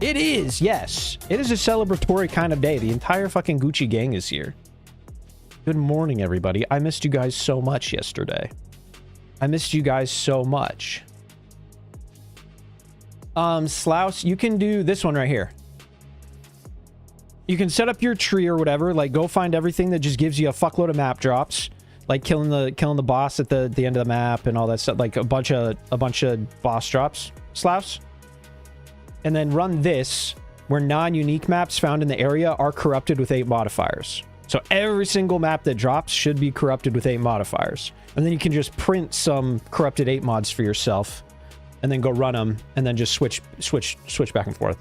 It is, yes. It is a celebratory kind of day. The entire fucking Gucci gang is here. Good morning, everybody. I missed you guys so much yesterday. I missed you guys so much. Slouse, you can do this one right here. You can set up your tree or whatever. Like, go find everything that just gives you a fuckload of map drops. Like killing the boss at the end of the map and all that stuff. Like a bunch of boss drops. Slouse. And then run this, where non-unique maps found in the area are corrupted with 8 modifiers. So every single map that drops should be corrupted with 8 modifiers. And then you can just print some corrupted 8 mods for yourself. And then go run them. And then just switch back and forth.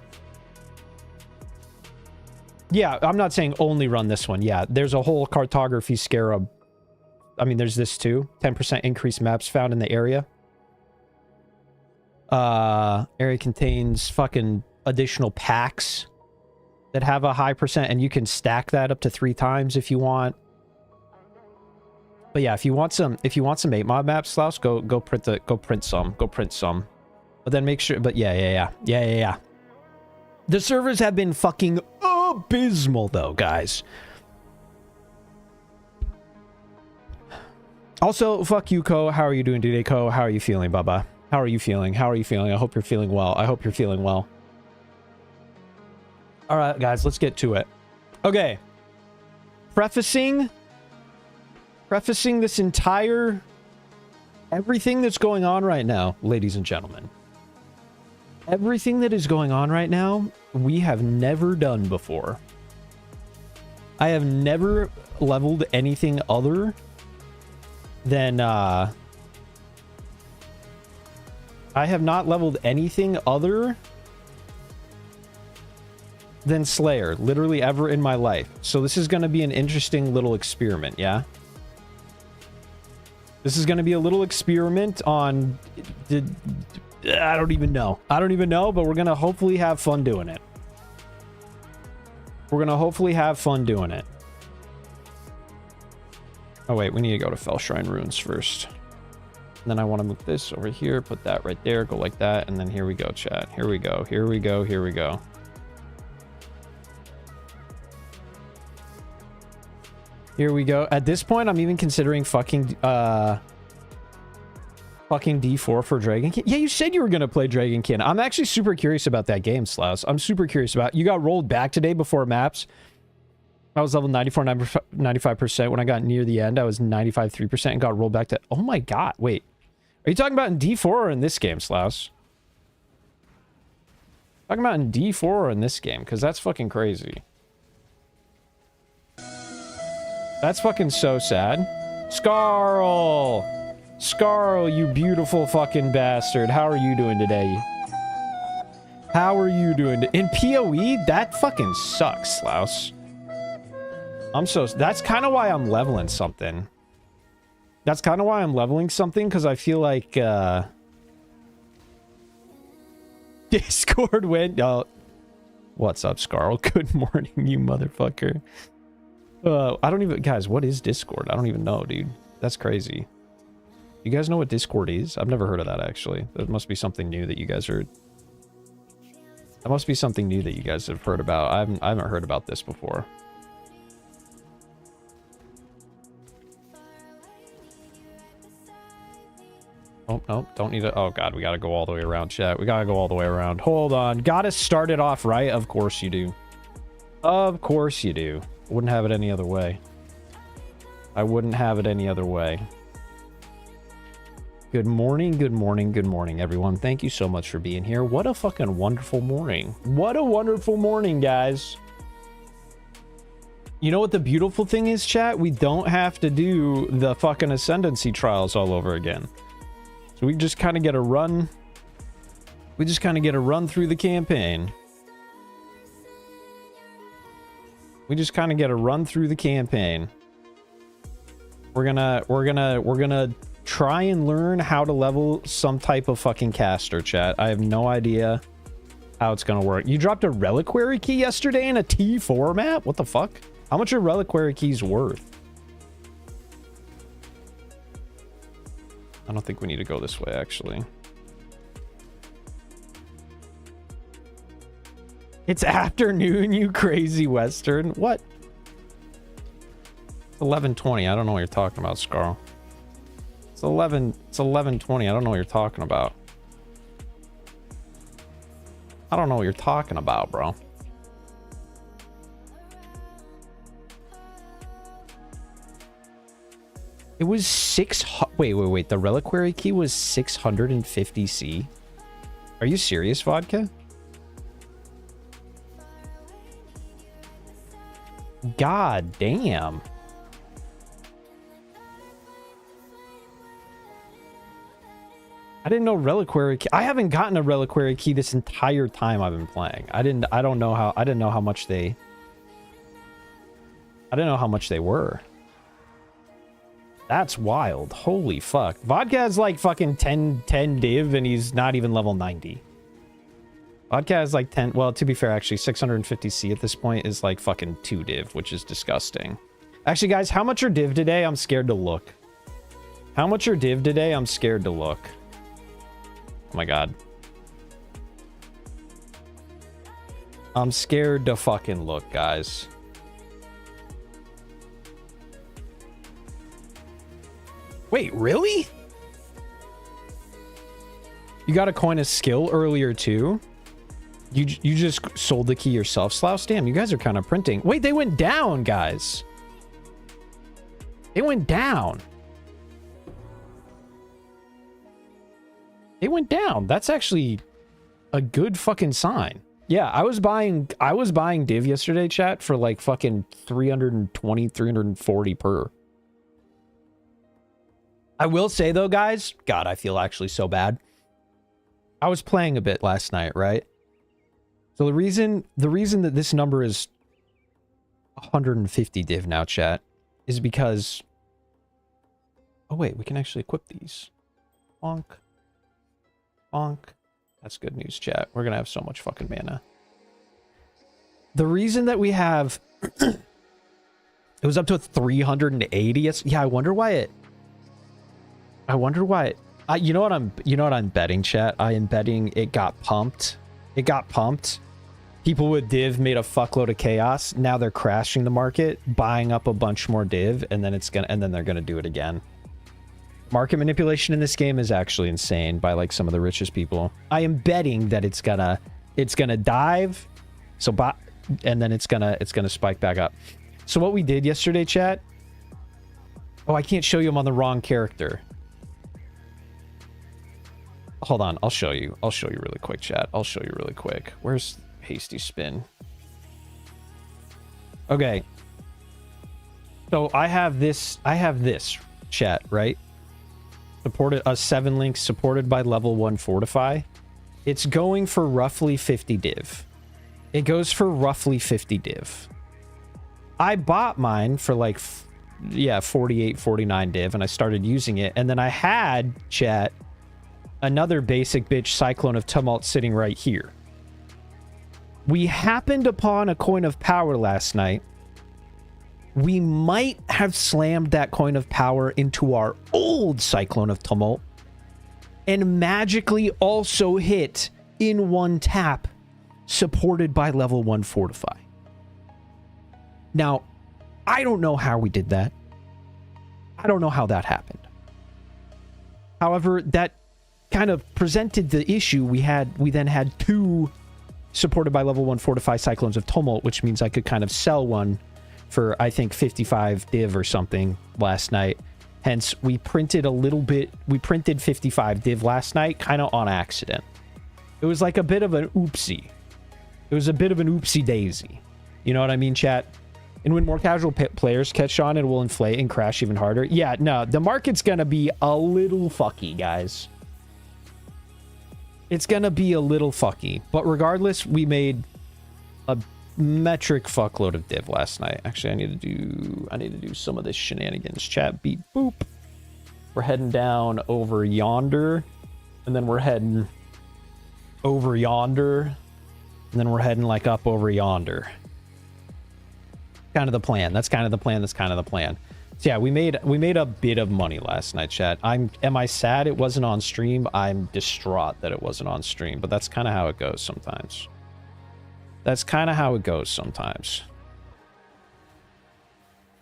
Yeah, I'm not saying only run this one. Yeah, there's a whole cartography scarab. I mean, there's this too. 10% increased maps found in the area. Area contains fucking additional packs that have a high percent, and you can stack that up to 3 times if you want. But yeah, if you want some 8 mod maps, Slouse, go print some. But then make sure. But yeah. The servers have been fucking abysmal though, guys. Also, fuck you, Ko. How are you doing today, Ko? How are you feeling, Baba? How are you feeling? I hope you're feeling well. All right, guys, let's get to it. Okay. Prefacing this entire... everything that's going on right now, ladies and gentlemen. Everything that is going on right now, we have never done before. I have never leveled anything other than... I have not leveled anything other than Slayer, literally ever in my life. So this is going to be an interesting little experiment, yeah? This is going to be a little experiment on... I don't even know, but we're going to hopefully have fun doing it. Oh, wait, we need to go to Fellshrine Ruins first. And then I want to move this over here, put that right there, go like that, and then here we go, chat. Here we go. At this point, I'm even considering fucking D4 for Dragonkin. Yeah, you said you were going to play Dragonkin. I'm actually super curious about that game, Slouse. I'm super curious about... You got rolled back today before maps. I was level 94, 95%. When I got near the end, I was 95, 3% and got rolled back to... Oh my god, wait. Are you talking about in D4 or in this game, Slouse? Talking about in D4 or in this game? Because that's fucking crazy. That's fucking so sad. Scarl! Scarl, you beautiful fucking bastard. How are you doing today? In PoE? That fucking sucks, Slouse. That's kind of why I'm leveling something. Because I feel like, Discord went... what's up, Scarl? Good morning, you motherfucker. I don't even... Guys, what is Discord? I don't even know, dude. That's crazy. You guys know what Discord is? I've never heard of that, actually. That must be something new that you guys are... That must be something new that you guys have heard about. I haven't heard about this before. Oh, no, don't need to... Oh, God, we gotta go all the way around, chat. We gotta go all the way around. Hold on. Gotta start it off right? Of course you do. Of course you do. Wouldn't have it any other way. I wouldn't have it any other way. Good morning, everyone. Thank you so much for being here. What a fucking wonderful morning. What a wonderful morning, guys. You know what the beautiful thing is, chat? We don't have to do the fucking Ascendancy trials all over again. So we just kind of get a run. We just kind of get a run through the campaign. We're gonna try and learn how to level some type of fucking caster, chat. I have no idea how it's gonna work. You dropped a reliquary key yesterday in a T4 map? What the fuck? How much are reliquary keys worth? I don't think we need to go this way, actually. It's afternoon, you crazy Western. What? 11:20. I don't know what you're talking about, Scarl. It's 11:20. I don't know what you're talking about. I don't know what you're talking about, bro. It was wait. The reliquary key was 650C. Are you serious, Vodka? God damn. I didn't know reliquary key. I haven't gotten a reliquary key this entire time I've been playing. I didn't know how much they were. That's wild. Holy fuck. Vodka has like fucking 10 div and he's not even level 90. Vodka has like 10. Well, to be fair, actually 650C at this point is like fucking 2 div, which is disgusting. Actually, guys, how much are div today? I'm scared to look. How much are div today? I'm scared to look. Oh my god. I'm scared to fucking look, guys. Wait, really? You got a coin of skill earlier too? You just sold the key yourself, Slouse? Damn, you guys are kind of printing. Wait, they went down, guys. They went down. They went down. That's actually a good fucking sign. Yeah, I was buying div yesterday, chat, for like fucking 320, 340 per. I will say though, guys, God, I feel actually so bad. I was playing a bit last night, right? So the reason that this number is 150 div now, chat, is because... Oh wait, we can actually equip these. Bonk. Bonk. That's good news, chat. We're gonna have so much fucking mana. The reason that we have... it was up to 380. Yeah, I wonder why it... you know what I'm betting, chat? I am betting it got pumped. It got pumped. People with div made a fuckload of chaos. Now they're crashing the market, buying up a bunch more div, and then they're gonna do it again. Market manipulation in this game is actually insane by like some of the richest people. I am betting that it's gonna dive, and then it's gonna spike back up. So what we did yesterday, chat. Oh, I can't show you I'm on the wrong character. Hold on, I'll show you. I'll show you really quick, chat. I'll show you really quick. Where's hasty spin? Okay. So I have this, chat, right? Supported a 7 link supported by level 1 fortify. It's going for roughly 50 div. It goes for roughly 50 div. I bought mine for like 48, 49 div, and I started using it, and then I had, chat, another basic bitch Cyclone of Tumult sitting right here. We happened upon a coin of power last night. We might have slammed that coin of power into our old Cyclone of Tumult and magically also hit in one tap, supported by level 1 fortify. Now, I don't know how we did that. I don't know how that happened. However, that kind of presented the issue. We then had 2 supported by level 1 fortify Cyclones of Tumult, which means I could kind of sell one for, I think, 55 div or something last night. Hence, we printed 55 div last night, kind of on accident. It was like a bit of an oopsie. It was a bit of an oopsie daisy. You know what I mean, chat? And when more casual players catch on, it will inflate and crash even harder. Yeah, no, the market's gonna be a little fucky, guys. It's gonna be a little fucky. But regardless, we made a metric fuckload of div last night. Actually, I need to do some of this shenanigans. Chat, beep, boop. We're heading down over yonder, and then we're heading over yonder, and then we're heading like up over yonder. Kind of the plan. That's kind of the plan. So yeah, we made a bit of money last night, chat. Am I sad it wasn't on stream? I'm distraught that it wasn't on stream, but that's kind of how it goes sometimes. That's kind of how it goes sometimes.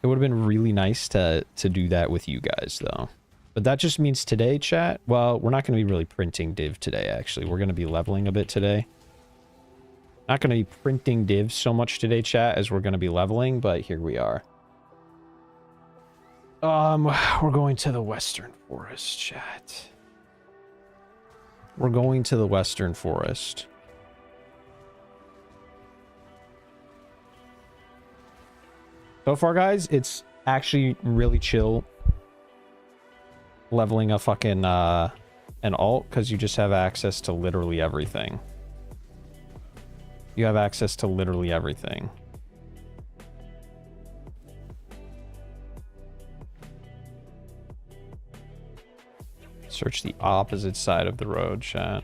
It would have been really nice to do that with you guys, though. But that just means today, chat. Well, we're not going to be really printing div today, actually. We're going to be leveling a bit today. Not going to be printing divs so much today, chat, as we're going to be leveling, but here we are. We're going to the Western Forest, chat. We're going to the Western Forest. So far, guys, it's actually really chill leveling a fucking, an alt, because you just have access to literally everything. You have access to literally everything. Search the opposite side of the road, chat.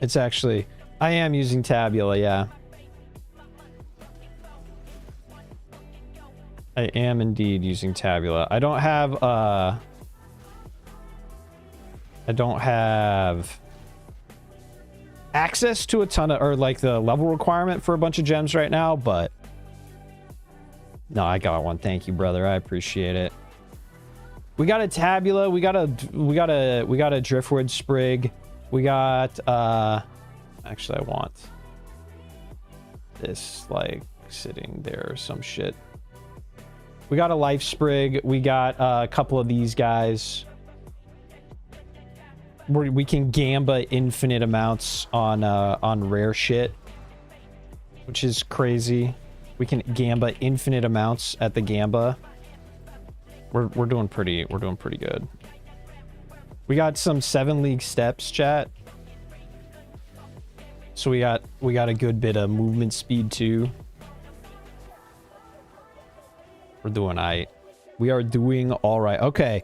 It's actually... I am using Tabula, yeah. I am indeed using Tabula. I don't have access to a ton of, or like the level requirement for a bunch of gems right now, but no, I got one. Thank you, brother. I appreciate it. We got a Tabula, we got a Driftwood Sprig. We got actually I want this like sitting there or some shit. We got a Life Sprig. We got a couple of these guys. We can gamba infinite amounts on rare shit, which is crazy. We can gamba infinite amounts at the gamba. We're doing pretty good. We got some 7 league steps, chat. So we got a good bit of movement speed too. We're doing alright. We are doing all right. Okay.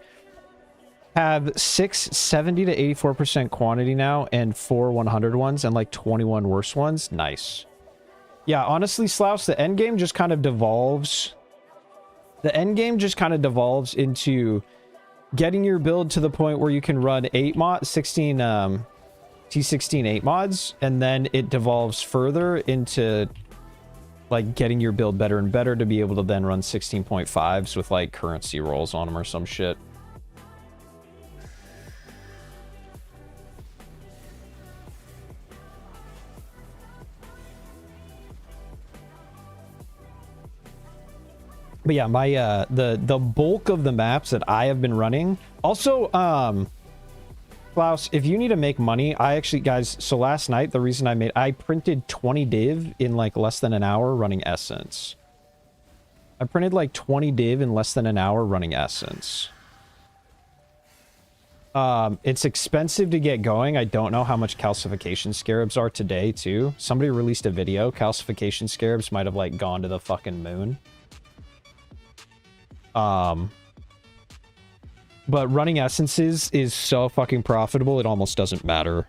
Have 6 70 to 84% quantity now, and 4 100 ones, and like 21 worse ones. Nice. Yeah, honestly, Slouch, the end game just kind of devolves. The end game just kind of devolves into getting your build to the point where you can run 16 T16 8 mods, and then it devolves further into like getting your build better and better to be able to then run 16.5s with like currency rolls on them or some shit. But yeah, my the bulk of the maps that I have been running. Also, Klaus, if you need to make money, I actually, guys, so last night the reason I printed 20 div in like less than an hour running Essence. I printed like 20 div in less than an hour running Essence. It's expensive to get going. I don't know how much calcification scarabs are today too. Somebody released a video. Calcification scarabs might have like gone to the fucking moon. But running essences is so fucking profitable, it almost doesn't matter.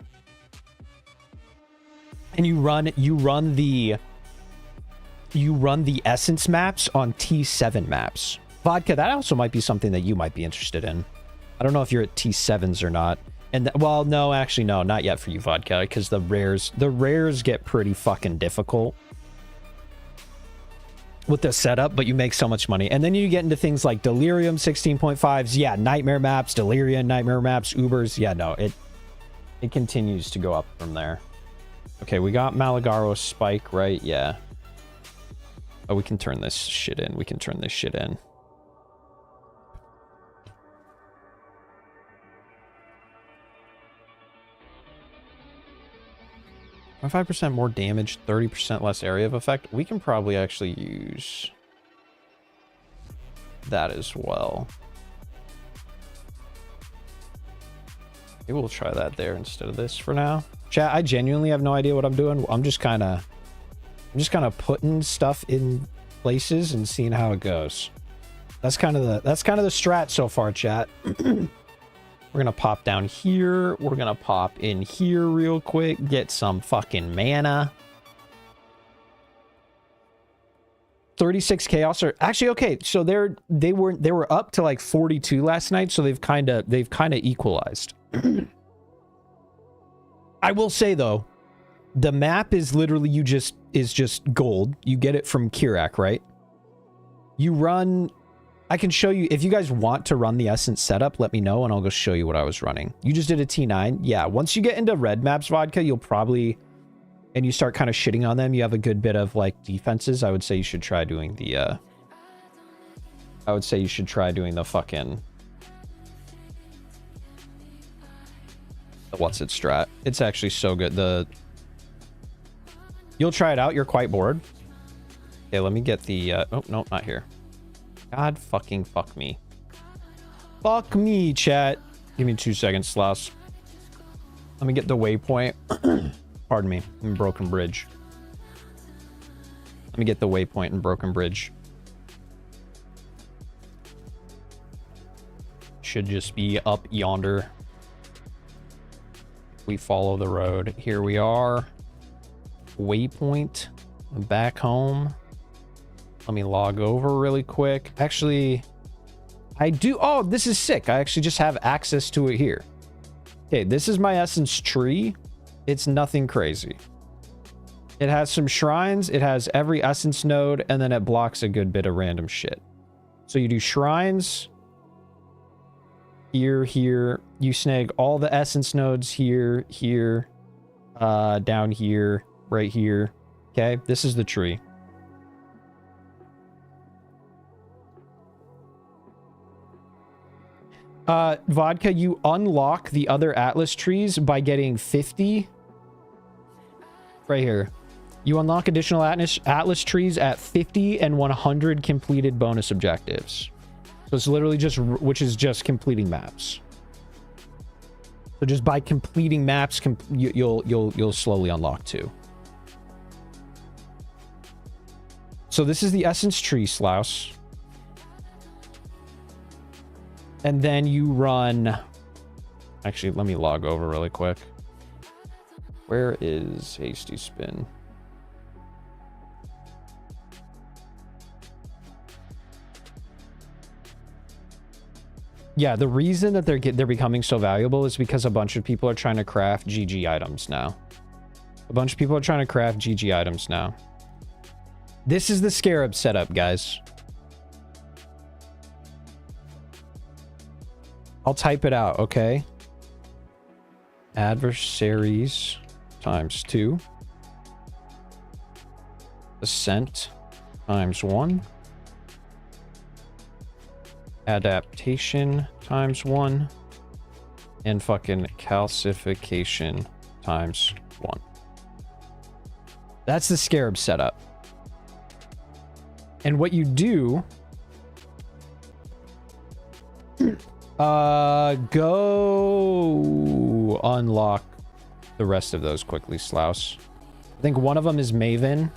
And you run the essence maps on T7 maps. Vodka, that also might be something that you might be interested in. I don't know if you're at T7s or not. And well, no, actually no, not yet for you, Vodka, because the rares get pretty fucking difficult with the setup, but you make so much money. And then you get into things like Delirium 16.5s, yeah, Nightmare maps, Delirium, Nightmare maps, Ubers, yeah, no, it continues to go up from there. Okay, we got Malagaro Spike, right? Yeah. Oh, we can turn this shit in. We can turn this shit in. – 5% more damage, 30% less area of effect. We can probably actually use that as well. Maybe we'll try that there instead of this for now. Chat, I genuinely have no idea what I'm doing. I'm just kind of putting stuff in places and seeing how it goes. That's kind of the strat so far, chat. We're going to pop down here. We're going to pop in here real quick. Get some fucking mana. 36 chaos are actually okay. So they were up to like 42 last night. So they've kind of equalized. I will say though, the map is literally you just is just gold. You get it from Kirak, right? You run... I can show you... If you guys want to run the Essence setup, let me know, and I'll go show you what I was running. You just did a T9. Yeah, once you get into red maps, Vodka, you'll probably... And you start kind of shitting on them, you have a good bit of, like, defenses. I would say you should try doing the, I would say you should try doing the fucking... What's it strat? It's actually so good. You'll try it out. You're quite bored. Okay, let me get the... Oh, no, not here. God fucking fuck me. Fuck me, chat. Give me 2 seconds, Slouse. Let me get the waypoint. Pardon me. In Broken Bridge. Let me get the waypoint in Broken Bridge. Should just be up yonder. We follow the road. Here we are. Waypoint. Back home. Let me log over really quick. Actually, I do... Oh, this is sick. I actually just have access to it here. Okay, this is my Essence tree. It's nothing crazy. It has some shrines. It has every Essence node, and then it blocks a good bit of random shit. So you do shrines... Here, here. You snag all the Essence nodes here, here, down here, right here. Okay, this is the tree. Vodka, you unlock the other Atlas trees by getting 50. Right here. You unlock additional Atlas trees at 50 and 100 completed bonus objectives. So it's literally just, which is just completing maps. So just by completing maps, you'll slowly unlock too. So this is the Essence tree, Slouse. And then you run... Actually, let me log over really quick. Where is Hasty Spin? Yeah, the reason that they're becoming so valuable is because a bunch of people are trying to craft GG items now. A bunch of people are trying to craft GG items now. This is the Scarab setup, guys. I'll type it out, okay? Adversaries times 2. Ascent times 1. Adaptation times 1. And fucking calcification times 1. That's the Scarab setup. And what you do... go unlock the rest of those quickly, Slouse. I think one of them is Maven,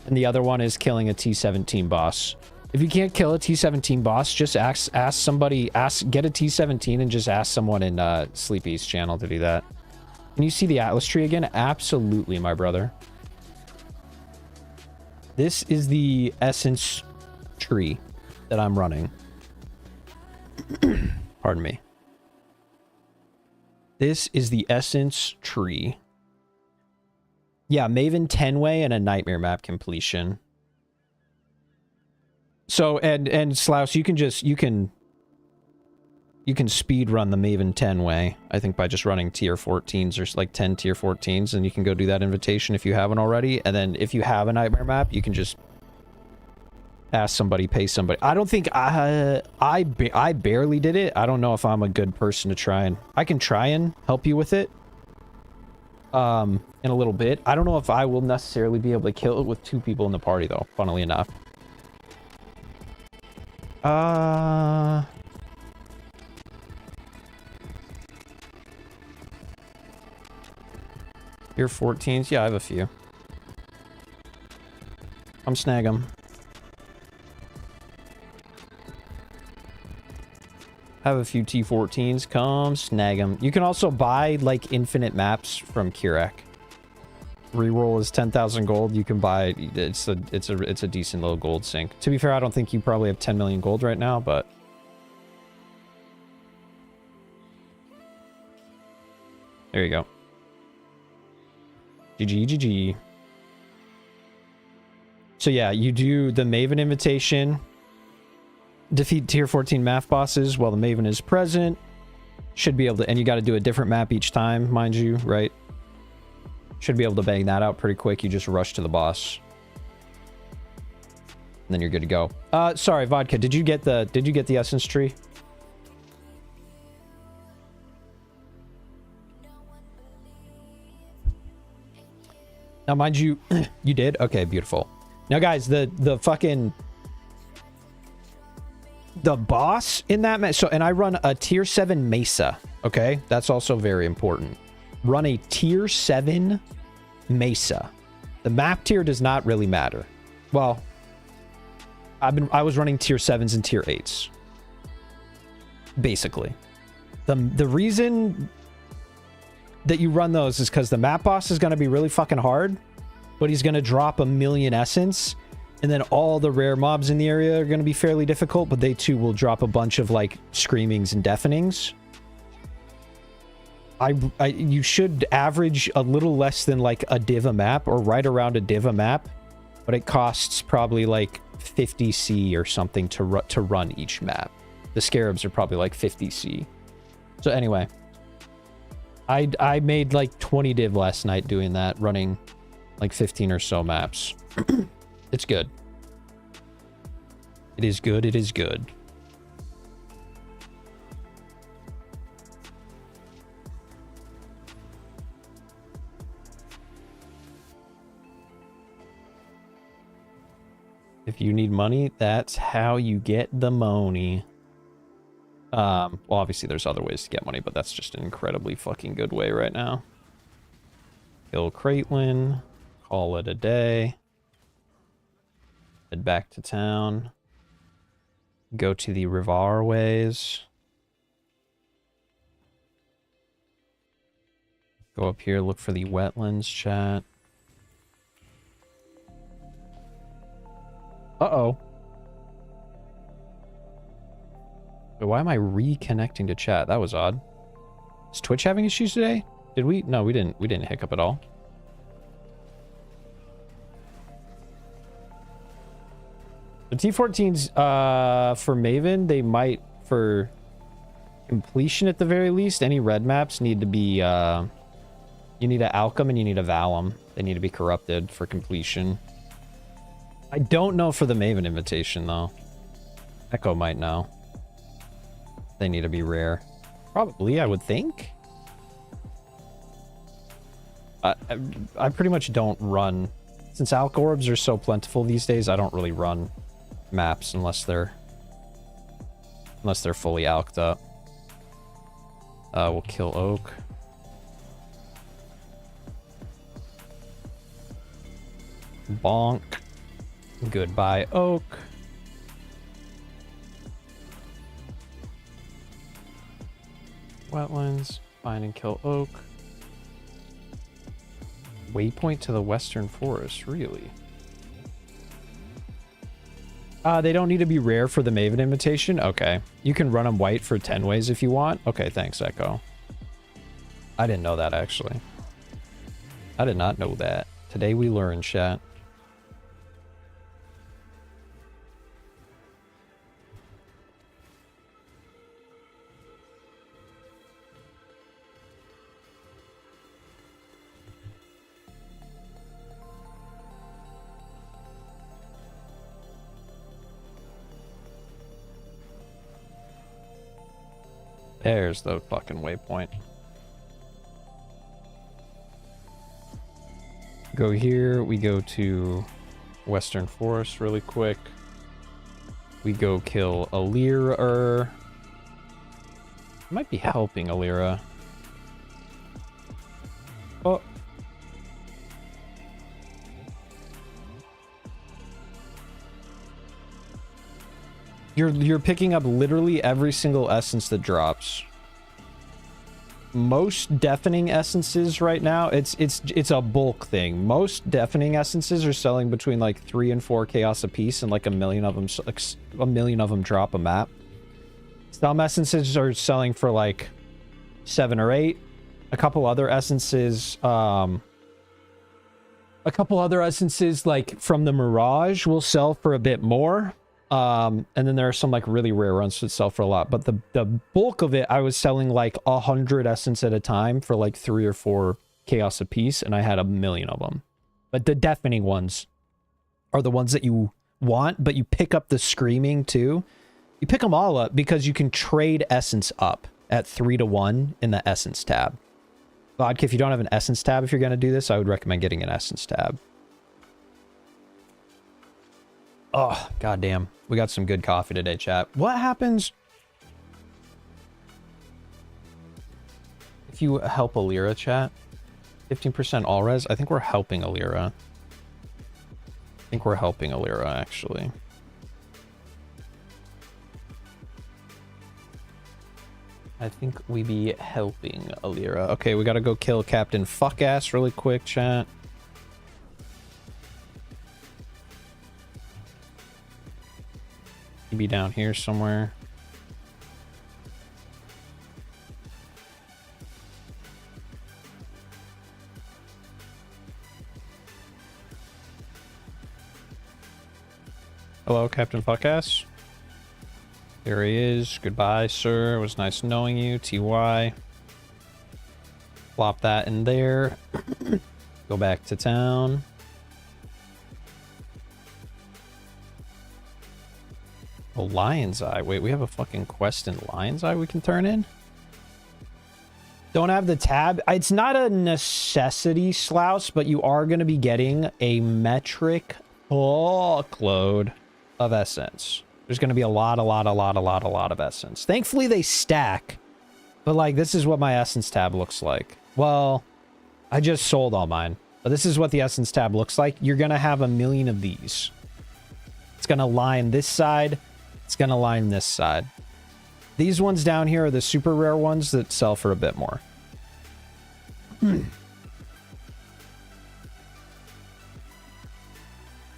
and the other one is killing a T17 boss. If you can't kill a T17 boss, just ask somebody, get a T17 and just ask someone in Sleepy's channel to do that. Can you see the Atlas tree again? Absolutely, my brother. This is the Essence tree that I'm running. Pardon me. This is the Essence tree. Yeah, Maven 10-way and a Nightmare map completion. So, and Slouse, you can speed run the Maven 10-way, I think, by just running tier 14s or like 10 tier 14s, and you can go do that invitation if you haven't already. And then if you have a Nightmare map, you can just ask somebody, pay somebody. I don't think I barely did it. I don't know if I'm a good person to try and... I can try and help you with it in a little bit. I don't know if I will necessarily be able to kill it with 2 people in the party, though, funnily enough. Tier 14s? Yeah, I have a few. Come snag them. Have a few T14s. Come snag them. You can also buy like infinite maps from Kirak. Reroll is 10,000 gold. You can buy... It's a decent little gold sink. To be fair, I don't think you probably have 10 million gold right now, but... There you go. GG, GG. So yeah, you do the Maven invitation. Defeat tier 14 map bosses while the Maven is present. Should be able to, and you got to do a different map each time, mind you, right? Should be able to bang that out pretty quick. You just rush to the boss. And then you're good to go. Sorry, Vodka, did you get the essence tree? Now, mind you, you did? Okay, beautiful. Now, guys, the boss in that... So, and I run a tier 7 Mesa, okay? That's also very important. Run a tier 7 Mesa. The map tier does not really matter. Well, I was running tier 7s and tier 8s. Basically. The reason that you run those is because the map boss is going to be really fucking hard, but he's going to drop 1,000,000 essence, and then all the rare mobs in the area are going to be fairly difficult, but they too will drop a bunch of like screamings and deafenings. You should average a little less than like a div a map, or right around a div a map, but it costs probably like 50 C or something to run each map. The scarabs are probably like 50 C. So anyway, I made like 20 div last night doing that, running like 15 or so maps. It's good. It is good. It is good. If you need money, that's how you get the money. Well, obviously there's other ways to get money, but that's just an incredibly fucking good way right now. Kill Caitlyn. Call it a day. Head back to town. Go to the Rivar ways. Go up here, look for the wetlands chat. Uh-oh. Wait, why am I reconnecting to chat? That was odd. Is Twitch having issues today? Did we? No, we didn't. We didn't hiccup at all. The T14s, for Maven, they might, for completion at the very least, any red maps need to be, you need a Alchem and you need a Valum. They need to be corrupted for completion. I don't know for the Maven invitation, though. Echo might know. They need to be rare. Probably, I would think. I pretty much don't run... Since Alch Orbs are so plentiful these days, I don't really run maps unless they're fully alked up. We'll kill Oak. Bonk. Goodbye, Oak. Wetlands. Find and kill Oak. Waypoint to the Western Forest, really? They don't need to be rare for the Maven invitation? Okay. You can run them white for 10 ways if you want. Okay, thanks, Echo. I didn't know that, actually. I did not know that. Today we learn, chat. There's the fucking waypoint. Go here, we go to Western Forest really quick. We go kill Alira. Might be helping Alira. Oh. You're picking up literally every single essence that drops. Most deafening essences right now, it's a bulk thing. Most deafening essences are selling between like 3 and 4 chaos a piece, and like 1,000,000 of them, like 1,000,000 of them drop a map. Some essences are selling for like 7 or 8. A couple other essences A couple other essences, like from the Mirage, will sell for a bit more. And then there are some like really rare ones that sell for a lot. But the bulk of it, I was selling like 100 essence at a time for like 3 or 4 chaos a piece, and I had 1,000,000 of them. But the deafening ones are the ones that you want, but you pick up the screaming too. You pick them all up because you can trade essence up at 3-to-1 in the essence tab. Vodka, if you don't have an essence tab, if you're going to do this, I would recommend getting an essence tab. Oh, goddamn. We got some good coffee today, chat. What happens if you help Alira, chat? 15% all res? I think we're helping Alira. I think we're helping Alira, actually. I think we be helping Alira. Okay, we gotta go kill Captain Fuckass really quick, chat. He be down here somewhere. Hello, Captain Fuckass. There he is. Goodbye, sir. It was nice knowing you. TY. Plop that in there. Go back to town. Oh, Lion's Eye. Wait, we have a fucking quest in Lion's Eye we can turn in? Don't have the tab. It's not a necessity, Slouse, but you are going to be getting a metric fuckload of essence. There's going to be a lot of essence. Thankfully, they stack. But, like, this is what my essence tab looks like. Well, I just sold all mine. But this is what the essence tab looks like. You're going to have 1,000,000 of these. It's going to line this side. It's going to line this side. These ones down here are the super rare ones that sell for a bit more.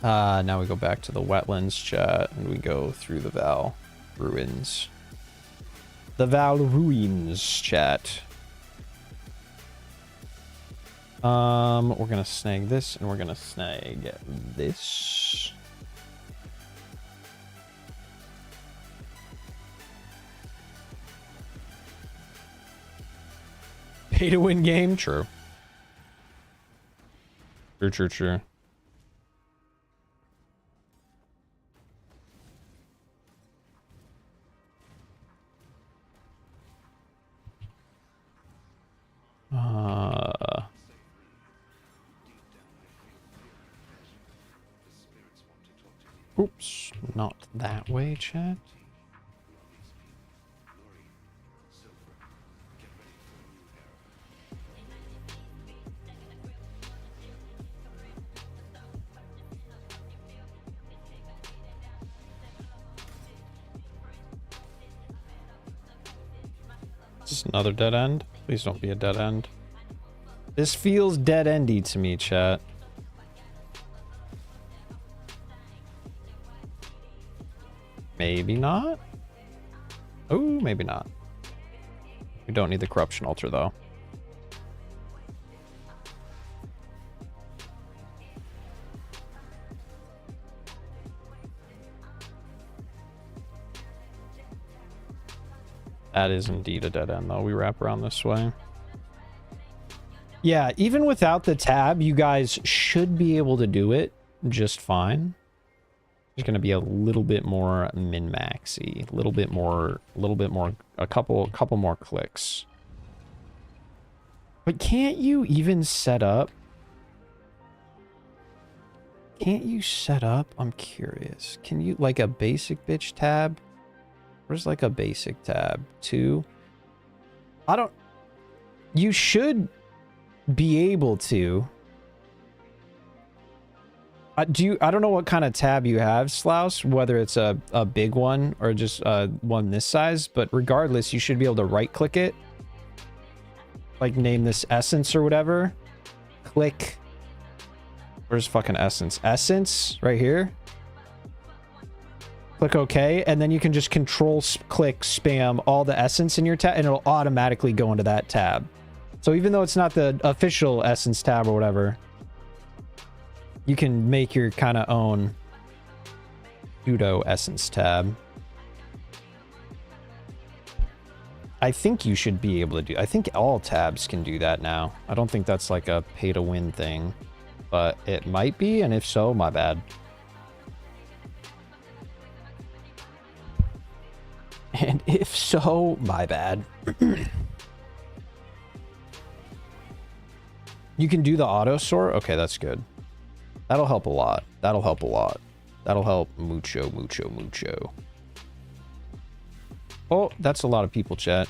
Now we go back to the wetlands, chat, and we go through the Val ruins. The Val ruins, chat. We're gonna snag this, and we're gonna snag this. Pay to win game? True. True. Oops, not that way, chat. Is this another dead end? Please don't be a dead end. This feels dead-endy to me, chat. Maybe not? Oh, maybe not. We don't need the corruption altar, though. That is indeed a dead end, though. We wrap around this way. Yeah, even without the tab, you guys should be able to do it just fine. There's going to be a little bit more min-maxy, a little bit more, a couple more clicks. But can't you even set up? Can't you set up? I'm curious. Can you, like, a basic bitch tab? Where's, like, a basic tab? 2? I don't... You should be able to... I don't know what kind of tab you have, Slouse, whether it's a big one or just one this size, but regardless, you should be able to right-click it. Like, name this Essence or whatever. Click. Where's fucking Essence? Essence, right here. Click OK, and then you can just click spam all the Essence in your tab, and it'll automatically go into that tab. So even though it's not the official Essence tab or whatever, You can make your kind of own pseudo essence tab. I think you should be able to do... I think all tabs can do that now. I don't think that's like a pay-to-win thing. But it might be, and if so, my bad. And if so, my bad. You can do the auto sort? Okay, that's good. That'll help a lot. That'll help a lot. That'll help mucho, mucho, mucho. Oh, that's a lot of people, chat.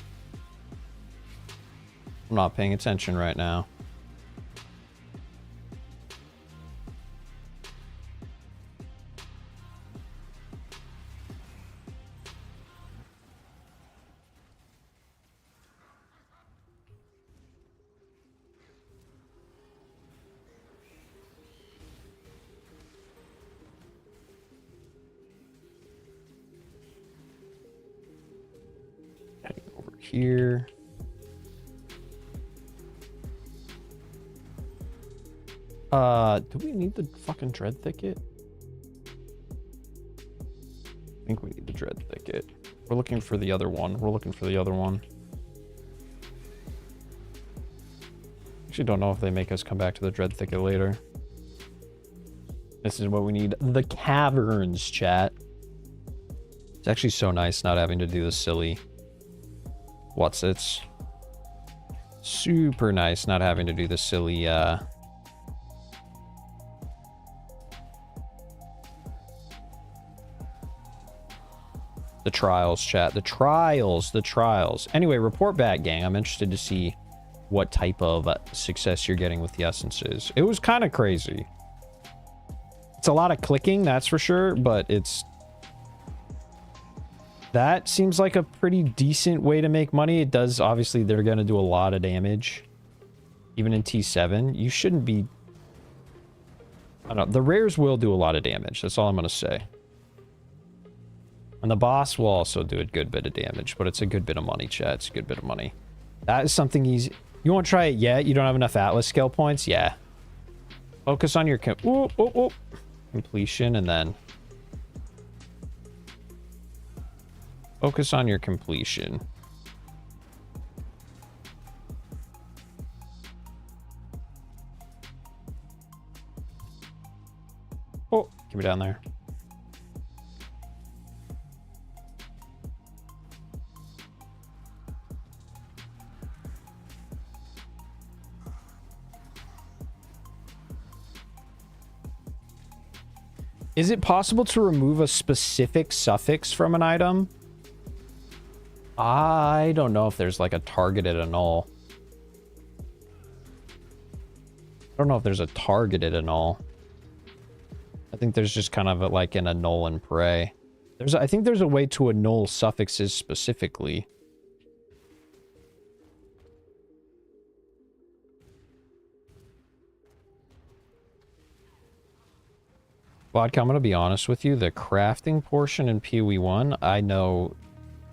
I'm not paying attention right now. Here. Do we need the fucking dread thicket? I think we need the dread thicket. We're looking for the other one. We're looking for the other one. Actually don't know if they make us come back to the dread thicket later. This is what we need. The caverns, chat. It's actually so nice not having to do the silly what's-its. Super nice not having to do the silly, the trials, chat. The trials. Anyway, report back, gang. I'm interested to see what type of success you're getting with the essences. It was kind of crazy. It's a lot of clicking, that's for sure, but it's... That seems like a pretty decent way to make money. It does, obviously, they're going to do a lot of damage. Even in T7. You shouldn't be... I don't know. The rares will do a lot of damage. That's all I'm going to say. And the boss will also do a good bit of damage, but it's a good bit of money, chat. It's a good bit of money. That is something easy. You won't try it yet? You don't have enough Atlas skill points? Yeah. Focus on your completion and then... Focus on your completion. Oh, get me down there. Is it possible to remove a specific suffix from an item? I don't know if there's like a targeted annul. I don't know if there's a targeted annul. I think there's just kind of like an annul and pray. I think there's a way to annul suffixes specifically. Vodka, I'm going to be honest with you. The crafting portion in PoE 1, I know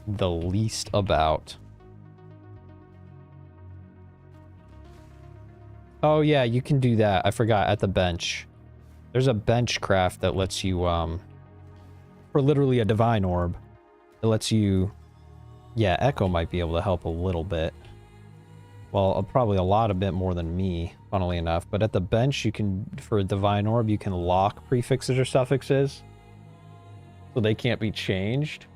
the least about. Oh yeah, you can do that. I forgot, at the bench. There's a bench craft that lets you, for literally a divine orb. It lets you... Yeah, Echo might be able to help a little bit. Well, probably a lot, a bit more than me, funnily enough. But at the bench, you can, for a divine orb, you can lock prefixes or suffixes. So they can't be changed.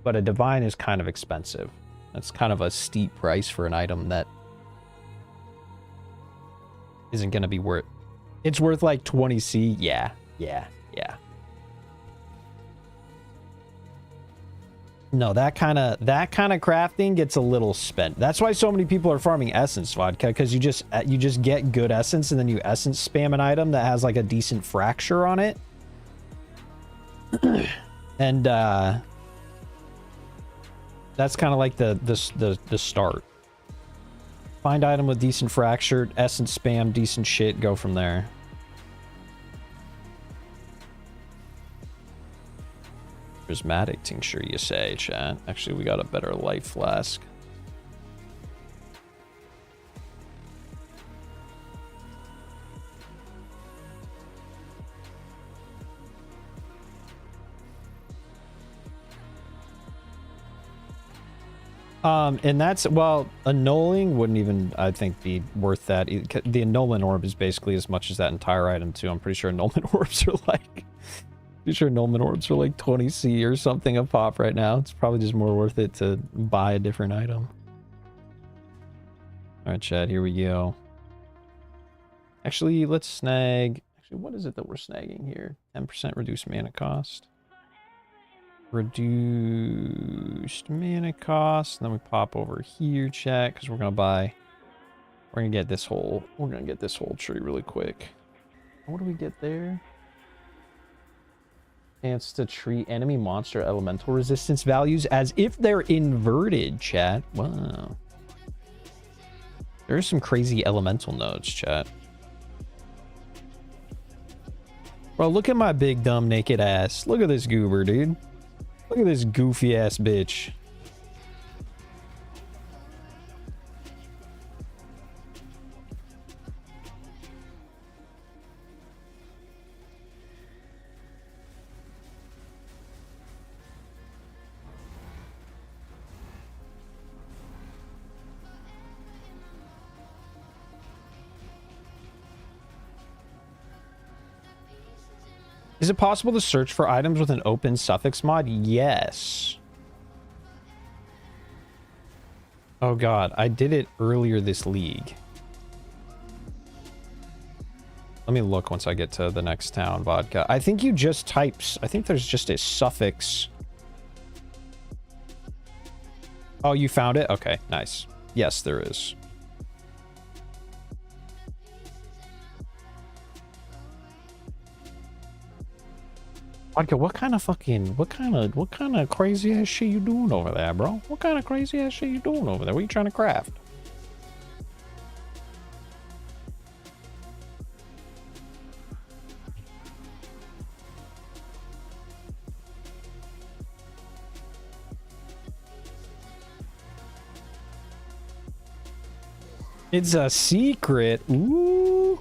But a divine is kind of expensive. That's kind of a steep price for an item that isn't going to be worth... It's worth like 20C. Yeah. No, that kind of crafting gets a little spent. That's why so many people are farming essence, Vodka, because you just get good essence and then you essence spam an item that has like a decent fracture on it. And that's kind of like the start. Find item with decent fracture, essence spam, decent shit, go from there. Prismatic tincture, you say, chat. Actually, we got a better life flask. And that's, well, annulling wouldn't even, I think, be worth that. The annulment orb is basically as much as that entire item, too. I'm pretty sure annulment orbs are like... Pretty sure annulment orbs are like 20C or something a pop right now. It's probably just more worth it to buy a different item. Alright, chat, here we go. Actually, let's snag... Actually, what is it that we're snagging here? 10% reduced mana cost. Reduced mana cost. And then we pop over here, chat, because we're gonna buy... We're gonna get this whole tree really quick. What do we get there? Chance to treat enemy monster elemental resistance values as if they're inverted, chat. Wow. There's some crazy elemental nodes, chat. Bro, look at my big dumb naked ass. Look at this goober, dude. Look at this goofy ass bitch. Is it possible to search for items with an open suffix mod? Yes. Oh god, I did it earlier this league. Let me look once I get to the next town, vodka. I think you just types. I think there's just a suffix. Oh, you found it? Okay, nice. Yes, there is. Vodka, what kind of crazy ass shit you doing over there, bro? What kind of crazy ass shit you doing over there? What are you trying to craft? It's a secret. Ooh.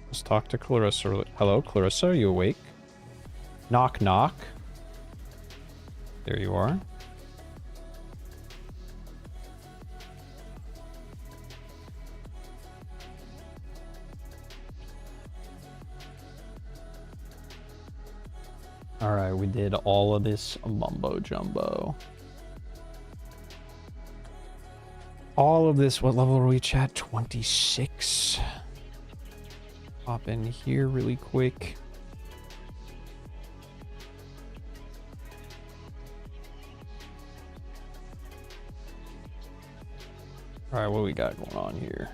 Let's talk to Clarissa. Hello, Clarissa, are you awake? Knock, knock. There you are. All right, we did all of this mumbo jumbo. All of this, what level are we at? 26. Pop in here really quick. All right, what we got going on here?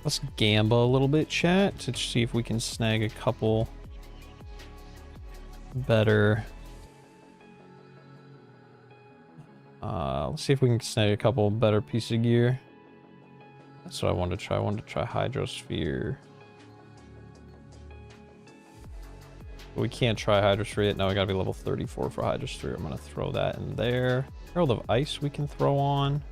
Let's gamble a little bit, chat, to see if we can snag a couple better. Let's see if we can snag a couple better pieces of gear. That's what I wanted to try. I wanted to try Hydrosphere. But we can't try Hydrosphere yet. Now we gotta be level 34 for Hydrosphere. I'm gonna throw that in there. Herald of Ice we can throw on.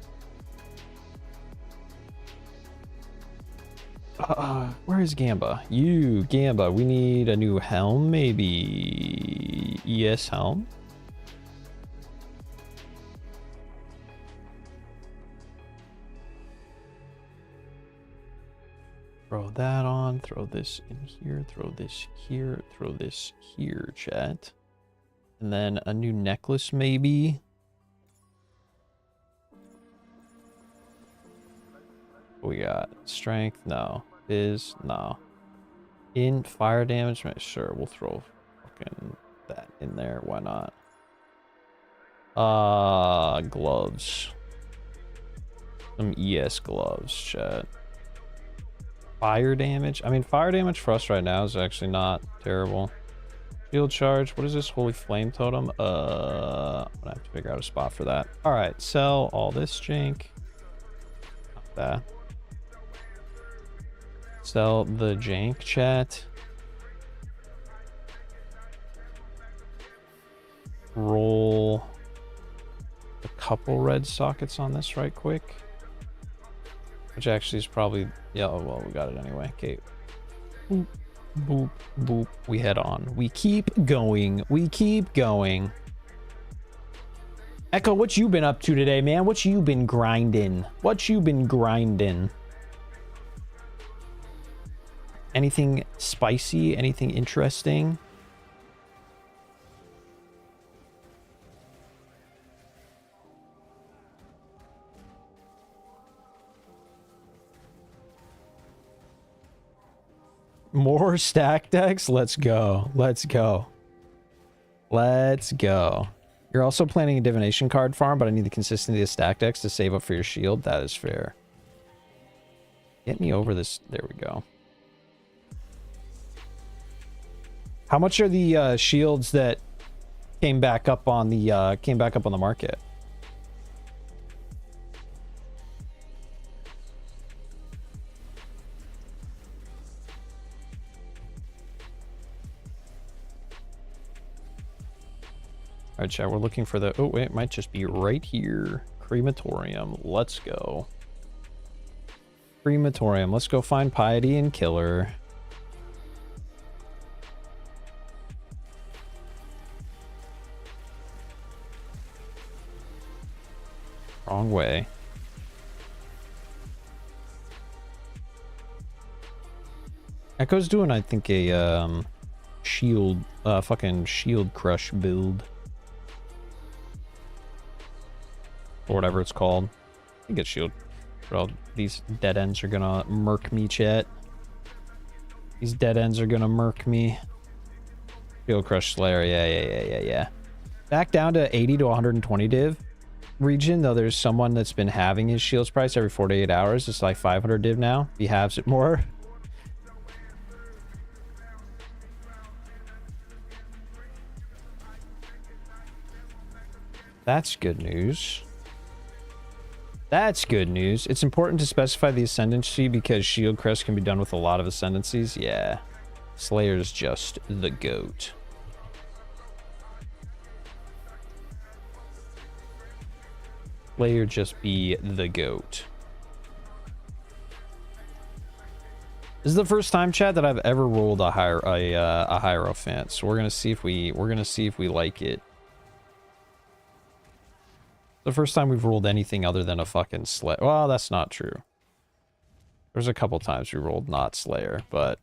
Where is Gamba? Gamba, we need a new helm, maybe. ES helm. Throw that on, throw this in here, throw this here, throw this here, chat. And then a new necklace, maybe. We got strength, no. Is no. In fire damage, sure, we'll throw fucking that in there. Why not? Gloves. Some ES gloves, chat. Fire damage. I mean, fire damage for us right now is actually not terrible. Shield charge. What is this? Holy flame totem. I'm gonna have to figure out a spot for that. All right, sell all this jank. Not that. Sell the jank, chat. Roll a couple red sockets on this right quick. Which actually is probably... Yeah, oh, well, we got it anyway. Okay. Boop, boop, boop. We head on. We keep going. We keep going. Echo, what you been up to today, man? What you been grinding? What you been grinding? Anything spicy? Anything interesting? More stack decks? Let's go. Let's go. Let's go. You're also planning a divination card farm, but I need the consistency of stack decks to save up for your shield. That is fair. Get me over this. There we go. How much are the shields that came back up on the market? All right, chat, we're looking for the... Oh, wait, it might just be right here. Crematorium. Let's go. Crematorium. Let's go find Piety and Killer. Wrong way. Echo's doing, I think, a shield... fucking shield crush build. Or whatever it's called. I think it's shield. Bro, these dead ends are gonna murk me, chat. These dead ends are gonna murk me. Shield Crush Slayer, yeah. Back down to 80 to 120 div region, though there's someone that's been having his shields price every 48 hours. It's like 500 div now. He halves it more. That's good news. That's good news. It's important to specify the ascendancy because Shield Crest can be done with a lot of ascendancies. Yeah. Slayer's just the GOAT. Slayer just be the GOAT. This is the first time, chat, that I've ever rolled a Hierophant. So we're gonna see if we like it. The first time we've rolled anything other than a fucking Slayer. Well, that's not true. There's a couple times we rolled not Slayer, but...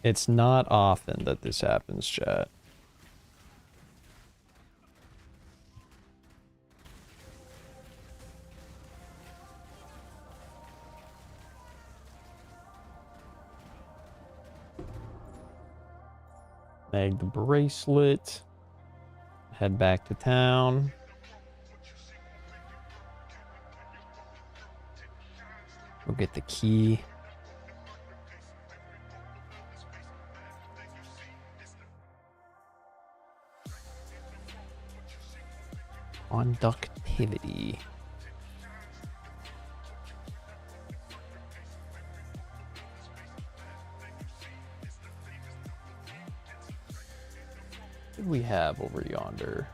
It's not often that this happens, chat. Snag the bracelet. Head back to town. Go get the key. Conductivity. What do we have over yonder?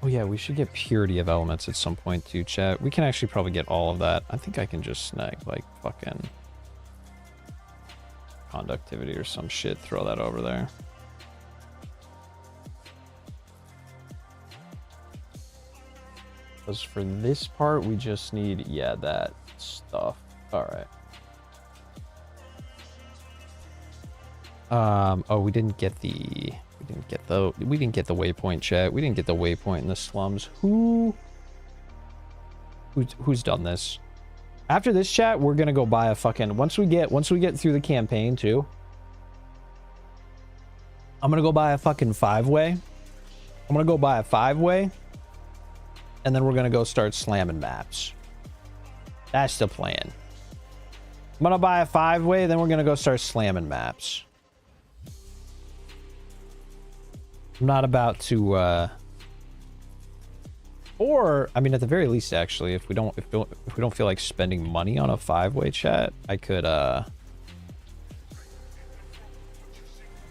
Oh yeah, we should get Purity of Elements at some point too, chat. We can actually probably get all of that. I think I can just snag like fucking Conductivity or some shit. Throw that over there. Because for this part, we just need, yeah, that stuff. All right. Oh, we didn't get the waypoint, chat. We didn't get the waypoint in the slums. Who's done this? After this, chat, we're gonna go buy a fucking, once we get through the campaign too, I'm gonna go buy a fucking 5-way. I'm gonna go buy a 5-way, and then we're gonna go start slamming maps. That's the plan. I'm gonna buy a 5-way, then we're gonna go start slamming maps. I'm not about to or I mean, at the very least, actually, if we don't feel like spending money on a 5-way, chat, I could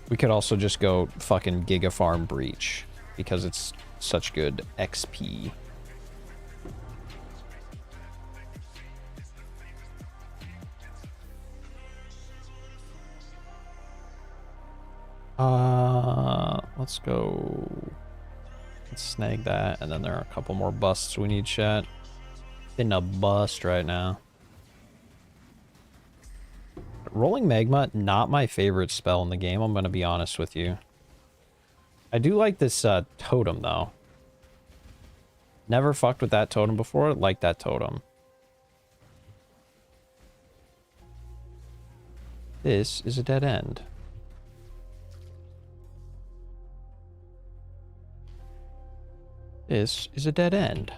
We could also just go fucking Giga Farm Breach because it's such good XP. Let's go. Let's snag that, and then there are a couple more busts we need, chat. In a bust right now. Rolling Magma, not my favorite spell in the game, I'm gonna be honest with you. I do like this totem, though. Never fucked with that totem before, like that totem. This is a dead end. This is a dead end.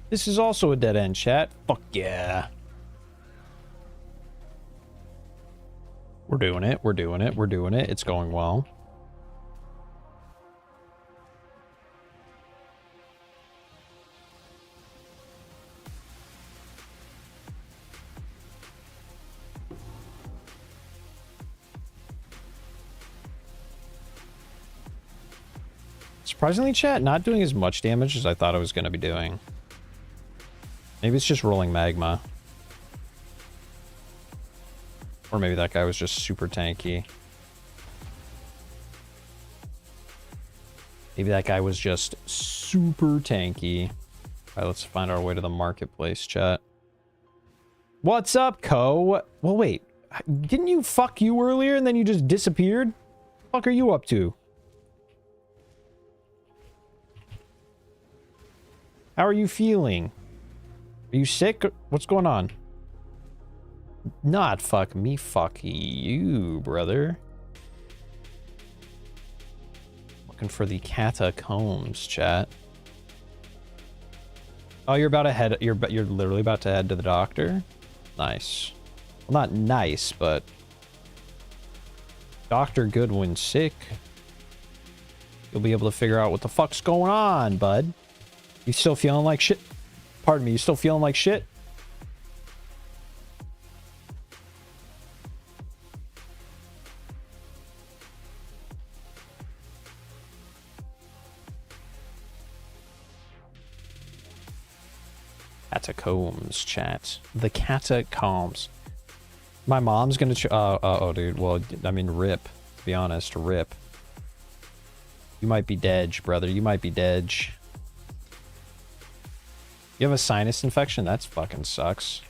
This is also a dead end, chat. Fuck yeah. We're doing it. We're doing it. We're doing it. It's going well. Surprisingly, chat, not doing as much damage as I thought I was going to be doing. Maybe it's just rolling magma. Or maybe that guy was just super tanky. Maybe that guy was just super tanky. Alright, let's find our way to the marketplace, chat. What's up, Co? Well, wait. Didn't you fuck you earlier and then you just disappeared? What the fuck are you up to? How are you feeling? Are you sick? What's going on? Not fuck me, fuck you, brother. Looking for the catacombs, chat. Oh, you're about to head. You're literally about to head to the doctor. Nice. Well, not nice, but Dr. Goodwin's sick. You'll be able to figure out what the fuck's going on, bud. You still feeling like shit? Pardon me, you still feeling like shit? Catacombs, chat. The catacombs. My mom's gonna oh, dude. Well, I mean, rip. To be honest, rip. You might be dead, brother. You might be dead. You have a sinus infection? That's fucking sucks.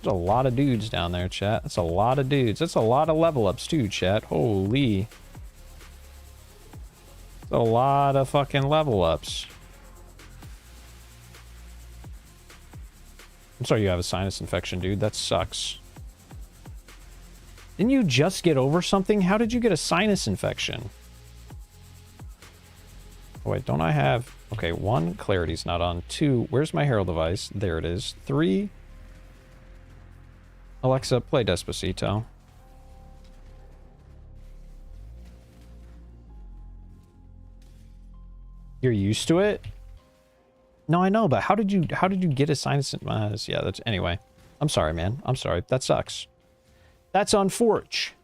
There's a lot of dudes down there, chat. That's a lot of dudes. That's a lot of level ups, too, chat. Holy. That's a lot of fucking level ups. I'm sorry you have a sinus infection, dude. That sucks. Didn't you just get over something? How did you get a sinus infection? Oh, wait, don't I have... Okay, 1, clarity's not on. 2, where's my herald device? There it is. 3, Alexa, play Despacito. You're used to it? No, I know, but how did you get a sinus? Yeah, that's... Anyway, I'm sorry, man. I'm sorry. That sucks. That's unfortunate.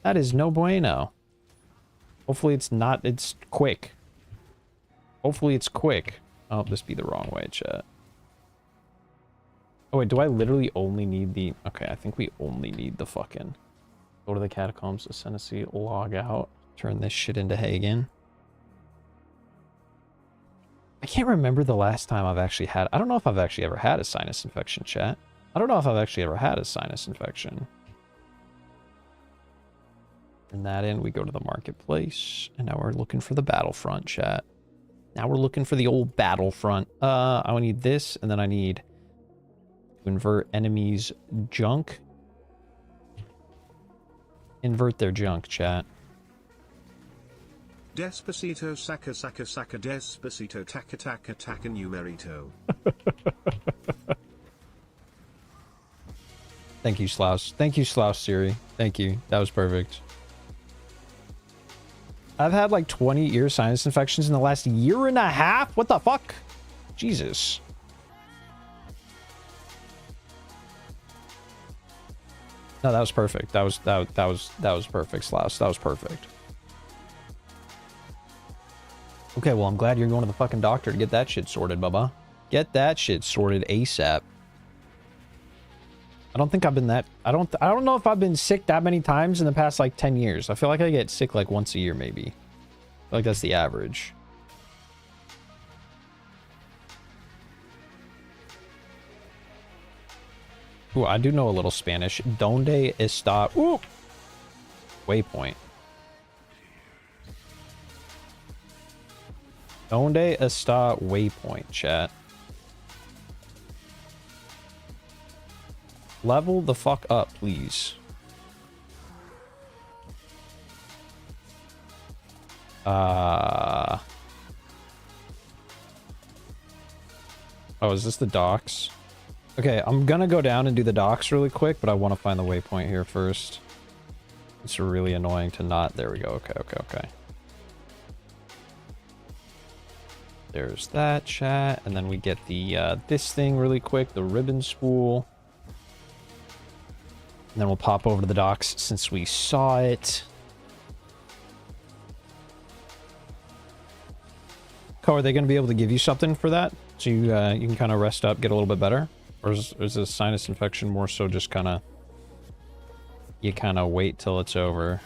That is no bueno. Hopefully it's not... It's quick. Hopefully it's quick. Oh, this be the wrong way, chat. Oh, wait, do I literally only need the... Okay, I think we only need the fucking... Go to the catacombs, Ascendancy, log out. Turn this shit into Hagen. I can't remember the last time I've actually had... I don't know if I've actually ever had a sinus infection, chat. I don't know if I've actually ever had a sinus infection. Turn that in, we go to the marketplace. And now we're looking for the battlefront, chat. Now we're looking for the old battlefront. I need this, and then I need to invert enemies' junk. Invert their junk, chat. Despacito saka saka saka despacito taka taka taka numerito. Thank you, Slouse. Thank you, Slouse Siri. Thank you. That was perfect. I've had like 20 ear sinus infections in the last year and a half. What the fuck? Jesus. No, that was perfect. That was perfect, Slouse. That was perfect. Okay, well, I'm glad you're going to the fucking doctor to get that shit sorted, Bubba. Get that shit sorted ASAP. I don't think I've been that... I don't know if I've been sick that many times in the past, like, 10 years. I feel like I get sick, like, once a year, maybe. I feel like that's the average. Ooh, I do know a little Spanish. Donde está... Ooh! Waypoint. Donde está waypoint, chat? Level the fuck up, please. Oh, is this the docks? Okay, I'm gonna go down and do the docks really quick, but I want to find the waypoint here first. It's really annoying to not... There we go. Okay. There's that, chat. And then we get the this thing really quick, the ribbon spool. And then we'll pop over to the docks since we saw it. Co, are they going to be able to give you something for that? So you can kind of rest up, get a little bit better? Or is this sinus infection more so just kind of... You kind of wait till it's over?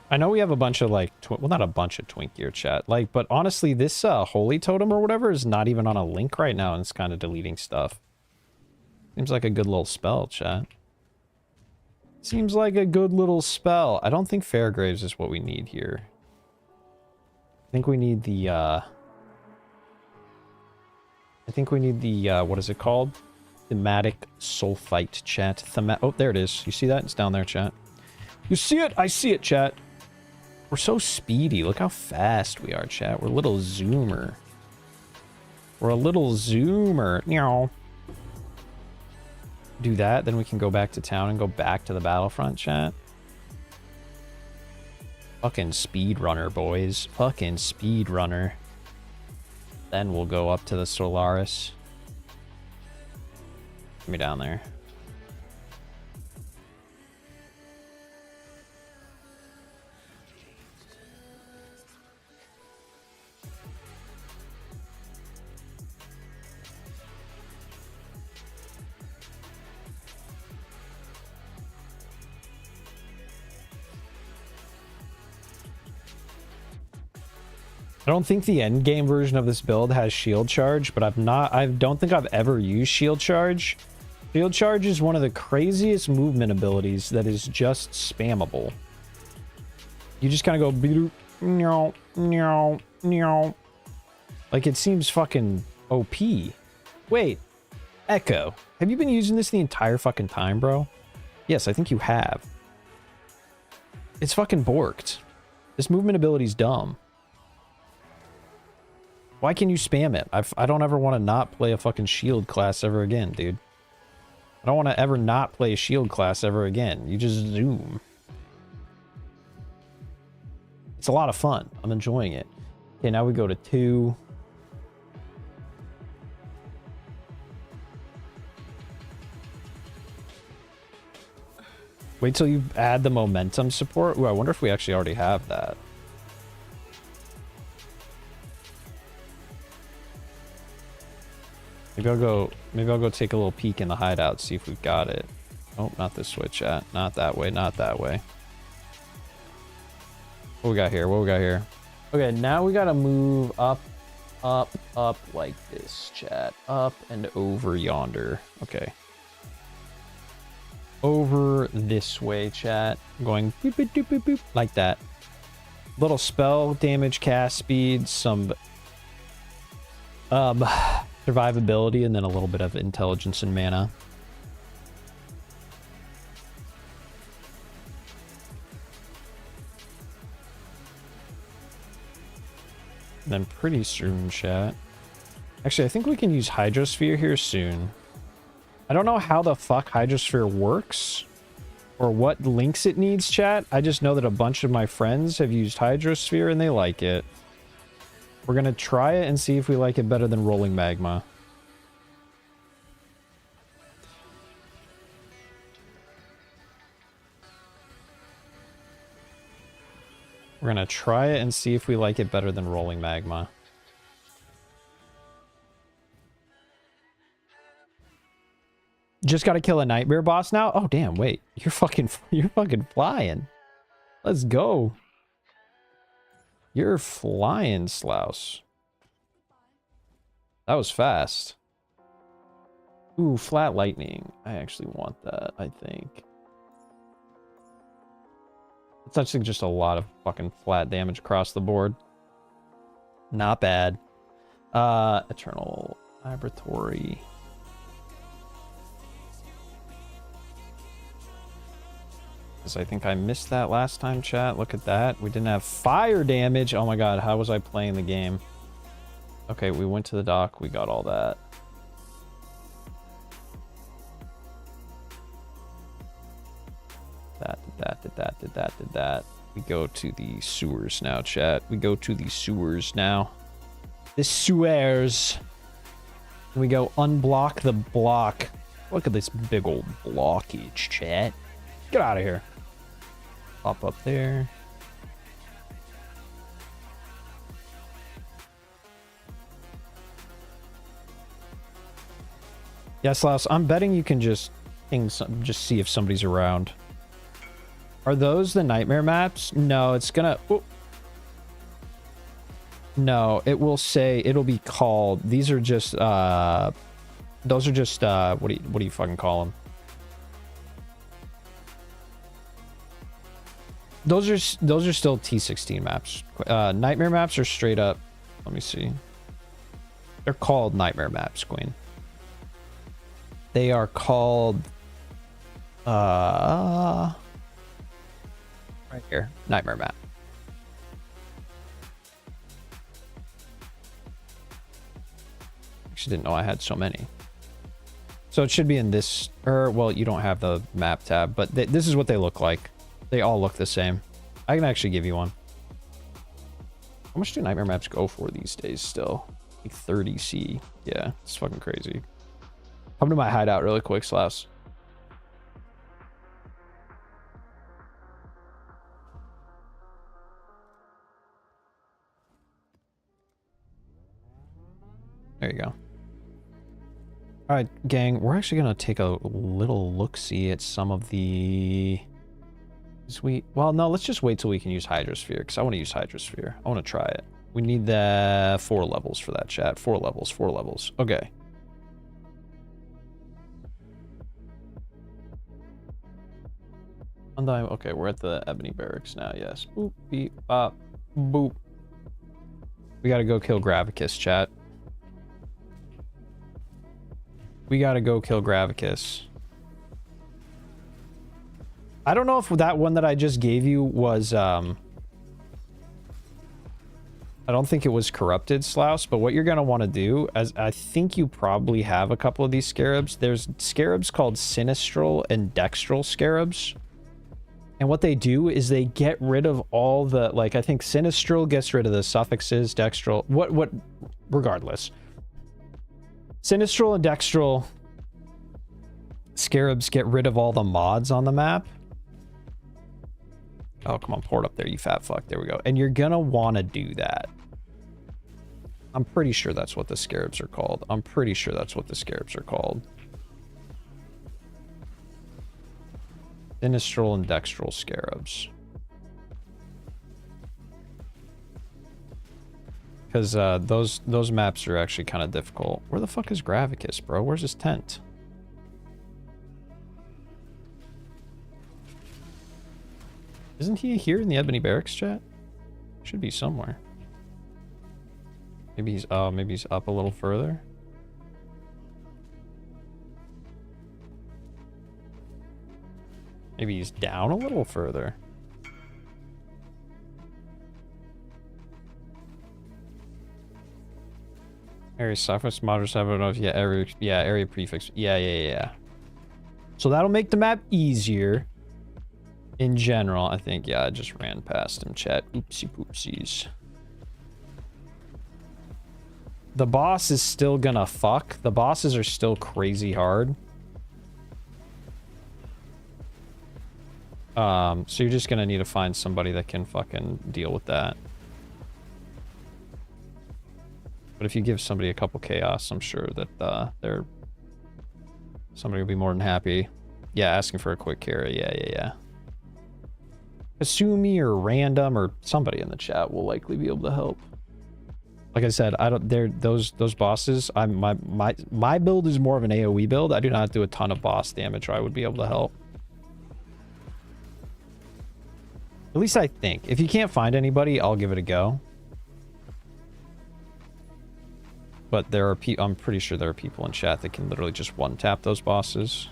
I know we have a bunch of like, well, not a bunch of twink gear, chat. Like, but honestly, this holy totem or whatever is not even on a link right now, and it's kind of deleting stuff. Seems like a good little spell, chat. Seems like a good little spell. I don't think Fairgraves is what we need here. I think we need the what is it called? Thematic Sulfite, chat. Oh, there it is. You see that? It's down there, chat. You see it? I see it, chat. We're so speedy. Look how fast we are, chat. We're a little zoomer. We're a little zoomer. Meow. Do that, then we can go back to town and go back to the battlefront, chat. Fucking speedrunner, boys. Fucking speedrunner. Then we'll go up to the Solaris. Get me down there. I don't think the end game version of this build has shield charge, but I don't think I've ever used shield charge. Shield charge is one of the craziest movement abilities that is just spammable. You just kind of go meow, meow, meow. Like it seems fucking OP. Wait, Echo, have you been using this the entire fucking time, bro? Yes, I think you have. It's fucking borked. This movement ability's dumb. Why can you spam it? I don't ever want to not play a fucking shield class ever again, dude. I don't want to ever not play a shield class ever again. You just zoom. It's a lot of fun. I'm enjoying it. Okay, now we go to 2. Wait till you add the momentum support. Ooh, I wonder if we actually already have that. Maybe I'll go take a little peek in the hideout, see if we've got it. Oh, not this way, chat. Not that way, not that way. What we got here? What we got here? Okay, now we gotta move up, up, up like this, chat. Up and over yonder. Okay. Over this way, chat. I'm going boop, boop, boop, boop, boop, like that. Little spell damage, cast speed, some Survivability and then a little bit of intelligence and mana. And then pretty soon, chat. Actually, I think we can use Hydrosphere here soon. I don't know how the fuck Hydrosphere works or what links it needs, chat. I just know that a bunch of my friends have used Hydrosphere and they like it. We're gonna try it and see if we like it better than Rolling Magma. We're gonna try it and see if we like it better than Rolling Magma. Just gotta kill a nightmare boss now? Oh damn, wait. You're fucking flying. Let's go. You're flying, Slouse. That was fast. Ooh, flat lightning. I actually want that, I think. It's actually just a lot of fucking flat damage across the board. Not bad. Eternal Laboratory. I think I missed that last time, chat. Look at that. We didn't have fire damage. Oh my god, how was I playing the game? Okay, we went to the dock. We got all that. Did that. We go to the sewers now, chat. We go to the sewers now. The sewers. And we go unblock the block. Look at this big old blockage, chat. Get out of here. Pop up there. Yes, Laos, I'm betting you can just see if somebody's around. Are those the nightmare maps? No, it's gonna... Oh. No, it will say... It'll be called... These are just... Those are just... What do you fucking call them? Those are still T16 maps. Nightmare maps are straight up... Let me see. They're called nightmare maps, Queen. They are called... Right here. Nightmare map. Actually didn't know I had so many. So it should be in this... well, you don't have the map tab, but this is what they look like. They all look the same. I can actually give you one. How much do nightmare maps go for these days still? Like 30C. Yeah, it's fucking crazy. Come to my hideout really quick, Slouse. There you go. Alright, gang, we're actually going to take a little look-see at some of the... Well, no, let's just wait till we can use Hydrosphere, because I want to use Hydrosphere. I want to try it. We need the 4 levels for that, chat. 4 levels, 4 levels. Okay. Okay, we're at the Ebony Barracks now, yes. Boop, beep, bop, boop. We gotta go kill Gravicus, chat. We gotta go kill Gravicus. I don't know if that one that I just gave you was, I don't think it was corrupted, Slouse, but what you're going to want to do, as I think you probably have a couple of these scarabs. There's scarabs called Sinistral and Dextral scarabs. And what they do is they get rid of all the, like, I think Sinistral gets rid of the suffixes, Dextral, regardless. Sinistral and Dextral scarabs get rid of all the mods on the map. Oh, come on, pour it up there, you fat fuck. There we go. And you're gonna want to do that. I'm pretty sure that's what the scarabs are called. I'm pretty sure that's what the scarabs are called. Sinistral and Dextral scarabs. Because those maps are actually kind of difficult. Where the fuck is Gravicus, bro? Where's his tent? Isn't he here in the Ebony Barracks, chat? Should be somewhere. Maybe he's up a little further. Maybe he's down a little further. Area software modders have enough. Yeah, area prefix. Yeah. So that'll make the map easier. In general, I think. Yeah, I just ran past him, chat. Oopsie poopsies. The boss is still gonna fuck. The bosses are still crazy hard. So you're just gonna need to find somebody that can fucking deal with that. But if you give somebody a couple chaos, I'm sure that somebody will be more than happy. Yeah, asking for a quick carry. Yeah. Kasumi or Random or somebody in the chat will likely be able to help. Like I said, those bosses. My build is more of an AoE build. I do not do a ton of boss damage, or I would be able to help. At least I think. If you can't find anybody, I'll give it a go. But there are I'm pretty sure there are people in chat that can literally just one-tap those bosses.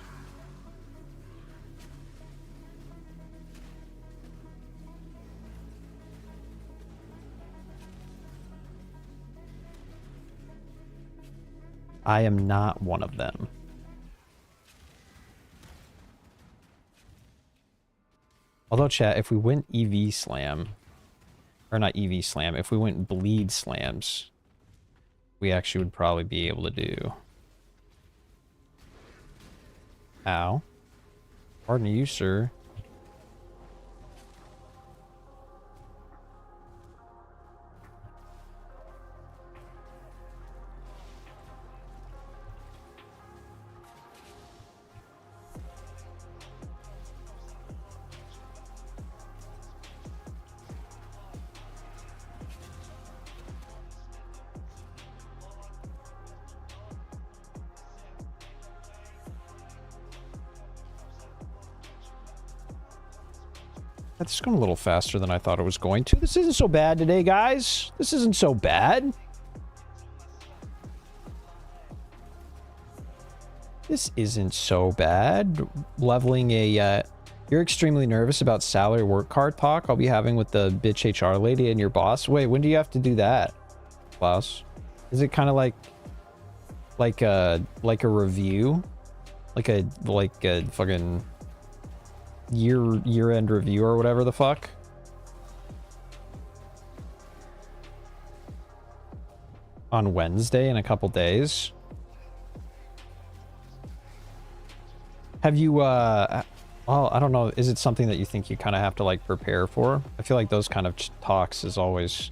I am not one of them. Although, chat, if we went EV Slam, or not EV Slam, if we went Bleed Slams, we actually would probably be able to do. Ow. Pardon you, sir. That's going a little faster than I thought it was going to. This isn't so bad today, guys. This isn't so bad. This isn't so bad. Leveling a... you're extremely nervous about salary work card talk I'll be having with the bitch HR lady and your boss. Wait, when do you have to do that, Klaus? Is it kind of like a review? Like a fucking... year-end review or whatever the fuck? On Wednesday in a couple days? Have you well, I don't know, is it something that you think you kind of have to like prepare for? I feel like those kind of talks is always...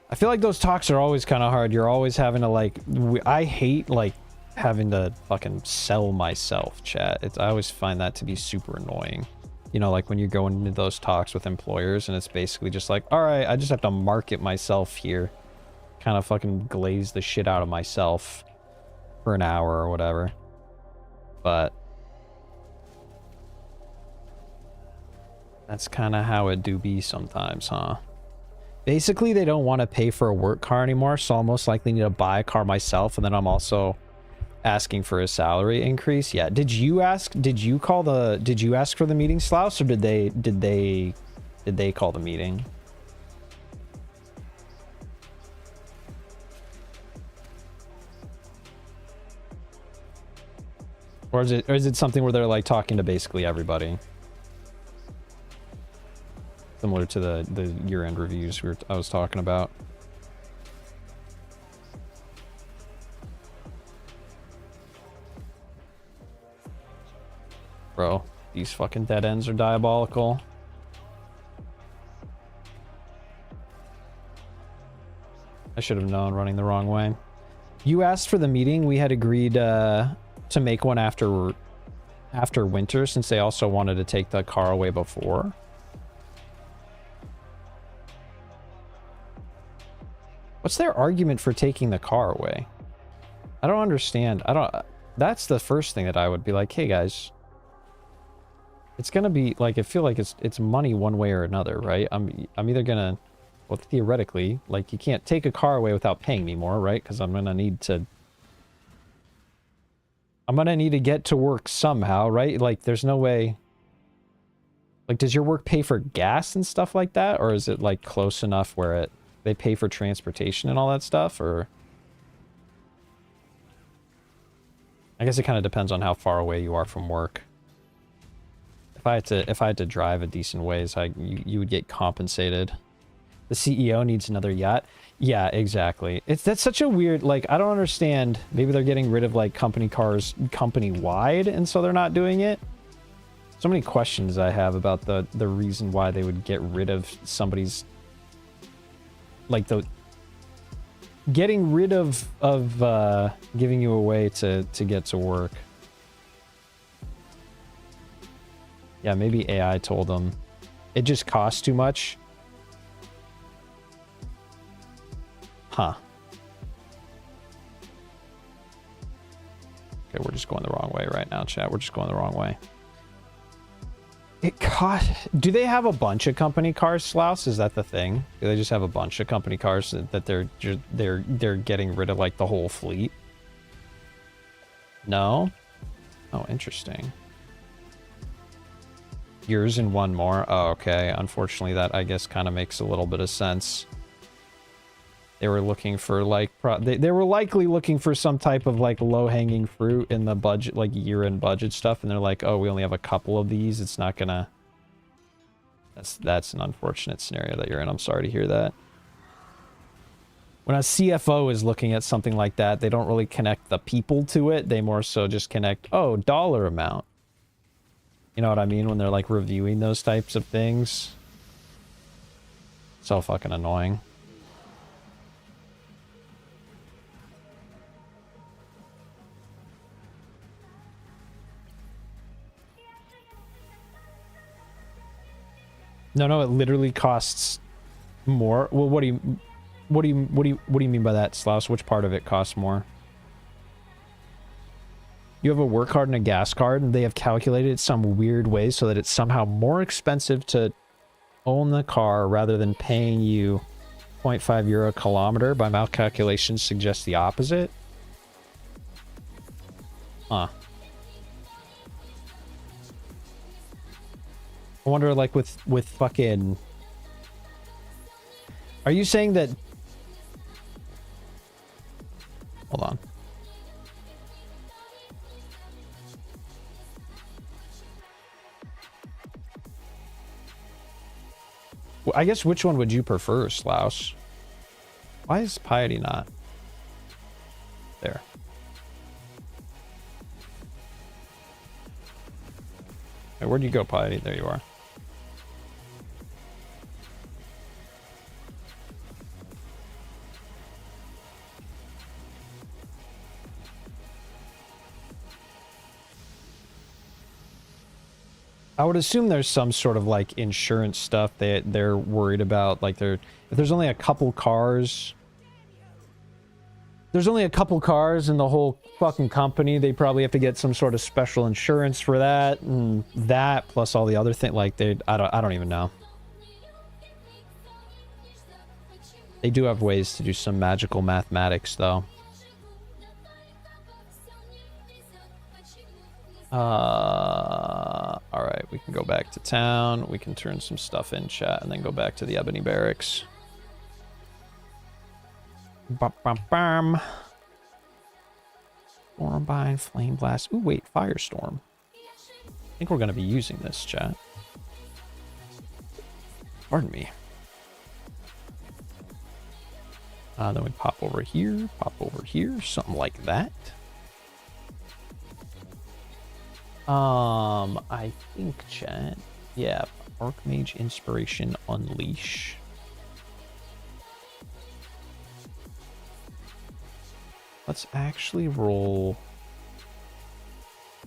I feel like those talks are always kind of hard. You're always having to like... I hate like having to fucking sell myself, chat. I always find that to be super annoying. You know, like when you're going into those talks with employers and it's basically just like, all right, I just have to market myself here. Kind of fucking glaze the shit out of myself for an hour or whatever. But that's kind of how it do be sometimes, huh? Basically, they don't want to pay for a work car anymore, so I'll most likely need to buy a car myself, and then I'm also asking for a salary increase. Yeah. Did you ask for the meeting, Slaus, or did they call the meeting? Or is it something where they're like talking to basically everybody? Similar to the year-end reviews I was talking about. Bro, these fucking dead ends are diabolical. I should have known, running the wrong way. You asked for the meeting. We had agreed to make one after winter, since they also wanted to take the car away before. What's their argument for taking the car away? I don't understand. That's the first thing that I would be like, hey guys, it's gonna be like, I feel like it's money one way or another, right? I'm either gonna, well, theoretically, like, you can't take a car away without paying me more, right? Because I'm gonna I'm gonna need to get to work somehow, right? Like, there's no way... Like, does your work pay for gas and stuff like that? Or is it, like, close enough where they pay for transportation and all that stuff? Or... I guess it kind of depends on how far away you are from work. If I had to drive a decent ways, you would get compensated. The CEO needs another yacht. Yeah, exactly. That's such a weird, like, I don't understand. Maybe they're getting rid of, like, company cars company-wide, and so they're not doing it. So many questions I have about the reason why they would get rid of somebody's, like, getting rid of giving you a way to get to work. Yeah, maybe AI told them it just costs too much. Huh. Okay, we're just going the wrong way right now, chat. We're just going the wrong way. It cost... Do they have a bunch of company cars, Slaus? Is that the thing? Do they just have a bunch of company cars that they're getting rid of, like, the whole fleet? No? Oh, interesting. Yours and one more. Oh, okay. Unfortunately, that, I guess, kind of makes a little bit of sense. They were looking for, like... They were likely looking for some type of, like, low-hanging fruit in the budget, like, year-end budget stuff, and they're like, oh, we only have a couple of these. It's not gonna... That's an unfortunate scenario that you're in. I'm sorry to hear that. When a CFO is looking at something like that, they don't really connect the people to it. They more so just connect, oh, dollar amount. You know what I mean? When they're, like, reviewing those types of things. So fucking annoying. No, it literally costs more. Well, what do you mean by that, Slaus? Which part of it costs more? You have a work card and a gas card, and they have calculated it some weird way so that it's somehow more expensive to own the car rather than paying you 0.5 euro a kilometer. By my calculations suggest the opposite. Huh. I wonder, like, with fucking... Are you saying that... Hold on. Well, I guess which one would you prefer, Slaus? Why is Piety not there? Hey, where'd you go, Piety? There you are. I would assume there's some sort of, like, insurance stuff that they're worried about. Like, if there's only a couple cars... There's only a couple cars in the whole fucking company. They probably have to get some sort of special insurance for that. And that, plus all the other things. Like, I don't even know. They do have ways to do some magical mathematics, though. Alright, we can go back to town. We can turn some stuff in chat and then go back to the Ebony Barracks. Bum, bum, bum. Stormbine, Flame Blast. Ooh, wait, Firestorm. I think we're going to be using this, chat. Pardon me. Then we pop over here, something like that. I think, chat. Yeah, Archmage Inspiration Unleash. Let's actually roll.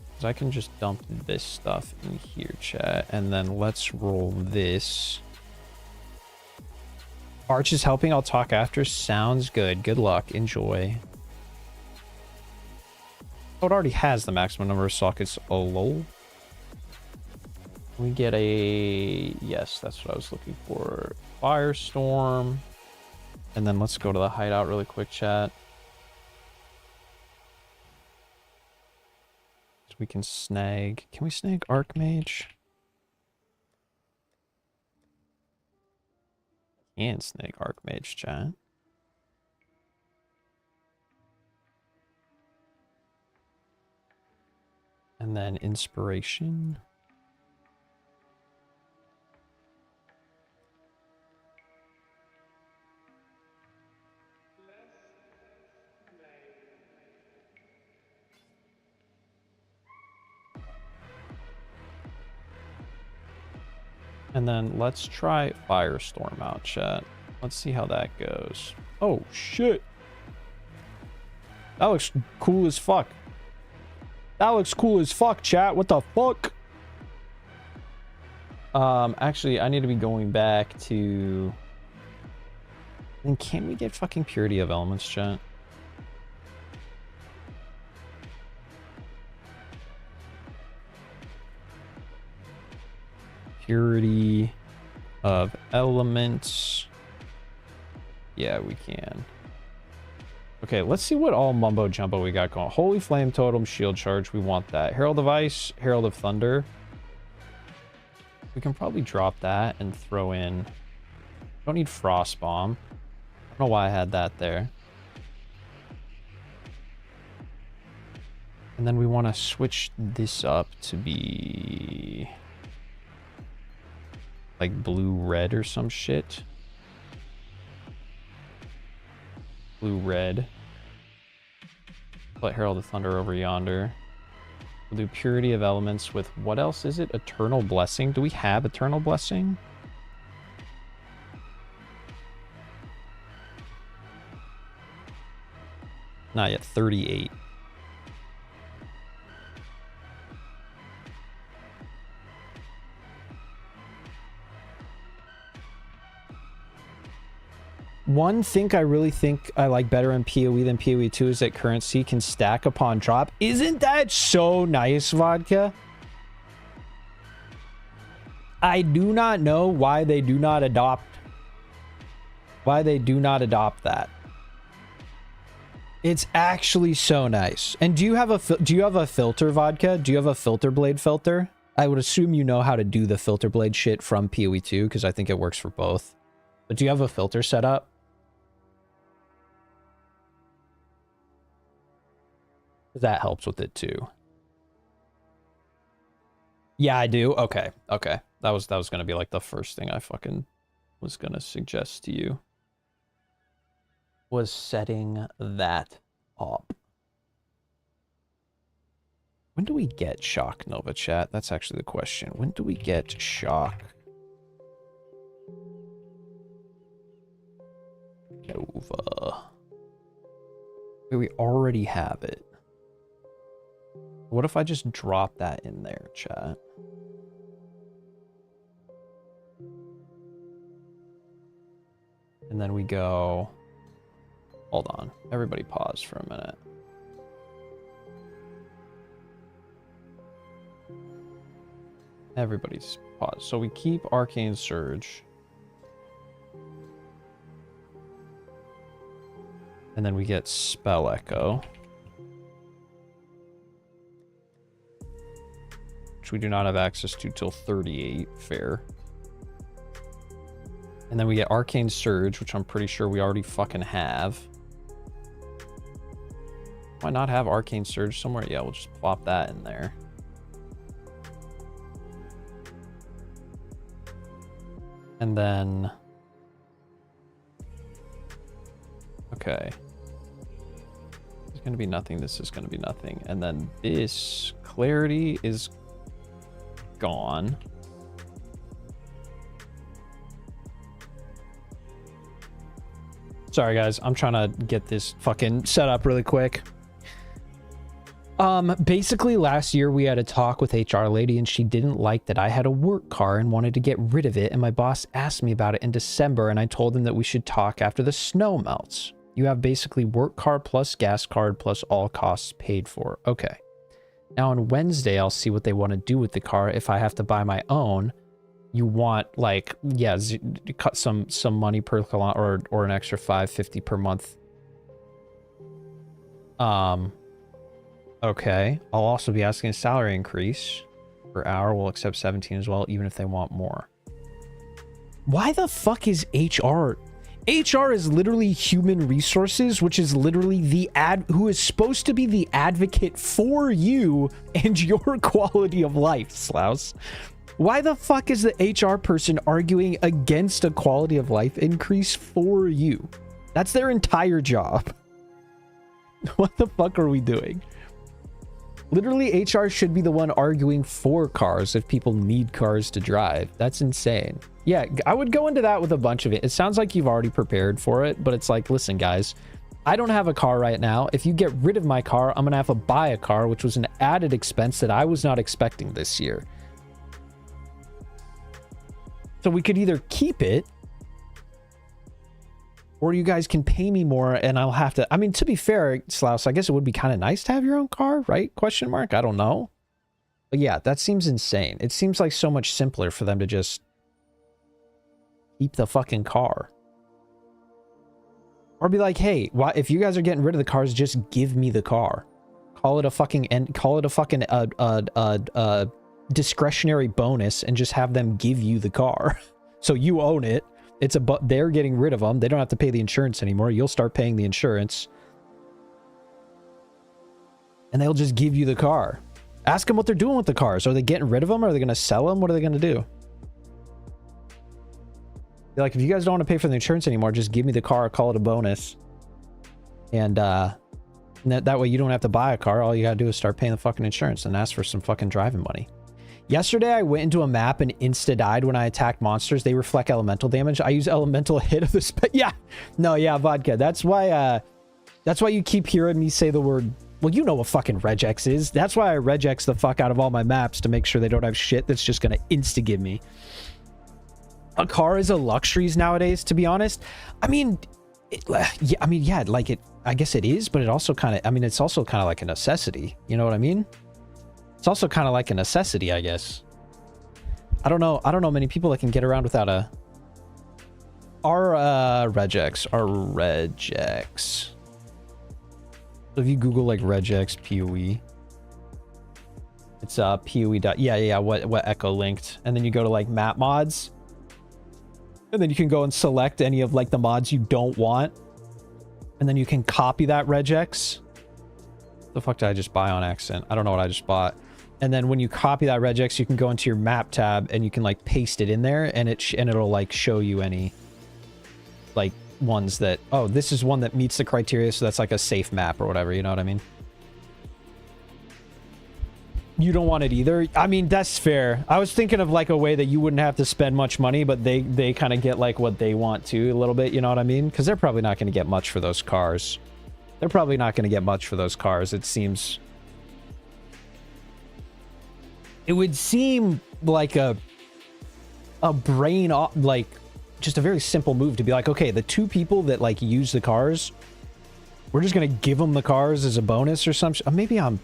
Because I can just dump this stuff in here, chat. And then let's roll this. Arch is helping. I'll talk after. Sounds good. Good luck. Enjoy. Oh, it already has the maximum number of sockets. Oh, lol. We get a... Yes, that's what I was looking for. Firestorm. And then let's go to the hideout really quick, chat. So we can snag. Can we snag Archmage? Can't snag Archmage, chat. And then Inspiration. And then let's try Firestorm out, chat. Let's see how that goes. Oh, shit. That looks cool as fuck. That looks cool as fuck, chat. What the fuck? Actually, I need to be going back to... Then can we get fucking Purity of Elements, chat? Purity of Elements. Yeah, we can. Okay, let's see what all mumbo jumbo we got going. Holy Flame Totem, Shield Charge, we want that. Herald of Ice, Herald of Thunder. We can probably drop that and throw in... Don't need Frost Bomb. I don't know why I had that there. And then we want to switch this up to be... like blue-red or some shit. Blue-red. Put Herald of Thunder over yonder. We'll do Purity of Elements with... What else is it? Eternal Blessing. Do we have Eternal Blessing? Not yet. 38. One thing I really think I like better in PoE than PoE 2 is that currency can stack upon drop. Isn't that so nice, Vodka? I do not know why they do not adopt that. It's actually so nice. And do you have a filter, Vodka? Do you have a filter blade filter? I would assume you know how to do the filter blade shit from PoE 2 because I think it works for both. But do you have a filter set up? That helps with it too. Yeah, I do. Okay. Okay. That was going to be like the first thing I fucking was going to suggest to you. Was setting that up. When do we get Shock Nova, chat? That's actually the question. When do we get Shock Nova? We already have it. What if I just drop that in there, chat? And then we go... Hold on. Everybody pause for a minute. Everybody's pause. So we keep Arcane Surge. And then we get Spell Echo. Which we do not have access to till 38. Fair. And then we get Arcane Surge, which I'm pretty sure we already fucking have. Why not have Arcane Surge somewhere? Yeah, we'll just plop that in there. And then... Okay. There's going to be nothing. This is going to be nothing. And then this Clarity is gone. Sorry, guys. I'm trying to get this fucking set up really quick. Basically last year we had a talk with HR lady and she didn't like that I had a work car and wanted to get rid of it, and my boss asked me about it in December and I told him that we should talk after the snow melts. You have basically work car plus gas card plus all costs paid for. Okay. Now on Wednesday I'll see what they want to do with the car. If I have to buy my own, you want like, yeah, cut some money per kilometer or an extra $5.50 per month. Okay. I'll also be asking a salary increase per hour. We'll accept 17 as well, even if they want more. Why the fuck is HR? HR is literally human resources, which is literally the who is supposed to be the advocate for you and your quality of life, Slouse. Why the fuck is the HR person arguing against a quality of life increase for you? That's their entire job. What the fuck are we doing? Literally, HR should be the one arguing for cars if people need cars to drive. That's insane. Yeah, I would go into that with a bunch of it. It sounds like you've already prepared for it, but it's like, listen, guys, I don't have a car right now. If you get rid of my car, I'm going to have to buy a car, which was an added expense that I was not expecting this year. So we could either keep it, or you guys can pay me more and I'll have to... I mean, to be fair, Slouse, I guess it would be kind of nice to have your own car, right? Question mark? I don't know. But yeah, that seems insane. It seems like so much simpler for them to just keep the fucking car. Or be like, hey, why, if you guys are getting rid of the cars, just give me the car. Call it a fucking discretionary bonus and just have them give you the car. So you own it. It's they're getting rid of them. They don't have to pay the insurance anymore. You'll start paying the insurance. And they'll just give you the car. Ask them what they're doing with the cars. Are they getting rid of them? Are they going to sell them? What are they going to do? Be like, if you guys don't want to pay for the insurance anymore, just give me the car, call it a bonus. And that way you don't have to buy a car. All you got to do is start paying the fucking insurance and ask for some fucking driving money. Yesterday, I went into a map and insta-died when I attacked monsters. They reflect elemental damage. I use elemental hit of the spell. Yeah. No, yeah, vodka. That's why you keep hearing me say the word... Well, you know what fucking regex is. That's why I regex the fuck out of all my maps to make sure they don't have shit that's just going to insta-give me. A car is a luxuries nowadays, to be honest. I mean... yeah, like it... I guess it is, but it also kind of... I mean, it's also kind of like a necessity. You know what I mean? It's also kind of like a necessity, I guess. I don't know many people that can get around without a... Our regex. So if you Google like regex PoE, it's PoE. Yeah, what Echo linked. And then you go to like map mods. And then you can go and select any of like the mods you don't want. And then you can copy that regex. The fuck did I just buy on accident? I don't know what I just bought. And then when you copy that regex, you can go into your map tab and you can like paste it in there, and it'll like show you any like ones that, oh, this is one that meets the criteria, so that's like a safe map or whatever, you know what I mean? You don't want it either? I mean, that's fair. I was thinking of like a way that you wouldn't have to spend much money, but they kind of get like what they want to a little bit, you know what I mean? Because they're probably not going to get much for those cars. They're probably not going to get much for those cars, it seems. It would seem like a brain, like, just a very simple move to be like, okay, the two people that, like, use the cars, we're just going to give them the cars as a bonus or something. Maybe I'm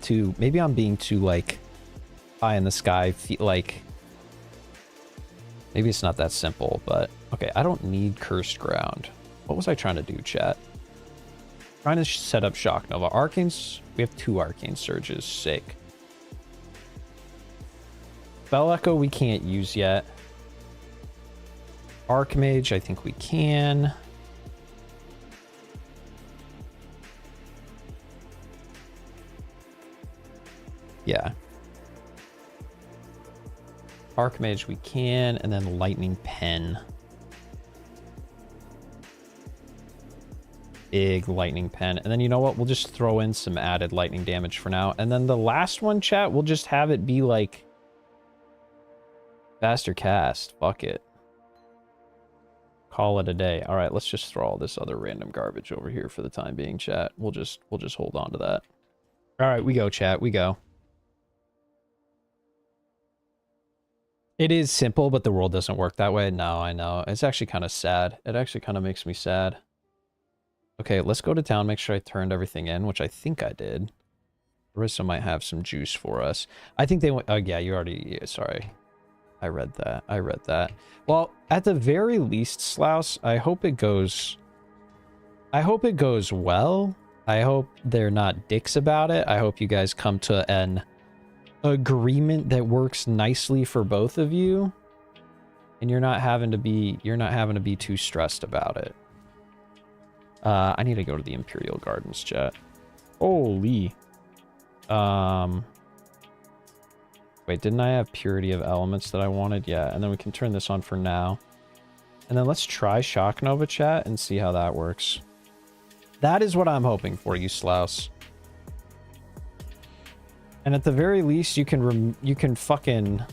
being too, like, high in the sky, like, maybe it's not that simple, but, okay, I don't need Cursed Ground. What was I trying to do, chat? Trying to set up Shock Nova. Arcanes, we have 2 Arcane Surges, sick. Spell Echo we can't use yet. Archmage, I think we can. Yeah. Archmage we can, and then Lightning Pen. Big Lightning Pen. And then you know what? We'll just throw in some added lightning damage for now. And then the last one, chat, we'll just have it be like faster cast. Fuck it. Call it a day. All right, let's just throw all this other random garbage over here for the time being, chat. We'll just hold on to that. All right, we go, chat. We go. It is simple, but the world doesn't work that way. No, I know. It's actually kind of sad. It actually kind of makes me sad. Okay, let's go to town, make sure I turned everything in, which I think I did. Marissa might have some juice for us. I think they went... Oh, yeah, you already... Yeah, sorry. I read that. Well, at the very least, Slouse, I hope it goes well. I hope they're not dicks about it. I hope you guys come to an agreement that works nicely for both of you. And you're not having to be too stressed about it. I need to go to the Imperial Gardens, chat. Holy. Wait, didn't I have Purity of Elements that I wanted? Yeah, and then we can turn this on for now. And then let's try Shock Nova, chat, and see how that works. That is what I'm hoping for, you Slouse. And at the very least, you can fucking...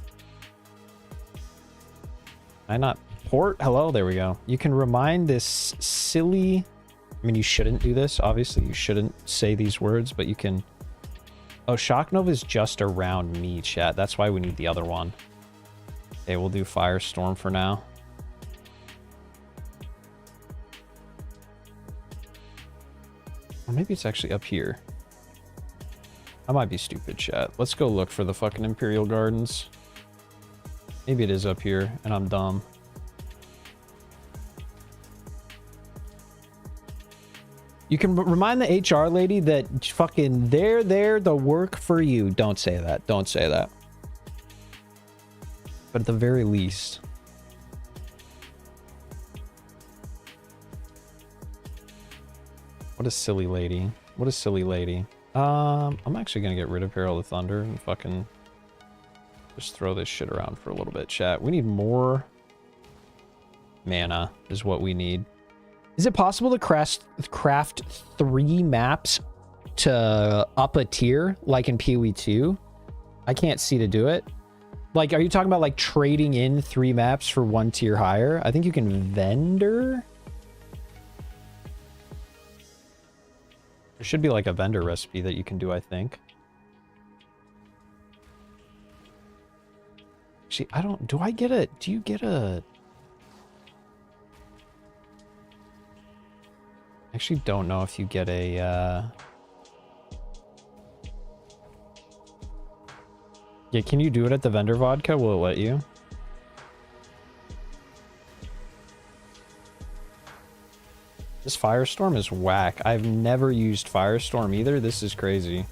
I not port? Hello, there we go. You can remind this silly... I mean, you shouldn't do this. Obviously, you shouldn't say these words, but you can... Oh, Shock Nova is just around me, chat. That's why we need the other one. Okay, we'll do Firestorm for now. Or maybe it's actually up here. I might be stupid, chat. Let's go look for the fucking Imperial Gardens. Maybe it is up here, and I'm dumb. You can remind the HR lady that fucking they're there to work for you. Don't say that. Don't say that. But at the very least... What a silly lady. What a silly lady. I'm actually gonna get rid of Herald of Thunder and fucking just throw this shit around for a little bit, chat. We need more mana is what we need. Is it possible to craft 3 maps to up a tier like in PoE 2? I can't see to do it. Like, are you talking about like trading in 3 maps for 1 tier higher? I think you can vendor. There should be like a vendor recipe that you can do, I think. Actually, I don't... Do I get a... Do you get a... I actually don't know if you get a... Yeah, can you do it at the vendor vodka? Will it let you? This Firestorm is whack. I've never used Firestorm either. This is crazy.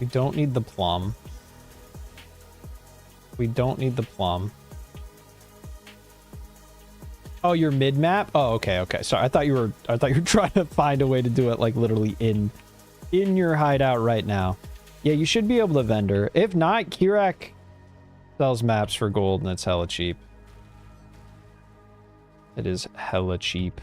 We don't need the plum. We don't need the plum. Oh, you're mid map? Oh, okay, okay. Sorry, I thought you were trying to find a way to do it like literally in your hideout right now. Yeah, you should be able to vendor. If not, Kirak sells maps for gold and it's hella cheap. It is hella cheap.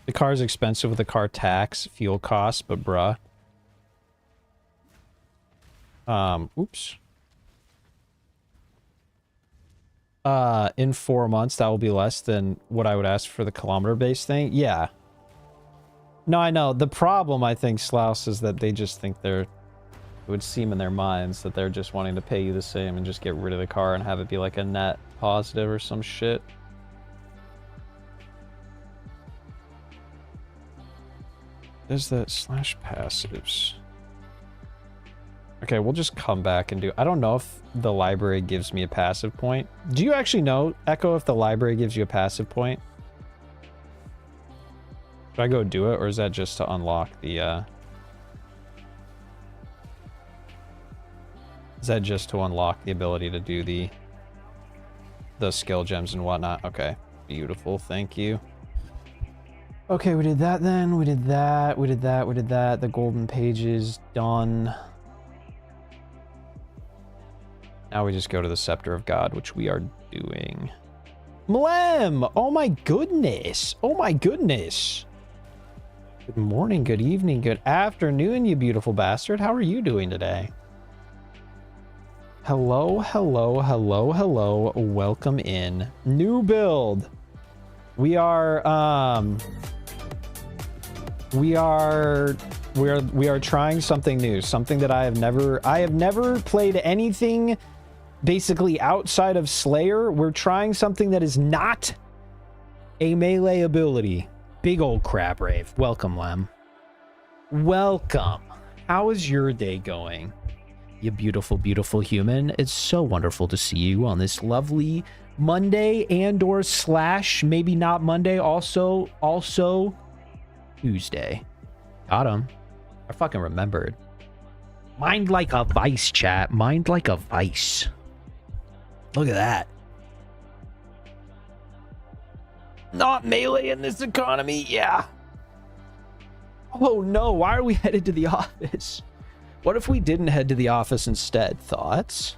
The car is expensive with the car tax, fuel costs, but bruh. Oops. In 4 months, that will be less than what I would ask for the kilometer-based thing. Yeah. No, I know. The problem, I think, Slouse, is that they just think they're... It would seem in their minds that they're just wanting to pay you the same and just get rid of the car and have it be like a net positive or some shit. There's that slash passives. Okay, we'll just come back and do... I don't know if the library gives me a passive point. Do you actually know, Echo, if the library gives you a passive point? Should I go do it, or is that just to unlock the... Is that just to unlock the ability to do the skill gems and whatnot? Okay, beautiful, thank you. Okay, we did that then. We did that. We did that. We did that. The golden pages done. Now we just go to the Scepter of God, which we are doing. Mlem! Oh my goodness! Oh my goodness! Good morning, good evening, good afternoon, you beautiful bastard. How are you doing today? Hello, hello, hello, hello. Welcome in. New build. We are trying something new, something that I have never played anything basically outside of Slayer. We're trying something that is not A melee ability. Big old crab rave. Welcome, Lem. Welcome. How is your day going? You beautiful, beautiful human. It's so wonderful to see you on this lovely Monday and or slash maybe not Monday, also Tuesday. Got him. I fucking remembered. Mind like a vice, chat. Mind like a vice. Look at that. Not melee in this economy, yeah. Oh no, why are we headed to the office? What if we didn't head to the office instead? Thoughts?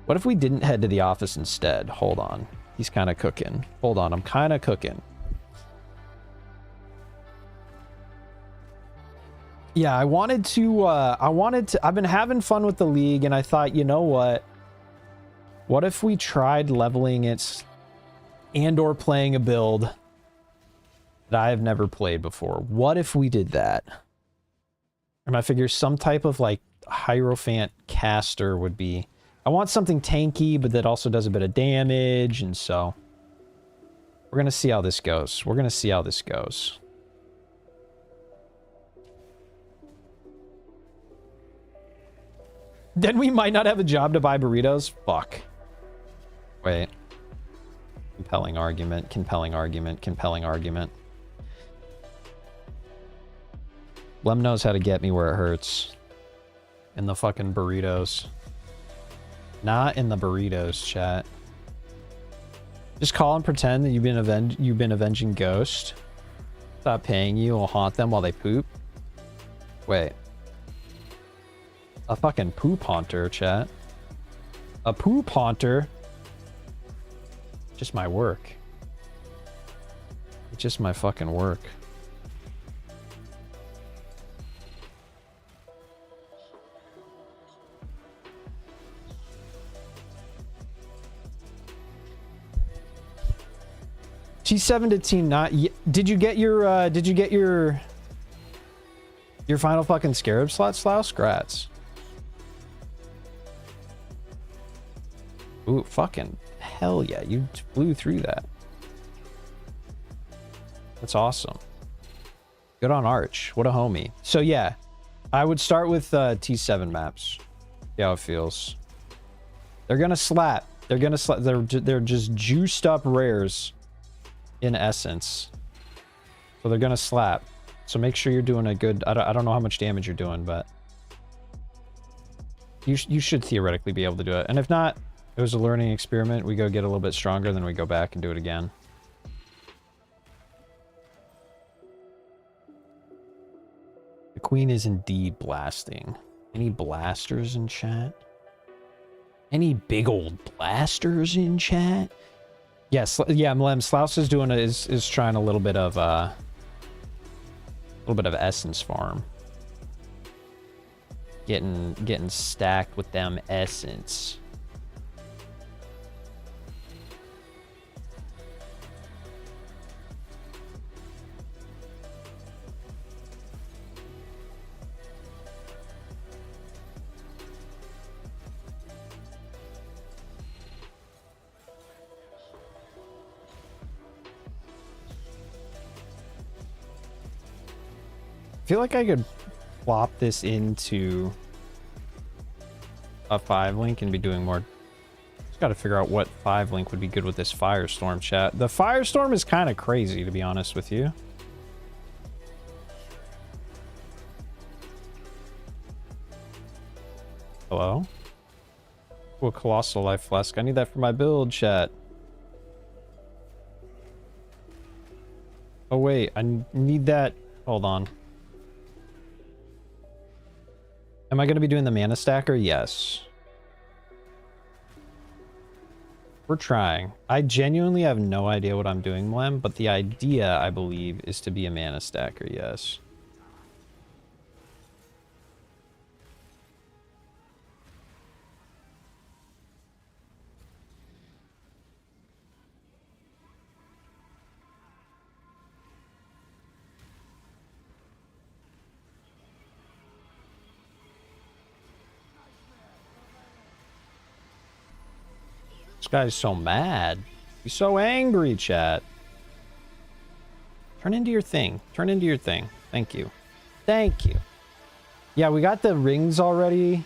What if we didn't head to the office instead? Hold on. He's kind of cooking. Hold on, I'm kind of cooking. Yeah, I've been having fun with the league, and I thought, you know what? What if we tried leveling it and or playing a build that I have never played before? What if we did that? And I figure some type of like Hierophant caster would be... I want something tanky, but that also does a bit of damage, and so... We're gonna see how this goes. We're gonna see how this goes. Then we might not have a job to buy burritos? Fuck. Wait. Compelling argument, compelling argument, compelling argument. Lem knows how to get me where it hurts. In the fucking burritos. Not in the burritos, chat. Just call and pretend that you've been avenging Ghost. Stop paying you, will haunt them while they poop. Wait. A fucking poop haunter, chat. A poop haunter? Just my work. It's just my fucking work. T7 to T9. Did you get your final fucking scarab slot, Slouse? Grats. Ooh, fucking hell yeah, you flew through that. That's awesome. Good on Arch. What a homie. So yeah, I would start with T7 maps. See how it feels. They're gonna slap. They're gonna slap. They're just juiced up rares in essence. So they're gonna slap. So make sure you're doing a good... I don't know how much damage you're doing, but... You should theoretically be able to do it. And if not, it was a learning experiment. We go get a little bit stronger, then we go back and do it again. The queen is indeed blasting. Any blasters in chat? Any big old blasters in chat? Yes, yeah, Mlem, Slouse is doing is trying a little bit of essence farm. Getting stacked with them essence. I feel like I could plop this into a 5-link and be doing more. Just got to figure out what 5-link would be good with this Firestorm, chat. The Firestorm is kind of crazy, to be honest with you. Hello? Oh, a Colossal Life Flask. I need that for my build, chat. Oh, wait. I need that. Hold on. Am I going to be doing the mana stacker? Yes. We're trying. I genuinely have no idea what I'm doing, Mlem, but the idea, I believe, is to be a mana stacker, yes. This guy's so mad. He's so angry, chat. Turn into your thing. Turn into your thing. Thank you. Thank you. Yeah, we got the rings already.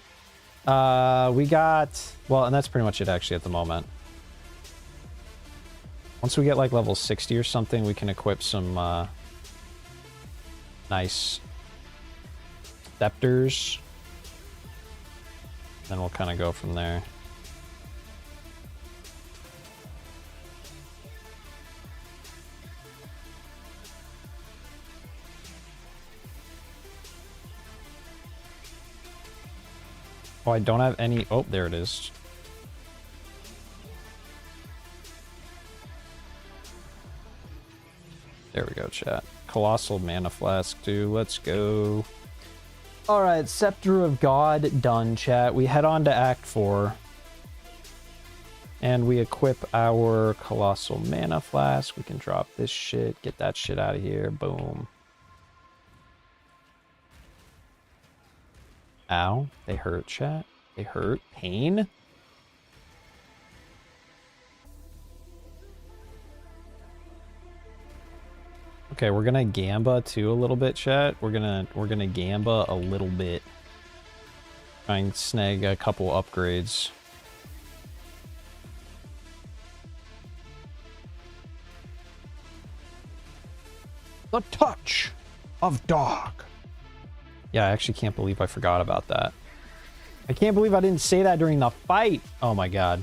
We got... Well, and that's pretty much it, actually, at the moment. Once we get, like, level 60 or something, we can equip some, nice scepters. Then we'll kind of go from there. Oh, I don't have any... Oh, there it is. There we go, chat. Colossal Mana Flask, too. Let's go. Alright, Scepter of God done, chat. We head on to Act 4. And we equip our Colossal Mana Flask. We can drop this shit. Get that shit out of here. Boom. Ow. They hurt, chat. They hurt. Pain? Okay, we're gonna Gamba too a little bit, chat. We're gonna Gamba a little bit. Try and snag a couple upgrades. The touch of dog. Yeah, I actually can't believe I forgot about that. I can't believe I didn't say that during the fight. Oh my god.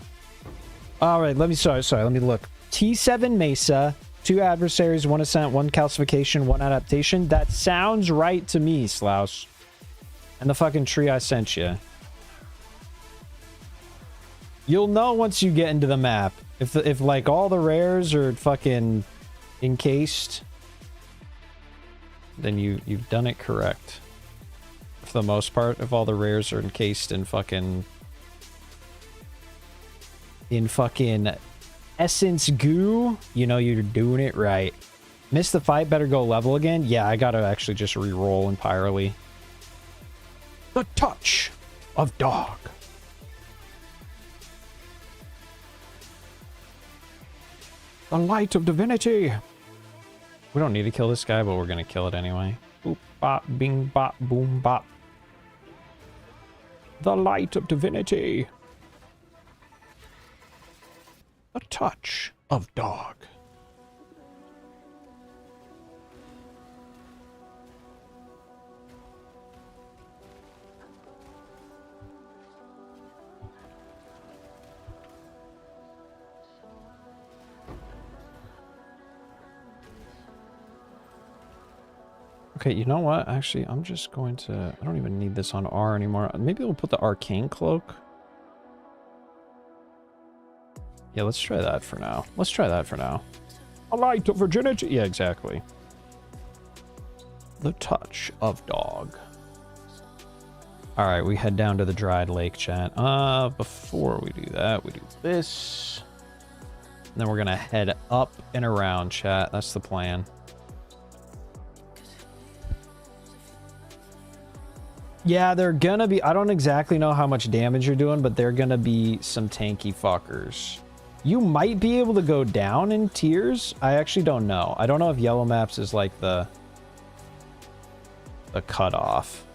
All right, let me let me look. T7 Mesa, 2 adversaries, 1 ascent, 1 calcification, 1 adaptation. That sounds right to me, Slouch. And the fucking tree I sent you. You'll know once you get into the map. If like all the rares are fucking encased, then you've done it correct. For the most part, if all the rares are encased in fucking essence goo, you know you're doing it right. Missed the fight, better go level again. Yeah, I gotta actually just re-roll entirely. The touch of dog. The light of divinity. We don't need to kill this guy, but we're gonna kill it anyway. Boop, bop, bing, bop, boom, bop. The light of divinity. The touch of dog. Okay, you know what? Actually, I'm just going to... I don't even need this on R anymore. Maybe we'll put the Arcane Cloak. Yeah, let's try that for now. Let's try that for now. A light of virginity. Yeah, exactly. The touch of dog. Alright, we head down to the Dried Lake, chat. Before we do that, we do this. And then we're gonna head up and around, chat. That's the plan. Yeah, they're gonna be... I don't exactly know how much damage you're doing, but they're gonna be some tanky fuckers. You might be able to go down in tiers. I actually don't know. I don't know if Yellow Maps is like the cutoff.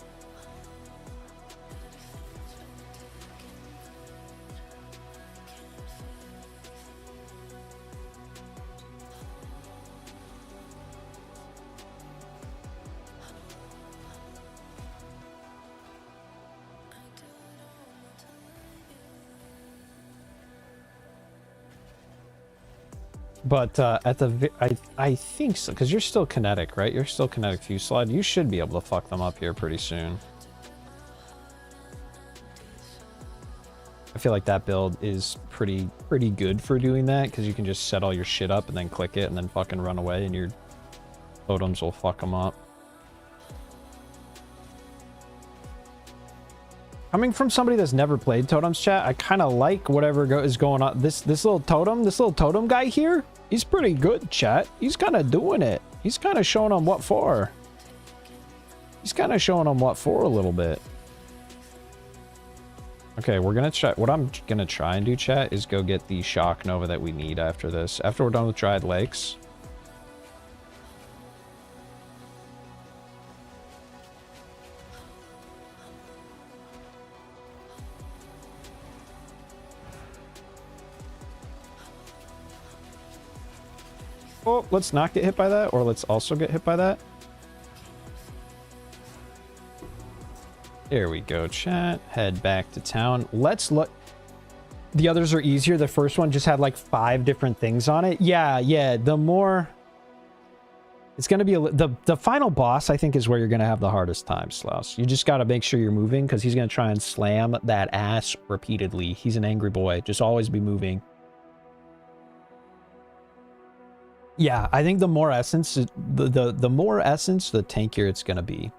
But at the... I think so, because you're still kinetic, right? You're still kinetic Fusillade. You should be able to fuck them up here pretty soon. I feel like that build is pretty good for doing that, because you can just set all your shit up and then click it and then fucking run away and your totems will fuck them up. Coming from somebody that's never played totems, chat, I kind of like whatever is going on. This little totem guy here, he's pretty good, chat. He's kind of doing it. He's kind of showing them what for. He's kind of showing them what for a little bit. Okay, we're gonna try. What I'm gonna try and do, chat, is go get the Shock Nova that we need after this. After we're done with Dried Lakes. Oh, let's not get hit by that, or let's also get hit by that. There we go, chat. Head back to town. Let's look. The others are easier. The first one just had like 5 different things on it. Yeah. The more... It's going to be... The final boss, I think, is where you're going to have the hardest time, Slaus. You just got to make sure you're moving, because he's going to try and slam that ass repeatedly. He's an angry boy. Just always be moving. Yeah, I think the more essence... The more essence, the tankier it's going to be.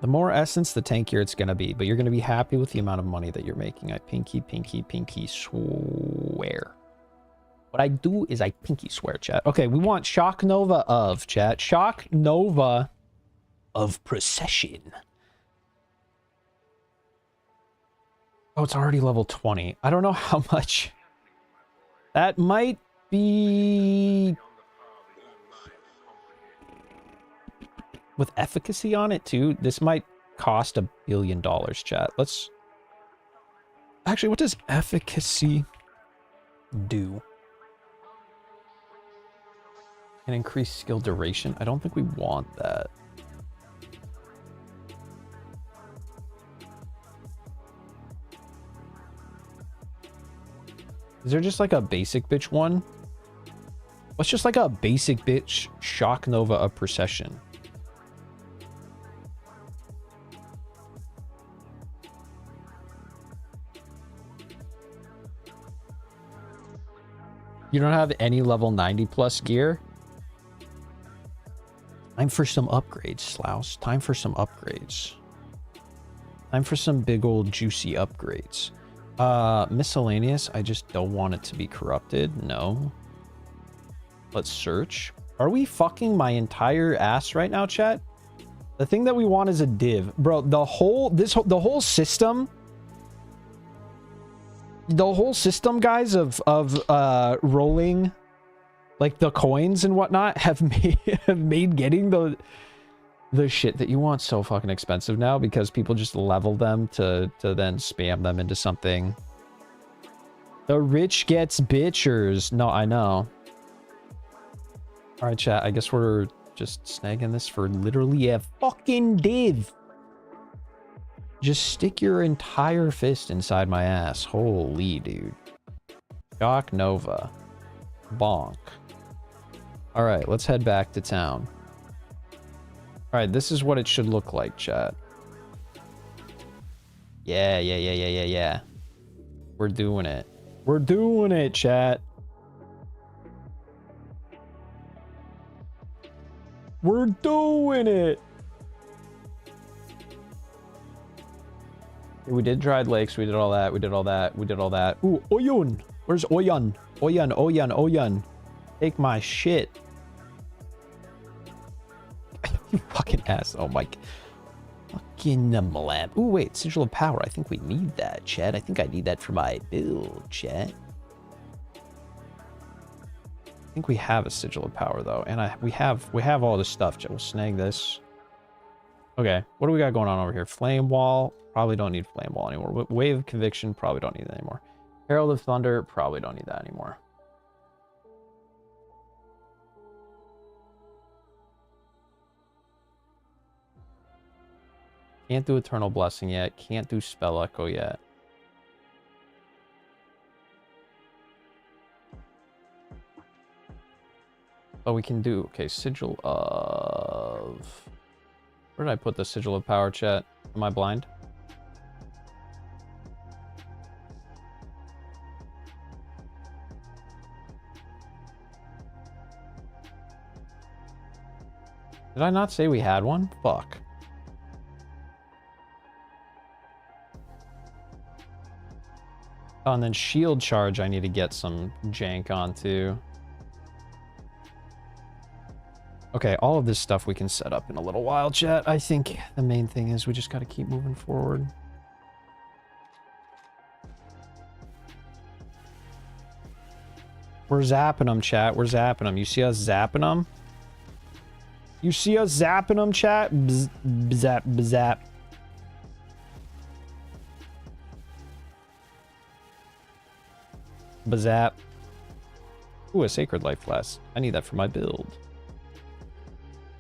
The more essence, the tankier it's going to be. But you're going to be happy with the amount of money that you're making. I pinky swear. What I do is I pinky swear, chat. Okay, we want Shock Nova of, chat. Shock Nova of Procession. Oh, it's already level 20. I don't know how much. That might be... with efficacy on it too. This might cost $1 billion, chat. Let's actually, what does efficacy do? And increase skill duration. I don't think we want that. Is there just like a basic bitch one? What's just like a basic bitch Shock Nova of Procession? You don't have any level 90 plus gear? Time for some upgrades, Slaus. Time for some upgrades. Time for some big old juicy upgrades. Miscellaneous, I just don't want it to be corrupted. No. Let's search. Are we fucking my entire ass right now, chat? The thing that we want is a div. Bro, the whole system... The whole system, guys, of rolling like the coins and whatnot have made getting the shit that you want so fucking expensive now, because people just level them to then spam them into something. The rich gets bitchers. No, I know. All right, chat. I guess we're just snagging this for literally a fucking div. Just stick your entire fist inside my ass. Holy dude. Shock Nova. Bonk. Alright, let's head back to town. Alright, this is what it should look like, chat. Yeah. We're doing it. We're doing it, chat. We're doing it. We did dried lakes. We did all that. We did all that. We did all that. Ooh, Oyun. Where's Oyun? Oyun. Take my shit. You fucking ass. Oh my. Fucking lab. Ooh, wait. Sigil of Power. I think we need that, chat. I think I need that for my build, chat. I think we have a Sigil of Power, though. And we have all this stuff, chat. We'll snag this. Okay. What do we got going on over here? Flame Wall. Probably don't need Flame Wall anymore. Wave of Conviction, probably don't need that anymore. Herald of Thunder, probably don't need that anymore. Can't do Eternal Blessing yet. Can't do Spell Echo yet. But we can do... Okay, Sigil of... Where did I put the Sigil of Power, chat? Am I blind? Did I not say we had one? Fuck. Oh, and then shield charge I need to get some jank onto. Okay, all of this stuff we can set up in a little while, chat. I think the main thing is we just got to keep moving forward. We're zapping them, chat. We're zapping them. You see us zapping them? You see us zapping them, chat? Bzz, bzap, bzap. Bazap. Ooh, a Sacred Life Flask. I need that for my build.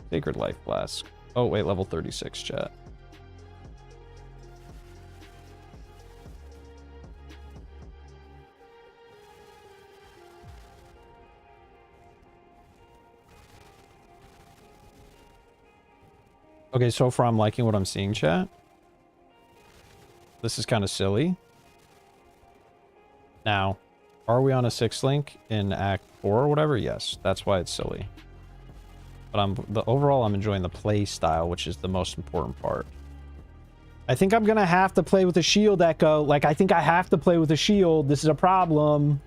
Sacred Life Flask. Oh, wait, level 36, chat. Okay, so far I'm liking what I'm seeing, chat. This is kind of silly. Now, are we on a 6 link in Act 4 or whatever? Yes, that's why it's silly. But overall I'm enjoying the play style, which is the most important part. I think I'm gonna have to play with a shield, Echo. Like, I think I have to play with a shield. This is a problem.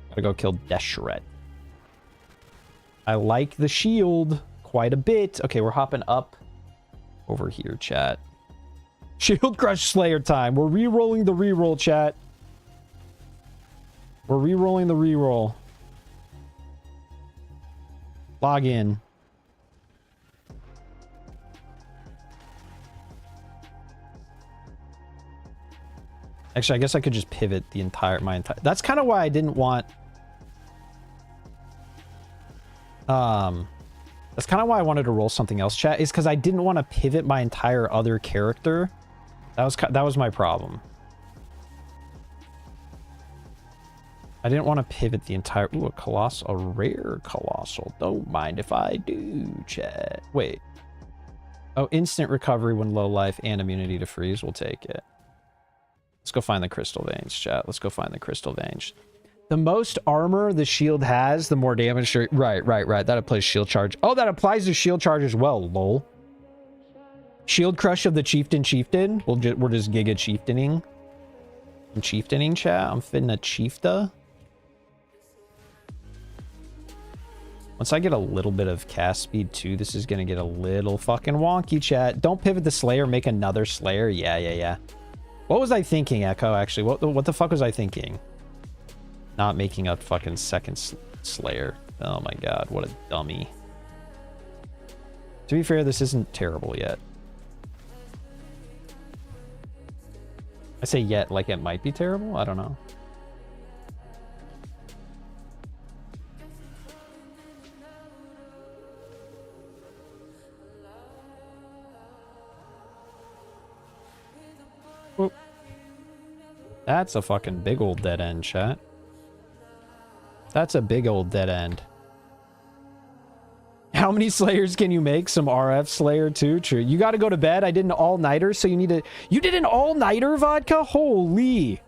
Gotta go kill Deshret. I like the shield quite a bit. Okay, we're hopping up over here, chat. Shield Crush Slayer time. We're re-rolling the re-roll, chat. We're re-rolling the re-roll. Log in. Actually, I guess I could just pivot the entire... That's kind of why I didn't want... That's kind of why I wanted to roll something else, chat, is because I didn't want to pivot my entire other character. That was my problem. I didn't want to pivot the entire... Ooh, a rare Colossal. Don't mind if I do, chat. Wait. Oh, instant recovery when low life and immunity to freeze. We'll take it. Let's go find the Crystal Veins, chat. Let's go find the Crystal Veins. The most armor the shield has, the more damage... Right. That applies shield charge. Oh, that applies to shield charge as well, lol. Shield Crush of the Chieftain. We're just Giga Chieftaining. I'm Chieftaining, chat. I'm finna Chiefta. Once I get a little bit of cast speed too, this is gonna get a little fucking wonky, chat. Don't pivot the Slayer, make another Slayer. Yeah. What was I thinking, Echo, actually? What the fuck was I thinking? Not making a fucking second Slayer. Oh my god, what a dummy. To be fair, this isn't terrible yet. I say yet like it might be terrible? I don't know. Whoop. That's a fucking big old dead end, chat. That's a big old dead end. How many Slayers can you make? Some RF Slayer too? True. You got to go to bed. I did an all-nighter, so you need to... You did an all-nighter, Vodka? Holy.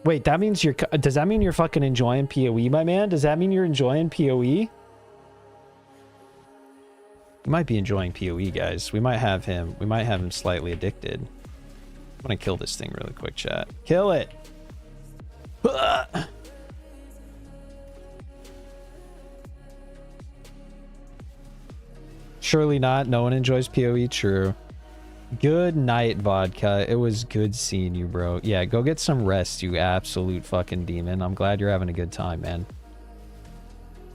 Wait, that means you're... Does that mean you're fucking enjoying PoE, my man? Does that mean you're enjoying PoE? You might be enjoying PoE, guys. We might have him slightly addicted. I'm gonna kill this thing really quick, chat. Kill it! Surely not. No one enjoys PoE. True. Good night, Vodka. It was good seeing you, bro. Yeah, go get some rest, you absolute fucking demon. I'm glad you're having a good time, man.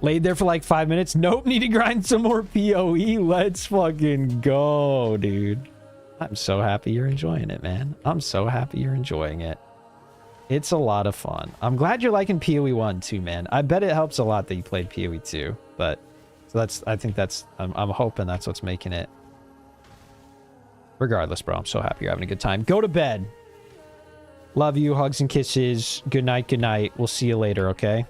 Laid there for like 5 minutes. Nope, need to grind some more PoE. Let's fucking go, dude. I'm so happy you're enjoying it, man. I'm so happy you're enjoying it. It's a lot of fun. I'm glad you're liking PoE 1 too, man. I bet it helps a lot that you played PoE 2, but... So I think that's, I'm hoping that's what's making it. Regardless, bro, I'm so happy you're having a good time. Go to bed. Love you. Hugs and kisses. Good night. Good night. We'll see you later, okay?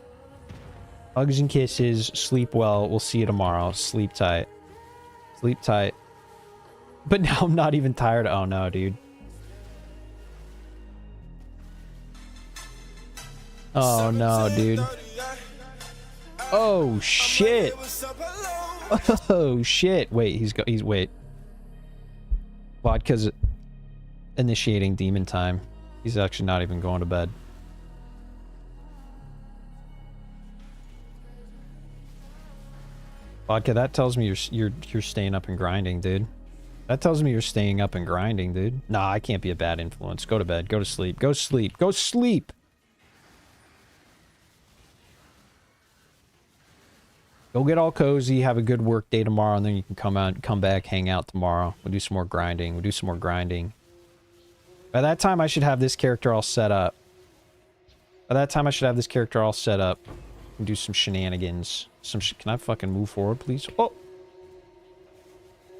Hugs and kisses. Sleep well. We'll see you tomorrow. Sleep tight. Sleep tight. But now I'm not even tired. Oh, no, dude. Oh, no, dude. Oh, shit. Oh, shit. Wait, wait. Vodka's initiating demon time. He's actually not even going to bed. Vodka, that tells me you're staying up and grinding, dude. That tells me you're staying up and grinding, dude. Nah, I can't be a bad influence. Go to bed. Go to sleep. Go sleep. Go sleep. Go get all cozy, have a good work day tomorrow, and then you can come back, hang out tomorrow. We'll do some more grinding. By that time, I should have this character all set up. and do some shenanigans. Can I fucking move forward, please? Oh!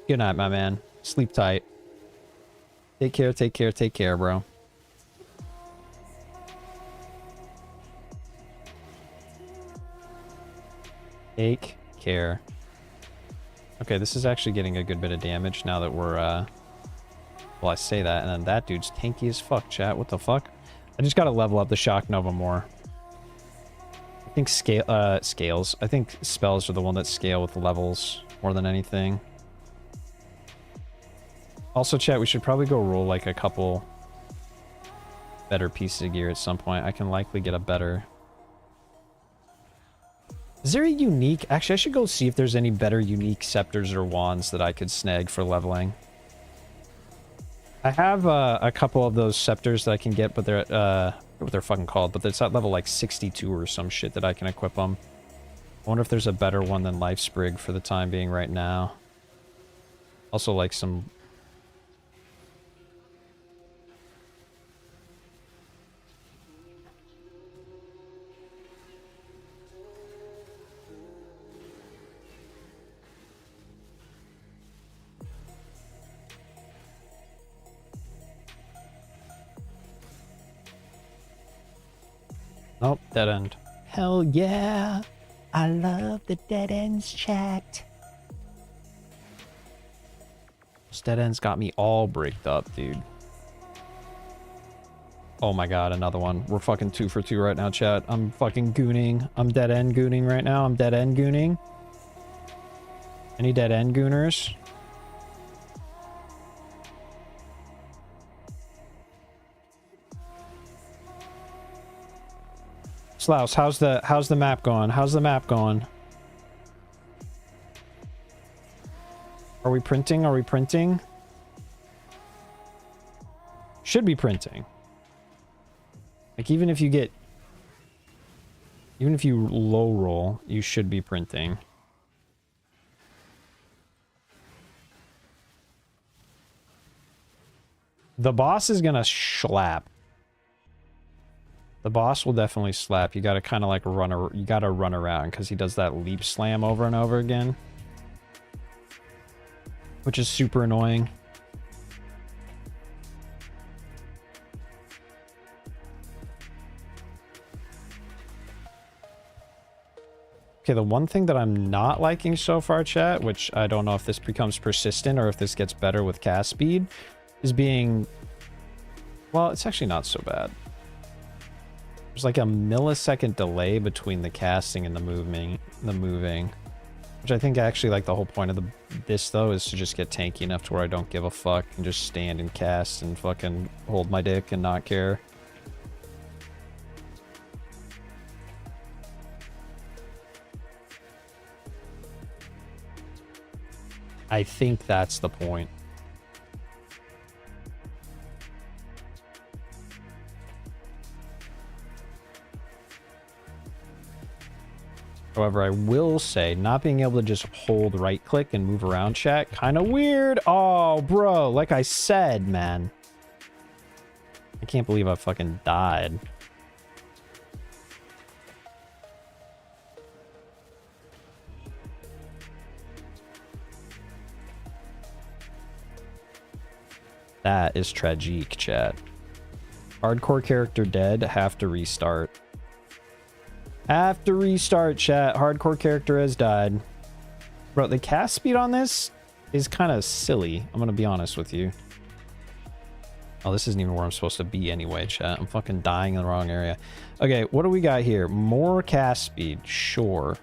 Good night, my man. Sleep tight. Take care, take care, take care, bro. Take care. Okay, this is actually getting a good bit of damage now that we're, well, I say that, and then that dude's tanky as fuck, chat. What the fuck? I just gotta level up the Shock Nova more. I think scales. I think spells are the one that scale with levels more than anything. Also, chat, we should probably go roll, like, a couple better pieces of gear at some point. I can likely get a better... Is there a unique... Actually, I should go see if there's any better unique scepters or wands that I could snag for leveling. I have a couple of those scepters that I can get, but they're at, what they're fucking called, but it's at level like 62 or some shit that I can equip them. I wonder if there's a better one than Life Sprig for the time being right now. Also like some... Oh, dead end. Hell yeah! I love the dead ends, chat. Those dead ends got me all bricked up, dude. Oh my god, another one. We're fucking 2 for 2 right now, chat. I'm fucking gooning. I'm dead end gooning right now. I'm dead end gooning. Any dead end gooners? Slouse, how's the map going? How's the map going? Are we printing? Are we printing? Should be printing. Like, even if you low roll, you should be printing. The boss is gonna slap. The boss will definitely slap. You gotta kind of like you gotta run around because he does that leap slam over and over again. Which is super annoying. Okay, the one thing that I'm not liking so far, chat, which I don't know if this becomes persistent or if this gets better with cast speed, is being... Well, it's actually not so bad. There's like a millisecond delay between the casting and the moving, which I think actually like the whole point of this though is to just get tanky enough to where I don't give a fuck and just stand and cast and fucking hold my dick and not care. I think that's the point. However, I will say, not being able to just hold right click and move around, chat, kind of weird. Oh, bro, like I said, man. I can't believe I fucking died. That is tragic, chat. Hardcore character dead, have to restart. Have to restart, chat. Hardcore character has died. Bro, the cast speed on this is kind of silly. I'm going to be honest with you. Oh, this isn't even where I'm supposed to be anyway, chat. I'm fucking dying in the wrong area. Okay, what do we got here? More cast speed. Sure.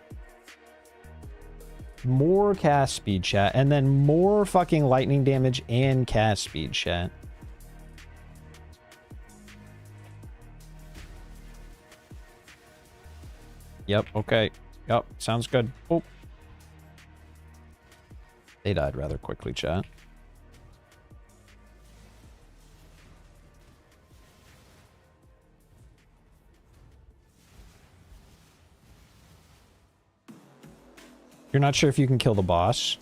More cast speed, chat. And then more fucking lightning damage and cast speed, chat. Yep, okay. Yep, sounds good. Oh. They died rather quickly, chat. You're not sure if you can kill the boss?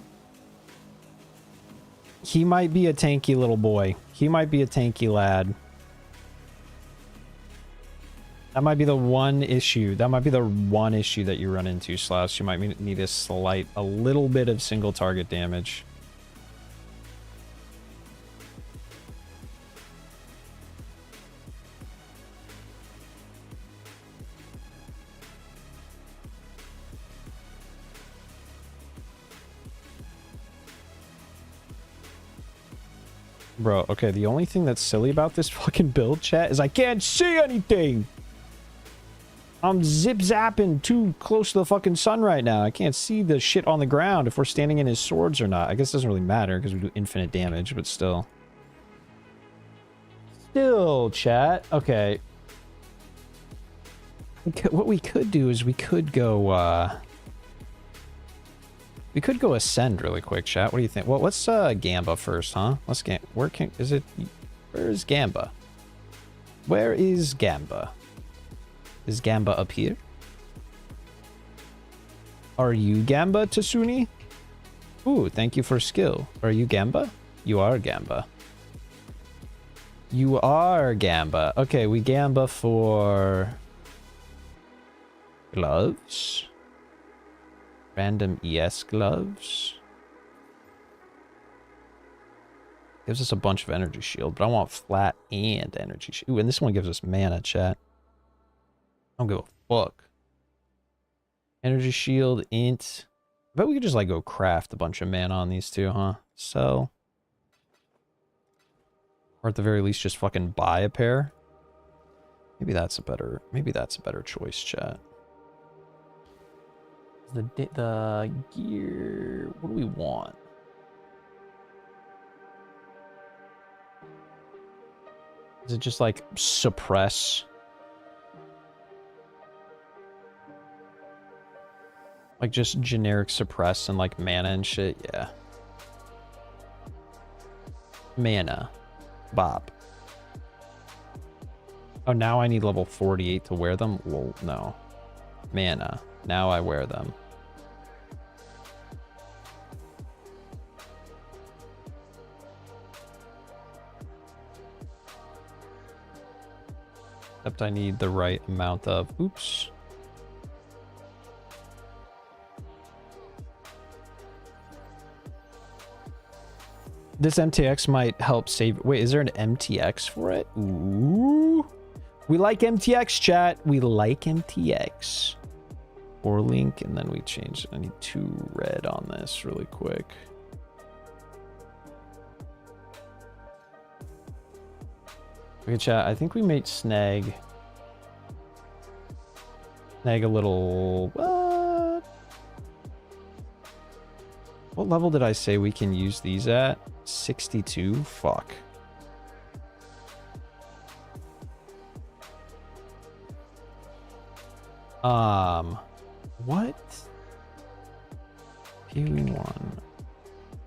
He might be a tanky little boy. He might be a tanky lad. That might be the one issue. That might be the one issue that you run into, Slash. You might need a little bit of single target damage. Bro, okay, the only thing that's silly about this fucking build, chat, is I can't see anything! I'm zip-zapping too close to the fucking sun right now. I can't see the shit on the ground if we're standing in his swords or not. I guess it doesn't really matter because we do infinite damage, but still. Still, chat. Okay. What we could do is we could go, we could go ascend really quick, chat. What do you think? Well, let's Gamba first, huh? Let's where's Gamba? Where is Gamba? Is Gamba up here? Are you Gamba, Tasuni? Ooh, thank you for skill. Are you Gamba? You are Gamba. You are Gamba. Okay, we Gamba for gloves. Random ES gloves. Gives us a bunch of energy shield, but I want flat and energy shield. Ooh, and this one gives us mana, chat. I don't give a fuck. Energy shield, int. I bet we could just like go craft a bunch of mana on these two, huh? So. Or at the very least just fucking buy a pair. Maybe that's a better choice, chat. The gear, what do we want? Is it just like suppress? Like just generic suppress and like mana and shit? Yeah. Mana. Bop. Oh, now I need level 48 to wear them? Well, no. Mana. Now I wear them. Except I need the right amount of... Oops. This MTX might help save... Wait, is there an MTX for it? Ooh. We like MTX, chat. We like MTX. Or link, and then we change... I need 2 red on this really quick. Okay, chat. I think we made snag a little... What level did I say we can use these at? 62? Fuck. What? P1.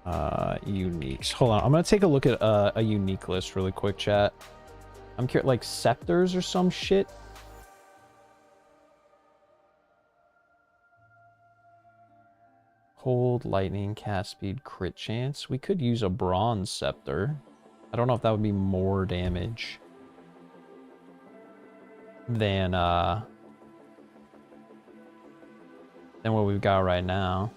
Uniques. Hold on. I'm gonna take a look at a unique list really quick, chat. I'm curious, like scepters or some shit. Cold, lightning, cast speed, crit chance. We could use a bronze scepter. I don't know if that would be more damage than what we've got right now.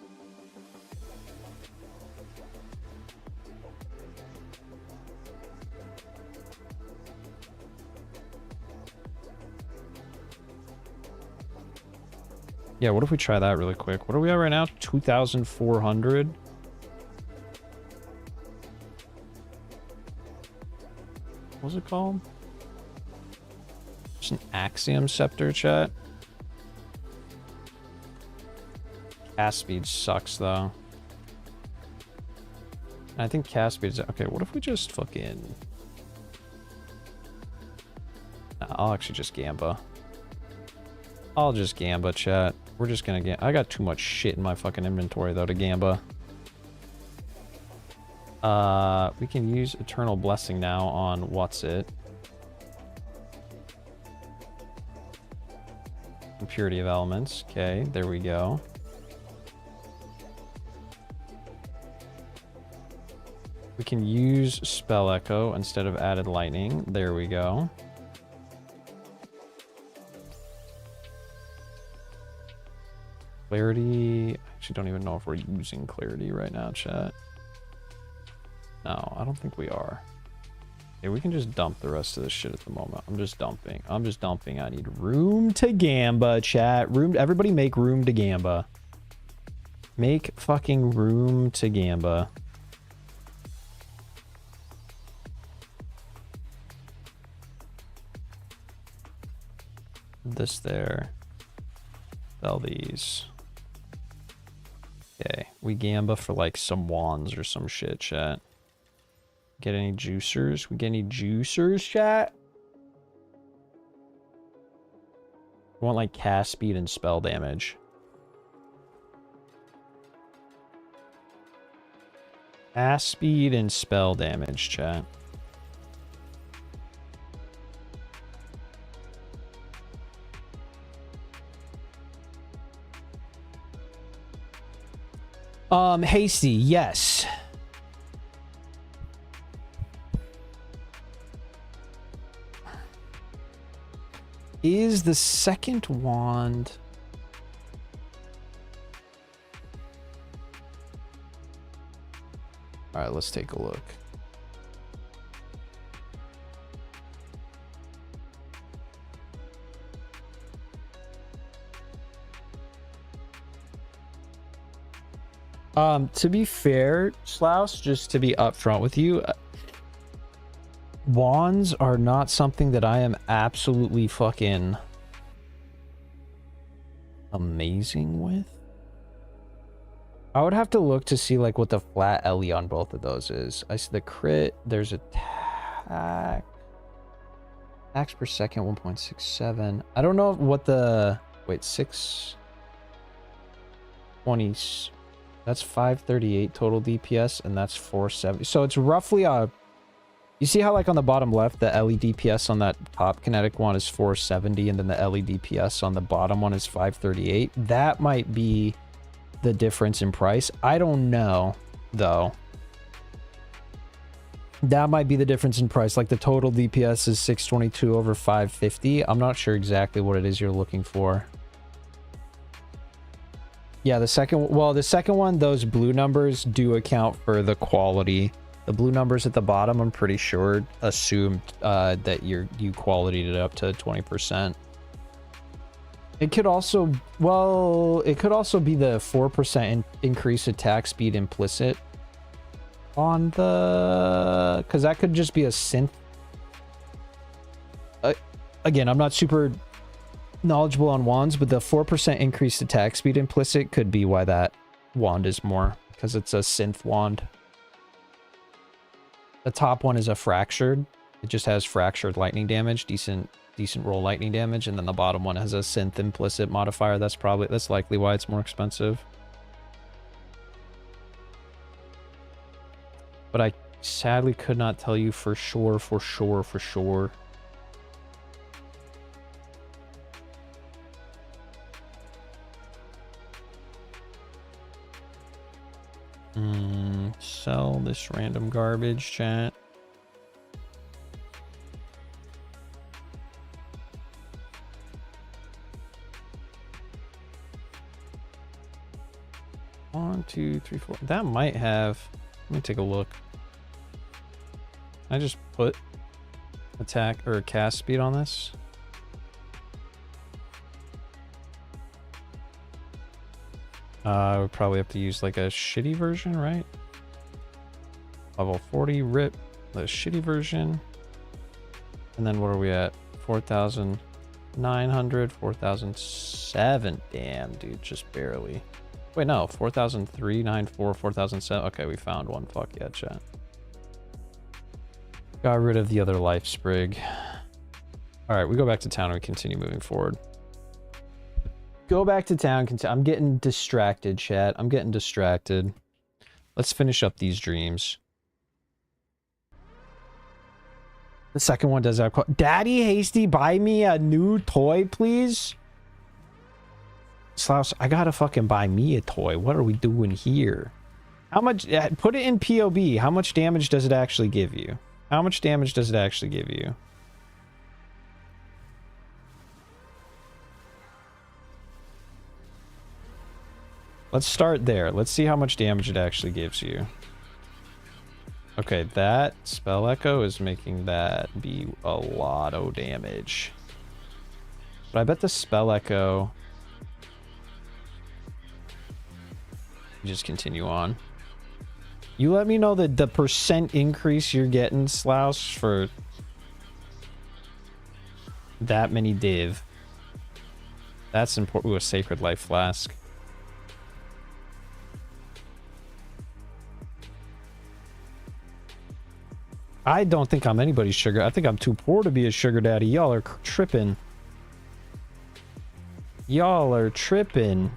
Yeah, what if we try that really quick? What are we at right now? 2,400? What's it called? It's an Axiom Scepter, chat. Cast speed sucks, though. And I think cast speed is... Okay, what if we just fucking... Nah, I'll actually just Gamba. I'll just Gamba, chat. We're just gonna get... I got too much shit in my fucking inventory, though, to Gamba. We can use Eternal Blessing now on what's it? Impurity of Elements. Okay, there we go. We can use Spell Echo instead of Added Lightning. There we go. Clarity. I actually don't even know if we're using clarity right now, chat. No, I don't think we are. Okay, we can just dump the rest of this shit at the moment. I'm just dumping. I need room to gamba, chat. Everybody make room to gamba. Make fucking room to gamba. This there. Sell these. Okay, we gamba for like some wands or some shit, chat. Get any juicers? We get any juicers, chat? We want like cast speed and spell damage. Cast speed and spell damage, chat. Hasty, yes. Is the second wand... Alright, let's take a look. To be fair, Slaus, just to be upfront with you, wands are not something that I am absolutely fucking amazing with. I would have to look to see like what the flat LE on both of those is. I see the crit, there's attack. Attacks per second, 1.67. I don't know what the... Wait, 620... That's 538 total DPS, and that's 470. So it's roughly a... You see how like on the bottom left, the LE DPS on that top kinetic one is 470, and then the LE DPS on the bottom one is 538? That might be the difference in price. I don't know, though. That might be the difference in price. Like the total DPS is 622 over 550. I'm not sure exactly what it is you're looking for. Yeah, the second one, those blue numbers do account for the quality. The blue numbers at the bottom, I'm pretty sure, assumed that you qualitied it up to 20%. It could also, well, it could also be the 4% increase attack speed implicit on the, because that could just be a synth. Again, I'm not super knowledgeable on wands, but the 4% increased attack speed implicit could be why that wand is more, because it's a synth wand. The top one is a fractured. It just has fractured lightning damage, decent roll lightning damage, and then the bottom one has a synth implicit modifier. That's likely why it's more expensive. But I sadly could not tell you for sure. Sell this random garbage, chat. One, two, three, four. That might have... Let me take a look. I just put attack or cast speed on this. I would probably have to use like a shitty version, right? Level 40, rip the shitty version. And then what are we at? 4,900, 4,007. Damn, dude, just barely. Wait, no, 4,394, 4,007. Okay, we found one. Fuck yeah, chat. Got rid of the other life sprig. All right, we go back to town and we continue moving forward. Go back to town. I'm getting distracted, chat. I'm getting distracted. Let's finish up these dreams. The second one does have... Daddy Hasty, buy me a new toy, please. Slaus, I gotta fucking buy me a toy. What are we doing here? How much... Put it in POB. How much damage does it actually give you? How much damage does it actually give you? Let's start there. Let's see how much damage it actually gives you. Okay, that spell echo is making that be a lot of damage. But I bet the spell echo... Just continue on. You let me know the percent increase you're getting, Slouse, for that many div. That's important. Ooh, a Sacred Life Flask. I don't think I'm anybody's sugar. I think I'm too poor to be a sugar daddy. Y'all are tripping. Y'all are tripping.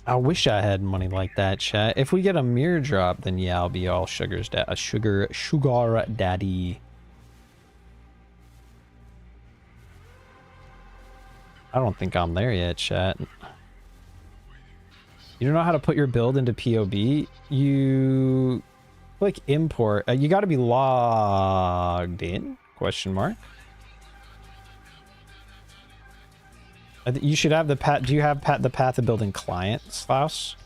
I wish I had money like that, chat. If we get a mirror drop, then yeah, I'll be all sugar daddy. I don't think I'm there yet, chat. You don't know how to put your build into POB? You click import. You got to be logged in? Question mark. You should have the path. Do you have the path of building client, Slaus?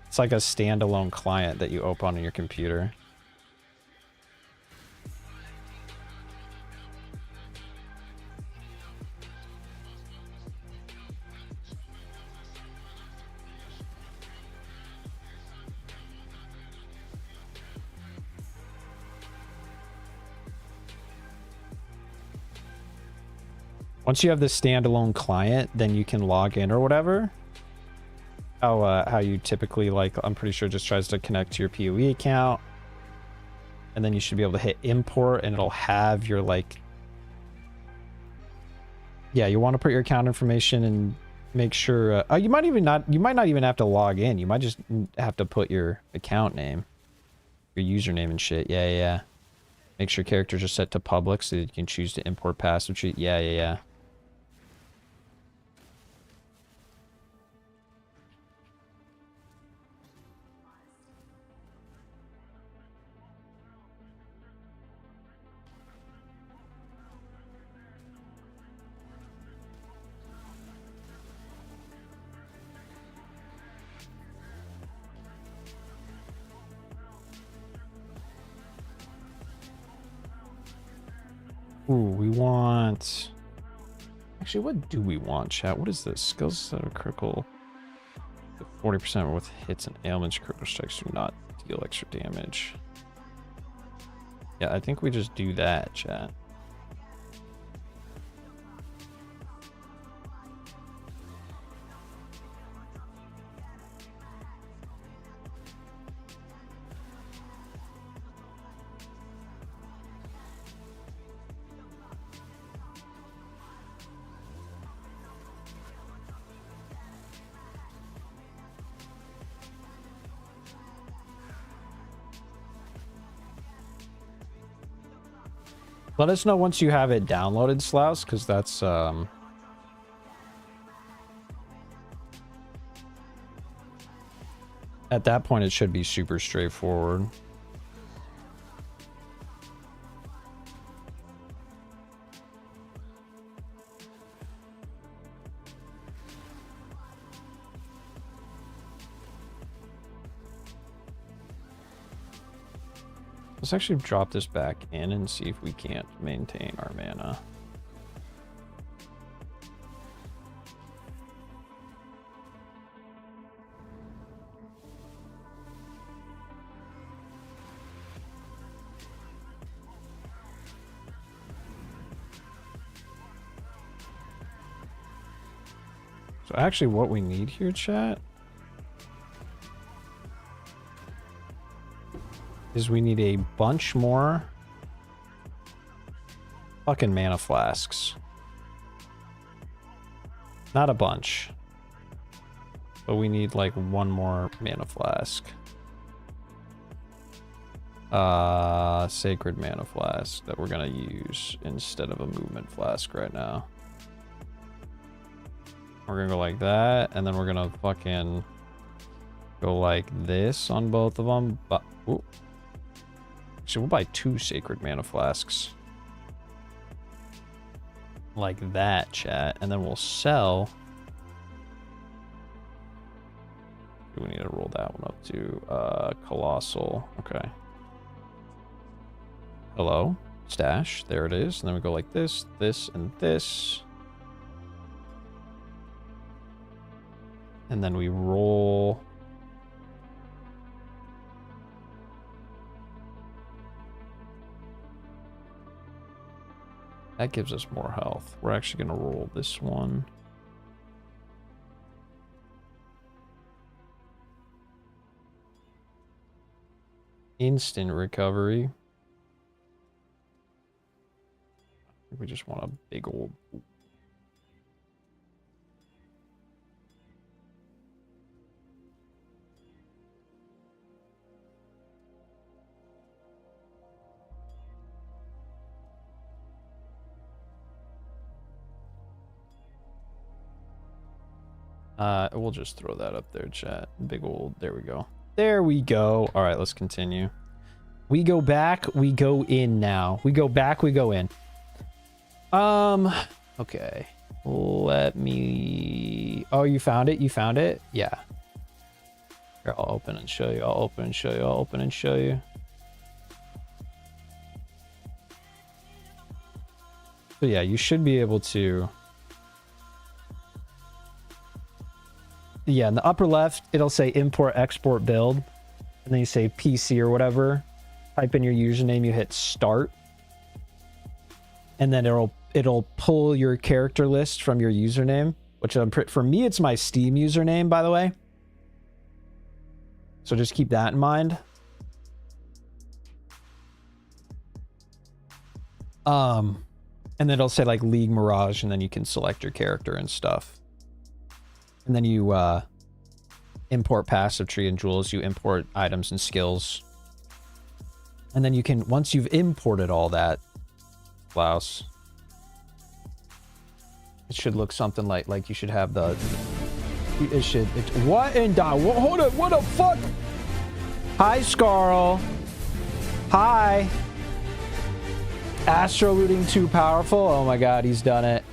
It's like a standalone client that you open on your computer. Once you have the standalone client, then you can log in or whatever. How you typically, like, I'm pretty sure just tries to connect to your PoE account. And then you should be able to hit import and it'll have your, like... Yeah, you want to put your account information and make sure... you might not even have to log in. You might just have to put your account name. Your username and shit. Yeah. Make sure characters are set to public so that you can choose to import password. Yeah. Ooh, we want... Actually, what do we want, chat? What is this? Skills that are critical. 40% with hits and ailments. Critical strikes do not deal extra damage. Yeah, I think we just do that, chat. Let us know once you have it downloaded, Slouse, because that's at that point it should be super straightforward. Let's actually drop this back in and see if we can't maintain our mana. So actually what we need here, chat, is we need a bunch more fucking mana flasks. Not a bunch, but we need like one more mana flask. Sacred mana flask that we're gonna use instead of a movement flask right now. We're gonna go like that, and then we're gonna fucking Go like this on both of them. But, ooh. So we'll buy 2 Sacred Mana Flasks. Like that, chat. And then we'll sell. We need to roll that one up to Colossal. Okay. Hello. Stash. There it is. And then we go like this, this, and this. And then we roll. That gives us more health. We're actually going to roll this one. Instant recovery. We just want a big old... We'll just throw that up there, chat. Big old, there we go. There we go. All right, let's continue. We go back, we go in now. We go back, we go in. Okay. Let me... Oh, you found it? You found it? Yeah. Here, I'll open and show you. I'll open and show you. I'll open and show you. So yeah, you should be able to... Yeah, in the upper left, it'll say import, export, build. And then you say PC or whatever. Type in your username, you hit start. And then it'll pull your character list from your username, which for me, it's my Steam username, by the way. So just keep that in mind. And then it'll say like League Mirage, and then you can select your character and stuff. And then you import passive tree and jewels, you import items and skills. And then you can, once you've imported all that, Klaus, it should look something like you should have the, it should, what in the, hold it, what the fuck? Hi, Scarl. Hi. Astro looting too powerful. Oh my god, he's done it.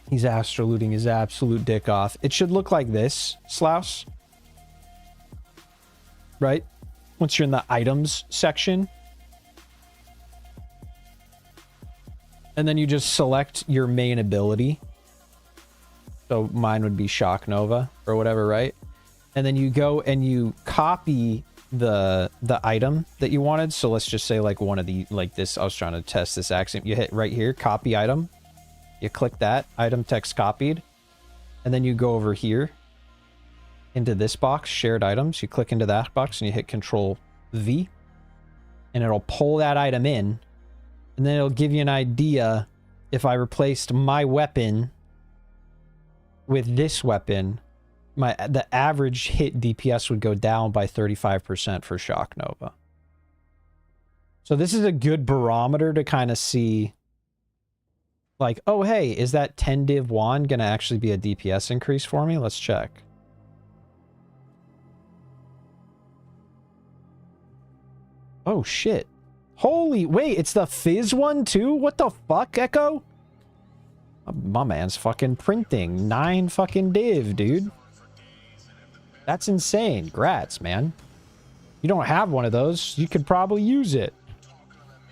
He's astro looting his absolute dick off. It should look like this, Slaus. Right? Once you're in the items section. And then you just select your main ability. So mine would be Shock Nova or whatever, right? And then you go and you copy the item that you wanted. So let's just say like one of the, like this, I was trying to test this accent. You hit right here, copy item. You click that, item text copied. And then you go over here into this box, shared items. You click into that box and you hit Control V. And it'll pull that item in. And then it'll give you an idea if I replaced my weapon with this weapon, the average hit DPS would go down by 35% for Shock Nova. So this is a good barometer to kind of see, like, oh, hey, is that 10 div wand going to actually be a DPS increase for me? Let's check. Oh, shit. Holy, wait, it's the Fizz one too? What the fuck, Echo? My man's fucking printing 9 fucking div, dude. That's insane. Grats, man. You don't have one of those. You could probably use it.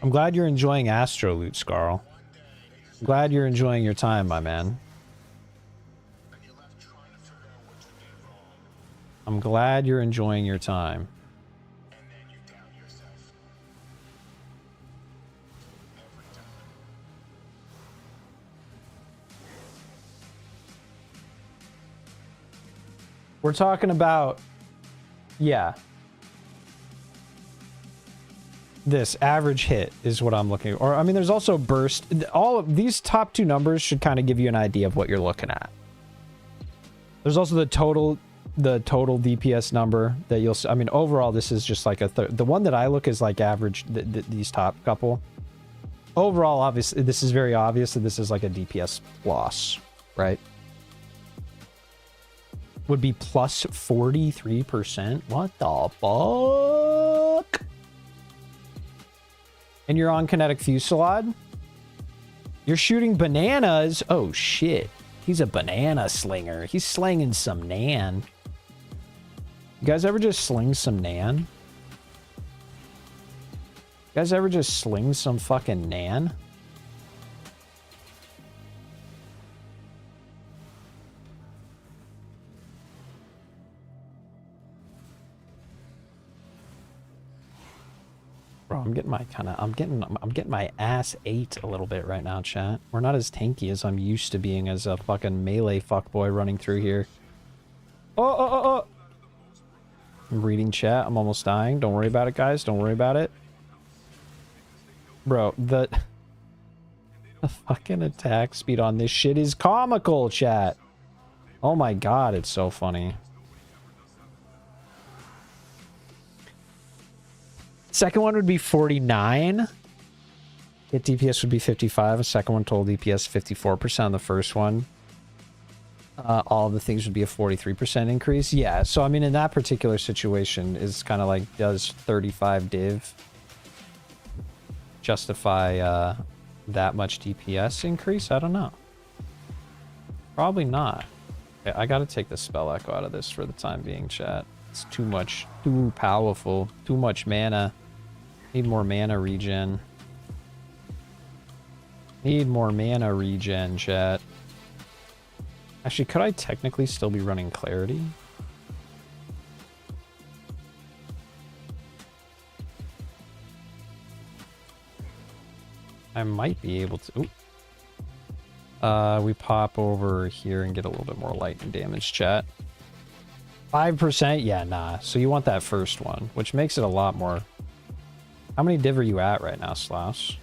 I'm glad you're enjoying Astro Loot, Scarl. I'm glad you're enjoying your time, my man. I'm glad you're enjoying your time. We're talking about, yeah. This average hit is what I'm looking for. Or, I mean, there's also burst. All of these top 2 numbers should kind of give you an idea of what you're looking at. There's also the total DPS number that you'll see. I mean, overall, this is just like the one that I look is like average, these top couple. Overall, obviously, this is very obvious that this is like a DPS loss, right? would be plus 43%. What the fuck? And you're on kinetic fusillade? You're shooting bananas? Oh shit. He's a banana slinger. He's slinging some nan. You guys ever just sling some nan? You guys ever just sling some fucking nan? Bro, I'm getting my ass ate a little bit right now, chat. We're not as tanky as I'm used to being as a fucking melee fuckboy running through here. Oh. I'm reading chat. I'm almost dying. Don't worry about it, guys. Don't worry about it. Bro, the fucking attack speed on this shit is comical, chat. Oh my god, it's so funny. Second one would be 49. Hit DPS would be 55. A second one total DPS 54% on the first one. All of the things would be a 43% increase. Yeah, so I mean in that particular situation is kind of like, does 35 div justify that much DPS increase? I don't know. Probably not. Okay, I gotta take the spell echo out of this for the time being, chat. It's too much, too powerful, too much mana. Need more mana regen. Need more mana regen, chat. Actually, could I technically still be running Clarity? I might be able to. Ooh. We pop over here and get a little bit more lightning damage, chat. 5%? Yeah, nah. So you want that first one, which makes it a lot more. How many div are you at right now, Slaus?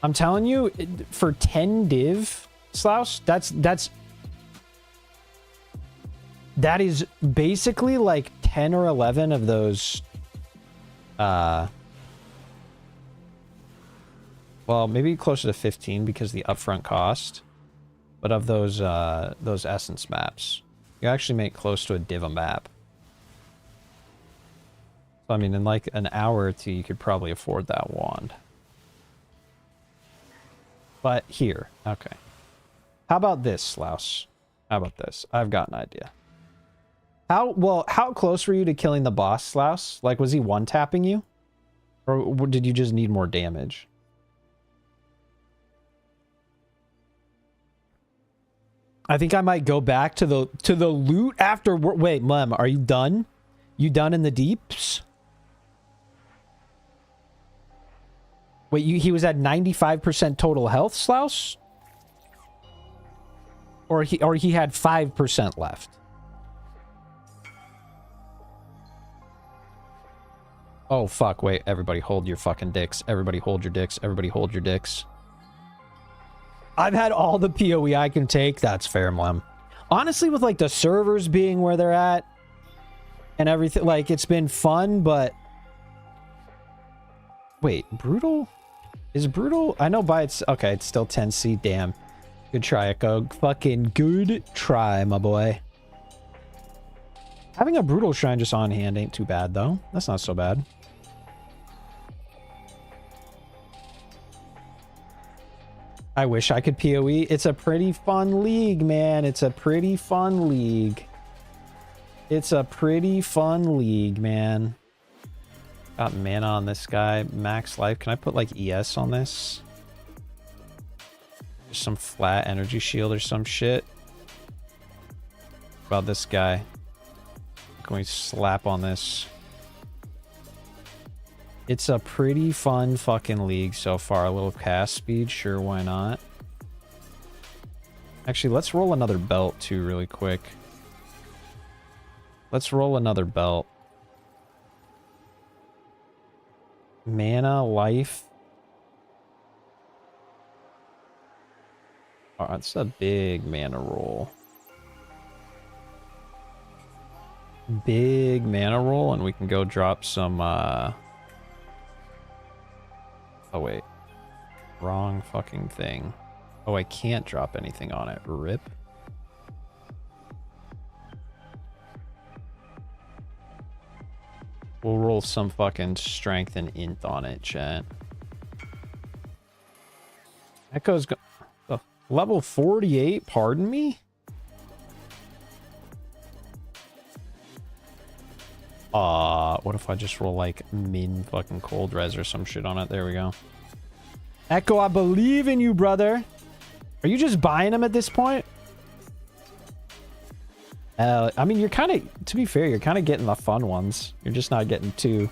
I'm telling you, for 10 div, Slaus, that is basically like 10 or 11 of those, well, maybe closer to 15 because the upfront cost, but of those essence maps, you actually make close to a div a map. So, I mean, in like an hour or two, you could probably afford that wand. But here, okay. How about this, Slaus? How about this? I've got an idea. How close were you to killing the boss, Slaus? Like, was he one-tapping you? Or did you just need more damage? I think I might go back to the loot after. Wait, Lem, are you done? You done in the deeps? Wait, he was at 95% total health, Slaus? Or he had 5% left. Oh fuck, wait, everybody hold your fucking dicks. Everybody hold your dicks. Everybody hold your dicks. I've had all the PoE I can take. That's fair, Mlem. Honestly, with like the servers being where they're at and everything, like it's been fun, but wait, brutal? Is brutal? I know by it's okay, it's still 10C. Damn. Good try, Echo. Fucking good try, my boy. Having a brutal shrine just on hand ain't too bad though. That's not so bad. I wish I could PoE. It's a pretty fun league, man. It's a pretty fun league. It's a pretty fun league, man. Got mana on this guy. Max life. Can I put like ES on this? There's some flat energy shield or some shit. About this guy. Can we slap on this? It's a pretty fun fucking league so far. A little cast speed, sure, why not? Actually, let's roll another belt too really quick. Let's roll another belt. Mana, life. Oh, that's a big mana roll. Big mana roll, and we can go drop some, oh, wait. Wrong fucking thing. Oh, I can't drop anything on it. Rip. We'll roll some fucking strength and int on it, chat. Echo's go level 48, pardon me? What if I just roll like min fucking cold res or some shit on it? There we go. Echo, I believe in you, brother. Are you just buying them at this point? I mean, you're kind of, to be fair, you're kind of getting the fun ones. You're just not getting two.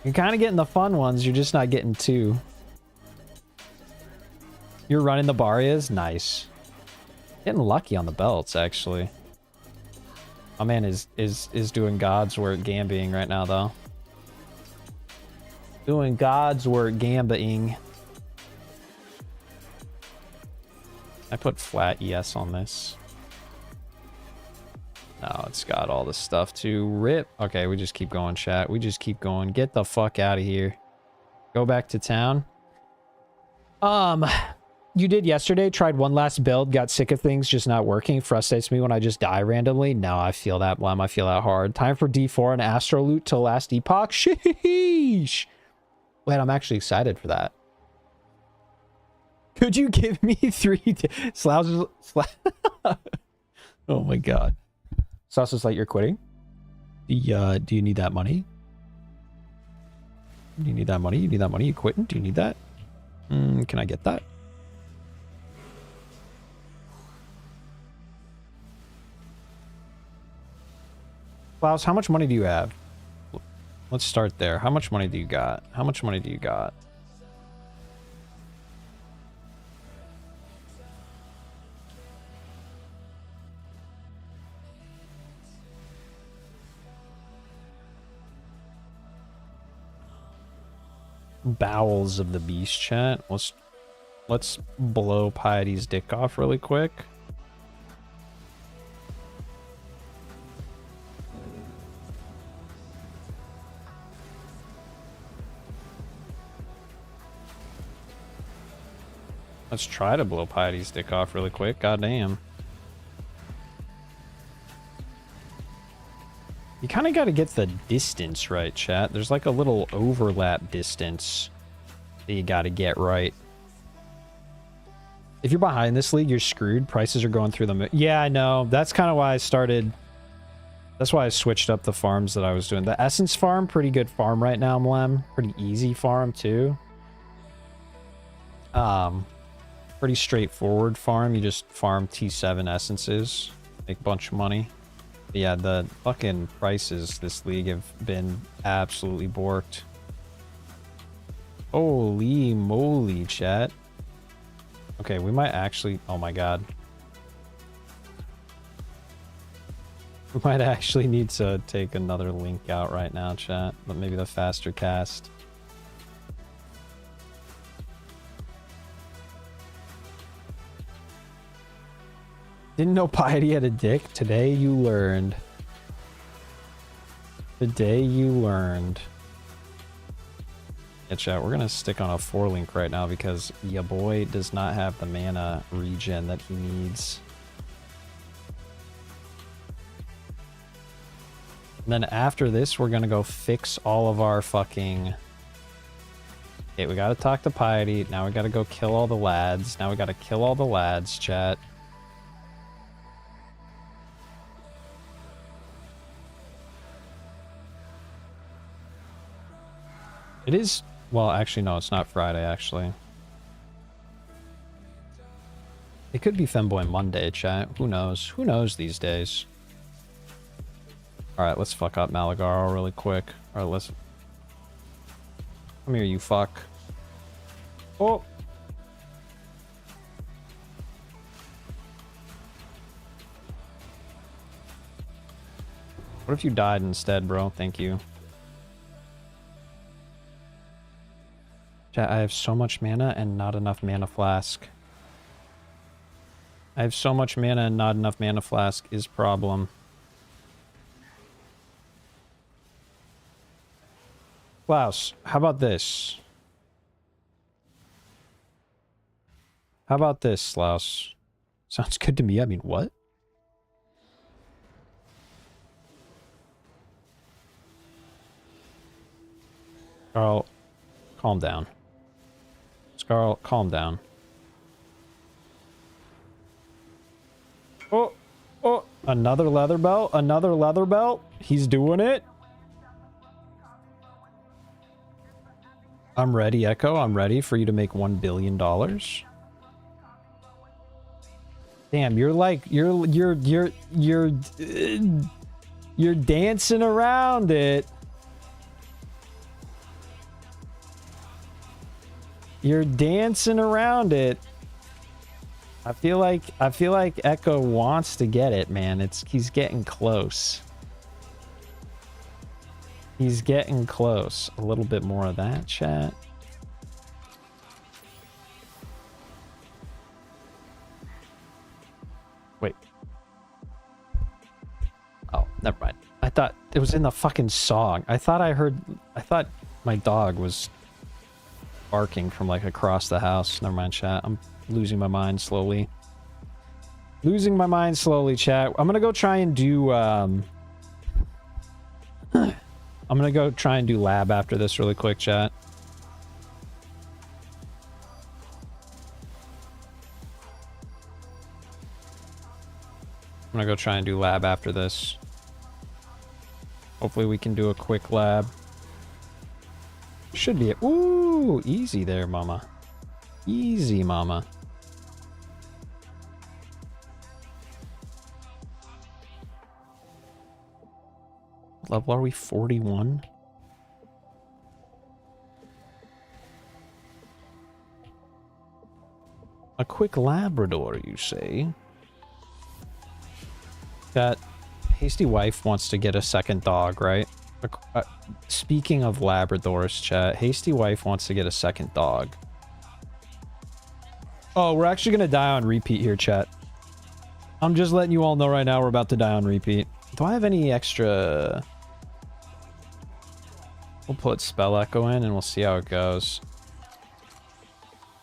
You're kind of getting the fun ones. You're just not getting two. You're running the Barrias? Nice. Getting lucky on the belts, actually. My man is doing God's work gambying right now, though. Doing God's work gambying. I put flat ES on this. No, it's got all the stuff to rip. Okay, we just keep going, chat. We just keep going. Get the fuck out of here. Go back to town. You did yesterday, tried one last build, got sick of things just not working. Frustrates me when I just die randomly. No, I feel that, Blem. I feel that hard. Time for D4 and Astro Loot till last epoch. Sheesh. Wait, I'm actually excited for that. Could you give me 3 Slouches? Oh my god. Sauce like you're quitting? Do you need that money? Do you need that money? You need that money? You quitting? Do you need that? Can I get that? Klaus, how much money do you have? Let's start there. How much money do you got? How much money do you got? Bowels of the beast, chat. Let's blow Piety's dick off really quick. Let's try to blow Piety's dick off really quick. Goddamn. You kind of got to get the distance right, chat. There's like a little overlap distance that you got to get right. If you're behind this league, you're screwed. Prices are going through the... Yeah, I know. That's kind of why I started... That's why I switched up the farms that I was doing. The Essence farm, pretty good farm right now, Mlem. Pretty easy farm, too. Pretty straightforward farm. You just farm T7 essences. Make a bunch of money. But yeah, the fucking prices this league have been absolutely borked. Holy moly, chat. Okay, we might actually... Oh my god. We might actually need to take another link out right now, chat. But maybe the faster cast. Didn't know Piety had a dick. Today you learned. Today you learned. Yeah, chat, we're gonna stick on a 4-link right now because ya boy does not have the mana regen that he needs. And then after this, we're gonna go fix all of our fucking... Okay, we gotta talk to Piety. Now we gotta go kill all the lads. Now we gotta kill all the lads, chat. It is... Well, actually, no, it's not Friday, actually. It could be Femboy Monday, chat. Who knows? Who knows these days? Alright, let's fuck up Malagaro really quick. Alright, let's... Come here, you fuck. Oh! What if you died instead, bro? Thank you. Chat, I have so much mana and not enough mana flask. I have so much mana and not enough mana flask is problem. Klaus, how about this? How about this, Slaus? Sounds good to me. I mean, what? Scarl, calm down. Scarl, calm down. Oh, oh, another leather belt, another leather belt. He's doing it. I'm ready, Echo. I'm ready for you to make $1 billion. Damn, you're like, you're dancing around it. You're dancing around it. I feel like Echo wants to get it, man. He's getting close. He's getting close. A little bit more of that, chat. Wait. Oh, never mind. I thought it was in the fucking song. I thought my dog was barking from like across the house. Never mind, chat. I'm losing my mind slowly. Losing my mind slowly, chat. I'm gonna go try and do I'm gonna go try and do lab after this really quick, chat. I'm gonna go try and do lab after this. Hopefully we can do a quick lab. Should be it. Ooh, easy there, mama. Easy, mama. What level are we? 41? A quick Labrador, you say? That hasty wife wants to get a second dog, right? Speaking of Labradors, chat, hasty wife wants to get a second dog. Oh, we're actually gonna die on repeat here, chat. I'm just letting you all know right now we're about to die on repeat. Do I have any extra? We'll put spell echo in and we'll see how it goes.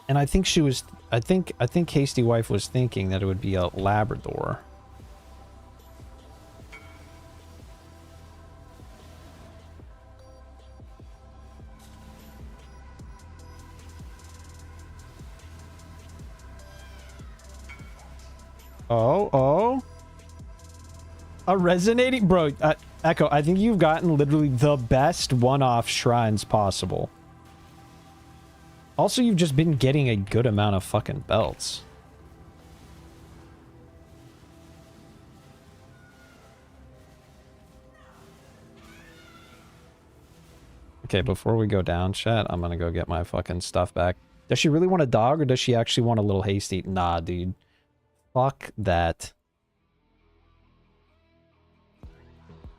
And I think she was, I think hasty wife was thinking that it would be a Labrador. Oh. A resonating... Bro, Echo, I think you've gotten literally the best one-off shrines possible. Also, you've just been getting a good amount of fucking belts. Okay, before we go down, chat, I'm gonna go get my fucking stuff back. Does she really want a dog, or does she actually want a little hasty? Nah, dude. Fuck that.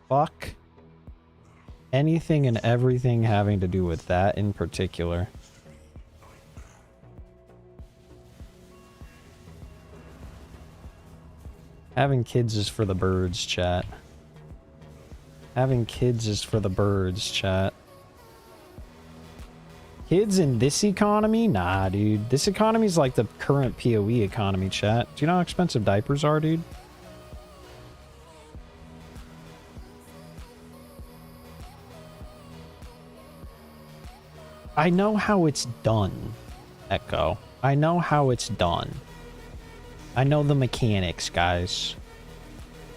Fuck anything and everything having to do with that in particular. Having kids is for the birds, chat. Having kids is for the birds, chat. Kids in this economy? Nah, dude. This economy is like the current PoE economy, chat. Do you know how expensive diapers are, dude? I know how it's done, Echo. I know how it's done. I know the mechanics, guys.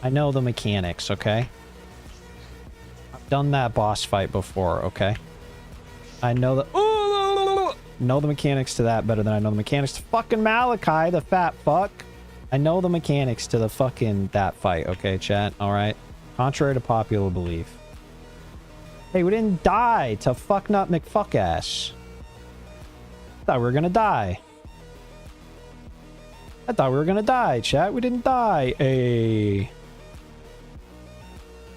I know the mechanics, okay? I've done that boss fight before, okay? I know the... know the mechanics to that better than I know the mechanics to fucking Malachi, the fat fuck. I know the mechanics to the fucking that fight, okay, chat? Alright? Contrary to popular belief. Hey, we didn't die to fucknut McFuckass. Thought we were gonna die. I thought we were gonna die, chat. We didn't die. Hey.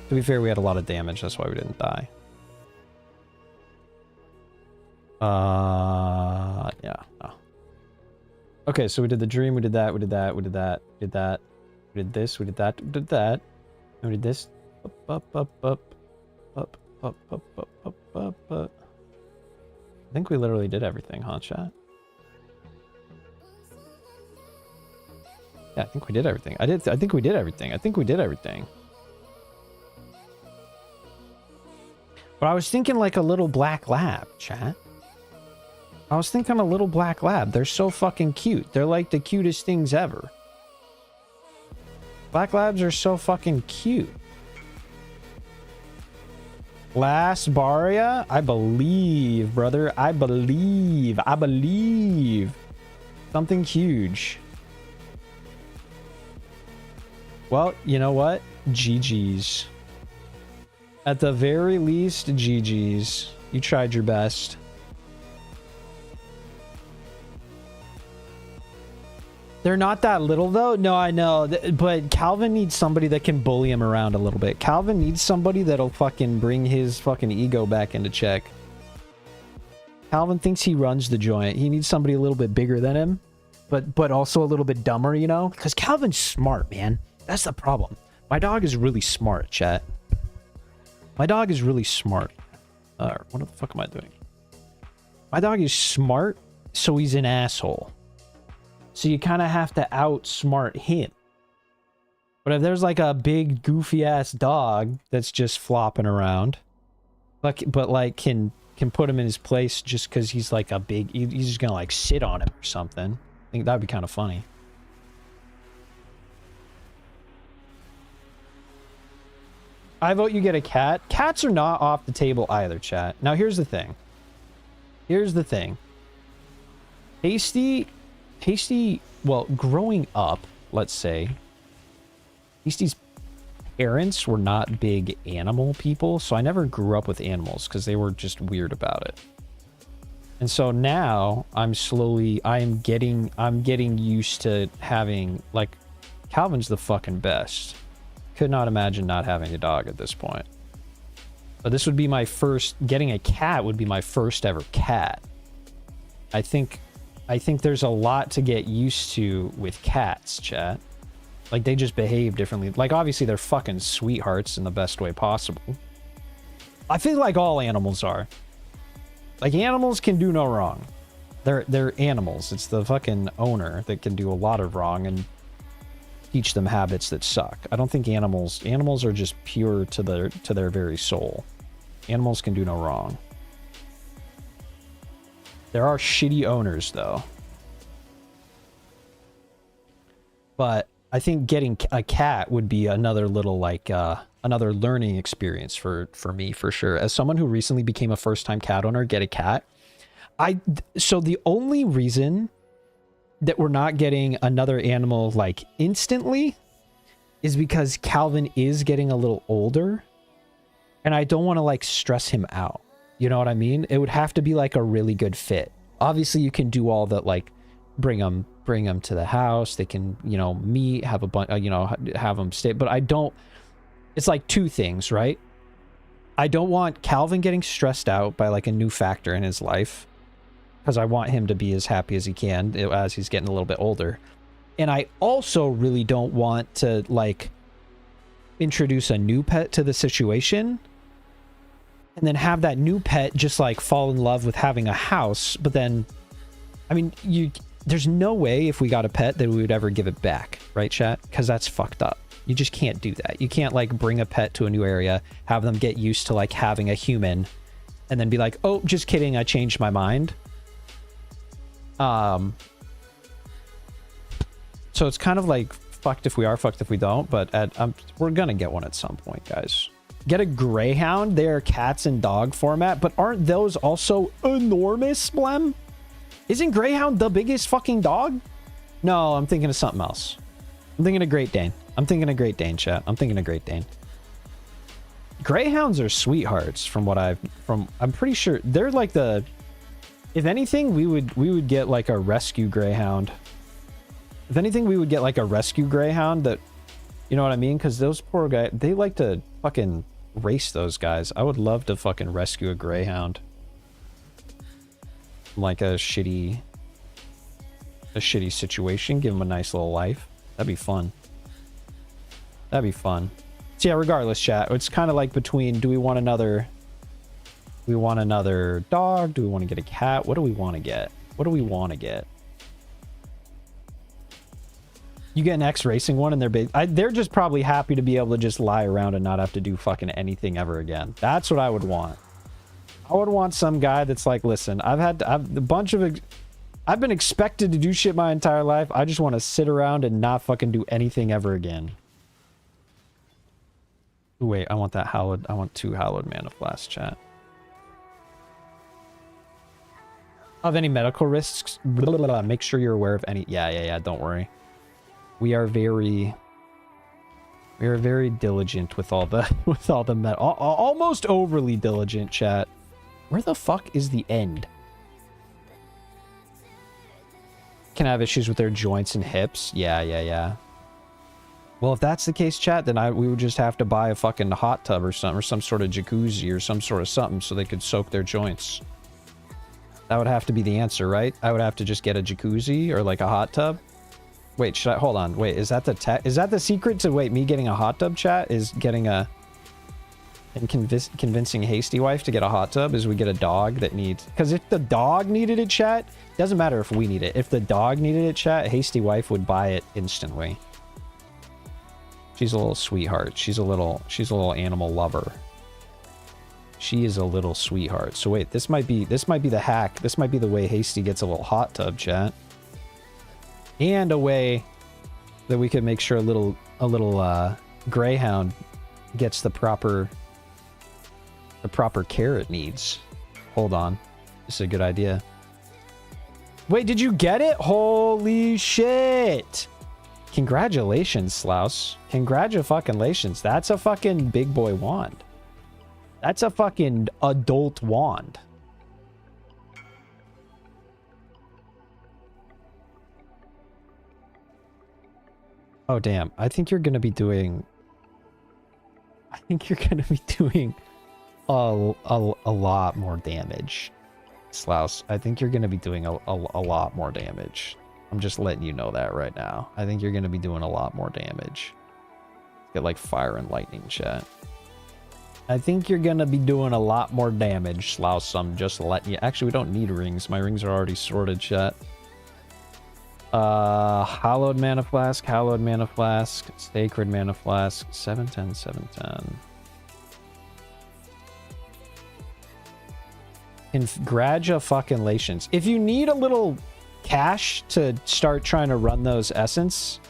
To be fair, we had a lot of damage. That's why we didn't die. Yeah. No. Okay, so we did the dream. We did that. We did that. We did that. We did that. We did this. We did that. We did that. And we did this. Up. I think we literally did everything, huh, chat? Yeah, I think we did everything. I think we did everything. I think we did everything. But I was thinking like a little black lab, chat. I was thinking a little black lab. They're so fucking cute. They're like the cutest things ever. Black labs are so fucking cute. Last Baria? I believe, brother. I believe. I believe. Something huge. Well, you know what? GG's. At the very least, GG's. You tried your best. They're not that little, though. No, I know. But Calvin needs somebody that can bully him around a little bit. Calvin needs somebody that'll fucking bring his fucking ego back into check. Calvin thinks he runs the joint. He needs somebody a little bit bigger than him, but also a little bit dumber, you know? Because Calvin's smart, man. That's the problem. My dog is really smart, chat. My dog is really smart. What the fuck am I doing? My dog is smart, so he's an asshole. So you kind of have to outsmart him. But if there's like a big goofy ass dog that's just flopping around, like, but like can put him in his place just because he's like a big, he's just gonna like sit on him or something. I think that'd be kind of funny. I vote you get a cat. Cats are not off the table either, chat. Now here's the thing. Here's the thing. Tasty, well, growing up, let's say, Tasty's parents were not big animal people, so I never grew up with animals because they were just weird about it. And so now I'm getting used to having, like, Calvin's the fucking best. Could not imagine not having a dog at this point. But this would be my first, getting a cat would be my first ever cat. I think there's a lot to get used to with cats, chat. Like, they just behave differently. Like, obviously, they're fucking sweethearts in the best way possible. I feel like all animals are. Like, animals can do no wrong. They're animals. It's the fucking owner that can do a lot of wrong and teach them habits that suck. I don't think animals are just pure to their very soul. Animals can do no wrong. There are shitty owners, though. But I think getting a cat would be another little, like, another learning experience for me, for sure. As someone who recently became a first-time cat owner, get a cat. So the only reason that we're not getting another animal, like, instantly is because Calvin is getting a little older. And I don't want to, like, stress him out. You know what I mean? It would have to be like a really good fit. Obviously, you can do all that, like bring them to the house. They can, you know, meet, have a bunch, you know, have them stay. But I don't. It's like two things, right? I don't want Calvin getting stressed out by like a new factor in his life, because I want him to be as happy as he can as he's getting a little bit older. And I also really don't want to like introduce a new pet to the situation and then have that new pet just like fall in love with having a house. But then, I mean, there's no way if we got a pet that we would ever give it back, right, chat? Because that's fucked up. You just can't do that. You can't like bring a pet to a new area, have them get used to like having a human, and then be like, oh, just kidding, I changed my mind. So it's kind of like fucked if we are, fucked if we don't, but we're gonna get one at some point, guys. Get a greyhound. They are cats in dog format, but aren't those also enormous, Blem? Isn't greyhound the biggest fucking dog? No, I'm thinking of something else. I'm thinking of Great Dane. I'm thinking of Great Dane, chat. I'm thinking of Great Dane. Greyhounds are sweethearts from what I'm pretty sure they're like the, if anything, we would get like a rescue greyhound. If anything, we would get like a rescue greyhound that, you know what I mean? Because those poor guys, they like to fucking race those guys. I would love to fucking rescue a greyhound. Like a shitty situation. Give them a nice little life. That'd be fun. That'd be fun. So yeah, regardless, chat. It's kind of like between, do we want another dog? Do we want to get a cat? What do we want to get? What do we want to get? You get an X racing one and they're big. They're just probably happy to be able to just lie around and not have to do fucking anything ever again. That's what I would want. I would want some guy that's like, listen, I've been expected to do shit my entire life. I just want to sit around and not fucking do anything ever again. Ooh, wait, I want that hallowed. I want 2 hallowed mana flask, chat. Of any medical risks, blah, blah, blah, make sure you're aware of any. Yeah, don't worry. We are very diligent with all the almost overly diligent, chat. Where the fuck is the end? Can have issues with their joints and hips. Yeah. Well, if that's the case, chat, then we would just have to buy a fucking hot tub or something, or some sort of jacuzzi or some sort of something so they could soak their joints. That would have to be the answer, right? I would have to just get a jacuzzi or like a hot tub. Wait, should I hold on? Wait, is that the secret to me getting a hot tub, chat? Is getting and convincing Hasty Wife to get a hot tub is we get a dog that needs, because if the dog needed it, chat, doesn't matter if we need it. If the dog needed it, chat, Hasty Wife would buy it instantly. She's a little sweetheart. She's a little animal lover. She is a little sweetheart. So wait, this might be the hack. This might be the way Hasty gets a little hot tub, chat. And a way that we could make sure a little greyhound gets the proper care it needs. Hold on. This is a good idea. Wait, did you get it? Holy shit. Congratulations, Slouse. Congratulations. That's a fucking big boy wand. That's a fucking adult wand. Oh, damn. I think you're going to be doing a lot more damage, Slouse. I think you're going to be doing a lot more damage. I'm just letting you know that right now. I think you're going to be doing a lot more damage. Get like fire and lightning, chat. I think you're going to be doing a lot more damage, Slouse. I'm just letting you. Actually, we don't need rings. My rings are already sorted, chat. Hallowed mana flask, sacred mana flask, 710, 710. Congratulations. If you need a little cash to start trying to run those essence,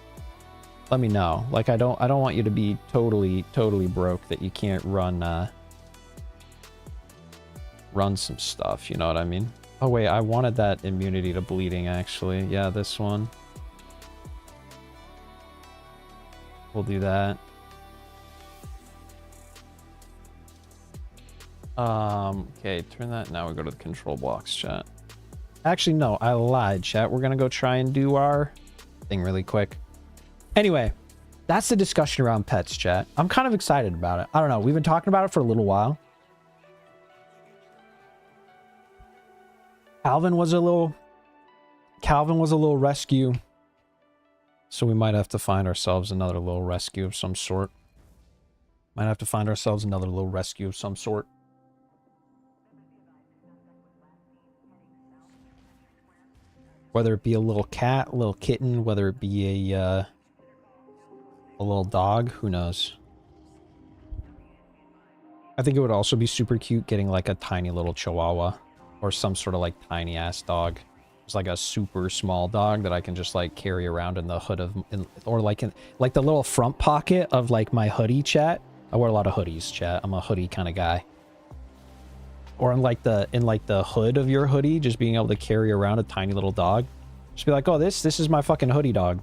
let me know. Like, I don't want you to be totally broke that you can't run some stuff, you know what I mean? Oh wait, I wanted that immunity to bleeding, actually. Yeah, this one. We'll do that. Okay, turn that. Now we go to the control blocks, chat. Actually, no, I lied, chat. We're gonna go try and do our thing really quick. Anyway, that's the discussion around pets, chat. I'm kind of excited about it. I don't know. We've been talking about it for a little while. Calvin was a little rescue. So we might have to find ourselves another little rescue of some sort. Whether it be a little cat, a little kitten, whether it be a little dog, who knows? I think it would also be super cute getting like a tiny little chihuahua or some sort of like tiny ass dog. It's like a super small dog that I can just like carry around in the hood of, or like in like the little front pocket of like my hoodie, chat. I wear a lot of hoodies, chat. I'm a hoodie kind of guy. Or in like the hood of your hoodie, just being able to carry around a tiny little dog. Just be like, oh, this is my fucking hoodie dog.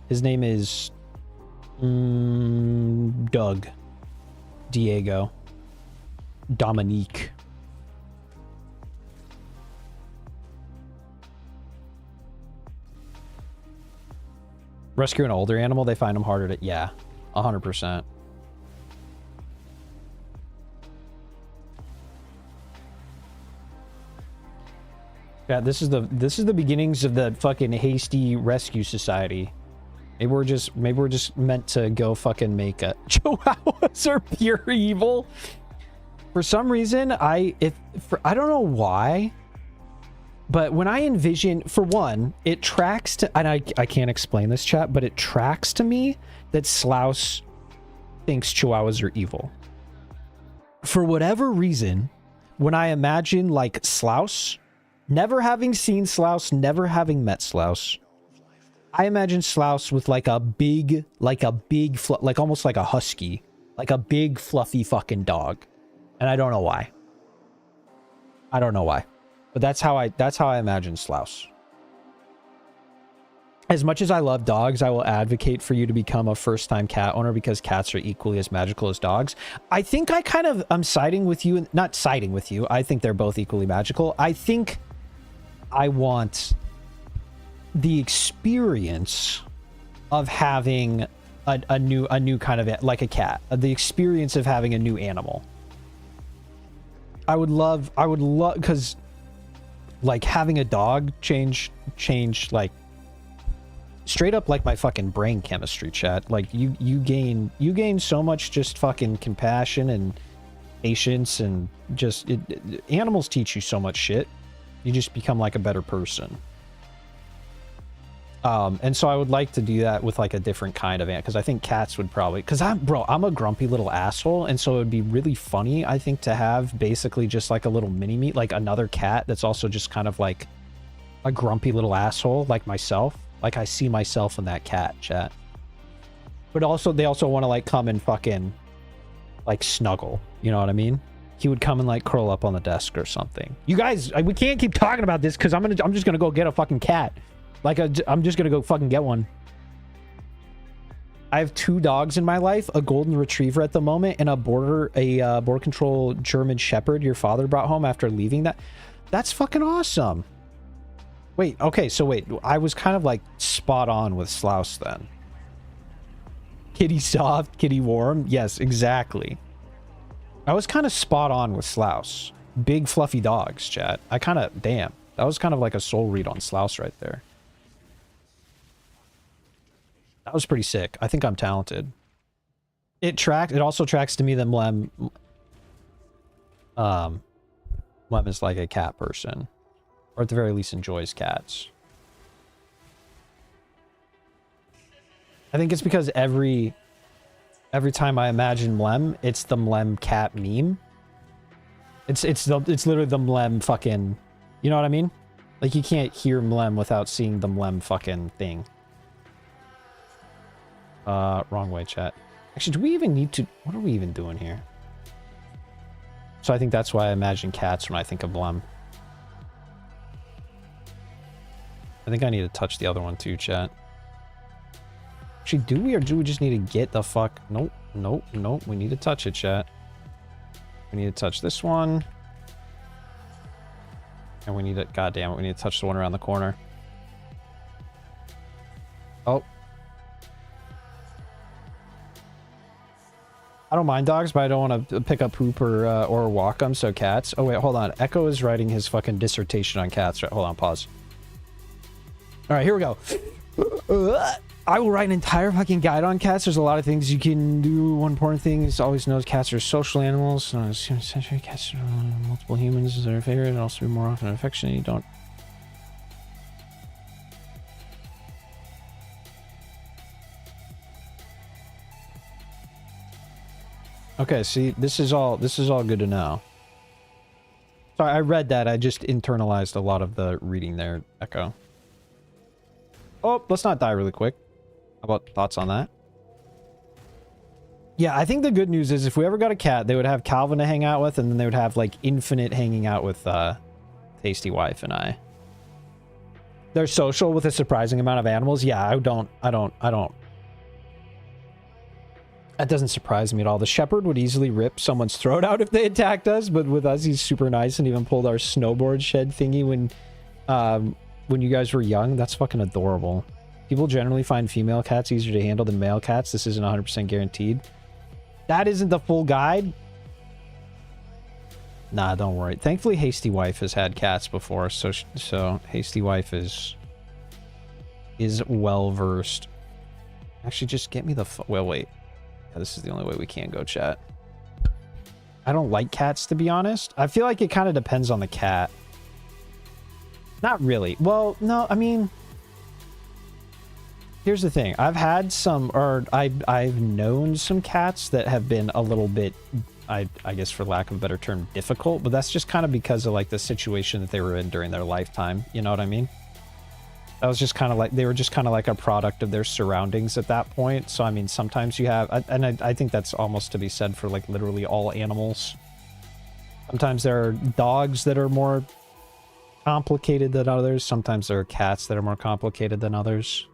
His name is Doug, Diego, Dominique. Rescue an older animal, they find them harder to... Yeah, 100%. Yeah, this is the beginnings of the fucking hasty rescue society. Maybe we're just meant to go fucking make a... Chihuahuas are pure evil. For some reason, I don't know why, but when I envision, for one, it tracks to, and I can't explain this, chat, but it tracks to me that Slouse thinks Chihuahuas are evil. For whatever reason, when I imagine like Slouse, never having seen Slouse, never having met Slouse, I imagine Slouse with like a big, like almost like a husky, like a big fluffy fucking dog. And I don't know why. I don't know why. But that's how I imagine Slouse. As much as I love dogs, I will advocate for you to become a first-time cat owner because cats are equally as magical as dogs. I think I'm siding with you, not siding with you. I think they're both equally magical. I think I want the experience of having a new kind of, like a cat, the experience of having a new animal. I would love, because like having a dog change like straight up like my fucking brain chemistry, chat. Like you gain so much just fucking compassion and patience, and just animals teach you so much shit. You just become like a better person. And so I would like to do that with like a different kind of ant, because I think cats would probably, because I'm a grumpy little asshole, and so it would be really funny, I think, to have basically just like a little mini-me, like another cat that's also just kind of like a grumpy little asshole like myself. Like I see myself in that cat, chat. But also they also want to like come and fucking like snuggle, you know what I mean? He would come and like curl up on the desk or something. You guys, we can't keep talking about this because I'm just gonna go get a fucking cat. Like, I'm just gonna go fucking get one. I have 2 dogs in my life, a golden retriever at the moment, and a border control German shepherd your father brought home after leaving that. That's fucking awesome. Wait, okay, so wait, I was kind of like spot on with Slouse then. Kitty soft, kitty warm. Yes, exactly. I was kind of spot on with Slouse. Big fluffy dogs, chat. Damn. That was kind of like a soul read on Slouse right there. That was pretty sick. I think I'm talented. It also tracks to me that Mlem is like a cat person. Or at the very least enjoys cats. I think it's because every time I imagine Mlem, it's the Mlem cat meme. It's literally the Mlem fucking, you know what I mean? Like you can't hear Mlem without seeing the Mlem fucking thing. Wrong way, chat. Actually, do we even need to... What are we even doing here? So I think that's why I imagine cats when I think of Mlem. I think I need to touch the other one too, chat. Actually, do we, or do we just need to get the fuck... Nope, nope, nope. We need to touch it, chat. We need to touch this one. And we need to... God damn it, we need to touch the one around the corner. Oh. I don't mind dogs, but I don't want to pick up poop or walk them, so cats. Oh, wait, hold on. Echo is writing his fucking dissertation on cats. Right, hold on, pause. All right, here we go. I will write an entire fucking guide on cats. There's a lot of things you can do. One important thing is always know cats are social animals. Essentially, cats are multiple humans is their favorite, and also be more often affectionate. You don't... Okay, see, this is all good to know. Sorry, I read that. I just internalized a lot of the reading there, Echo. Oh, let's not die really quick. How about thoughts on that? Yeah, I think the good news is if we ever got a cat, they would have Calvin to hang out with, and then they would have like infinite hanging out with Tasty Wife and I. They're social with a surprising amount of animals. Yeah, I don't. That doesn't surprise me at all. The shepherd would easily rip someone's throat out if they attacked us, but with us, he's super nice and even pulled our snowboard shed thingy when you guys were young. That's fucking adorable. People generally find female cats easier to handle than male cats. This isn't 100% guaranteed. That isn't the full guide. Nah, don't worry. Thankfully, Hasty Wife has had cats before, so Hasty Wife is well versed. Actually, just get me the... Well, wait. Yeah, this is the only way we can go, chat. I don't like cats, to be honest. I feel like it kind of depends on the cat. Not really. Well, no, I mean... Here's the thing. I've had some, or I've known some cats that have been a little bit I guess for lack of a better term, difficult, but that's just kind of because of like the situation that they were in during their lifetime. You know what I mean? That was just kind of like, they were just kind of like a product of their surroundings at that point. So, I mean, sometimes you have, and I think that's almost to be said for like literally all animals. Sometimes there are dogs that are more complicated than others. Sometimes there are cats that are more complicated than others.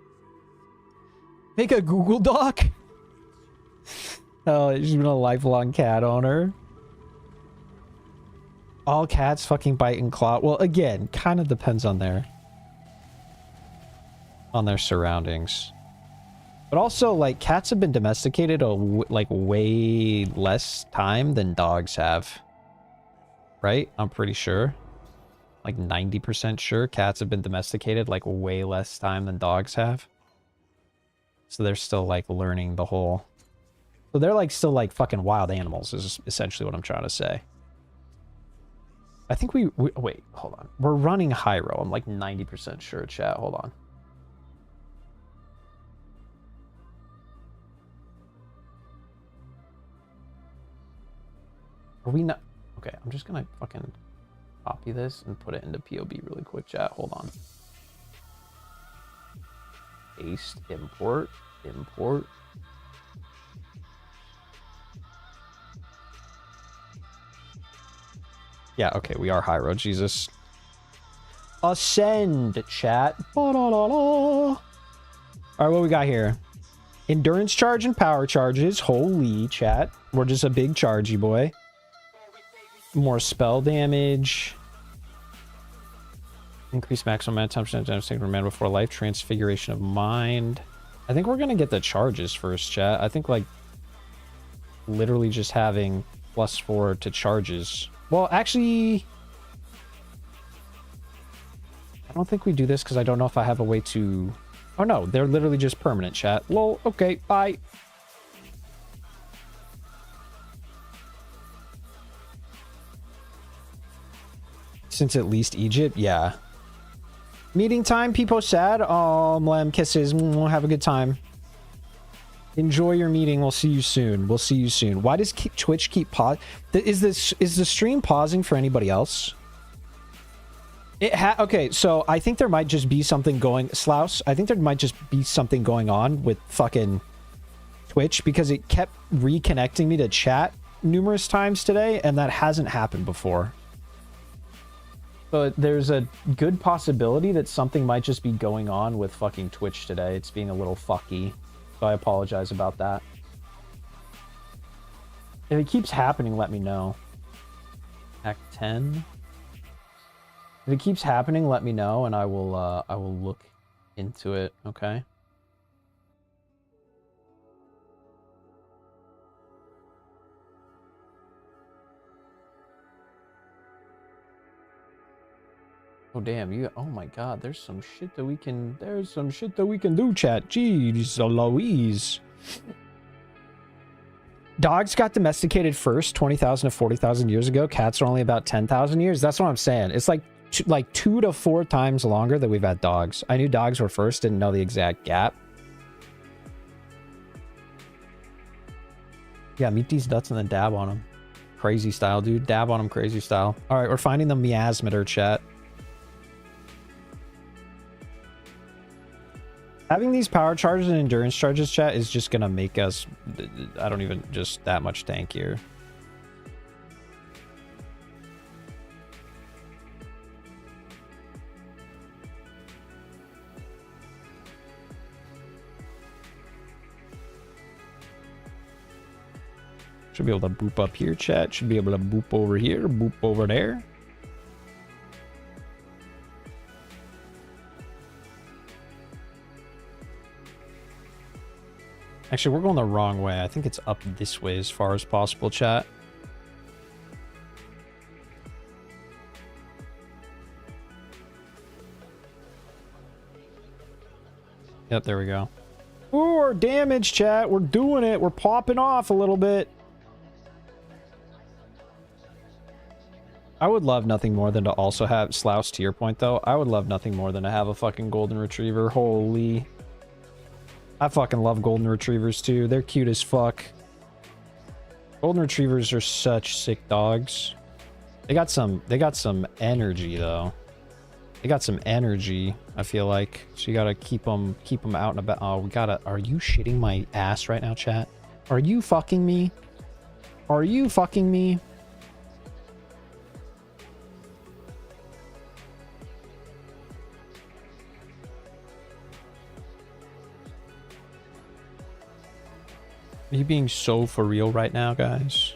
Make a Google Doc? Oh, she's been a lifelong cat owner. All cats fucking bite and claw. Well, again, kind of depends on their surroundings. But also, like, cats have been domesticated like way less time than dogs have. Right? I'm pretty sure. Like 90% sure cats have been domesticated like way less time than dogs have. So they're still like learning the whole... So they're like still like fucking wild animals is essentially what I'm trying to say. I think we wait, hold on. We're running Hyro. I'm like 90% sure, chat. Hold on. Are we not? Okay, I'm just gonna fucking copy this and put it into POB really quick, chat. Hold on. Paste, import, import. Yeah, okay, we are Hyro, Jesus. Ascend, chat. Alright, what we got here? Endurance charge and power charges. Holy, chat. We're just a big chargy boy. More spell damage. Increase maximum amount of time damage taken from mana before life. Transfiguration of mind. I think we're gonna get the charges first, chat. I think like literally just having +4 to charges. Well, actually, I don't think we do this because I don't know if I have a way to... Oh no, they're literally just permanent, chat. Lol, okay, bye. Since at least Egypt, yeah. Meeting time, people sad. Oh, Mlem, kisses. We'll have a good time. Enjoy your meeting. We'll see you soon. We'll see you soon. Why does Twitch keep pause? Is the stream pausing for anybody else? Okay, so I think there might just be something going... Slouse, I think there might just be something going on with fucking Twitch because it kept reconnecting me to chat numerous times today, and that hasn't happened before. But there's a good possibility that something might just be going on with fucking Twitch today. It's being a little fucky. So I apologize about that. If it keeps happening, let me know. Act 10. If it keeps happening, let me know, and I will look into it. Okay. Oh damn, you, oh my god, there's some shit that we can do, chat. Jeez Louise. Dogs got domesticated first 20,000 to 40,000 years ago. Cats are only about 10,000 years. That's what I'm saying. It's like 2 to 4 times longer that we've had dogs. I knew dogs were first, didn't know the exact gap. Yeah, meet these nuts and then dab on them. Crazy style, dude. Dab on them crazy style. All right, we're finding the miasmator, chat. Having these power charges and endurance charges, chat, is just gonna make us, I don't even, just that much tankier. Should be able to boop up here, chat. Should be able to boop over here, boop over there. Actually, we're going the wrong way. I think it's up this way as far as possible, chat. Yep, there we go. Ooh, we're damaged, chat. We're doing it. We're popping off a little bit. I would love nothing more than to also have... Slouse, to your point, though. I would love nothing more than to have a fucking golden retriever. Holy... I fucking love golden retrievers too. They're cute as fuck. Golden retrievers are such sick dogs. They got some energy though. They got some energy, I feel like. So you gotta keep them out and about. Oh, we gotta. Are you shitting my ass right now, chat? Are you fucking me? Are you fucking me? Are you being so for real right now, guys?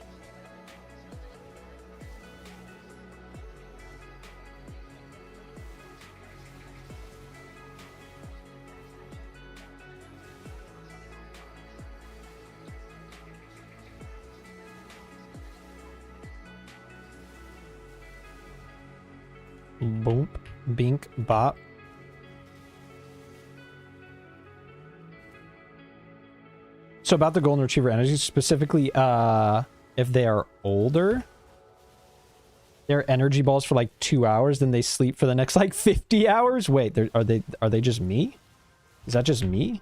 Boop, bink, bop. So about the golden retriever energy, specifically, if they are older, their energy balls for like 2 hours, then they sleep for the next like 50 hours. Wait, are they just me? Is that just me?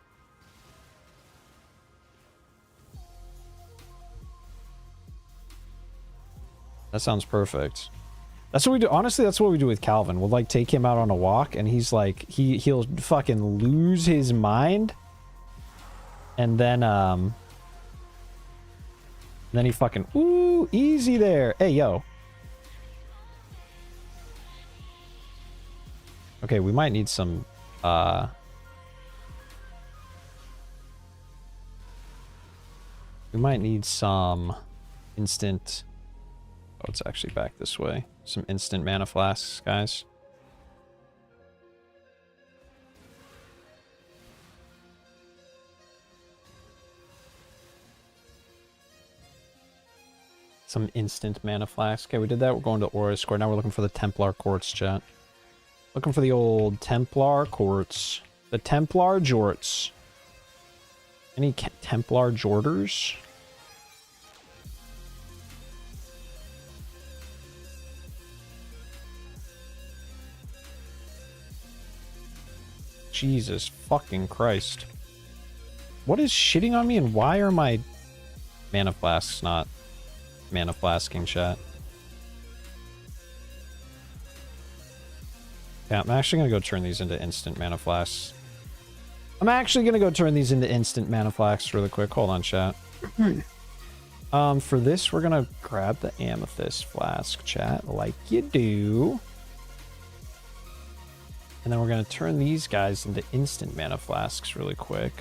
That sounds perfect. That's what we do. Honestly, that's what we do with Calvin. We'll like take him out on a walk and he's like, he'll fucking lose his mind. And then he fucking, ooh, easy there. Hey, yo. Okay, we might need some, we might need some instant, oh, it's actually back this way. Some instant mana flasks, guys. Some instant mana flask. Okay, we did that. We're going to Aura Square. Now we're looking for the Templar Quartz, chat. Looking for the old Templar Quartz. The Templar Jorts. Any Templar Jorters? Jesus fucking Christ. What is shitting on me and why are my mana flasks not mana flasking, chat? Yeah, I'm actually gonna go turn these into instant mana flasks. Really quick. Hold on, chat. For this, we're gonna grab the amethyst flask, chat, like you do. And then we're gonna turn these guys into instant mana flasks really quick.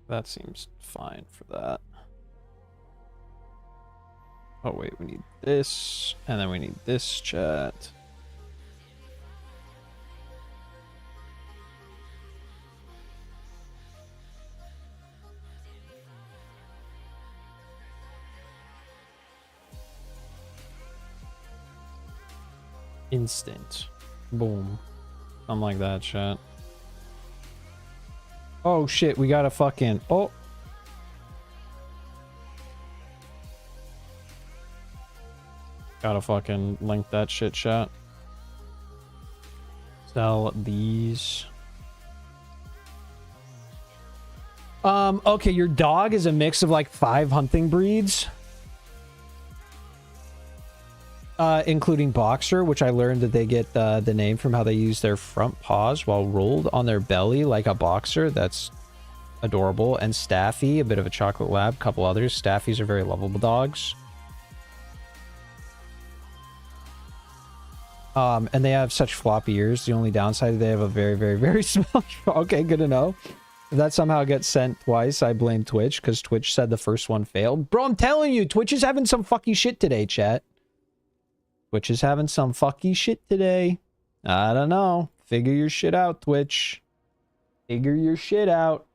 That seems fine for that. Oh wait, we need this, and then we need this, chat. Instant. Boom. Something like that, chat. Oh shit, we gotta fucking... Oh! Gotta fucking link that shit, chat. Sell these. Okay, your dog is a mix of like 5 hunting breeds. Including Boxer, which I learned that they get the name from how they use their front paws while rolled on their belly like a boxer. That's adorable. And Staffy, a bit of a chocolate lab, couple others. Staffies are very lovable dogs. And they have such floppy ears. The only downside is they have a very, very, very small... Okay, good to know. If that somehow gets sent twice, I blame Twitch, because Twitch said the first one failed. Bro, I'm telling you, Twitch is having some fucky shit today, chat. Twitch is having some fucky shit today. I don't know. Figure your shit out, Twitch. Figure your shit out.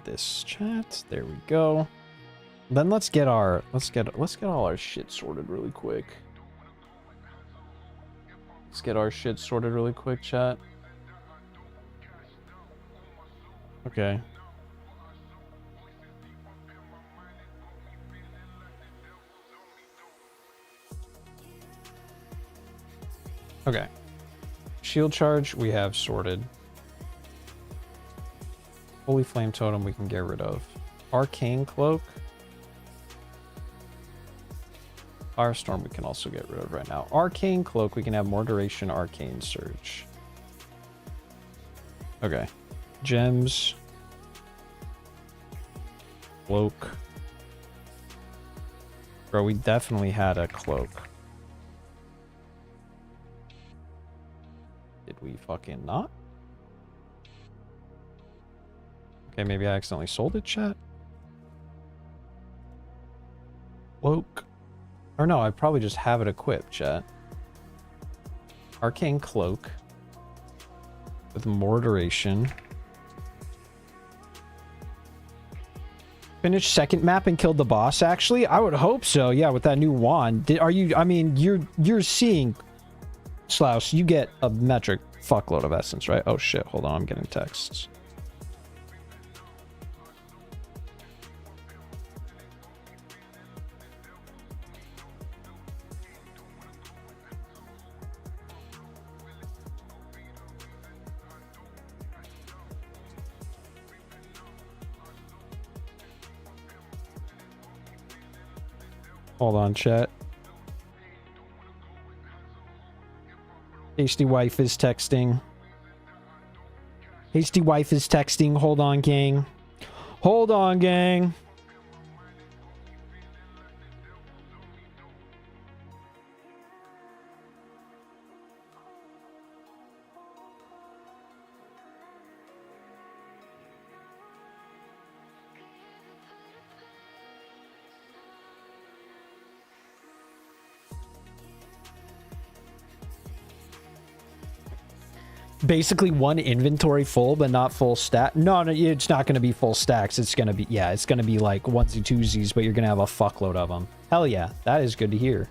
This chat. There we go. Then let's get all our shit sorted really quick. Let's get our shit sorted really quick, chat. Okay. Okay. Shield charge we have sorted. Holy Flame Totem we can get rid of. Arcane Cloak. Firestorm we can also get rid of right now. Arcane Cloak we can have more duration. Arcane Surge. Okay. Gems. Cloak. Bro, we definitely had a cloak. Did we fucking not? Okay, maybe I accidentally sold it, chat. Cloak. Or no, I probably just have it equipped, chat. Arcane Cloak. With more duration. Finished second map and killed the boss, actually? I would hope so, yeah, with that new wand. I mean, you're seeing... Slaus, you get a metric fuckload of essence, right? Oh shit, hold on, I'm getting texts. Hold on, chat. Hasty wife is texting. Hasty wife is texting. Hold on, gang. Hold on, gang. Basically one inventory full, but not full stack. No, it's not going to be full stacks. It's going to be, yeah, it's going to be like onesie twosies, but you're going to have a fuckload of them. Hell yeah, that is good to hear.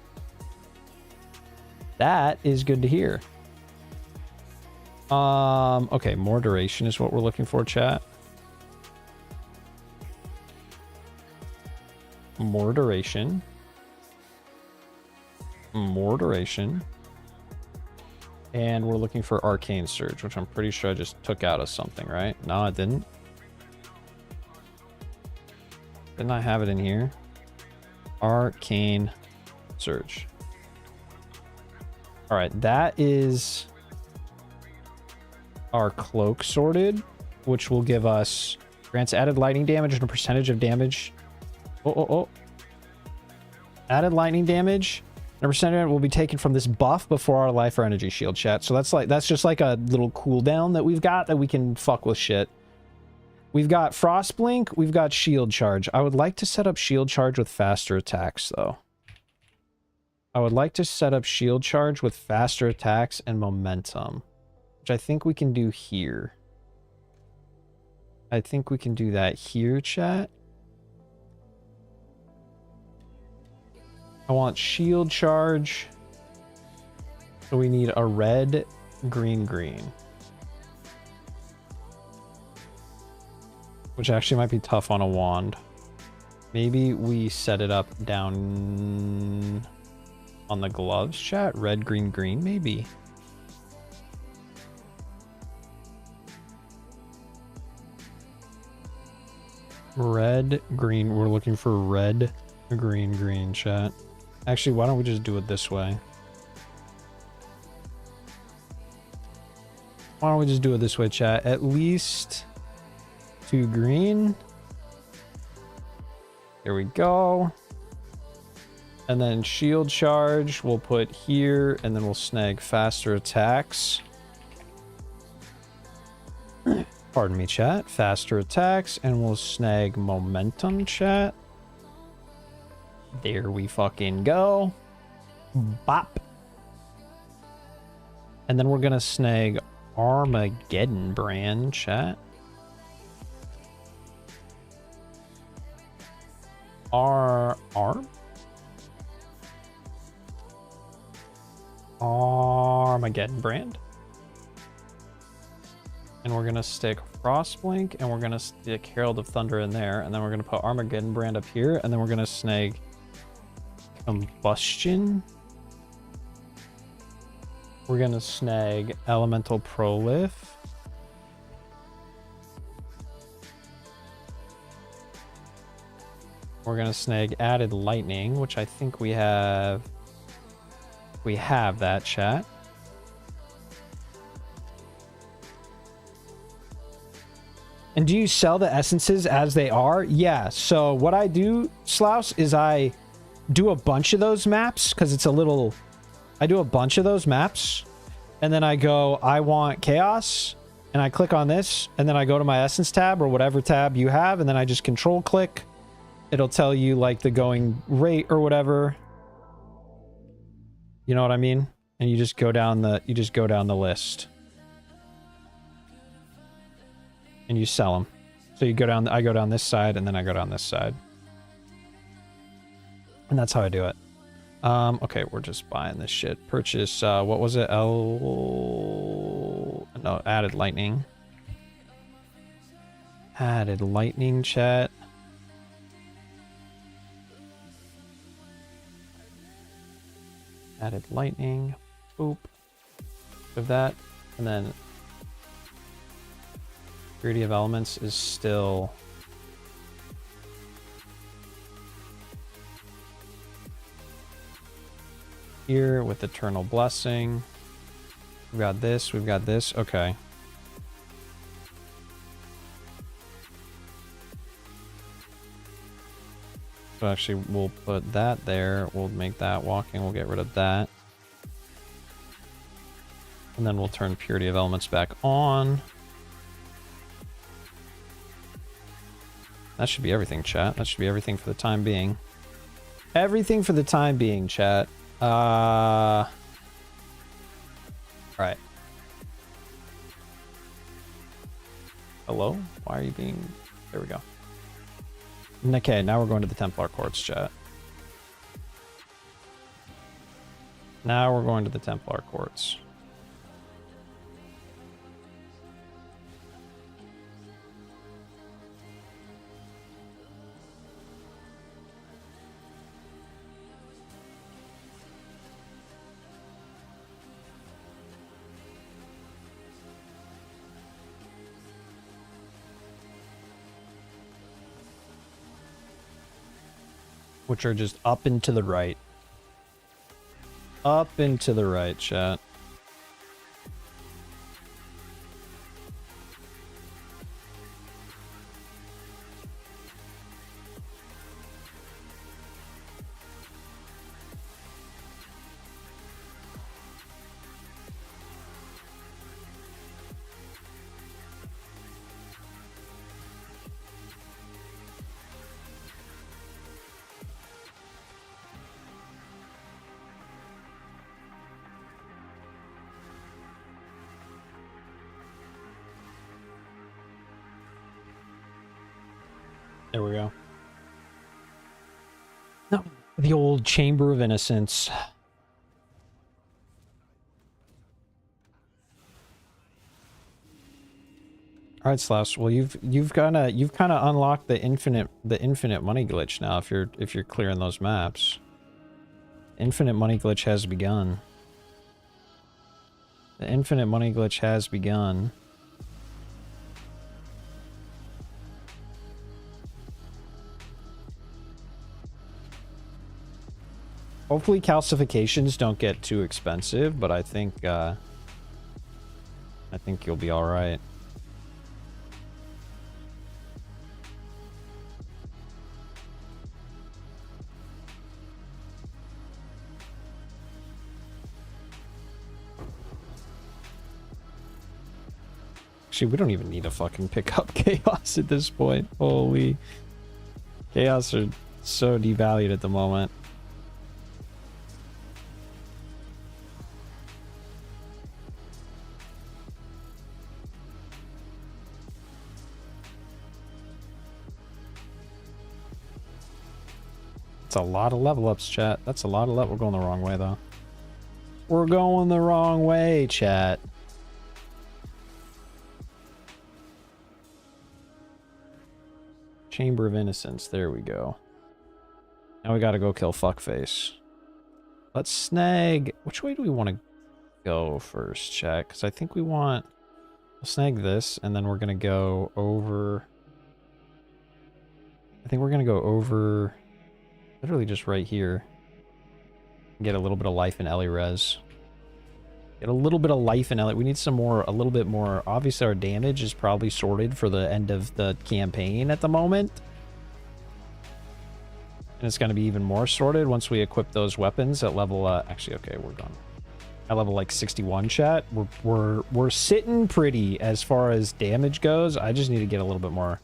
That is good to hear. Okay, more duration is what we're looking for, chat. More duration. More duration. And we're looking for Arcane Surge, which I'm pretty sure I just took out of something, right? No, I didn't. Didn't I have it in here? Arcane Surge. All right, that is our cloak sorted, which will give us grants added lightning damage and a percentage of damage. Added lightning damage. And a percentage of it will be taken from this buff before our life or energy shield, chat. So that's just like a little cooldown that we've got that we can fuck with shit. We've got Frost Blink, we've got Shield Charge. I would like to set up Shield Charge with faster attacks, though. I would like to set up Shield Charge with faster attacks and momentum, which I think we can do here. I think we can do that here, chat. I want Shield Charge. So we need a red, green, green. Which actually might be tough on a wand. Maybe we set it up down on the gloves, chat. Red, green, green, maybe. Red, green. We're looking for red, green, green, chat. Actually, why don't we just do it this way? Why don't we just do it this way, chat? At least 2 green. There we go. And then Shield Charge we'll put here, and then we'll snag faster attacks. Pardon me, chat. Faster attacks, and we'll snag momentum, chat. There we fucking go. Bop. And then we're gonna snag Armageddon brand, chat. Armageddon brand. And we're gonna stick Frostblink, and we're gonna stick Herald of Thunder in there, and then we're gonna put Armageddon brand up here, and then we're gonna snag Combustion. We're gonna snag Elemental Prolif. We're gonna snag Added Lightning, which I think we have. We have that, chat. And do you sell the essences as they are? Yeah, so what I do, Slouse, is I do a bunch of those maps, because it's a little... I do a bunch of those maps, and then I go, I want Chaos, and I click on this, and then I go to my Essence tab, or whatever tab you have, and then I just control click. It'll tell you, like, the going rate or whatever. You know what I mean? And you just go down the, list. And you sell them. So you go down, I go down this side, and then I go down this side. And that's how I do it. Okay, we're just buying this shit. Purchase, what was it? No, Added Lightning. Added Lightning, chat. Added Lightning. Boop. Of that. And then Purity of Elements is still... here with Eternal Blessing. We've got this, we've got this. Okay. So actually, we'll put that there. We'll make that walking. We'll get rid of that. And then we'll turn Purity of Elements back on. That should be everything, chat. That should be everything for the time being. Everything for the time being, chat. Right. Hello? Why are you being... There we go. Okay, now we're going to the Templar Courts, chat. Now we're going to the Templar Courts. Which are just up and to the right. Up and to the right, chat. There we go. No, the old Chamber of Innocence. All right, Slash. Well, you've kind of unlocked the infinite money glitch now. If you're clearing those maps, infinite money glitch has begun. The infinite money glitch has begun. Hopefully calcifications don't get too expensive, but I think you'll be all right. Actually, we don't even need to fucking pick up Chaos at this point. Holy. Chaos are so devalued at the moment. That's a lot of level ups, chat. That's a lot of level. We're going the wrong way, though. We're going the wrong way, chat. Chamber of Innocence. There we go. Now we gotta go kill Fuckface. Let's snag... Which way do we want to go first, chat? Because I think we want... We'll snag this, and then we're gonna go over... I think we're gonna go over... Literally just right here. Get a little bit of life in Ellie Res. Get a little bit of life in Ellie. We need some more, a little bit more. Obviously our damage is probably sorted for the end of the campaign at the moment. And it's going to be even more sorted once we equip those weapons at level, actually, okay, we're done. At level like 61, chat. We're sitting pretty as far as damage goes. I just need to get a little bit more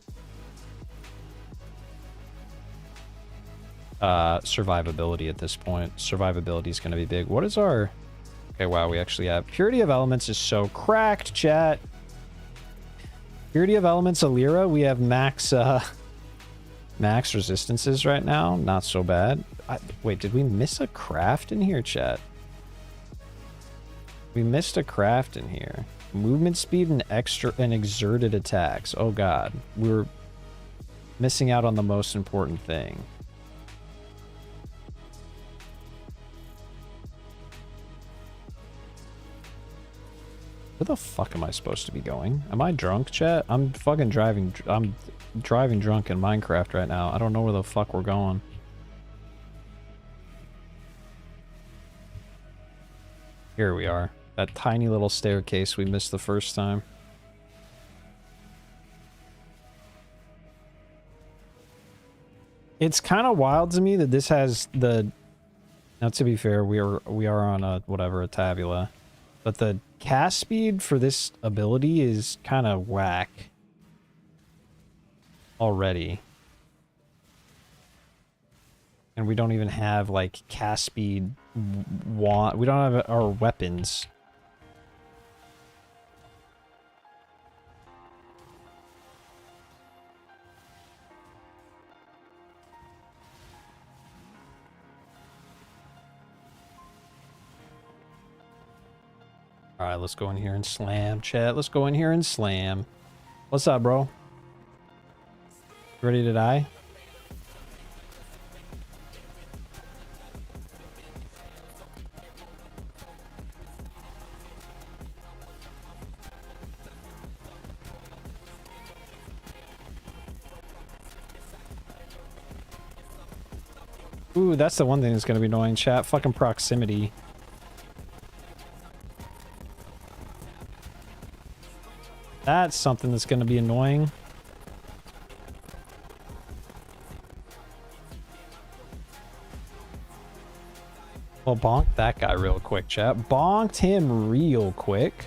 survivability at this point. Survivability is going to be big. What is our... Okay, wow, we actually have... Purity of Elements is so cracked, chat. Purity of Elements, Alira, we have max, max resistances right now. Not so bad. Wait, did we miss a craft in here, chat? We missed a craft in here. Movement speed and extra and exerted attacks. Oh god. We're missing out on the most important thing. Where the fuck am I supposed to be going? Am I drunk, chat? I'm fucking driving. I'm driving drunk in Minecraft right now. I don't know where the fuck we're going. Here we are. That tiny little staircase we missed the first time. It's kind of wild to me that this has the... Now, to be fair, we are on a, whatever, a tabula. But the cast speed for this ability is kind of whack. Already. And we don't even have, like, cast speed... We don't have our weapons. Alright, let's go in here and slam, chat. Let's go in here and slam. What's up, bro? Ready to die? Ooh, that's the one thing that's going to be annoying, chat. Fucking proximity. That's something that's going to be annoying. Well, bonk that guy real quick, chat. Bonked him real quick.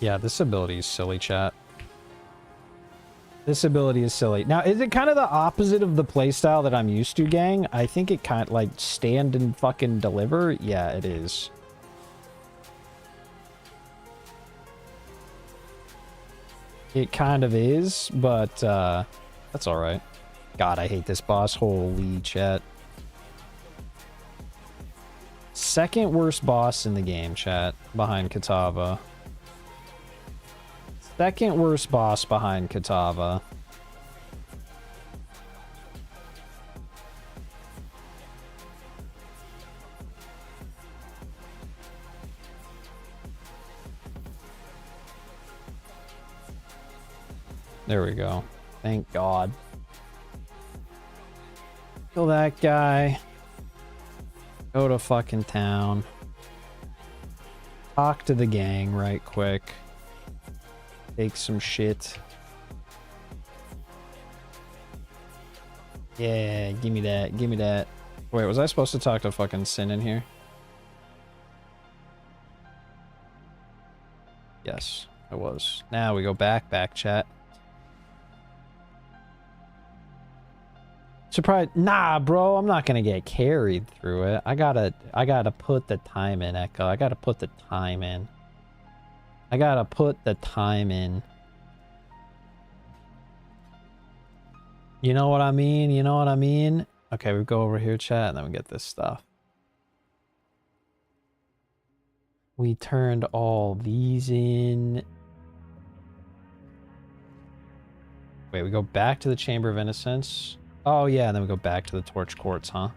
Yeah, this ability is silly, chat. This ability is silly. Now, is it kind of the opposite of the playstyle that I'm used to, gang? I think it kind of, like, stand and fucking deliver? Yeah, it is. It kind of is, but, that's alright. God, I hate this boss. Holy chat. Second worst boss in the game, chat, behind Katava. Second worst boss behind Katava. There we go. Thank God. Kill that guy. Go to fucking town. Talk to the gang right quick. Take some shit. Yeah, give me that. Give me that. Wait, was I supposed to talk to fucking Sin in here? Yes. I was. Now we go back chat. Surprise! Nah, bro, I'm not gonna get carried through it. I gotta put the time in, Echo. I gotta put the time in. I gotta put the time in. You know what I mean? You know what I mean? Okay, we go over here, chat, and then we get this stuff. We turned all these in. Wait, we go back to the Chamber of Innocence. Oh, yeah, and then we go back to the Torch Courts, huh?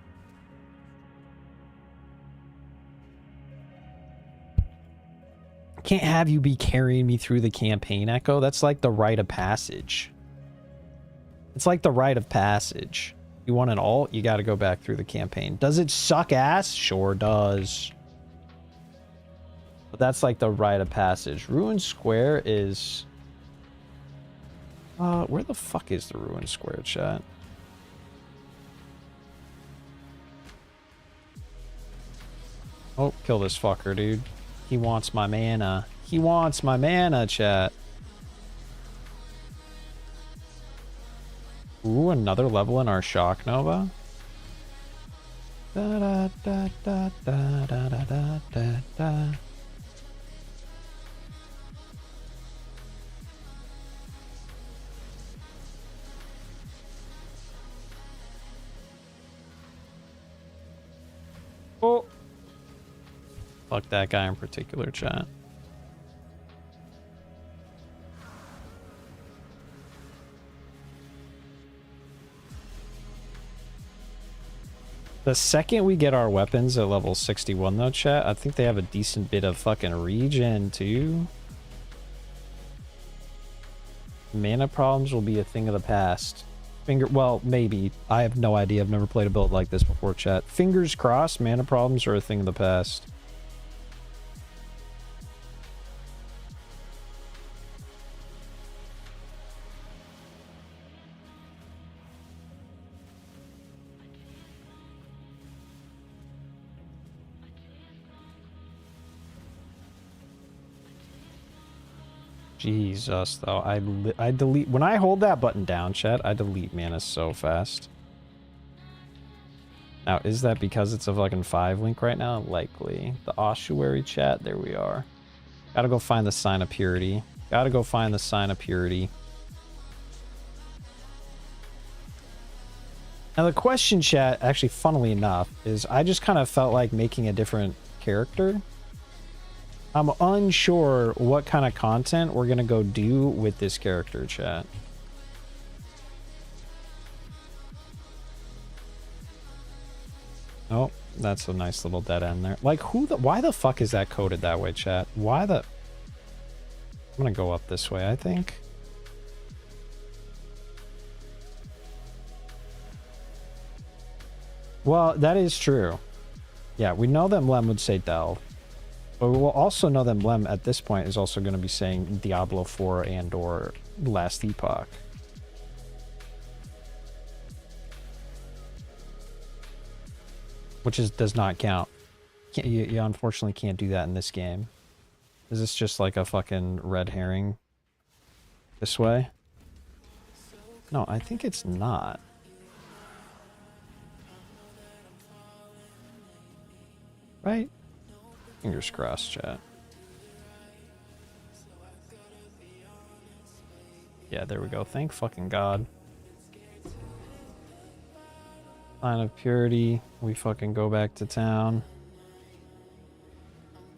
Can't have you be carrying me through the campaign, Echo. That's like the rite of passage. It's like the rite of passage. You want an alt, you gotta go back through the campaign. Does it suck ass? Sure does. But that's like the rite of passage. Ruin Square is... where the fuck is the Ruin Square, chat? Oh, kill this fucker, dude. He wants my mana. He wants my mana, chat. Ooh, another level in our Shock Nova. Da da da da da da da da da. Oh. Fuck that guy in particular, chat. The second we get our weapons at level 61 though, chat, I think they have a decent bit of fucking regen too. Mana problems will be a thing of the past. Well, maybe. I have no idea. I've never played a build like this before, chat. Fingers crossed, mana problems are a thing of the past. Jesus, though. I delete... When I hold that button down, chat, I delete mana so fast. Now, is that because it's a fucking 5 link right now? Likely. The ossuary, chat, there we are. Gotta go find the Sign of Purity. Gotta go find the Sign of Purity. Now, the question, chat, actually, funnily enough, is I just kind of felt like making a different character. I'm unsure what kind of content we're gonna go do with this character, chat. Oh, that's a nice little dead end there. Like, why the fuck is that coded that way, chat? Why the... I'm gonna go up this way, I think. Well, that is true. Yeah, we know that Mlem would say Delve. But we will also know that Mlem at this point is also going to be saying Diablo 4 and or Last Epoch. Which does not count. You unfortunately can't do that in this game. Is this just like a fucking red herring? This way? No, I think it's not. Right? Fingers crossed, chat. Yeah, there we go. Thank fucking God. Sign of Purity. We fucking go back to town.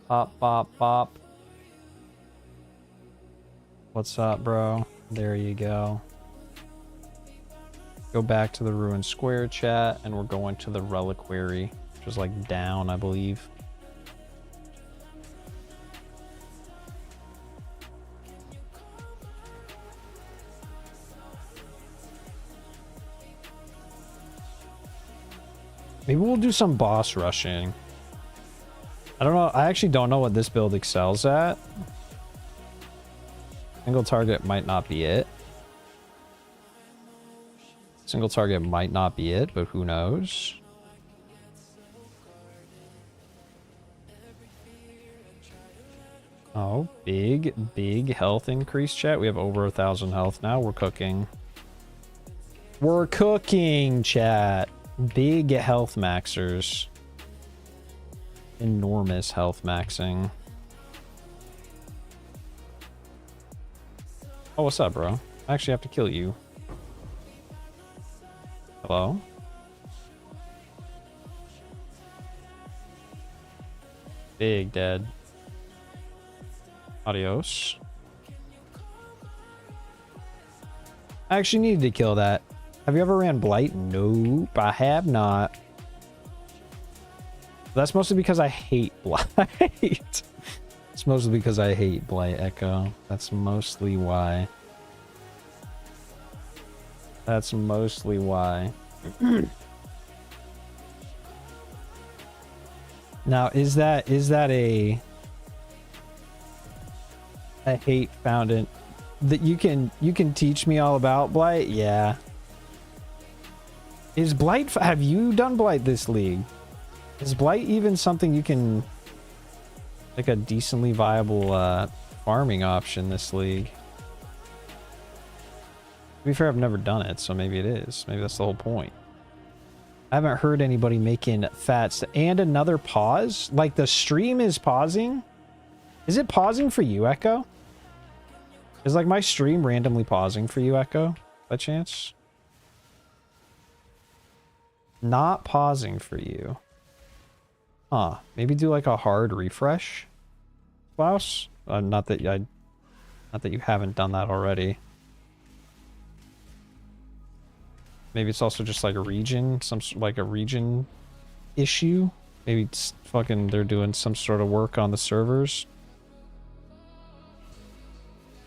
Pop, pop, pop. What's up, bro? There you go. Go back to the Ruin Square, chat, and we're going to the Reliquary, which is like down, I believe. Maybe we'll do some boss rushing. I don't know. I actually don't know what this build excels at. Single target might not be it. Single target might not be it, but who knows? Oh, big health increase, chat. We have over 1,000 health now. We're cooking. We're cooking, chat. Big health maxers. Enormous health maxing. Oh, what's up, bro? I actually have to kill you. Hello? Big dead. Adios. I actually needed to kill that. Have you ever ran Blight? Nope, I have not. That's mostly because I hate Blight. It's mostly because I hate Blight Echo. That's mostly why. That's mostly why. Now, is that a hate fountain that you can teach me all about Blight? Yeah. Is Blight, have you done Blight this league? Is Blight even something you can, like a decently viable farming option this league? To be fair, I've never done it, so maybe it is. Maybe that's the whole point. I haven't heard anybody making fats. And another pause? Like the stream is pausing? Is it pausing for you, Echo? Is like my stream randomly pausing for you, Echo? By chance? Not pausing for you. Huh. Maybe do like a hard refresh, Klaus? Not that you haven't done that already. Maybe it's also just like a region, like a region issue. Maybe it's fucking they're doing some sort of work on the servers.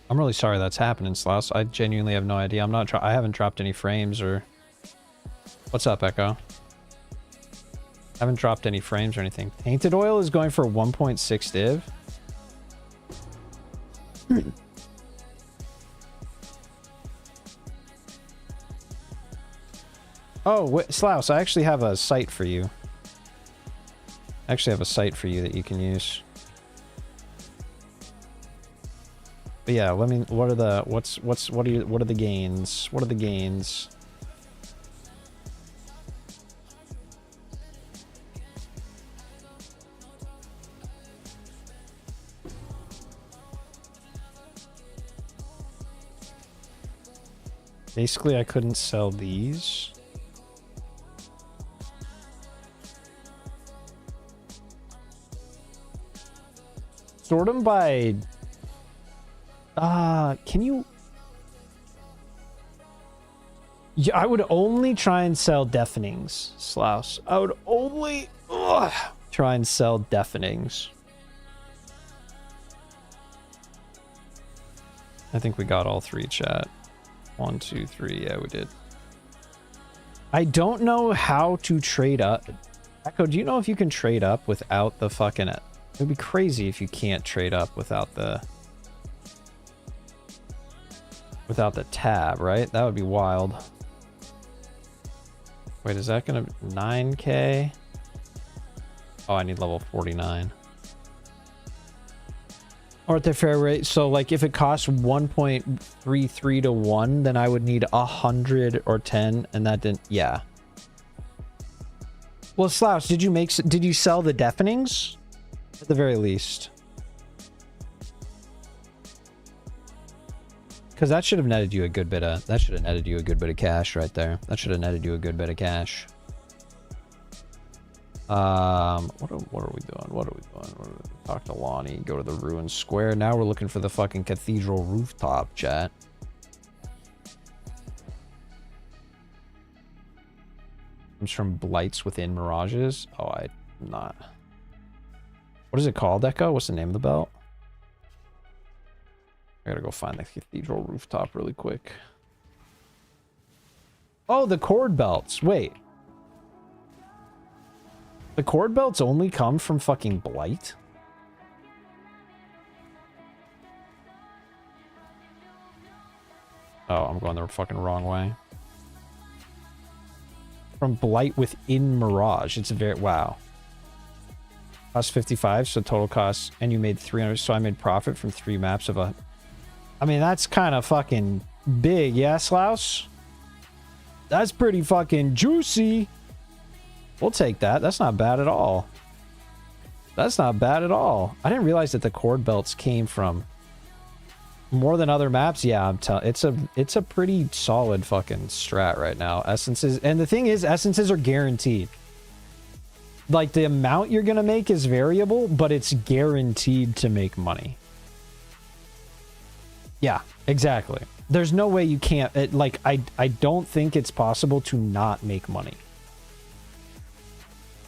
I'm really sorry that's happening, Slaus. I genuinely have no idea. I haven't dropped any frames or... What's up, Echo? I haven't dropped any frames or anything. Tainted oil is going for 1.6 div. Oh, wait, Slaus, I actually have a site for you. I actually have a site for you that you can use. But yeah, let me, what are the gains? What are the gains? Basically, I couldn't sell these. Sort them by... can you... Yeah, I would only try and sell deafenings, Slaus. I would only try and sell deafenings. I think we got all three, chat. 1, 2, 3. Yeah, we did. I don't know how to trade up. Echo, do you know if you can trade up without the fucking... It would be crazy if you can't trade up without the tab, right? That would be wild. Wait, is that gonna be 9k? Oh, I need level 49. Or at the fair rate, so like if it costs 1.33 to 1, then I would need 100 or 10, and that didn't, yeah. Well, Slaus, did you sell the deafenings? At the very least. Because that should have netted you a good bit of... That should have netted you a good bit of cash right there. That should have netted you a good bit of cash. What are we doing? What are we doing? Talk to Lonnie. Go to the ruined square. Now we're looking for the fucking cathedral rooftop, chat. Comes from blights within mirages. Oh, I'm not... What is it called, Echo? What's the name of the belt? I gotta go find the cathedral rooftop really quick. Oh, the cord belts. Wait. The cord belts only come from fucking Blight? Oh, I'm going the fucking wrong way. From Blight within Mirage. It's very... Wow. Cost 55, so total cost, and you made 300, so I made profit from 3 maps of a... I mean, that's kind of fucking big, yeah, Slaus? That's pretty fucking juicy. We'll take that. That's not bad at all. That's not bad at all. I didn't realize that the cord belts came from more than other maps. Yeah, I'm telling, it's a pretty solid fucking strat right now. Essences, and the thing is, essences are guaranteed. Like, the amount you're gonna make is variable, but it's guaranteed to make money. Yeah, exactly. There's no way you can't, I don't think it's possible to not make money.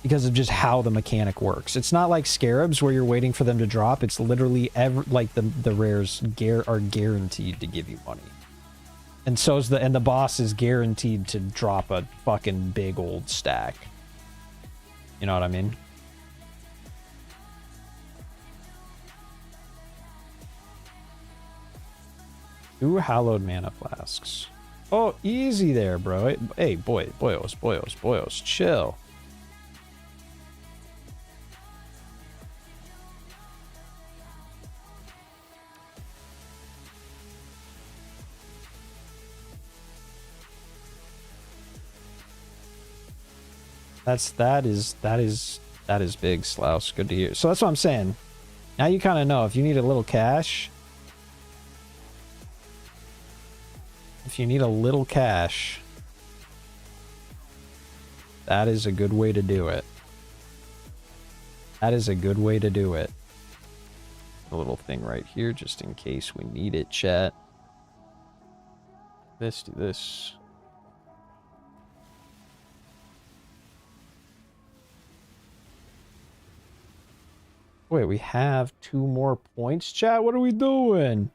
Because of just how the mechanic works. It's not like scarabs where you're waiting for them to drop. It's literally like the rares are guaranteed to give you money. And so's the boss is guaranteed to drop a fucking big old stack. You know what I mean? Two hallowed mana flasks. Oh, easy there, bro. Hey, boyos, chill. That is big, Slaus. Good to hear. So that's what I'm saying. Now you kind of know if you need a little cash. If you need a little cash, that is a good way to do it. That is a good way to do it. A little thing right here, just in case we need it, chat. Let's do this. Wait, we have 2 more points, chat? What are we doing?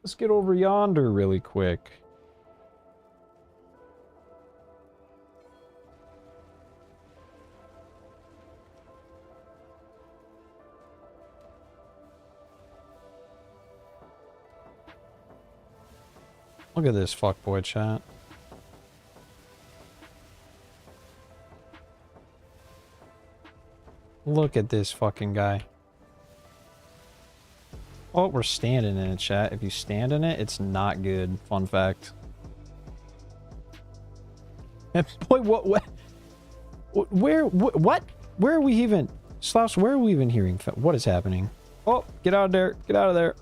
Let's get over yonder really quick. Look at this fuckboy, chat. Look at this fucking guy. Oh, we're standing in it, chat. If you stand in it, it's not good. Fun fact. And boy, what? Where are we even... Slaus, where are we even hearing? What is happening? Oh, get out of there. Get out of there.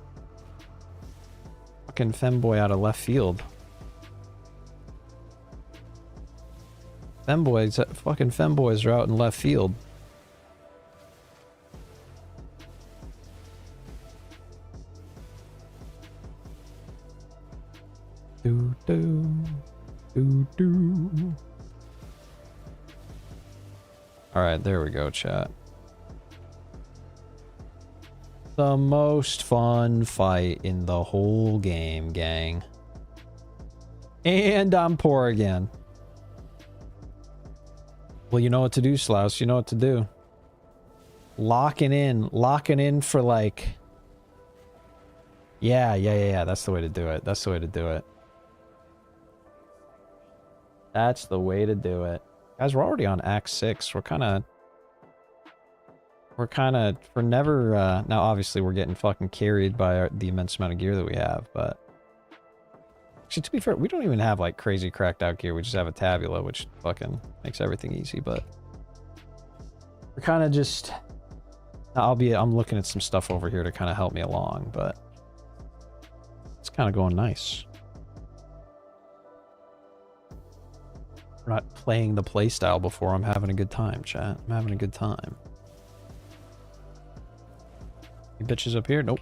Fucking femboy out of left field. Fucking femboys are out in left field. Alright, there we go, chat. The most fun fight in the whole game, gang. And I'm poor again. Well, you know what to do, Slaus. You know what to do. Locking in for like... Yeah. That's the way to do it. That's the way to do it. That's the way to do it. Guys, we're already on Act 6. We're never... now, obviously, we're getting fucking carried by the immense amount of gear that we have, but... Actually, to be fair, we don't even have, like, crazy cracked out gear. We just have a tabula, which fucking makes everything easy, but... We're kind of just... I'm looking at some stuff over here to kind of help me along, but... It's kind of going nice. We're not playing the playstyle before. I'm having a good time, chat. I'm having a good time. Any bitches up here? Nope.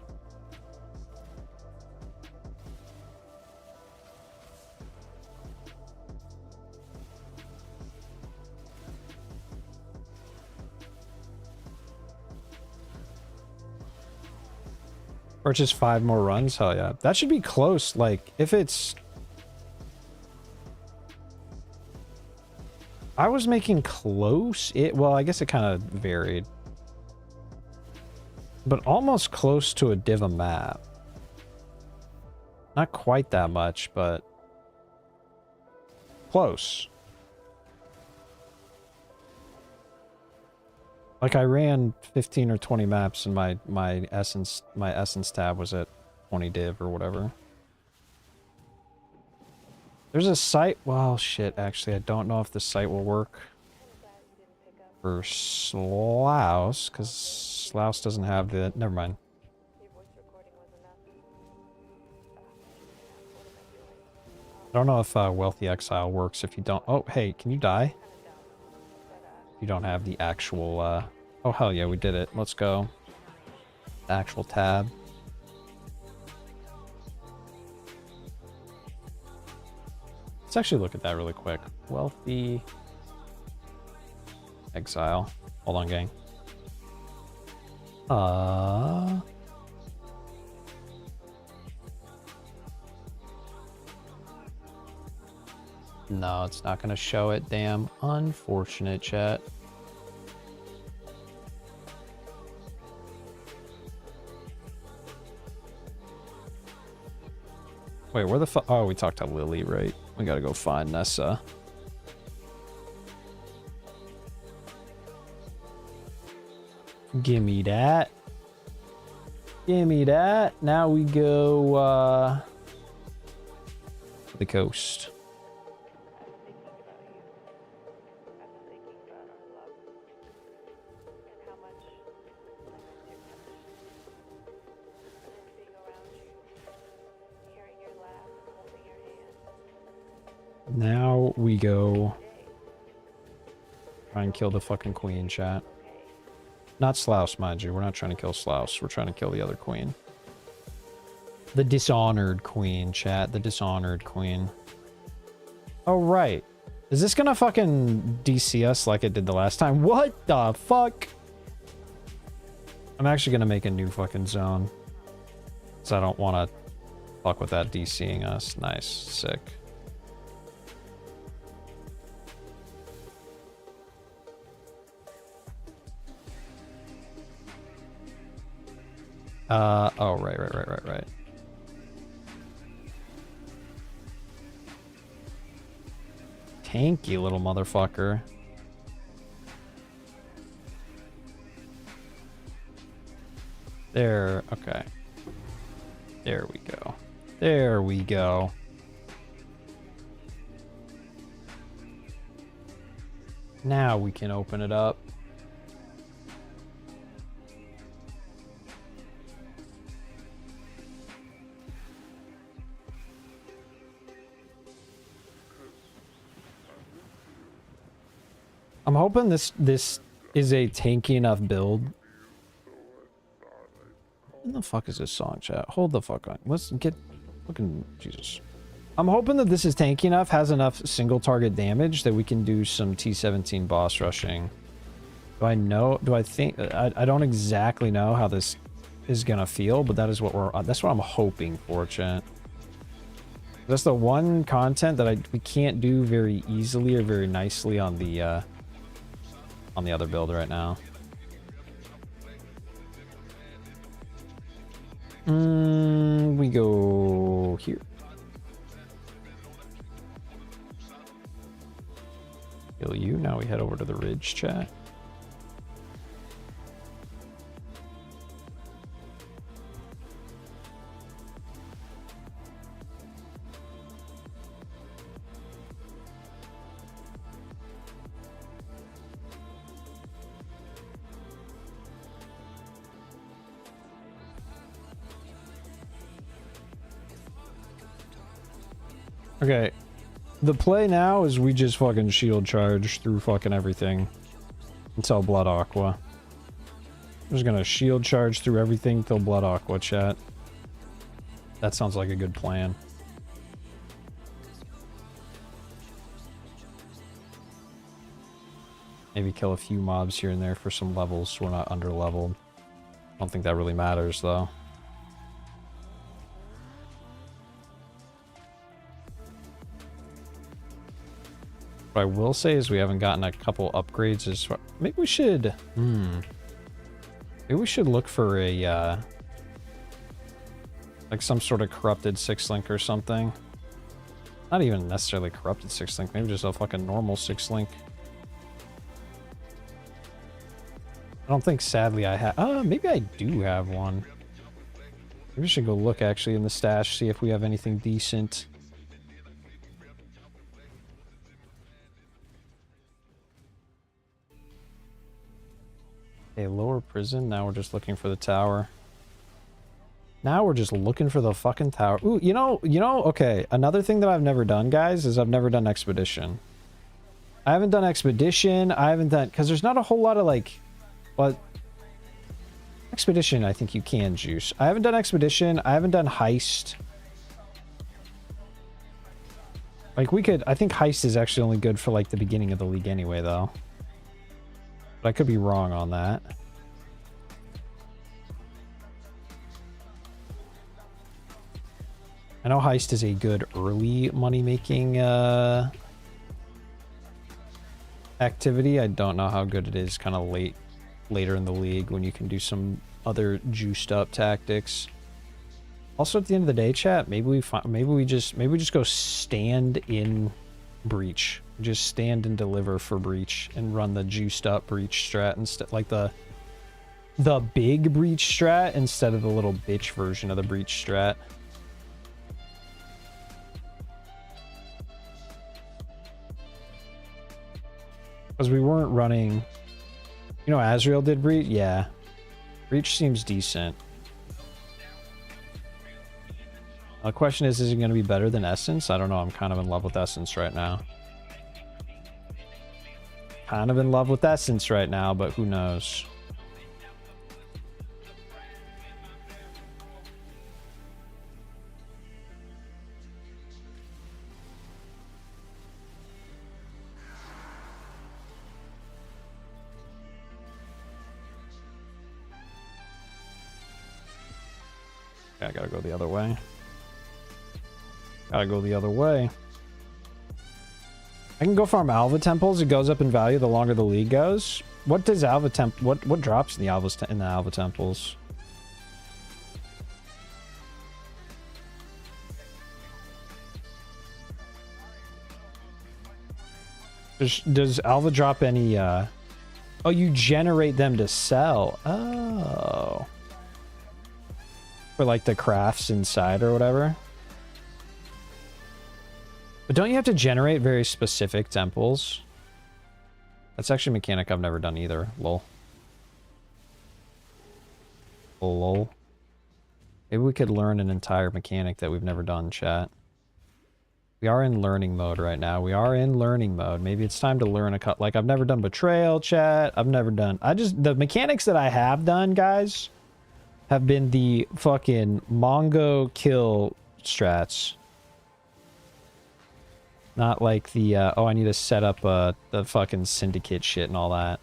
Purchase 5 more runs? Hell yeah. That should be close. Like, if it's... I was making close. Well, I guess it kind of varied. But almost close to a div a map. Not quite that much, but... Close. Like I ran 15 or 20 maps and my essence tab was at 20 div or whatever. There's a site. Well, shit. Actually, I don't know if the site will work for Slouse because Slouse doesn't have the. Never mind. I don't know if Wealthy Exile works if you don't. Oh, hey, can you die? You don't have the actual. Oh hell yeah, we did it. Let's go. The actual tab. Let's actually look at that really quick. Wealthy Exile. Hold on, gang. No, it's not gonna show it. Damn. Unfortunate, chat. Wait, where the fuck? Oh, we talked to Lily, right? We gotta go find Nessa. Gimme that. Gimme that. Now we go, to the coast. Now we go try and kill the fucking queen, chat. Not Slouse, mind you. We're not trying to kill Slouse. We're trying to kill the other queen. The dishonored queen, chat. The dishonored queen. Oh, right. Is this gonna fucking DC us like it did the last time? What the fuck? I'm actually gonna make a new fucking zone. Because I don't want to fuck with that DCing us. Nice. Sick. Oh, right. Tanky little motherfucker. There, okay. There we go. There we go. Now we can open it up. I'm hoping this is a tanky enough build. What the fuck is this song, chat? Hold the fuck on. Let's get fucking Jesus. I'm hoping that this is tanky enough, has enough single target damage that we can do some T17 boss rushing. Do I think I don't exactly know how this is gonna feel, but that is what that's what I'm hoping for, chat. That's the one content that we can't do very easily or very nicely on the other build right now. We go here. Kill you. Now we head over to the ridge, chat. Okay, the play now is we just fucking shield charge through fucking everything until Blood Aqua. I'm just gonna shield charge through everything till Blood Aqua, chat. That sounds like a good plan. Maybe kill a few mobs here and there for some levels so we're not under leveled. I don't think that really matters though. What I will say is we haven't gotten a couple upgrades as far. Maybe we should. Maybe we should look for a like some sort of corrupted 6-link or something. Not even necessarily corrupted 6-link, maybe just a fucking normal 6-link. I don't think, sadly, I have... maybe I do have one. Maybe I should go look, actually, in the stash, see if we have anything decent. Okay, lower prison. Now we're just looking for the tower. Now we're just looking for the fucking tower. Ooh, you know, okay. Another thing that I've never done, guys, is I've never done expedition. I haven't done expedition. I haven't done... Because there's not a whole lot of, like... Well, expedition, I think you can juice. I haven't done expedition. I haven't done heist. Like, we could... I think heist is actually only good for, like, the beginning of the league anyway, though. But I could be wrong on that. I know heist is a good early money-making activity. I don't know how good it is kind of later in the league when you can do some other juiced up tactics. Also, at the end of the day, chat, maybe we just go stand in breach. Just stand and deliver for breach and run the juiced up breach strat instead, like the big breach strat instead of the little bitch version of the breach strat. Because we weren't running... You know, Azrael did breach? Yeah. Breach seems decent. The question is it going to be better than Essence? I don't know. I'm kind of in love with Essence right now. Kind of in love with Essence right now, but who knows? I gotta go the other way. Gotta go the other way. I can go farm Alva temples. It goes up in value the longer the league goes. What does Alva what drops in the Alva temples? Does Alva drop any oh, you generate them to sell. Oh. For like the crafts inside or whatever. But don't you have to generate very specific temples? That's actually a mechanic I've never done either. Lol. Lol. Maybe we could learn an entire mechanic that we've never done, chat. We are in learning mode right now. We are in learning mode. Maybe it's time to learn a cut. Like, I've never done betrayal, chat. I've never done... the mechanics that I have done, guys, have been the fucking Mongo kill strats. Not like the, oh, I need to set up the fucking syndicate shit and all that.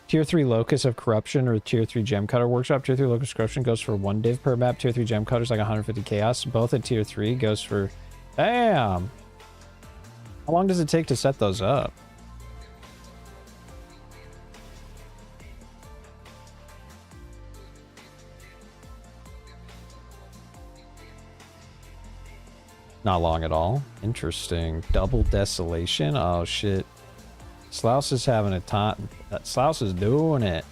Tier 3 Locus of Corruption or Tier 3 Gem Cutter Workshop. Tier 3 Locus of Corruption goes for 1 div per map. Tier 3 Gem Cutter's like 150 Chaos. Both at Tier 3 goes for... Damn! How long does it take to set those up? Not long at all. Interesting. Double Desolation. Oh, shit. Slouse is having a time. That Slouse is doing it.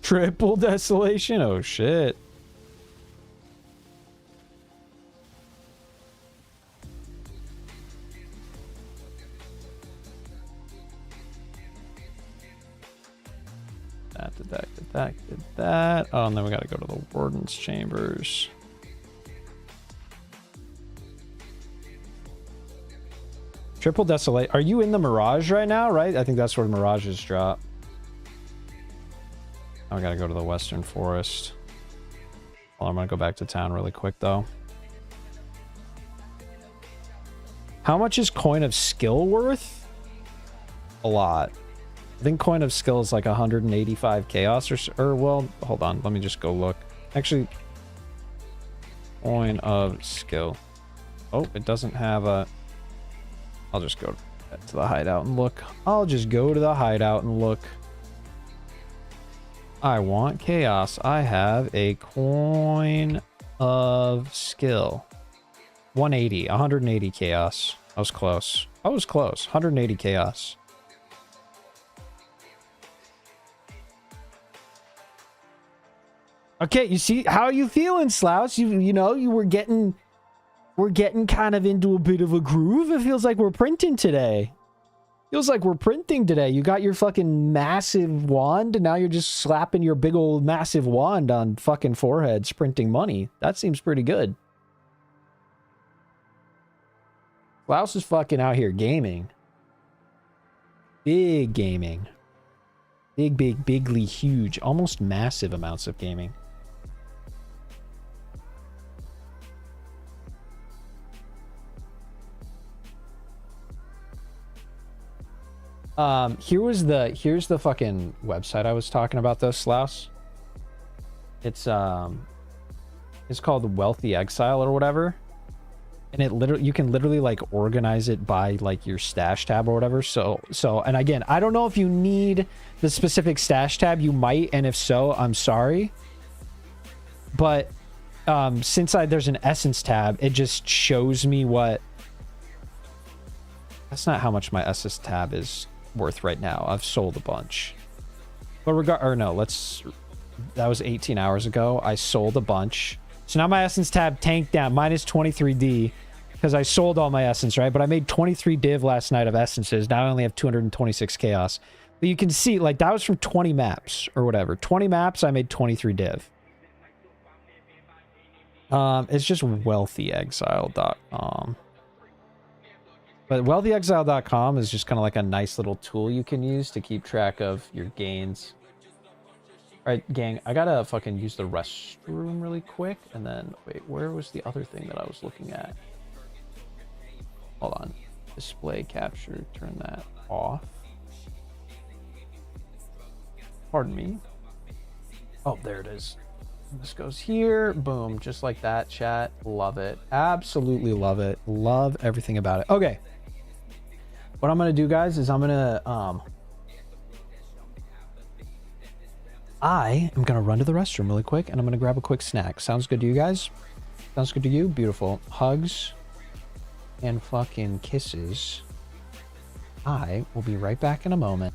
Triple Desolation? Oh, shit. Did that. Oh, and then we gotta go to the Warden's Chambers. Triple Desolate. Are you in the Mirage right now, right? I think that's where Mirages drop. I gotta go to the Western Forest. Well, I'm gonna go back to town really quick, though. How much is Coin of Skill worth? A lot. I think Coin of Skill is like 185 Chaos or well, hold on. Let me just go look. Actually, Coin of Skill. Oh, it doesn't have a... I'll just go to the hideout and look. I'll just go to the hideout and look. I want chaos. I have a coin of skill. 180. 180 chaos. I was close. I was close. 180 chaos. Okay, you see, how are you feeling, Slouch? You know, we're getting kind of into a bit of a groove. It feels like we're printing today. Feels like we're printing today. You got your fucking massive wand, and now you're just slapping your big old massive wand on fucking foreheads, printing money. That seems pretty good. Klaus is fucking out here gaming. Big gaming. Bigly huge, almost massive amounts of gaming. Here's the fucking website I was talking about though, Slaus. It's called Wealthy Exile or whatever. And it literally, you can literally like organize it by like your stash tab or whatever. So, and again, I don't know if you need the specific stash tab. You might, and if so, I'm sorry. But since there's an essence tab, it just shows me what. That's not how much my essence tab is worth right now. I've sold a bunch. But that was 18 hours ago. I sold a bunch. So now my essence tab tanked down. Minus 23D because I sold all my essence, right? But I made 23 div last night of essences. Now I only have 226 chaos. But you can see, like, that was from 20 maps or whatever. 20 maps, I made 23 div. It's just wealthyexile.com. But wealthyexile.com is just kind of like a nice little tool you can use to keep track of your gains. All right, gang, I gotta fucking use the restroom really quick. And then, wait, where was the other thing that I was looking at? Hold on. Display capture, turn that off. Pardon me. Oh, there it is. This goes here. Boom, just like that, chat. Love it. Absolutely love it. Love everything about it. Okay. What I'm gonna do, guys, is I'm gonna I am gonna run to the restroom really quick, and I'm gonna grab a quick snack. Sounds good to you guys? Sounds good to you? Beautiful. Hugs and fucking kisses. I will be right back in a moment.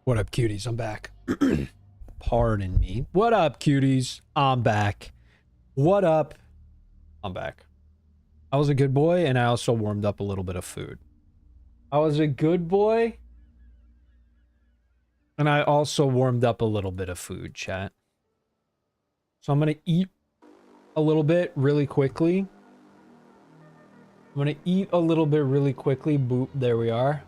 What up, cuties? I'm back. Pardon me. What up, cuties? I'm back. What up? I'm back. I was a good boy, and I also warmed up a little bit of food. I was a good boy, and I also warmed up a little bit of food, chat. So I'm going to eat a little bit really quickly. I'm going to eat a little bit really quickly. Boop. There we are.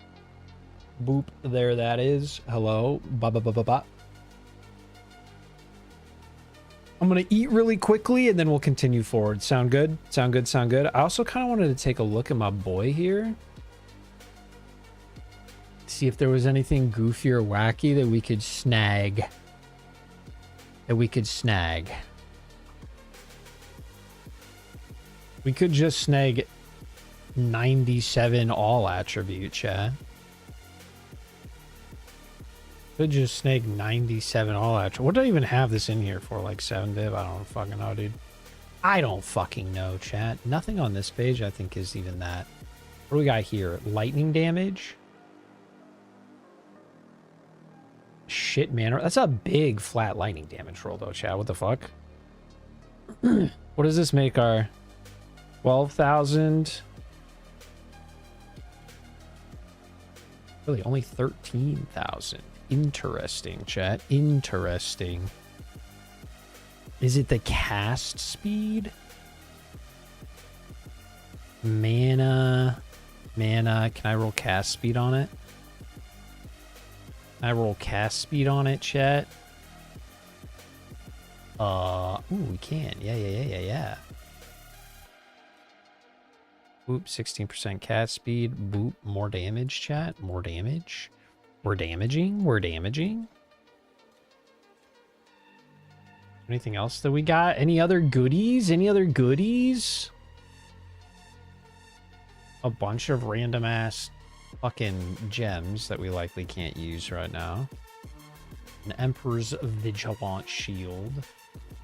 Boop. There that is. Hello. Ba ba ba ba ba. I'm going to eat really quickly and then we'll continue forward. Sound good? Sound good? Sound good? I also kind of wanted to take a look at my boy here. See if there was anything goofy or wacky that we could snag. We could just snag 97 all attribute, chat. Could just snag 97 all attribute. What do I even have this in here for? Like 7 div? I don't fucking know, dude. I don't fucking know, chat. Nothing on this page I think is even that. What do we got here? Lightning damage? Shit, man. That's a big flat lightning damage roll, though, chat. What the fuck? What does this make our 12,000? Really, only 13,000. Interesting, chat. Interesting. Is it the cast speed? Mana. Can I roll cast speed on it? Can I roll cast speed on it, chat? Ooh, we can. Yeah. Boop, 16% cast speed. Boop, more damage, chat. More damage. We're damaging. Anything else that we got? Any other goodies? A bunch of random ass fucking gems that we likely can't use right now. An Emperor's Vigilant Shield.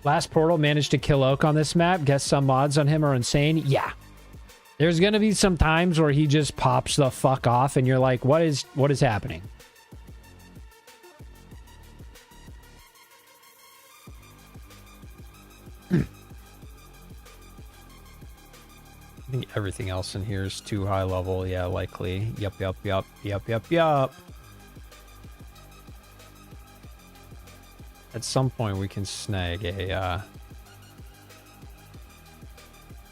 Last Portal managed to kill Oak on this map. Guess some mods on him are insane. Yeah. There's gonna be some times where he just pops the fuck off and you're like, what is happening? I think everything else in here is too high level. Yeah, likely. Yup. At some point we can snag a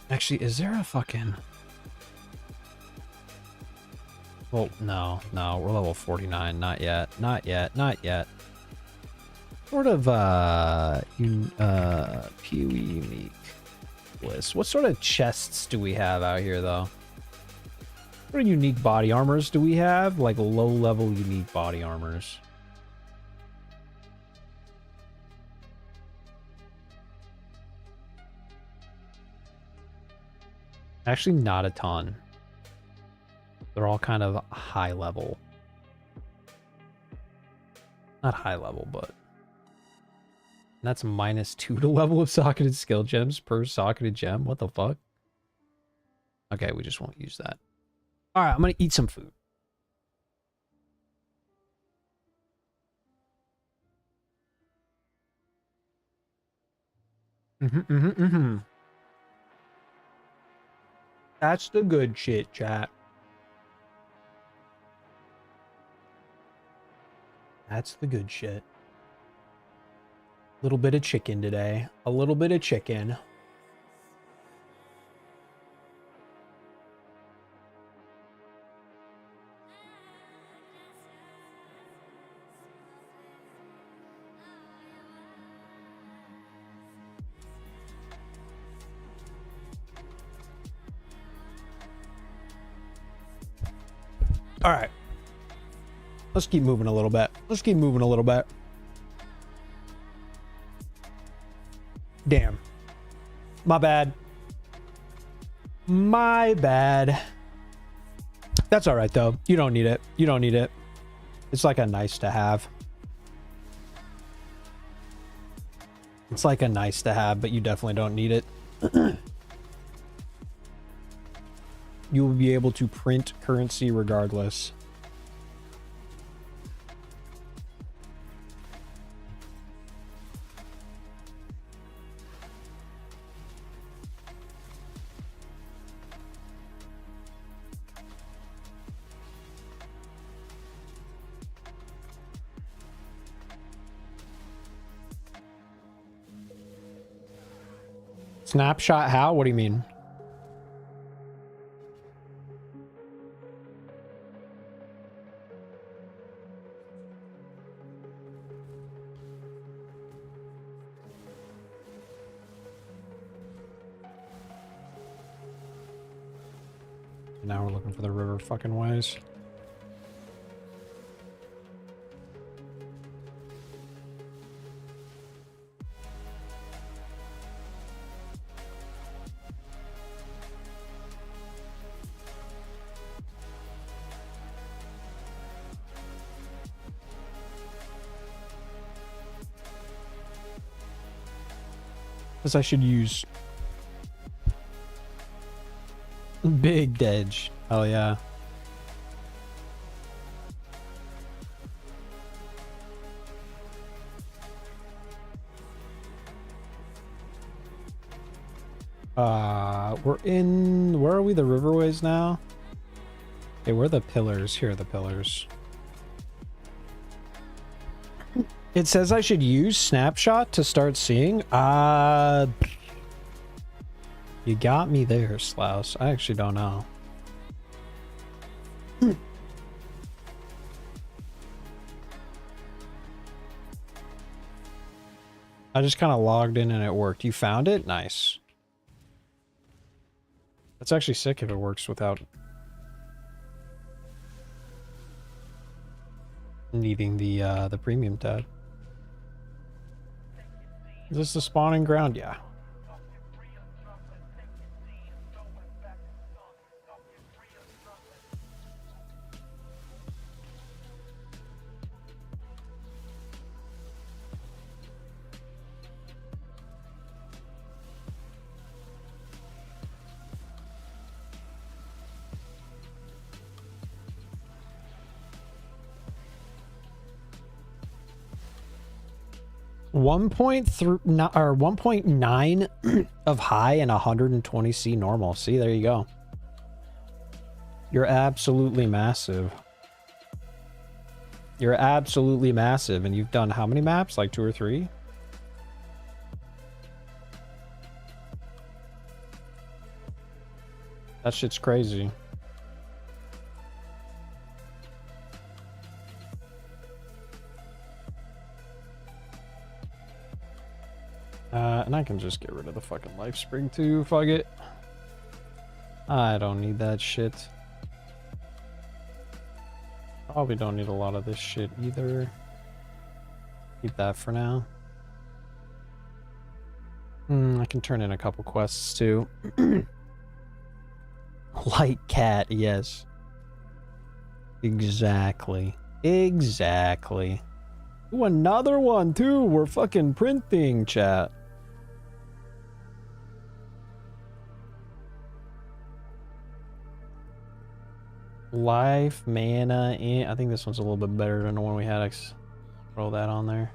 Actually, is there a fucking... Well, no, we're level 49. Not yet. Sort of PoE unique list. What sort of chests do we have out here, though? What sort of unique body armors do we have? Like low-level unique body armors. Actually, not a ton. They're all kind of high level. Not high level, but... And that's -2 to level of socketed skill gems per socketed gem. What the fuck? Okay, we just won't use that. Alright, I'm gonna eat some food. That's the good shit, chat. That's the good shit. Little bit of chicken today. A little bit of chicken. All right. Let's keep moving a little bit. Damn. My bad. That's all right, though. You don't need it. It's like a nice to have. But you definitely don't need it. You will be able to print currency regardless. Snapshot how? What do you mean? Now we're looking for the river fucking ways. Because I should use big edge. Oh yeah. We're in, where are we? The riverways now? Okay, where are the pillars? Here are the pillars. It says I should use snapshot to start seeing. You got me there, Slouse. I actually don't know. I just kind of logged in and it worked. You found it? Nice. That's actually sick if it works without needing the premium tab. Is this the spawning ground? Yeah. One point or 1.9 of high and 120C normal. See, there you go. You're absolutely massive. You're absolutely massive, and you've done how many maps? Like 2 or 3? That shit's crazy. And I can just get rid of the fucking life spring too. Fuck it. I don't need that shit. Probably don't need a lot of this shit either. Keep that for now. I can turn in a couple quests too. Light cat, yes. Exactly. Exactly. Ooh, another one too. We're fucking printing, chat. Life, mana, I think this one's a little bit better than the one we had. Roll that on there.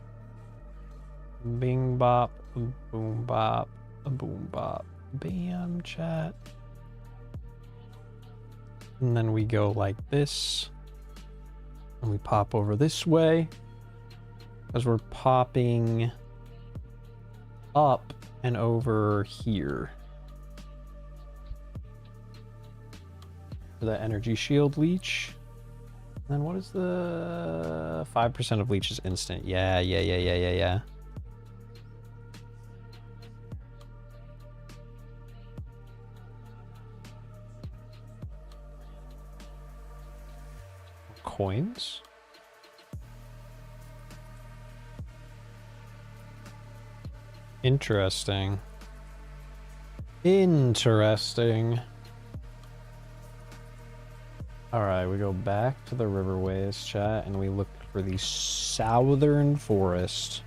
Bing bop, boom bop, boom bop. Bam, chat. And then we go like this. And we pop over this way. As we're popping up and over here. For the energy shield leech. And then what is the 5% of leech is instant? Yeah. Coins? Interesting. Interesting. Alright, we go back to the riverways, chat, and we look for the southern forest.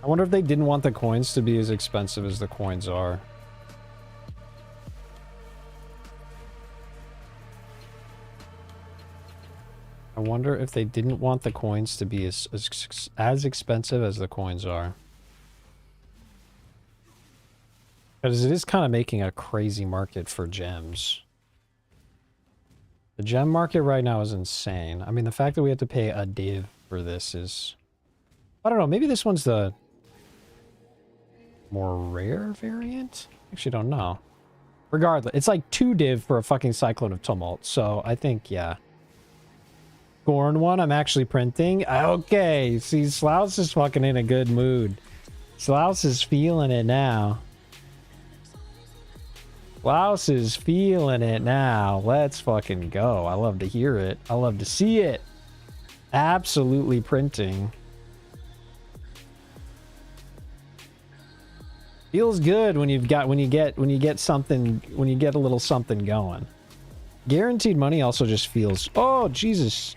I wonder if they didn't want the coins to be as expensive as the coins are. I wonder if they didn't want the coins to be as expensive as the coins are. Because it is kind of making a crazy market for gems. The gem market right now is insane. I mean, the fact that we have to pay a div for this is... I don't know, maybe this one's the more rare variant? Actually, don't know. Regardless, it's like 2 div for a fucking Cyclone of Tumult, so I think, yeah. Gorn one, I'm actually printing. Okay, see, Slouch is fucking in a good mood. Slouch is feeling it now. Slouch is feeling it now. Let's fucking go. I love to hear it. I love to see it. Absolutely printing. Feels good when you get a little something going. Guaranteed money also just feels, oh Jesus.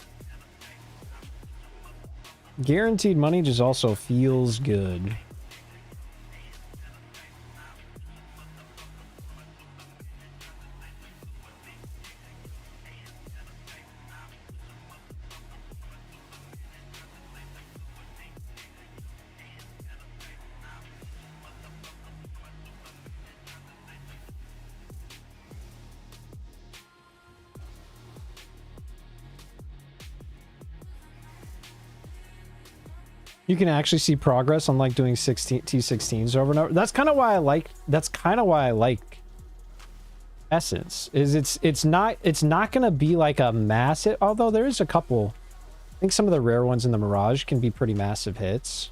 Guaranteed money just also feels good. You can actually see progress on like doing T16s over and over. That's kind of why I like Essence. Is it's not gonna be like a massive, although there is a couple. I think some of the rare ones in the Mirage can be pretty massive hits.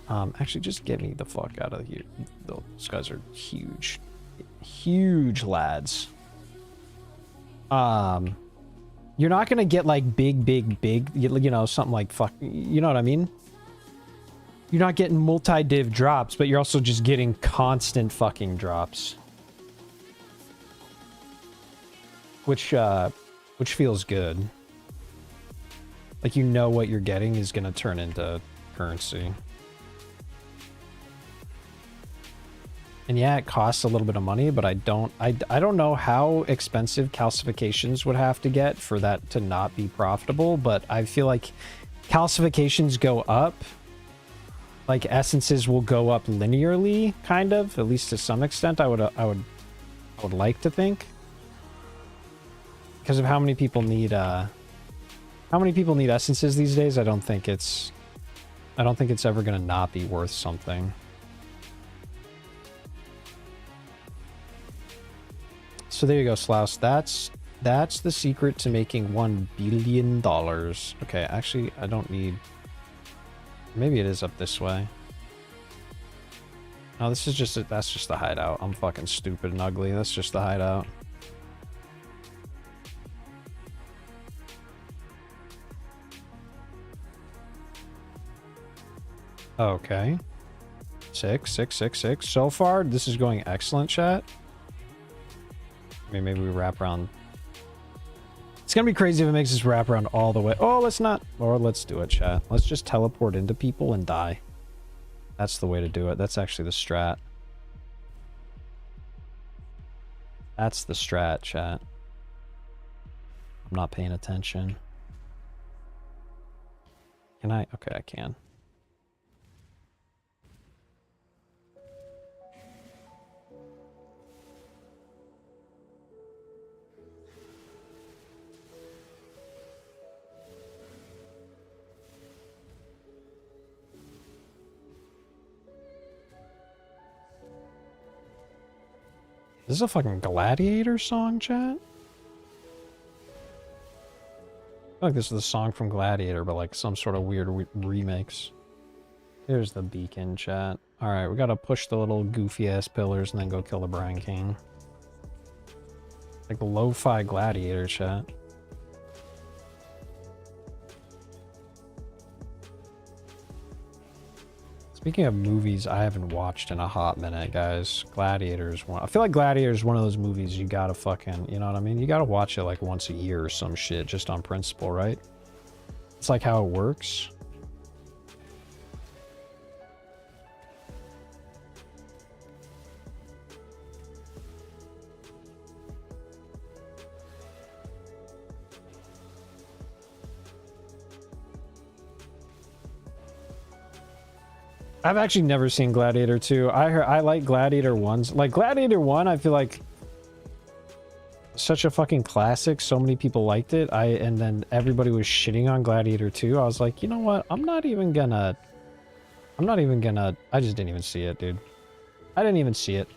Actually just get me the fuck out of here. Those guys are huge. Huge lads. You're not gonna get like big, you know, something like fuck, you know what I mean? You're not getting multi-div drops, but you're also just getting constant fucking drops. Which feels good. Like, you know what you're getting is gonna turn into currency. And yeah, it costs a little bit of money, but I don't know how expensive calcifications would have to get for that to not be profitable, but I feel like calcifications go up, like essences will go up linearly, kind of, at least to some extent. I would like to think, because of how many people need essences these days. I don't think it's ever gonna not be worth something. So there you go, Slouse. That's the secret to making $1 billion. Okay, actually, I don't need... Maybe it is up this way. No, this is just... That's just the hideout. I'm fucking stupid and ugly. That's just the hideout. Okay. 6. So far, this is going excellent, chat. Maybe we wrap around. It's gonna be crazy if it makes us wrap around all the way. Oh, let's not. Or let's do it, chat. Let's just teleport into people and die. That's the way to do it. That's actually the strat. That's the strat, chat. I'm not paying attention. Can I? Okay, I can. Is this a fucking Gladiator song, chat? I feel like this is the song from Gladiator, but like some sort of weird remix. Here's the beacon, chat. Alright, we gotta push the little goofy-ass pillars and then go kill the Brine King. Like lo-fi Gladiator, chat. Speaking of movies I haven't watched in a hot minute, guys, Gladiator's one. I feel like Gladiator's one of those movies you gotta fucking, you know what I mean? You gotta watch it like once a year or some shit, just on principle, right? It's like how it works. I've actually never seen Gladiator 2. I like Gladiator 1's. Like, Gladiator 1, I feel like such a fucking classic. So many people liked it. And then everybody was shitting on Gladiator 2. I was like, you know what? I just didn't even see it, dude. I didn't even see it.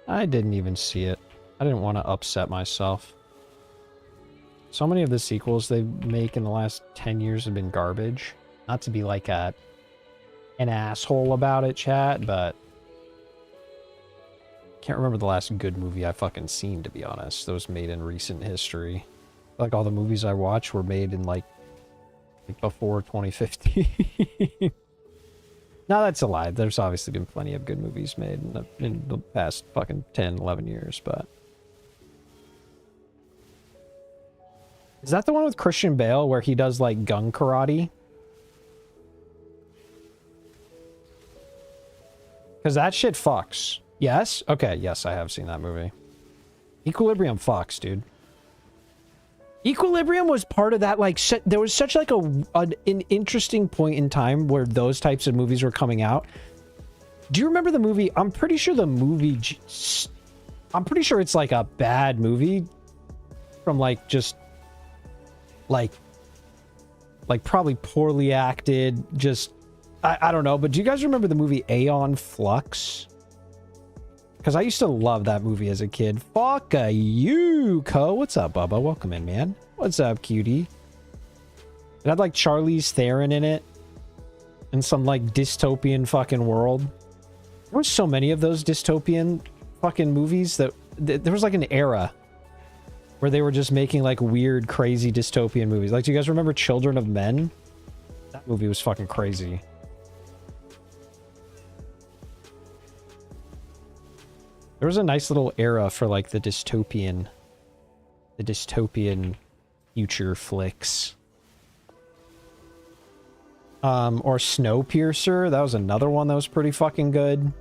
I didn't want to upset myself. So many of the sequels they make in the last 10 years have been garbage. Not to be like an asshole about it, chat, but can't remember the last good movie I fucking seen, to be honest. That was made in recent history. Like, all the movies I watch were made in, like before 2015. No, that's a lie. There's obviously been plenty of good movies made in the past fucking 10, 11 years, but... Is that the one with Christian Bale where he does, like, gun karate? Because that shit fucks. Yes? Okay, yes, I have seen that movie. Equilibrium fucks, dude. Equilibrium was part of that, like, there was such, like, an interesting point in time where those types of movies were coming out. Do you remember the movie? I'm pretty sure I'm pretty sure it's, like, a bad movie from, like, just, like, probably poorly acted, just... I don't know, but do you guys remember the movie Aeon Flux? Because I used to love that movie as a kid. Fuck you, Co. What's up, Bubba? Welcome in, man. What's up, cutie? It had, like, Charlize Theron in it. In some, like, dystopian fucking world. There were so many of those dystopian fucking movies that... There was, like, an era where they were just making, like, weird, crazy dystopian movies. Like, do you guys remember Children of Men? That movie was fucking crazy. There was a nice little era for, like, the dystopian future flicks. Or Snowpiercer, that was another one that was pretty fucking good.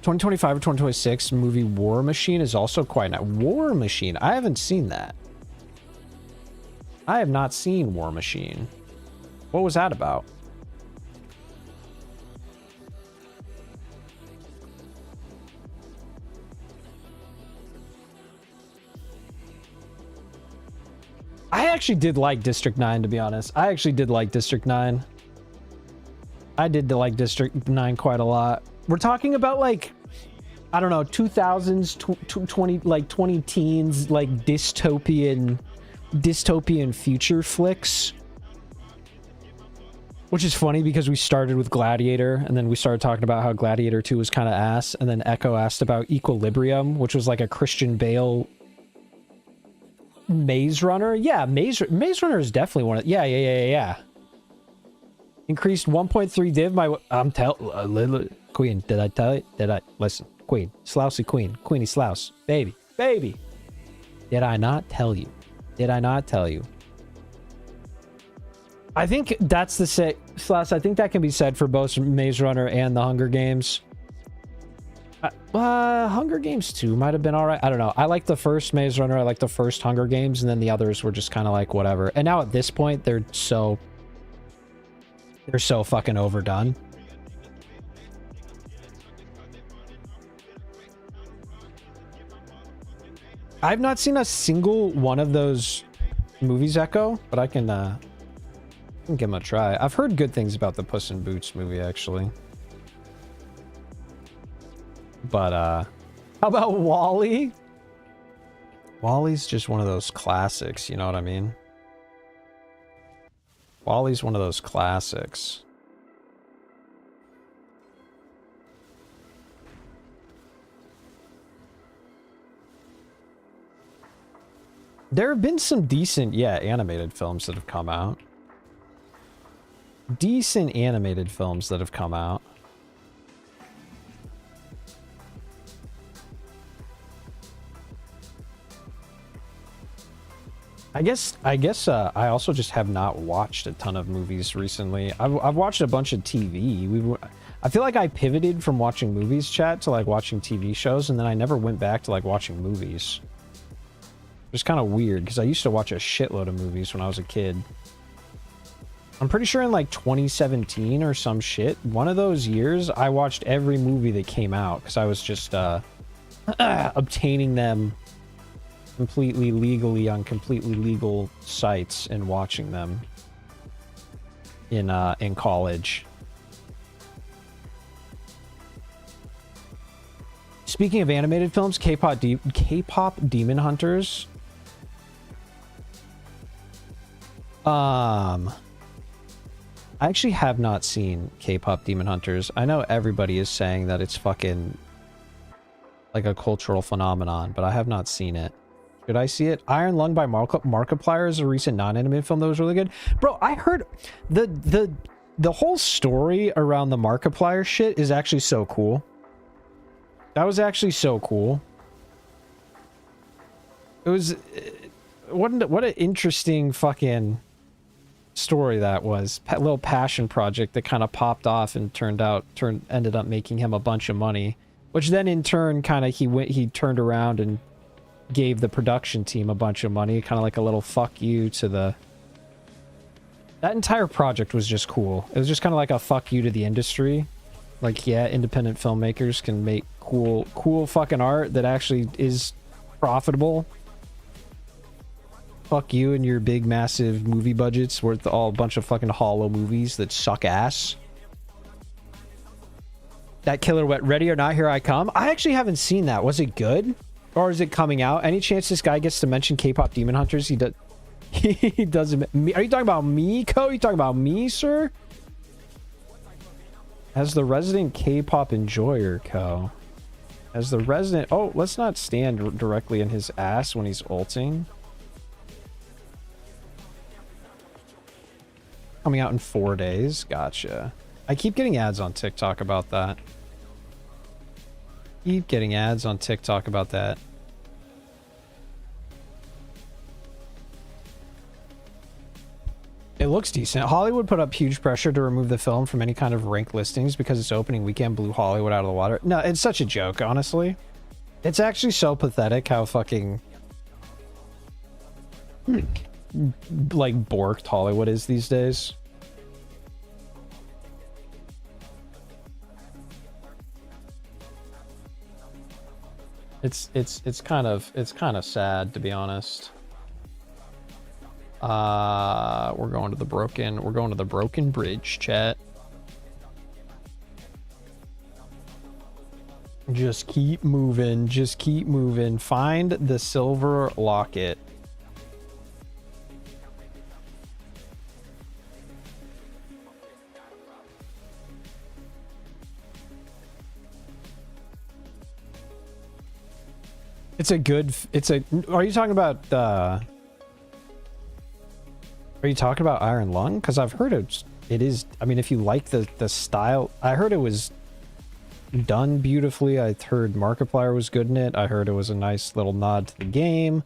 ...2025 or 2026 movie War Machine is also quite nice. War Machine? I haven't seen that. I have not seen War Machine. What was that about? I actually did like District 9, to be honest. I actually did like District 9. I did like District 9 quite a lot. We're talking about, like, I don't know, 2000s, 20 teens, like, dystopian future flicks, which is funny because we started with Gladiator and then we started talking about how Gladiator 2 was kind of ass, and then Echo asked about Equilibrium, which was like a Christian Bale Maze Runner. Yeah, Maze Runner is definitely one of... Yeah. Increased 1.3 div. Queen, did I tell you? Listen, Queen, Slousy Queen, Queenie Slouse, baby. Did I not tell you? I think that's the say, Slouse. I think that can be said for both Maze Runner and the Hunger Games. Hunger Games 2 might have been all right. I don't know. I like the first Maze Runner. I like the first Hunger Games, and then the others were just kind of like whatever. And now at this point, they're so fucking overdone. I've not seen a single one of those movies, Echo, but I can give them a try. I've heard good things about the Puss in Boots movie, actually. But, how about WALL-E? WALL-E's just one of those classics, you know what I mean? WALL-E's one of those classics. There have been some decent, animated films that have come out. Decent animated films that have come out. I guess I also just have not watched a ton of movies recently. I've watched a bunch of TV. I feel like I pivoted from watching movies, chat, to like watching TV shows, and then I never went back to like watching movies. It's kind of weird because I used to watch a shitload of movies when I was a kid. I'm pretty sure in like 2017 or some shit, one of those years, I watched every movie that came out because I was just obtaining them completely legally on completely legal sites and watching them in college. Speaking of animated films, K-pop Demon Hunters. I actually have not seen K-pop Demon Hunters. I know everybody is saying that it's fucking like a cultural phenomenon, but I have not seen it. Should I see it? Iron Lung by Markiplier is a recent non-animated film that was really good. Bro, I heard the whole story around the Markiplier shit is actually so cool. That was actually so cool. It was what an interesting fucking story that was. A little passion project that kind of popped off and ended up making him a bunch of money, which then in turn kind of he turned around and gave the production team a bunch of money, kind of like a little fuck you to the... That entire project was just cool. It was just kind of like a fuck you to the industry. Like, yeah, independent filmmakers can make cool fucking art that actually is profitable. Fuck you and your big, massive movie budgets worth all a bunch of fucking hollow movies that suck ass. That Killer Wet, Ready or Not, Here I Come. I actually haven't seen that. Was it good? Or is it coming out? Any chance this guy gets to mention K-pop Demon Hunters? He does. He doesn't. Are you talking about me, Co? Are you talking about me, sir? As the resident K-pop enjoyer, Co. As the resident... Oh, let's not stand directly in his ass when he's ulting. Coming out in 4 days. Gotcha. I keep getting ads on TikTok about that. Keep getting ads on TikTok about that. It looks decent. Hollywood put up huge pressure to remove the film from any kind of ranked listings because its opening weekend blew Hollywood out of the water. No, it's such a joke, honestly. It's actually so pathetic how fucking... like, borked Hollywood is these days. It's kind of sad, to be honest. We're going to the broken bridge, chat. Just keep moving, just keep moving. Find the silver locket. Are you talking about Iron Lung? Because I've heard it is, I mean, if you like the style, I heard it was done beautifully. I heard Markiplier was good in it. I heard it was a nice little nod to the game.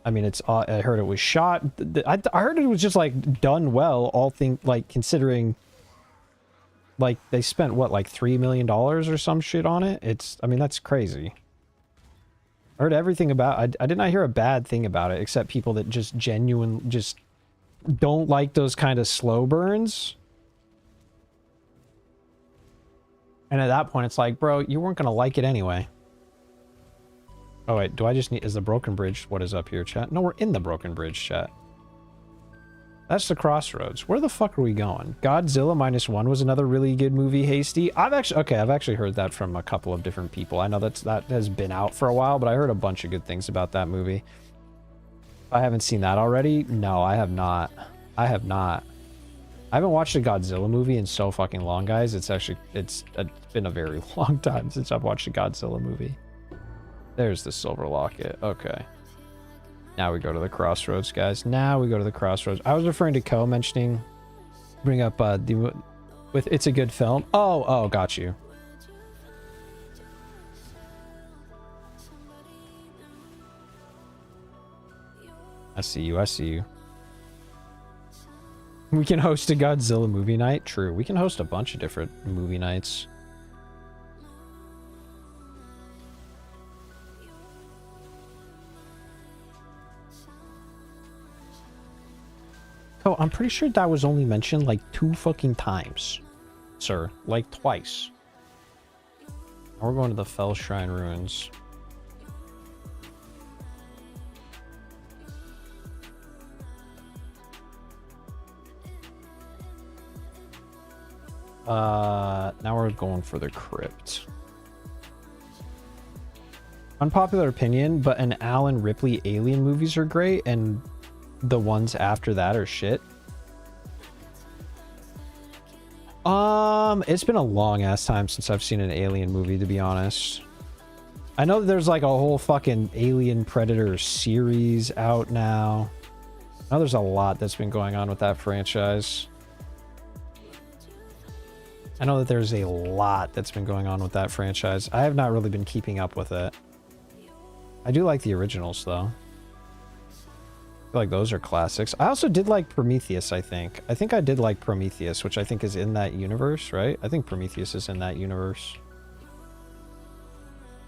I mean, I heard it was shot. I heard it was just like done well, considering like they spent what, like $3 million or some shit on it. I mean, that's crazy. I heard everything about I did not hear a bad thing about it, except people that just don't like those kind of slow burns. And at that point, it's like, bro, you weren't gonna like it anyway. Oh wait, is the broken bridge what is up here, chat? No, we're in the broken bridge, chat. That's the crossroads. Where the fuck are we going? Godzilla -1 was another really good movie, Hasty. I've actually heard that from a couple of different people. I know that has been out for a while, but I heard a bunch of good things about that movie. I haven't seen that already. No, I have not. I haven't watched a Godzilla movie in so fucking long, guys. It's been a very long time since I've watched a Godzilla movie. There's the silver locket. Okay. Now we go to the crossroads, guys. Now we go to the crossroads. I was referring to Co bring up It's a Good Film. Oh, got you. I see you. We can host a Godzilla movie night. True. We can host a bunch of different movie nights. Oh, I'm pretty sure that was only mentioned like 2 fucking times, sir. Like twice. Now we're going to the Fell Shrine Ruins. Now we're going for the crypt. Unpopular opinion, but an Alan Ripley Alien movies are great, and the ones after that are shit. It's been a long ass time since I've seen an Alien movie, to be honest. I know there's like a whole fucking Alien Predator series out now. I know there's a lot that's been going on with that franchise. I know that there's a lot that's been going on with that franchise. I have not really been keeping up with it. I do like the originals, though. I feel like those are classics. I also did like Prometheus, I think. I think I did like Prometheus, which I think is in that universe, right? I think Prometheus is in that universe.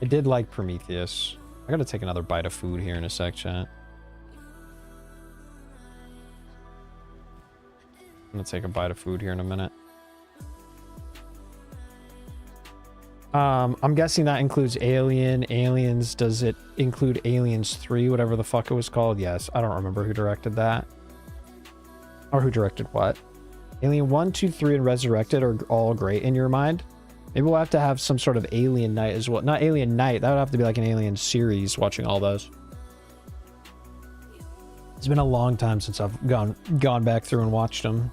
I did like Prometheus. I gotta take another bite of food here in a sec, chat. I'm gonna take a bite of food here in a minute. I'm guessing that includes Aliens. Does it include Aliens 3, whatever the fuck it was called? Yes. I don't remember who directed that. Or who directed what. Alien 1, 2, 3, and Resurrected are all great in your mind. Maybe we'll have to have some sort of Alien night as well. Not Alien night. That would have to be like an Alien series, watching all those. It's been a long time since I've gone back through and watched them.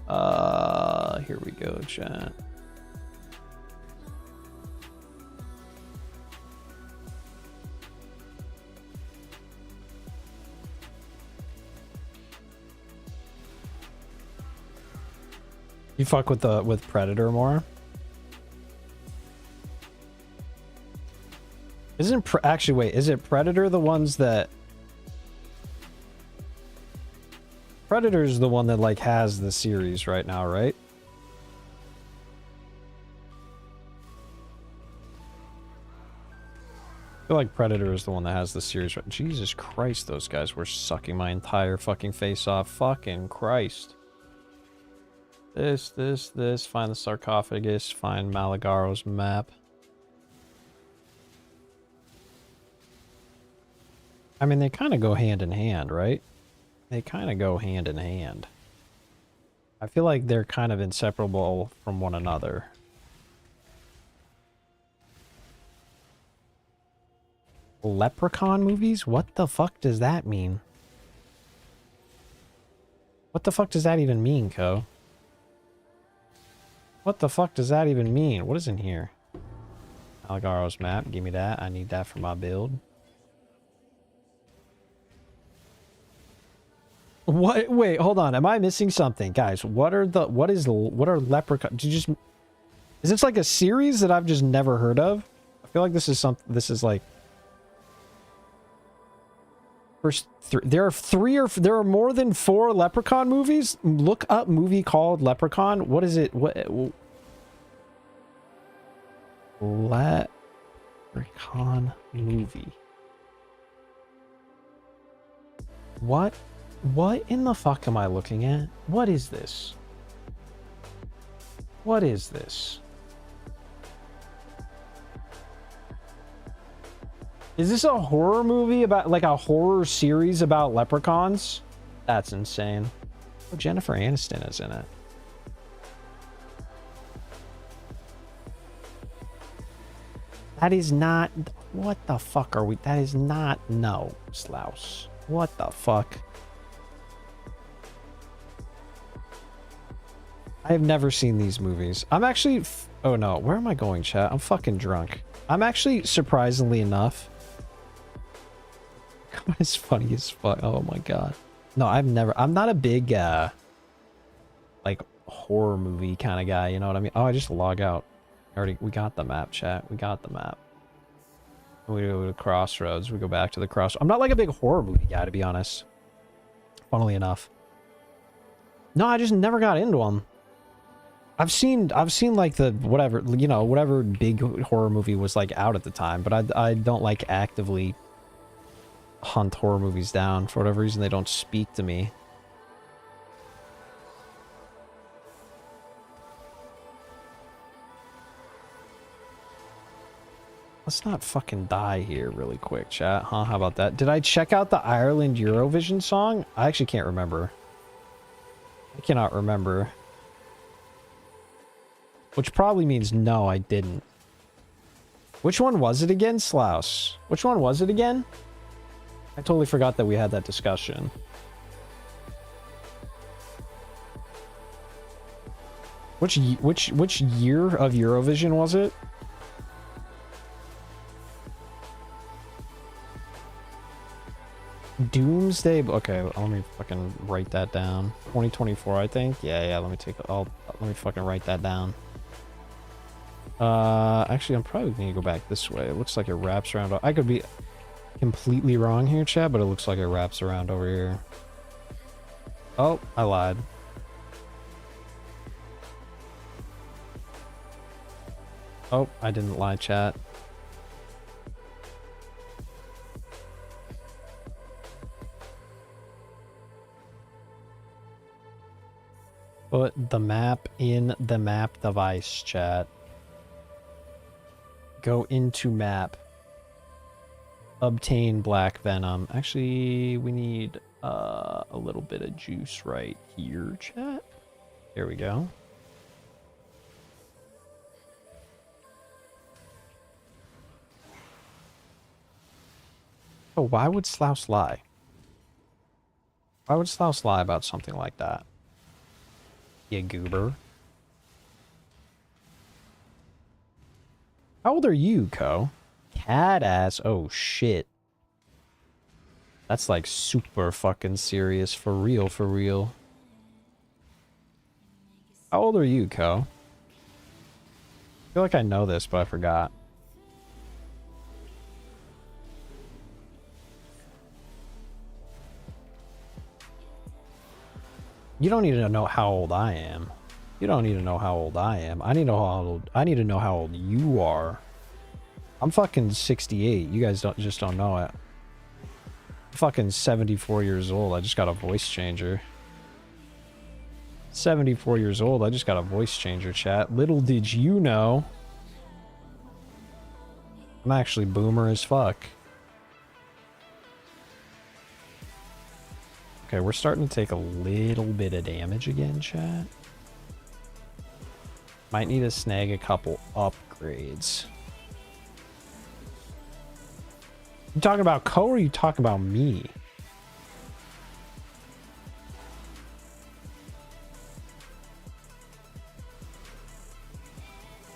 Here we go, chat. You fuck with Predator more? Actually, wait, is it Predator the ones that... Predator's the one that like has the series right now, right? I feel like Predator is the one that has the series right. Jesus Christ, those guys were sucking my entire fucking face off. Fucking Christ. This, find the sarcophagus, find Malagaro's map. I mean, they kind of go hand in hand, right? They kind of go hand in hand. I feel like they're kind of inseparable from one another. Leprechaun movies? What the fuck does that mean? What the fuck does that even mean, Ko? What the fuck does that even mean? What is in here? Malagaro's map. Give me that. I need that for my build. What? Wait, hold on. Am I missing something, guys? What are leprechaun? Did you just? Is this like a series that I've just never heard of? I feel like this is something. This is like. There are more than 4 Leprechaun movies. Look up movie called Leprechaun. What is it? What? Leprechaun movie. What? What in the fuck am I looking at? What is this? What is this? Is this a horror movie about, like, a horror series about leprechauns? That's insane. Oh, Jennifer Aniston is in it. That is not... What the fuck are we... That is not... No, Slouse. What the fuck? I have never seen these movies. I'm actually... Oh, no. Where am I going, chat? I'm fucking drunk. I'm actually, surprisingly enough... It's funny as fuck. Oh my god. No, I'm not a big like horror movie kind of guy, you know what I mean? Oh, I just log out. We got the map, chat. We got the map. We go to Crossroads. We go back to the Crossroads. I'm not like a big horror movie guy, to be honest. Funnily enough. No, I just never got into them. I've seen like the whatever, you know, whatever big horror movie was like out at the time, but I don't like actively hunt horror movies down. For whatever reason, they don't speak to me. Let's not fucking die here really quick, chat. Huh? How about that? Did I check out the Ireland Eurovision song? I actually can't remember. I cannot remember. Which probably means no, I didn't. Which one was it again, Slouse? Which one was it again? I totally forgot that we had that discussion. Which year of Eurovision was it? Doomsday. Okay, let me fucking write that down. 2024, I think. Yeah. Let me fucking write that down. Actually, I'm probably gonna go back this way. It looks like it wraps around. I could be completely wrong here, chat, but it looks like it wraps around over here. Oh, I lied. Oh, I didn't lie, chat. Put the map in the map device, chat. Go into map. Obtain black venom. Actually, we need a little bit of juice right here, chat. There we go. Oh, why would Slouse lie? Why would Slouse lie about something like that? You goober. How old are you, Ko? Cat ass. Oh, shit. That's like super fucking serious. For real, for real. How old are you, Ko? I feel like I know this, but I forgot. You don't need to know how old I am. You don't need to know how old I am. I need to know how old you are. I'm fucking 68. You guys don't know it. I'm fucking 74 years old. I just got a voice changer. 74 years old. I just got a voice changer, chat. Little did you know. I'm actually boomer as fuck. Okay, we're starting to take a little bit of damage again, chat. Might need to snag a couple upgrades. You talking about Ko or you talking about me?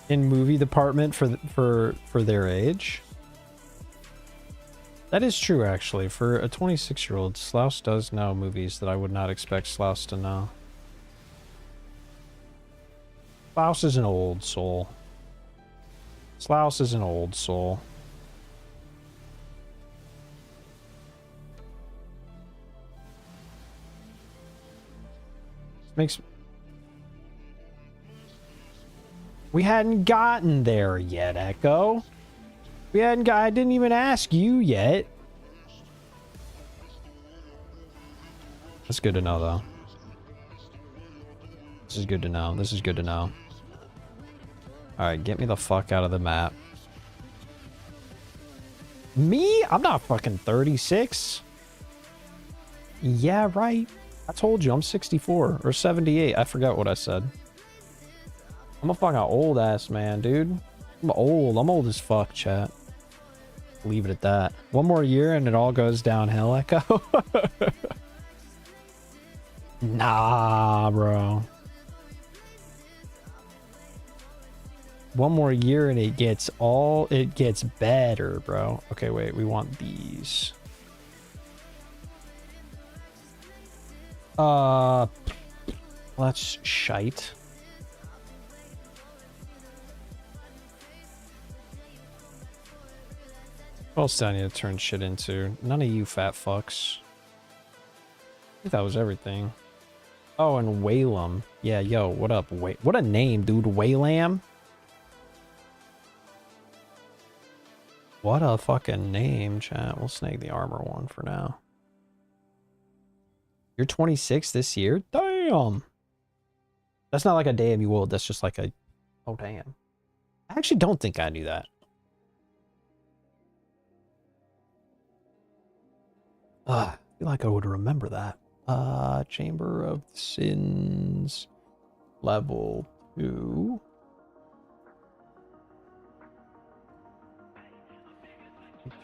In movie department for their age? That is true, actually. For a 26-year-old, Slouse does know movies that I would not expect Slouse to know. Slouse is an old soul. Slouse is an old soul. Makes... We hadn't gotten there yet, Echo. We hadn't got... I didn't even ask you yet. That's good to know, though. This is good to know. This is good to know. Alright, get me the fuck out of the map. Me? I'm not fucking 36. Yeah, right. I told you, I'm 64 or 78. I forgot what I said. I'm a fucking old ass man, dude. I'm old. I'm old as fuck, chat. Leave it at that. One more year and it all goes downhill, Echo. Nah, bro. One more year and it gets better, bro. Okay, wait, we want these. Let's shite. What else do I need to turn shit into? None of you fat fucks. I think that was everything. Oh, and Waylam. Yeah, yo, what up? What a name, dude. Waylam? What a fucking name, chat. We'll snag the armor one for now. You're 26 this year? Damn! That's not like a damn you old. That's just like a... Oh, damn. I actually don't think I knew that. I feel like I would remember that. Chamber of Sins, level 2.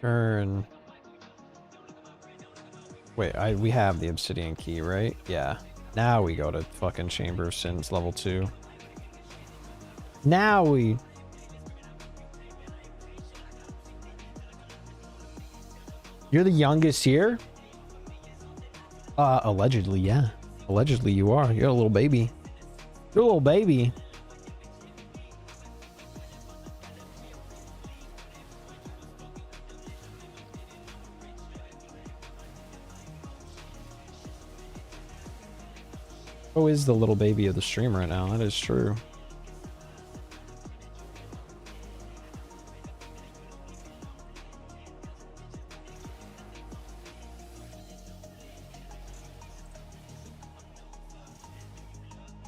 Turn. Wait, we have the obsidian key, right? Yeah. Now we go to fucking Chamber of Sins, level 2. Now we... You're the youngest here? Allegedly, yeah. Allegedly you are. You're a little baby. You're a little baby. Oh, is the little baby of the stream right now. That is true.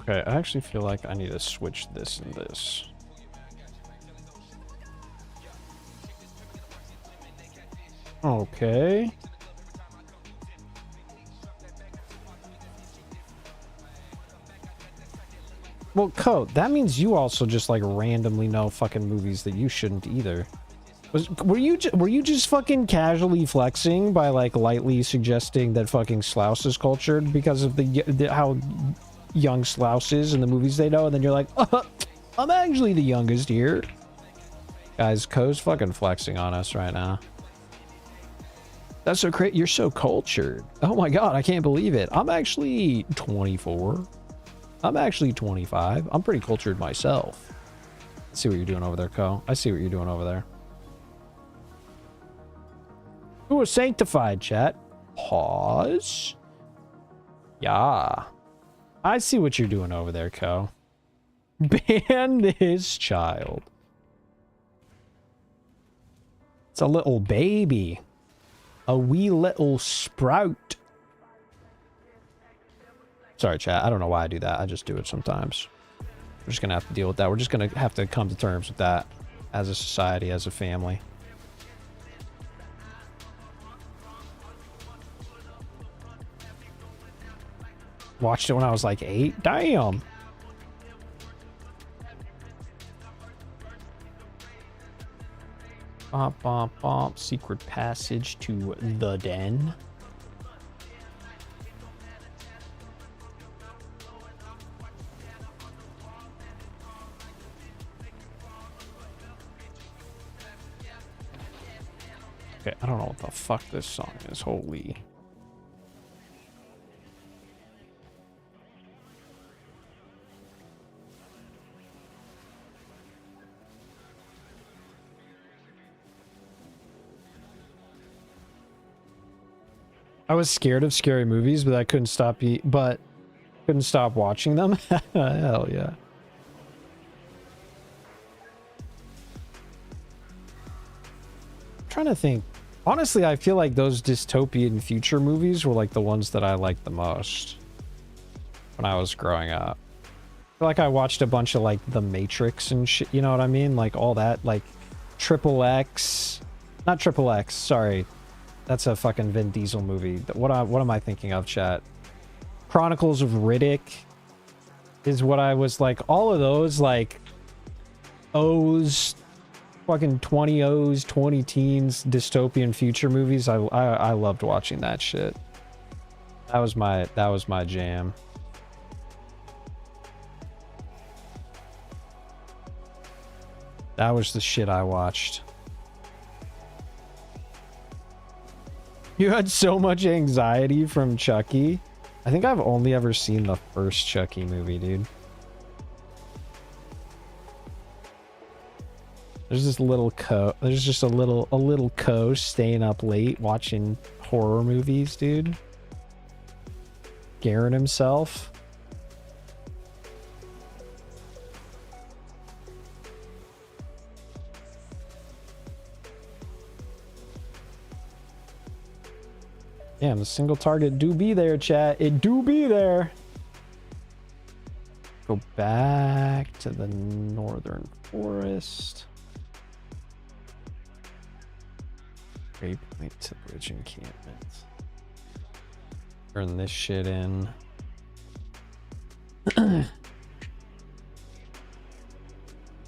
Okay, I actually feel like I need to switch this and this. Okay. Well, Code, that means you also just like randomly know fucking movies that you shouldn't either. Were you just fucking casually flexing by like lightly suggesting that fucking Slouse is cultured because of how young Slouse is in the movies they know, and then you're like, I'm actually the youngest here. Guys, Co's fucking flexing on us right now. That's so crazy. You're so cultured. Oh my god, I can't believe it. I'm actually 24. I'm actually 25. I'm pretty cultured myself. I see what you're doing over there, Co. I see what you're doing over there. Who was sanctified, chat? Pause. Yeah. I see what you're doing over there, Co. Ban this child. It's a little baby. A wee little sprout. Sorry, chat. I don't know why I do that. I just do it sometimes. We're just going to have to deal with that. We're just going to have to come to terms with that as a society, as a family. Watched it when I was like 8. Damn. Bomp, bomp, bomp. Secret passage to the den. Okay, I don't know what the fuck this song is. Holy. I was scared of scary movies, but I couldn't stop watching them. Hell yeah. I'm trying to think. Honestly, I feel like those dystopian future movies were like the ones that I liked the most when I was growing up. I feel like I watched a bunch of like The Matrix and shit, you know what I mean? Like all that, like Triple X. Not Triple X, sorry. That's a fucking Vin Diesel movie. What am I thinking of, chat? Chronicles of Riddick is what I was like. All of those, like, O's, fucking 20 O's, 20 teens, dystopian future movies. I loved watching that shit. That was my jam. That was the shit I watched. You had so much anxiety from Chucky. I think I've only ever seen the first Chucky movie, dude. There's this little there's just a little co staying up late watching horror movies, dude. Scaring himself. Damn, the single target do be there, chat. It do be there. Go back to the northern forest. Great Point to Bridge encampment. Turn this shit in.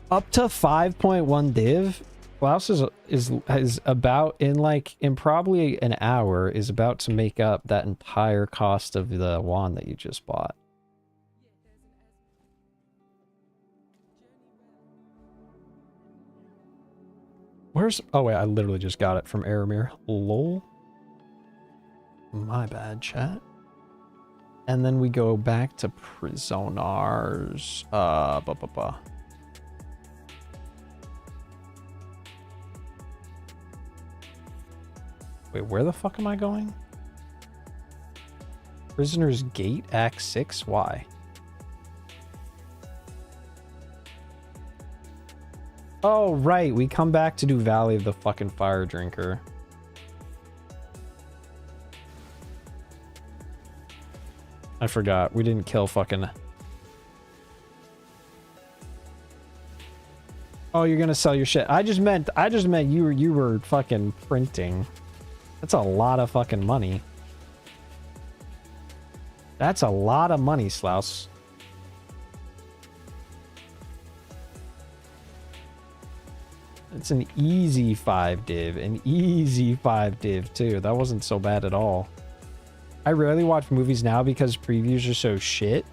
Up to 5.1 div. Klaus is about in probably an hour is about to make up that entire cost of the wand that you just bought. Where's... Oh, wait. I literally just got it from Aramir. Lol. My bad, chat. And then we go back to prisoners. Wait, where the fuck am I going? Prisoner's Gate, Act 6? Why? Oh, right. We come back to do Valley of the fucking Fire Drinker. I forgot. We didn't kill fucking... Oh, you're gonna sell your shit. I just meant you were fucking printing. That's a lot of fucking money. That's a lot of money, Slaus. It's an easy 5 div. An easy 5 div, too. That wasn't so bad at all. I rarely watch movies now because previews are so shit.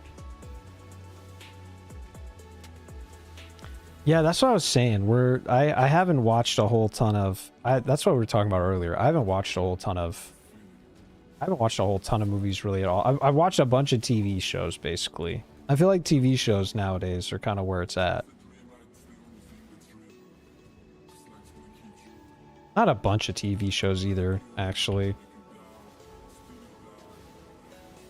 Yeah, that's what I was saying. I haven't watched a whole ton of... that's what we were talking about earlier. I haven't watched a whole ton of movies really at all. I've watched a bunch of TV shows, basically. I feel like TV shows nowadays are kind of where it's at. Not a bunch of TV shows either, actually.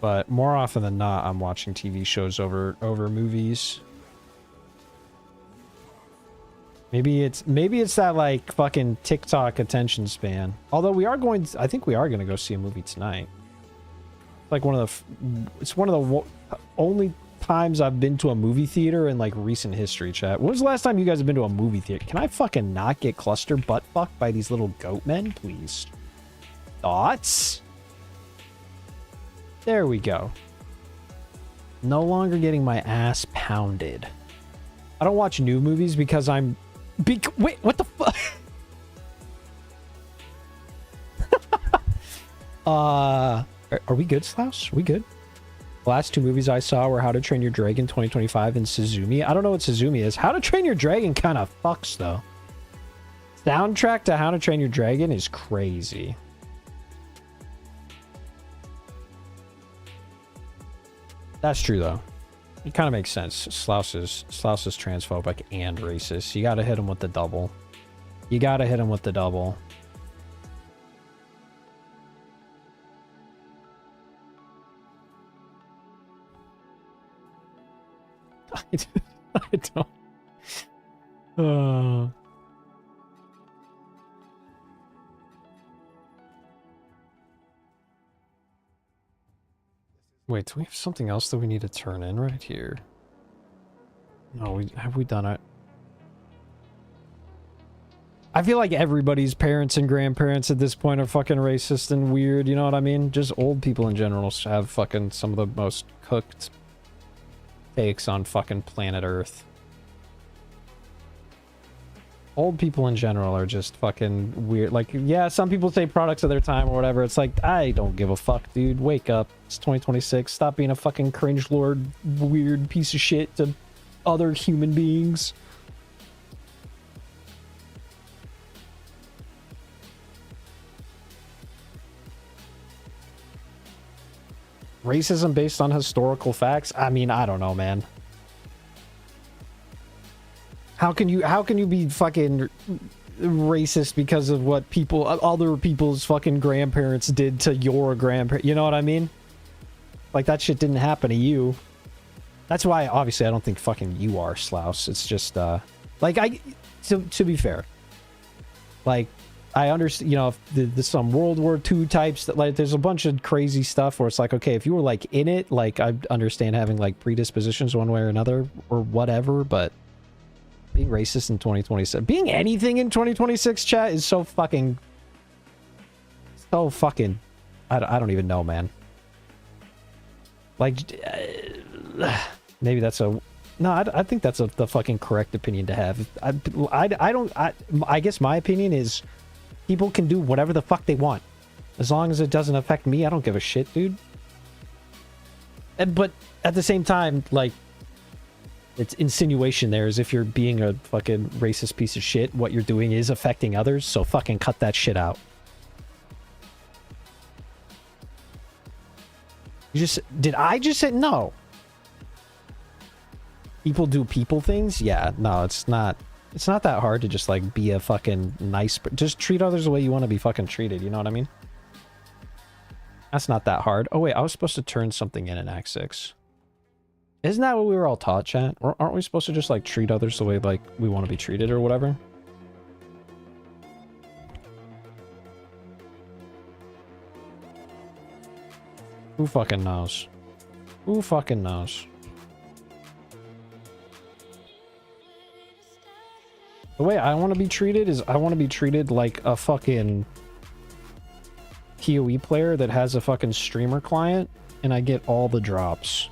But more often than not, I'm watching TV shows over movies. Maybe it's that like fucking TikTok attention span. Although I think we are going to go see a movie tonight. Like it's one of the only times I've been to a movie theater in like recent history, chat. When was the last time you guys have been to a movie theater? Can I fucking not get cluster butt fucked by these little goat men, please? Thoughts? There we go. No longer getting my ass pounded. I don't watch new movies because I'm... Wait, what the fuck? Are we good, Slaus? We good? The last 2 movies I saw were How to Train Your Dragon 2025 and Suzumi. I don't know what Suzumi is. How to Train Your Dragon kind of fucks, though. Soundtrack to How to Train Your Dragon is crazy. That's true, though. It kind of makes sense. Slaus is transphobic and racist. You gotta hit him with the double. You gotta hit him with the double. I don't... Wait, do we have something else that we need to turn in right here? No, have we done it? I feel like everybody's parents and grandparents at this point are fucking racist and weird, you know what I mean? Just old people in general have fucking some of the most cooked takes on fucking planet Earth. Old people in general are just fucking weird. Like, yeah, some people say products of their time or whatever. It's like, I don't give a fuck, dude. Wake up. It's 2026. Stop being a fucking cringe lord, weird piece of shit to other human beings. Racism based on historical facts? I mean, I don't know, man. How can you be fucking racist because of what other people's fucking grandparents did to your grandparents? You know what I mean? Like, that shit didn't happen to you. That's why, obviously, I don't think fucking you are, Slaus. It's just, like, to be fair, like, I understand, you know, if there's some World War II types that, like, there's a bunch of crazy stuff where it's like, okay, if you were, like, in it, like, I understand having, like, predispositions one way or another or whatever, but being racist in 2026, being anything in 2026, chat, is so fucking, I don't even know, man. Like, maybe that's a... No, I think that's the fucking correct opinion to have. I guess my opinion is people can do whatever the fuck they want. As long as it doesn't affect me, I don't give a shit, dude. But at the same time, like, it's insinuation there as if you're being a fucking racist piece of shit. What you're doing is affecting others, so fucking cut that shit out. Did I just say no? People do people things? Yeah, no, it's not that hard to just like be a fucking nice, just treat others the way you want to be fucking treated, you know what I mean? That's not that hard. Oh wait, I was supposed to turn something in Act 6. Isn't that what we were all taught, chat? Or aren't we supposed to just like treat others the way like we want to be treated or whatever? Who fucking knows? Who fucking knows? The way I want to be treated is I want to be treated like a fucking PoE player that has a fucking streamer client and I get all the drops.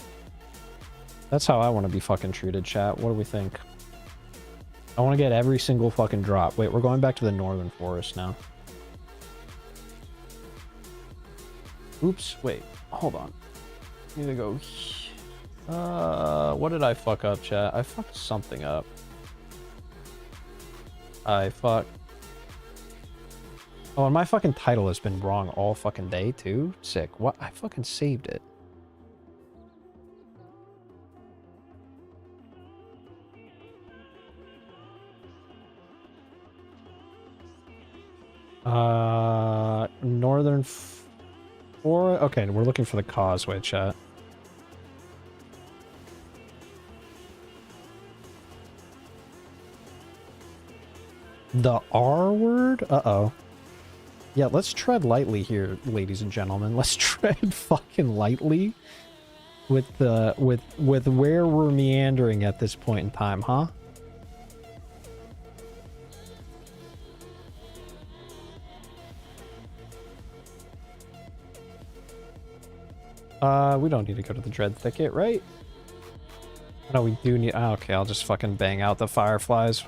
That's how I want to be fucking treated, chat. What do we think? I want to get every single fucking drop. Wait, we're going back to the Northern Forest now. Oops, wait. Hold on. I need to go... what did I fuck up, chat? I fucked something up. Oh, and my fucking title has been wrong all fucking day, too? Sick. What? I fucking saved it. Northern... Okay, we're looking for the causeway, chat. The R word? Uh-oh. Yeah, let's tread lightly here, ladies and gentlemen. Let's tread fucking lightly with the with where we're meandering at this point in time, huh? We don't need to go to the Dread Thicket, right? No, we do need... Oh, okay, I'll just fucking bang out the fireflies.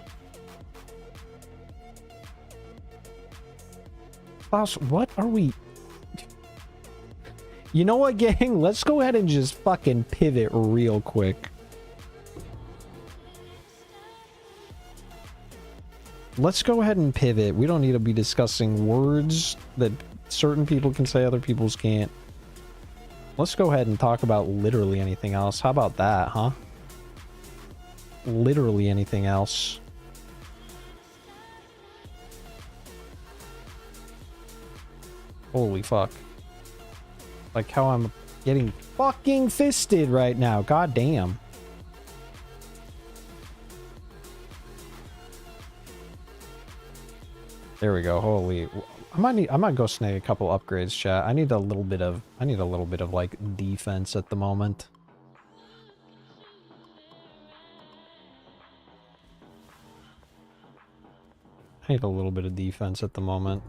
Klaus, what are we... You know what, gang? Let's go ahead and just fucking pivot real quick. Let's go ahead and pivot. We don't need to be discussing words that certain people can say other people's can't. Let's go ahead and talk about literally anything else. How about that, huh? Literally anything else. Holy fuck. Like how I'm getting fucking fisted right now. God damn. There we go. Holy. I might go snag a couple upgrades, chat. I need a little bit of like defense at the moment. I need a little bit of defense at the moment.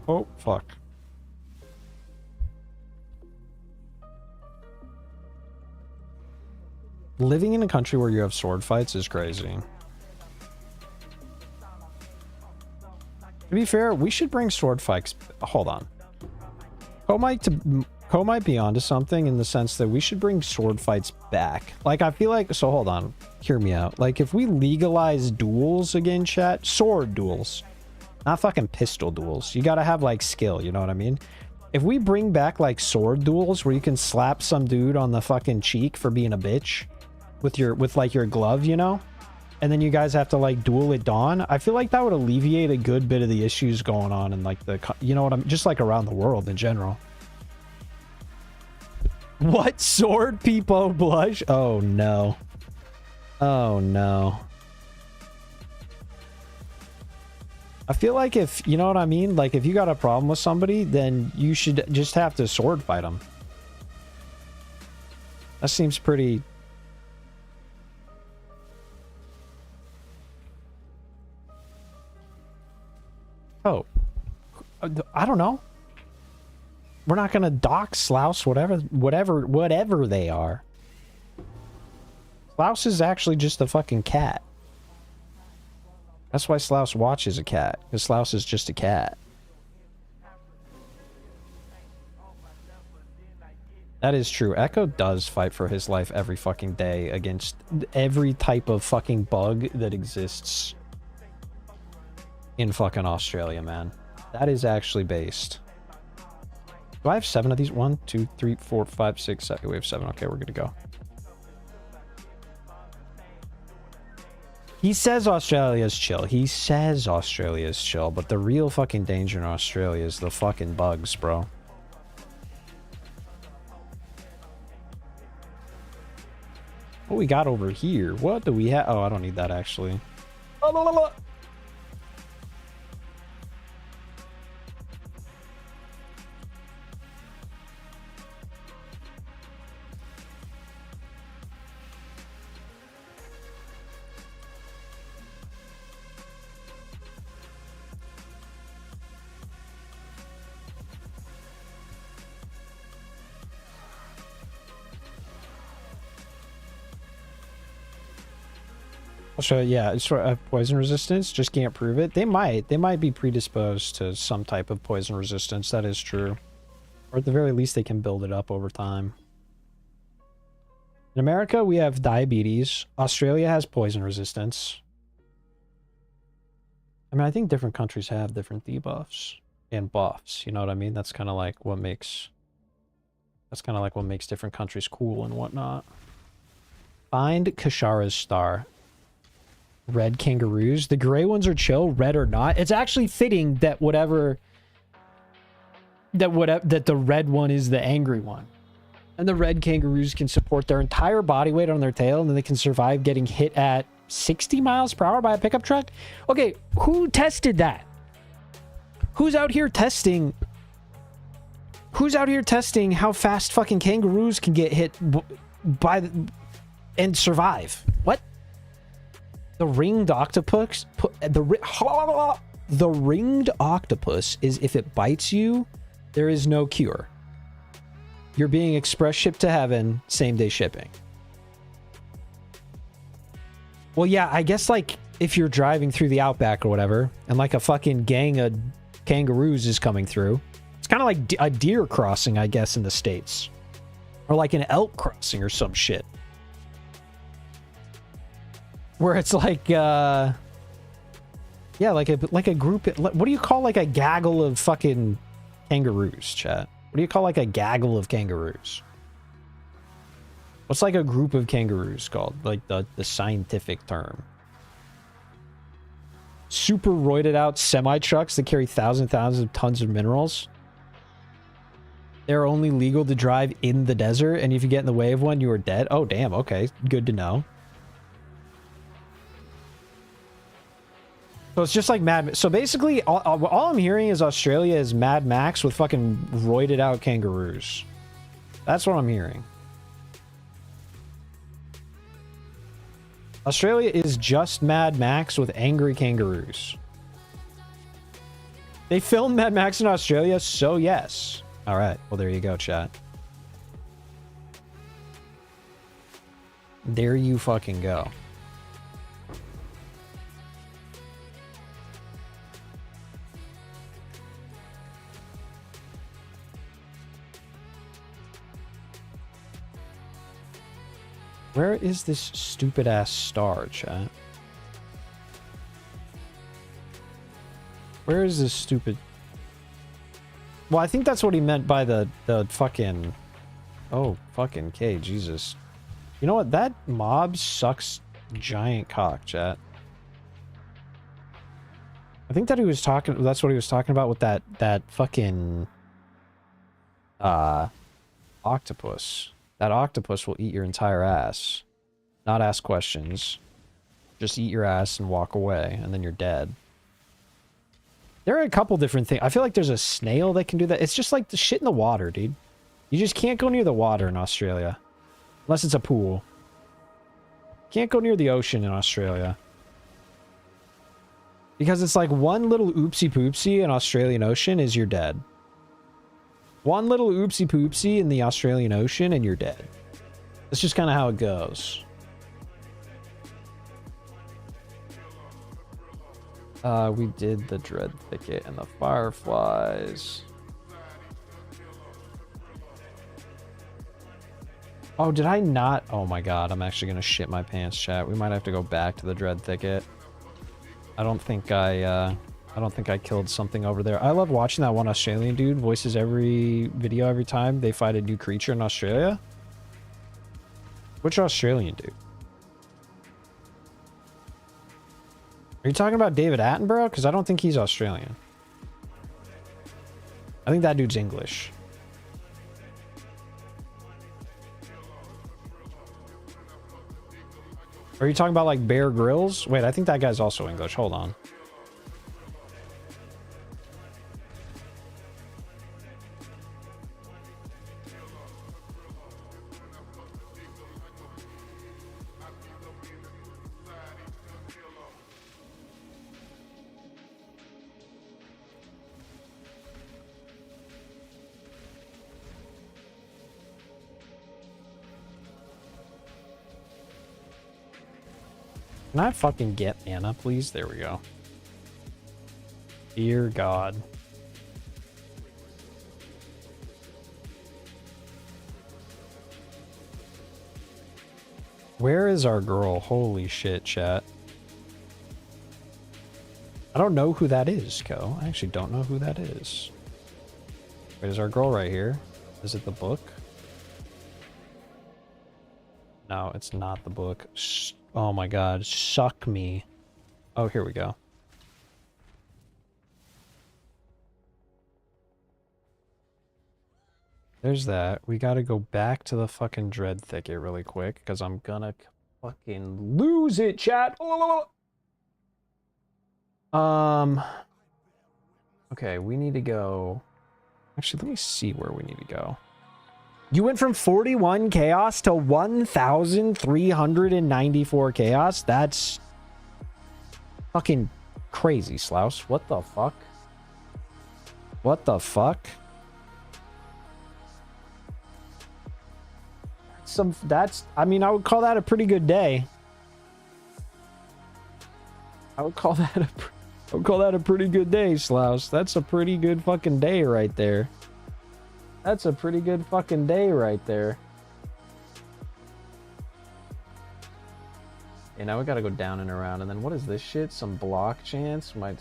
Oh, fuck. Living in a country where you have sword fights is crazy. To be fair, we should bring sword fights... Hold on. Co might be onto something in the sense that we should bring sword fights back. Like, I feel like... So, hold on. Hear me out. Like, if we legalize duels again, chat... Sword duels. Not fucking pistol duels. You gotta have, like, skill, you know what I mean? If we bring back, like, sword duels where you can slap some dude on the fucking cheek for being a bitch with like, your glove, you know? And then you guys have to, like, duel at dawn. I feel like that would alleviate a good bit of the issues going on in, like, the... You know what I'm... Just, like, around the world in general. What? Sword Peepo blush? Oh, no. Oh, no. I feel like if, you know what I mean? Like, if you got a problem with somebody, then you should just have to sword fight them. That seems pretty... Oh. I don't know. We're not gonna dox Slouse, whatever they are. Slouse is actually just a fucking cat. That's why Slouse watches a cat, because Slouse is just a cat. That is true. Echo does fight for his life every fucking day against every type of fucking bug that exists in fucking Australia, man. That is actually based. Do I have 7 of these? 1, 2, 3, 4, 5, 6, 7. We have 7. Okay, we're good to go. He says Australia's chill. He says Australia's chill, but the real fucking danger in Australia is the fucking bugs, bro. What we got over here? What do we have? Oh, I don't need that actually. Oh, la, la, la. So yeah, it's sort of poison resistance. Just can't prove it. They might be predisposed to some type of poison resistance. That is true, or at the very least, they can build it up over time. In America, we have diabetes. Australia has poison resistance. I mean, I think different countries have different debuffs and buffs. You know what I mean? That's kind of like what makes. That's kind of like what makes different countries cool and whatnot. Find Kashara's star. Red kangaroos. The gray ones are chill, red or not. It's actually fitting that that the red one is the angry one. And the red kangaroos can support their entire body weight on their tail, and then they can survive getting hit at 60 miles per hour by a pickup truck. Okay, who tested that? Who's out here testing how fast fucking kangaroos can get hit and survive? What? The ringed octopus, the ringed octopus is if it bites you, there is no cure. You're being express shipped to heaven, same day shipping. Well, yeah, I guess like if you're driving through the outback or whatever, and like a fucking gang of kangaroos is coming through, it's kind of like a deer crossing, I guess, in the States. Or like an elk crossing or some shit. Where it's like, yeah, like a group. What do you call like a gaggle of fucking kangaroos, chat? What do you call like a gaggle of kangaroos? What's like a group of kangaroos called? Like the scientific term. Super roided out semi-trucks that carry thousands of tons of minerals. They're only legal to drive in the desert, and if you get in the way of one, you are dead. Oh, damn. Okay, good to know. So it's just like Mad... So basically, all I'm hearing is Australia is Mad Max with fucking roided out kangaroos. That's what I'm hearing. Australia is just Mad Max with angry kangaroos. They filmed Mad Max in Australia, so yes. Alright, well there you go, chat. There you fucking go. Where is this stupid ass star, chat? Where is this stupid... Well, I think that's what he meant by the fucking... Oh, fucking K, Jesus. You know what? That mob sucks giant cock, chat. I think that he was talking... That's what he was talking about with that fucking... octopus. That octopus will eat your entire ass. Not ask questions. Just eat your ass and walk away, and then you're dead. There are a couple different things. I feel like there's a snail that can do that. It's just like the shit in the water, dude. You just can't go near the water in Australia. Unless it's a pool. Can't go near the ocean in Australia. Because it's like one little oopsie poopsie in Australian Ocean is you're dead. One little oopsie poopsie in the Australian Ocean and you're dead. That's just kind of how it goes. We did the Dread Thicket and the Fireflies. Oh, did I not? Oh my god, I'm actually gonna shit my pants, chat. We might have to go back to the Dread Thicket. I don't think I killed something over there. I love watching that one Australian dude voices every video every time they fight a new creature in Australia. Which Australian dude? Are you talking about David Attenborough? Because I don't think he's Australian. I think that dude's English. Are you talking about like Bear Grylls? Wait, I think that guy's also English. Hold on. Can I fucking get Anna, please? There we go. Dear God. Where is our girl? Holy shit, chat. I don't know who that is, Co. I actually don't know who that is. Wait, is our girl right here? Is it the book? No, it's not the book. Oh my god, suck me. Oh, here we go. There's that. We gotta go back to the fucking Dread Thicket really quick, because I'm gonna fucking lose it, chat. Okay, we need to go. Actually, let me see where we need to go. You went from 41 chaos to 1,394 chaos? That's fucking crazy, Slouse. What the fuck? What the fuck? I mean, I would call that a pretty good day. I would call that a pretty good day, Slouse. That's a pretty good fucking day right there. That's a pretty good fucking day right there. Okay, now we gotta go down and around. And then what is this shit? Some block chance? Might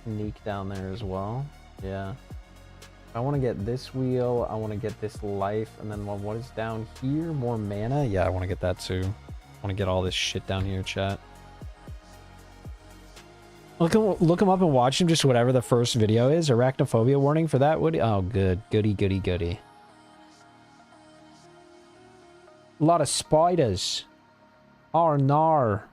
sneak down there as well. Yeah. I want to get this wheel. I want to get this life. And then what is down here? More mana? Yeah, I want to get that too. I want to get all this shit down here, chat. Look him up and watch him, just whatever the first video is. Arachnophobia warning for that, Woody? Oh, good. Goody, goody, goody. A lot of spiders. Oh, nar.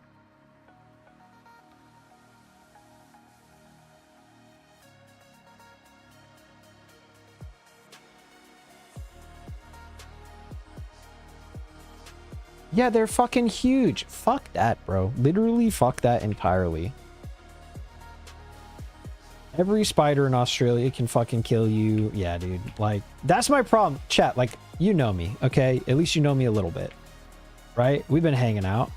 Yeah, they're fucking huge. Fuck that, bro. Literally fuck that entirely. Every spider in Australia can fucking kill you. Yeah, dude. Like, that's my problem. Chat, like, you know me, okay? At least you know me a little bit. Right? We've been hanging out.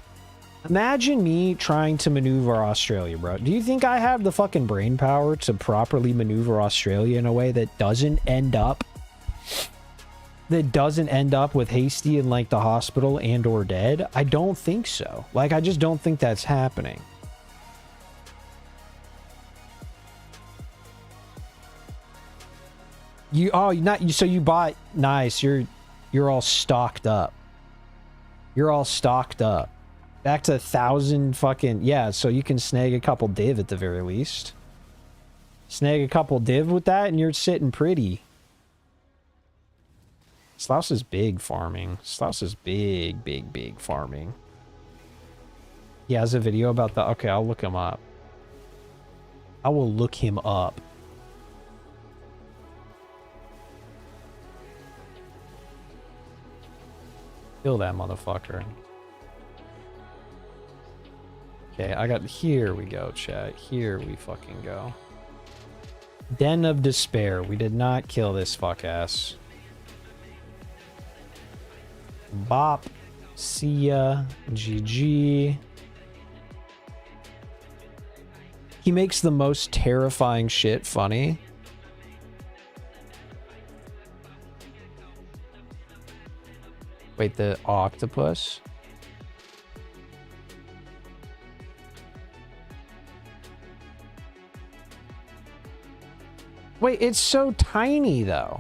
Imagine me trying to maneuver Australia, bro. Do you think I have the fucking brain power to properly maneuver Australia in a way that doesn't end up... with Hasty in, like, the hospital and or dead? I don't think so. Like, I just don't think that's happening. So you bought, nice, you're all stocked up. You're all stocked up. Back to 1,000 fucking, yeah, so you can snag a couple div at the very least. Snag a couple div with that and you're sitting pretty. Slouse is big farming. Slouse is big, big, big farming. He has a video about the, okay, I'll look him up. I will look him up. Kill that motherfucker. Okay, I got... Here we go, chat. Here we fucking go. Den of Despair. We did not kill this fuck ass. Bop. See ya. GG. He makes the most terrifying shit funny. Wait, the octopus? Wait, it's so tiny though.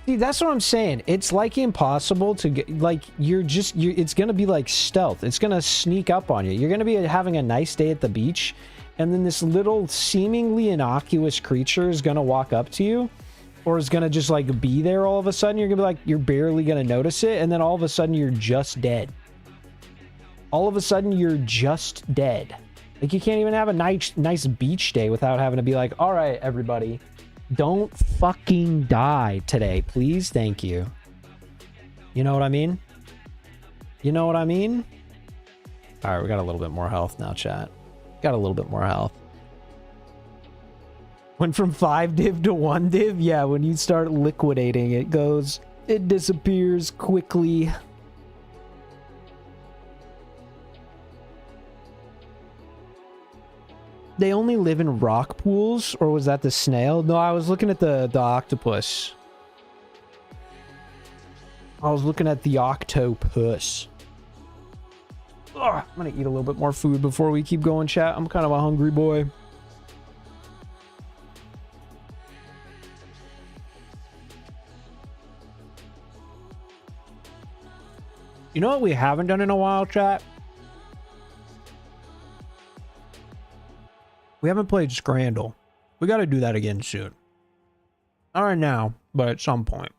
See, that's what I'm saying. It's like impossible to get, like, it's gonna be like stealth. It's gonna sneak up on you. You're gonna be having a nice day at the beach, and then this little seemingly innocuous creature is gonna walk up to you, or is gonna just like be there all of a sudden. You're gonna be like, you're barely gonna notice it, and then all of a sudden you're just dead. All of a sudden you're just dead. Like, you can't even have a nice beach day without having to be like, all right, everybody, don't fucking die today, please. Thank you. You know what I mean? You know what I mean? All right, we got a little bit more health now, chat. Got a little bit more health. Went from 5 div to 1 div? Yeah, when you start liquidating, it disappears quickly. They only live in rock pools, or was that the snail? No, I was looking at the octopus. I was looking at the octopus. Ugh, I'm gonna eat a little bit more food before we keep going, chat. I'm kind of a hungry boy. You know what we haven't done in a while, chat? We haven't played Scrandle. We got to do that again soon. Not right now, but at some point.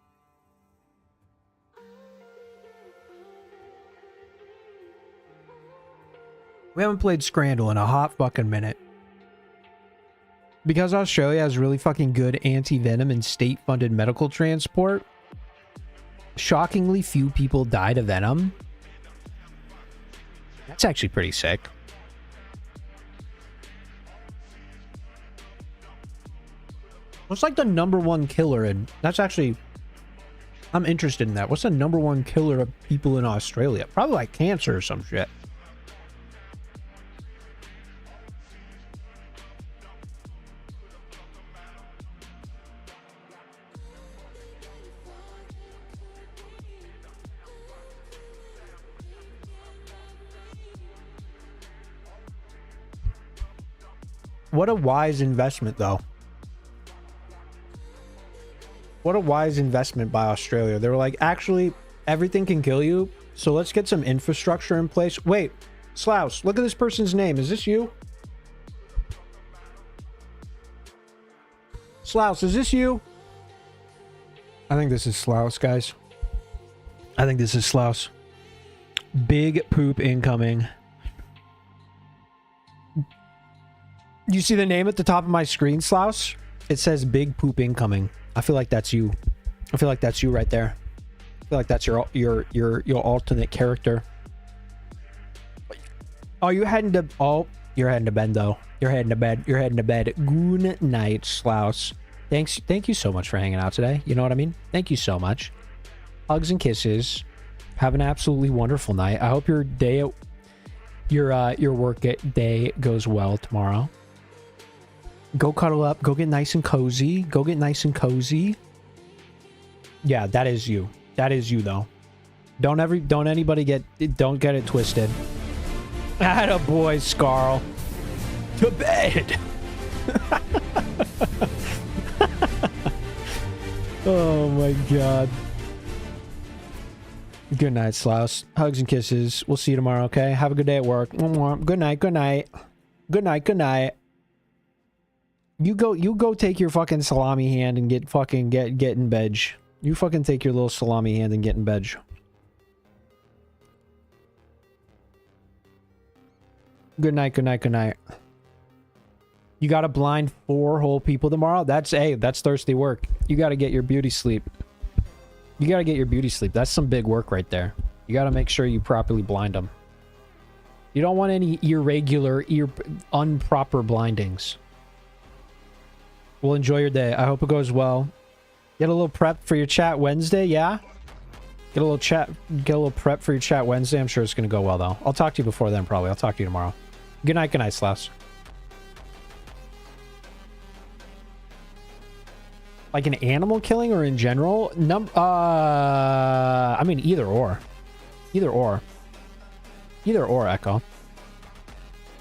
We haven't played Scrandle in a hot fucking minute. Because Australia has really fucking good anti-venom and state-funded medical transport, shockingly few people die to venom. That's actually pretty sick. What's like the #1 killer? And that's actually, I'm interested in that. What's the #1 killer of people in Australia? Probably like cancer or some shit. What a wise investment, though. What a wise investment by Australia. They were like, actually, everything can kill you, so let's get some infrastructure in place. Wait, Slouse, look at this person's name. Is this you? Slouse, is this you? I think this is Slouse, guys. I think this is Slouse. Big poop incoming. You see the name at the top of my screen, Slouse? It says big poop incoming. I feel like that's you. I feel like that's you right there. I feel like that's your alternate character. Oh, you heading to... Oh, you're heading to bed, though. You're heading to bed. You're heading to bed. Good night, Slouse. Thank you so much for hanging out today. You know what I mean? Thank you so much. Hugs and kisses. Have an absolutely wonderful night. I hope your day... Your work day goes well tomorrow. Go cuddle up. Go get nice and cozy. Go get nice and cozy. Yeah, that is you. That is you, though. Don't anybody get it twisted. Atta boy, Scarl. To bed. Oh my god. Good night, Slouse. Hugs and kisses. We'll see you tomorrow, okay? Have a good day at work. Good night, good night. Good night, good night. You go take your fucking salami hand and get in bed. You fucking take your little salami hand and get in bed. Good night, good night, good night. You got to blind 4 whole people tomorrow? That's thirsty work. You got to get your beauty sleep. You got to get your beauty sleep. That's some big work right there. You got to make sure you properly blind them. You don't want any irregular, improper blindings. Well, enjoy your day. I hope it goes well. Get a little prep for your chat Wednesday, yeah? Get a little prep for your chat Wednesday. I'm sure it's going to go well, though. I'll talk to you before then, probably. I'll talk to you tomorrow. Good night, Slaus. Like an animal killing or in general? I mean, either or. Either or. Either or, Echo.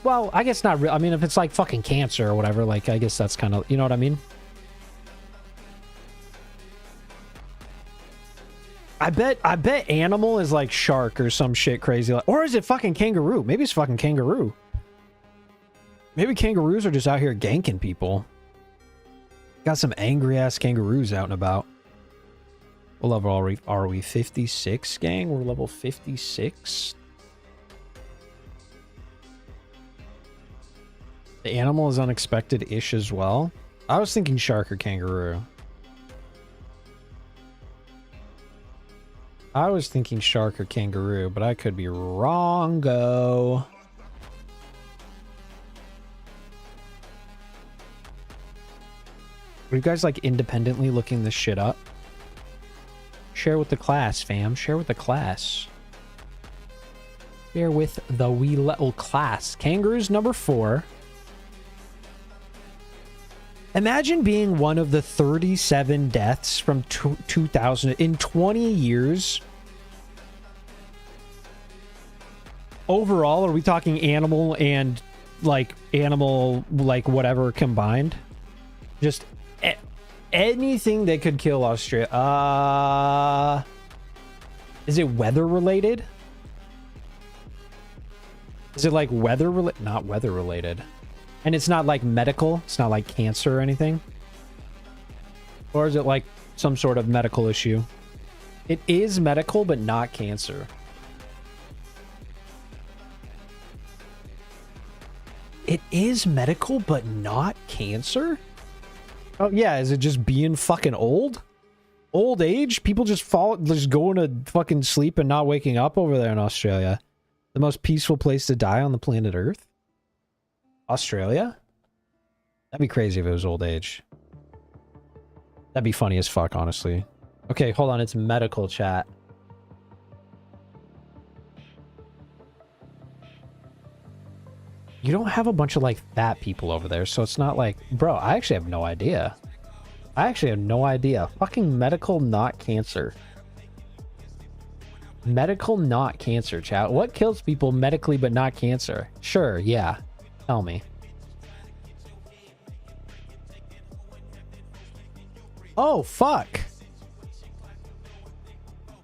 Well, I guess not real. I mean, if it's like fucking cancer or whatever, like, I guess that's kind of, you know what I mean? I bet animal is like shark or some shit crazy. Like, or is it fucking kangaroo? Maybe it's fucking kangaroo. Maybe kangaroos are just out here ganking people. Got some angry ass kangaroos out and about. What level are we? 56, gang? We're level 56. The animal is unexpected-ish as well. I was thinking shark or kangaroo. I was thinking shark or kangaroo, but I could be wrong-go. Are you guys like independently looking this shit up? Share with the class, fam. Share with the class. Share with the wee little class. Kangaroos number 4. Imagine being one of the 37 deaths from 2000 in 20 years. Overall, are we talking animal and like whatever combined? Just anything that could kill Australia. Is it weather related? Is it like weather related? Not weather related. And it's not like medical. It's not like cancer or anything. Or is it like some sort of medical issue? It is medical, but not cancer. It is medical, but not cancer? Oh, yeah. Is it just being fucking old? Old age? People just going to fucking sleep and not waking up over there in Australia. The most peaceful place to die on the planet Earth? Australia? That'd be crazy if it was old age. That'd be funny as fuck, honestly. Okay, hold on. It's medical chat. You don't have a bunch of, like, fat people over there, so it's not like... Bro, I actually have no idea. I actually have no idea. Fucking medical, not cancer. Medical, not cancer, chat. What kills people medically but not cancer? Sure, yeah. Tell me. Oh, fuck.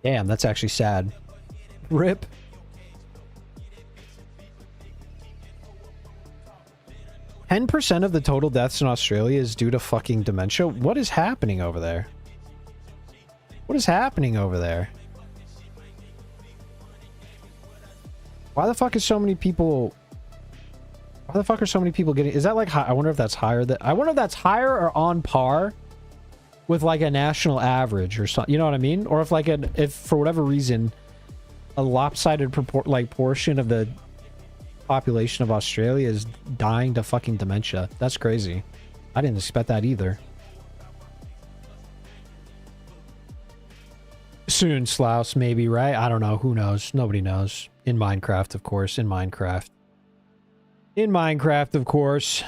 Damn, that's actually sad. Rip. %10 of the total deaths in Australia is due to fucking dementia. What is happening over there? What is happening over there? Why the fuck is so many people... Why the fuck are so many people getting... Is that like high? I wonder if that's higher. I wonder if that's higher or on par with like a national average or something. You know what I mean? Or if like if for whatever reason a lopsided portion of the population of Australia is dying to fucking dementia. That's crazy. I didn't expect that either. Soon, Slaus, maybe, right? I don't know. Who knows? Nobody knows. In Minecraft, of course. In Minecraft. In Minecraft, of course.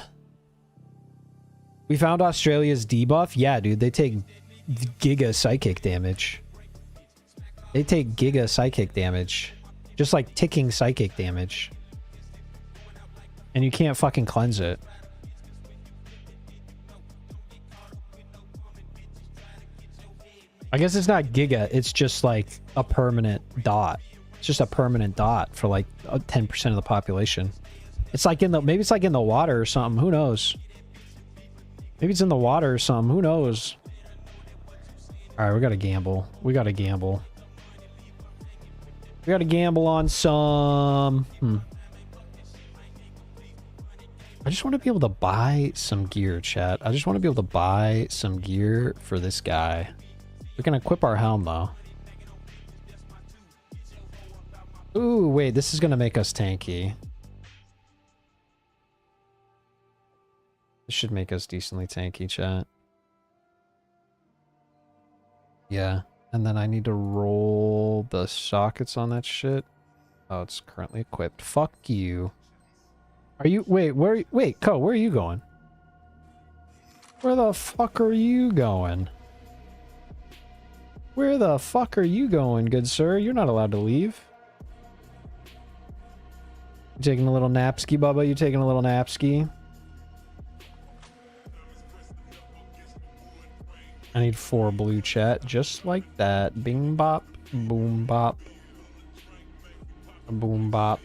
We found Australia's debuff. Yeah, dude. They take giga psychic damage. They take giga psychic damage. Just like ticking psychic damage. And you can't fucking cleanse it. I guess it's not giga. It's just like a permanent dot. It's just a permanent dot for like 10% of the population. It's like in the... Maybe it's like in the water or something. Who knows? Maybe it's in the water or something. Who knows? Alright, we gotta gamble. We gotta gamble. We gotta gamble on some... I just want to be able to buy some gear, chat. I just want to be able to buy some gear for this guy. We can equip our helm, though. Ooh, wait, this is going to make us tanky. This should make us decently tanky, chat. Yeah, and then I need to roll the sockets on that shit. Oh, it's currently equipped. Fuck you. Are you... Wait, wait, Ko, where are you going? Where the fuck are you going? Where the fuck are you going, good sir? You're not allowed to leave. You taking a little napski, Bubba? You taking a little napski? I need 4 blue, chat. Just like that. Bing bop. Boom bop. Boom bop.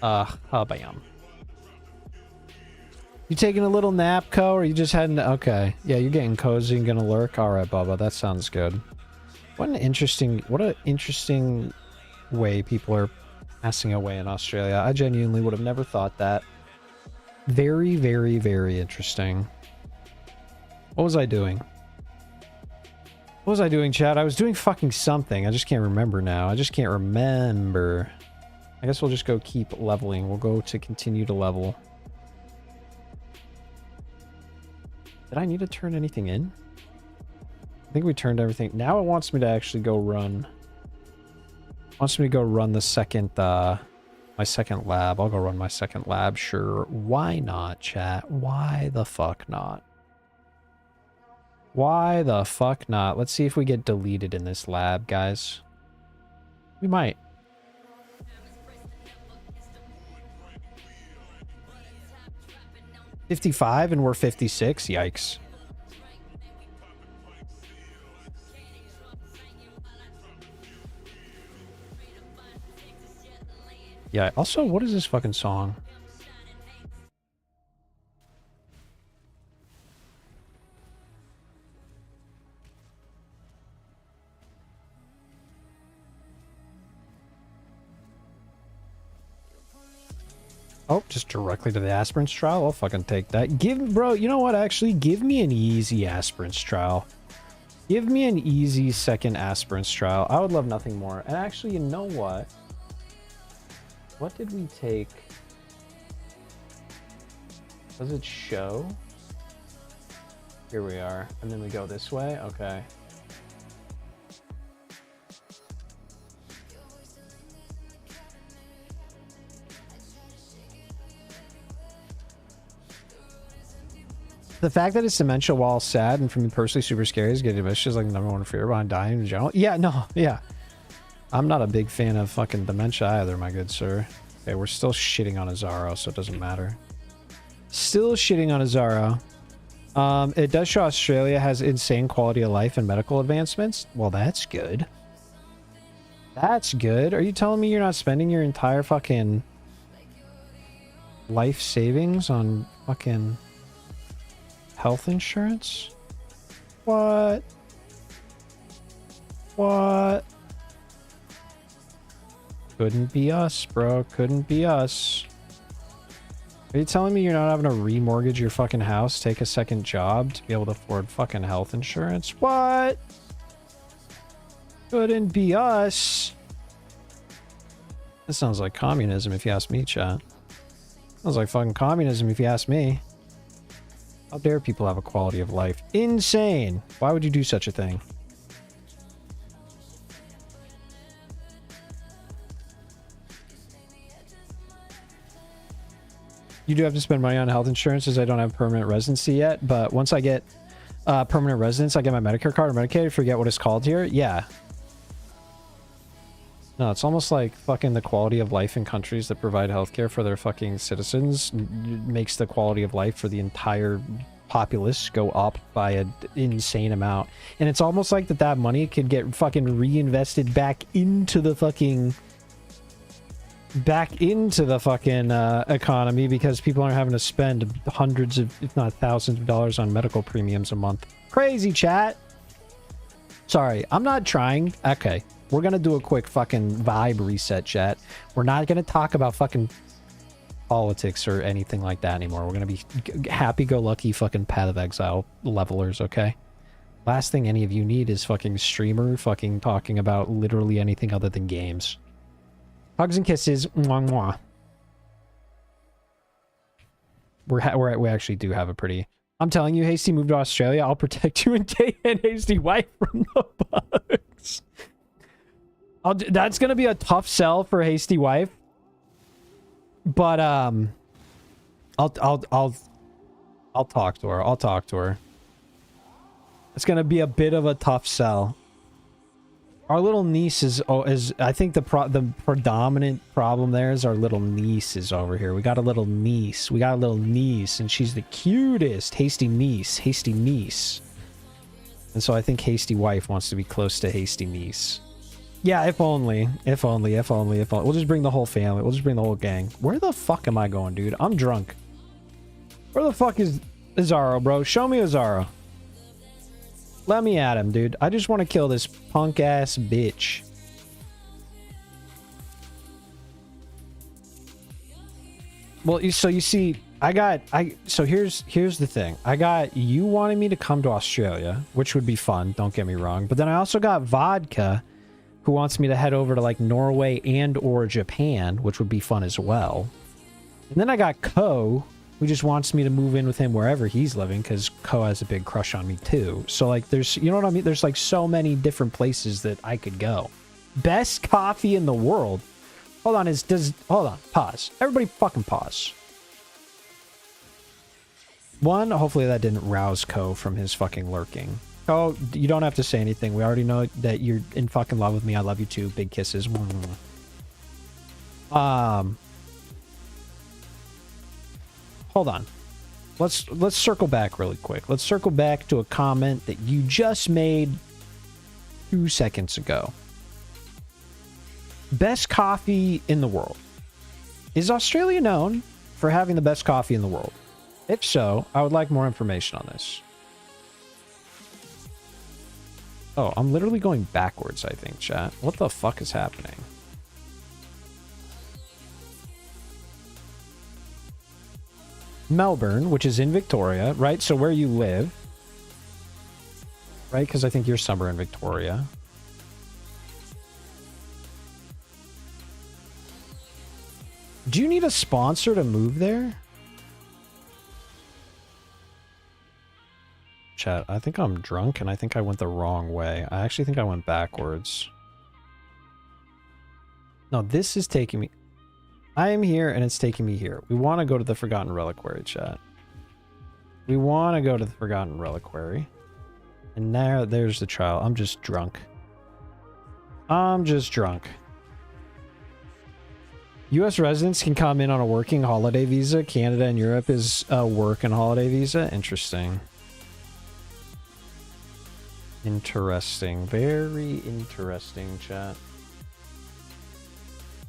Bam. You taking a little nap, Ko, or you just heading to... Okay. Yeah, you're getting cozy and gonna lurk. Alright, Bubba. That sounds good. What an interesting way people are passing away in Australia. I genuinely would have never thought that. Very, very, very interesting. What was I doing? What was I doing, chat? I was doing fucking something. I just can't remember now. I just can't remember. I guess we'll just go keep leveling. We'll go to continue to level. Did I need to turn anything in? I think we turned everything. Now it wants me to actually go run. It wants me to go run the second, my second lab. I'll go run my second lab, sure. Why not, chat? Why the fuck not? Why the fuck not? Let's see if we get deleted in this lab, guys. We might. $55 and we're 56? Yikes. Yeah, also, what is this fucking song? Oh, just directly to the aspirants trial? I'll fucking take that. Bro, you know what, actually? Give me an easy aspirants trial. Give me an easy second aspirants trial. I would love nothing more. And actually, you know what? What did we take? Does it show? Here we are. And then we go this way? Okay. The fact that it's dementia while sad and for me personally super scary is getting dementia is like the number one fear behind dying in general. Yeah, no, yeah. I'm not a big fan of fucking dementia either, my good sir. Okay, we're still shitting on Azaro, so it doesn't matter. Still shitting on Azaro. It does show Australia has insane quality of life and medical advancements. Well, that's good. That's good. Are you telling me you're not spending your entire fucking life savings on fucking health insurance? What? What? Couldn't be us, bro. Couldn't be us. Are you telling me you're not having to remortgage your fucking house, take a second job to be able to afford fucking health insurance? What? Couldn't be us. This sounds like communism if you ask me, chat. Sounds like fucking communism if you ask me. How dare people have a quality of life? Insane! Why would you do such a thing? You do have to spend money on health insurance as I don't have permanent residency yet, but once I get permanent residence, I get my Medicare card or Medicaid, I forget what it's called here. Yeah. No, it's almost like fucking the quality of life in countries that provide healthcare for their fucking citizens makes the quality of life for the entire populace go up by an insane amount. And it's almost like that money could get fucking reinvested back into the fucking economy because people aren't having to spend hundreds of, if not thousands of dollars on medical premiums a month. Crazy, chat. Sorry, I'm not trying. Okay, we're gonna do a quick fucking vibe reset, chat. We're not gonna talk about fucking politics or anything like that anymore. We're gonna be happy-go-lucky fucking Path of Exile levelers, okay? Last thing any of you need is fucking streamer fucking talking about literally anything other than games. Hugs and kisses. Mwah, mwah. We actually do have a pretty... I'm telling you, Hasty, move to Australia. I'll protect you and Kate and Hasty wife from the bugs. That's gonna be a tough sell for Hasty wife. But I'll talk to her. I'll talk to her. It's gonna be a bit of a tough sell. Our little niece is I think the predominant problem there is our little niece is over here. We got a little niece. We got a little niece, and she's the cutest. Hasty niece. Hasty niece. And so I think Hasty wife wants to be close to Hasty niece. Yeah, if only. If only. If only. If only. We'll just bring the whole family. We'll just bring the whole gang. Where the fuck am I going, dude? I'm drunk. Where the fuck is Azaro, bro? Show me Azaro. Let me at him, dude. I just want to kill this punk-ass bitch. Well, so you see, so here's the thing. I got you wanting me to come to Australia, which would be fun, don't get me wrong. But then I also got Vodka, who wants me to head over to, like, Norway and or Japan, which would be fun as well. And then I got Ko, who just wants me to move in with him wherever he's living, because Ko has a big crush on me too. So, like, there's, you know what I mean? There's, like, so many different places that I could go. Best coffee in the world. Hold on, hold on, pause. Everybody fucking pause. One, hopefully that didn't rouse Ko from his fucking lurking. Ko, you don't have to say anything. We already know that you're in fucking love with me. I love you too. Big kisses. Hold on. Let's circle back really quick. Let's circle back to a comment that you just made 2 seconds ago. Best coffee in the world. Is Australia known for having the best coffee in the world? If so, I would like more information on this. Oh, I'm literally going backwards, I think, chat. What the fuck is happening? Melbourne, which is in Victoria, right? So where you live, right? Because I think you're somewhere in Victoria. Do you need a sponsor to move there? Chat, I think I'm drunk and I think I went the wrong way. I actually think I went backwards. No, this is taking me... I am here and it's taking me here. We want to go to the Forgotten Reliquary, chat. We want to go to the Forgotten Reliquary. And now there's the trial. I'm just drunk. I'm just drunk. U.S. residents can come in on a working holiday visa. Canada and Europe is a work and holiday visa. Interesting. Interesting. Very interesting, chat.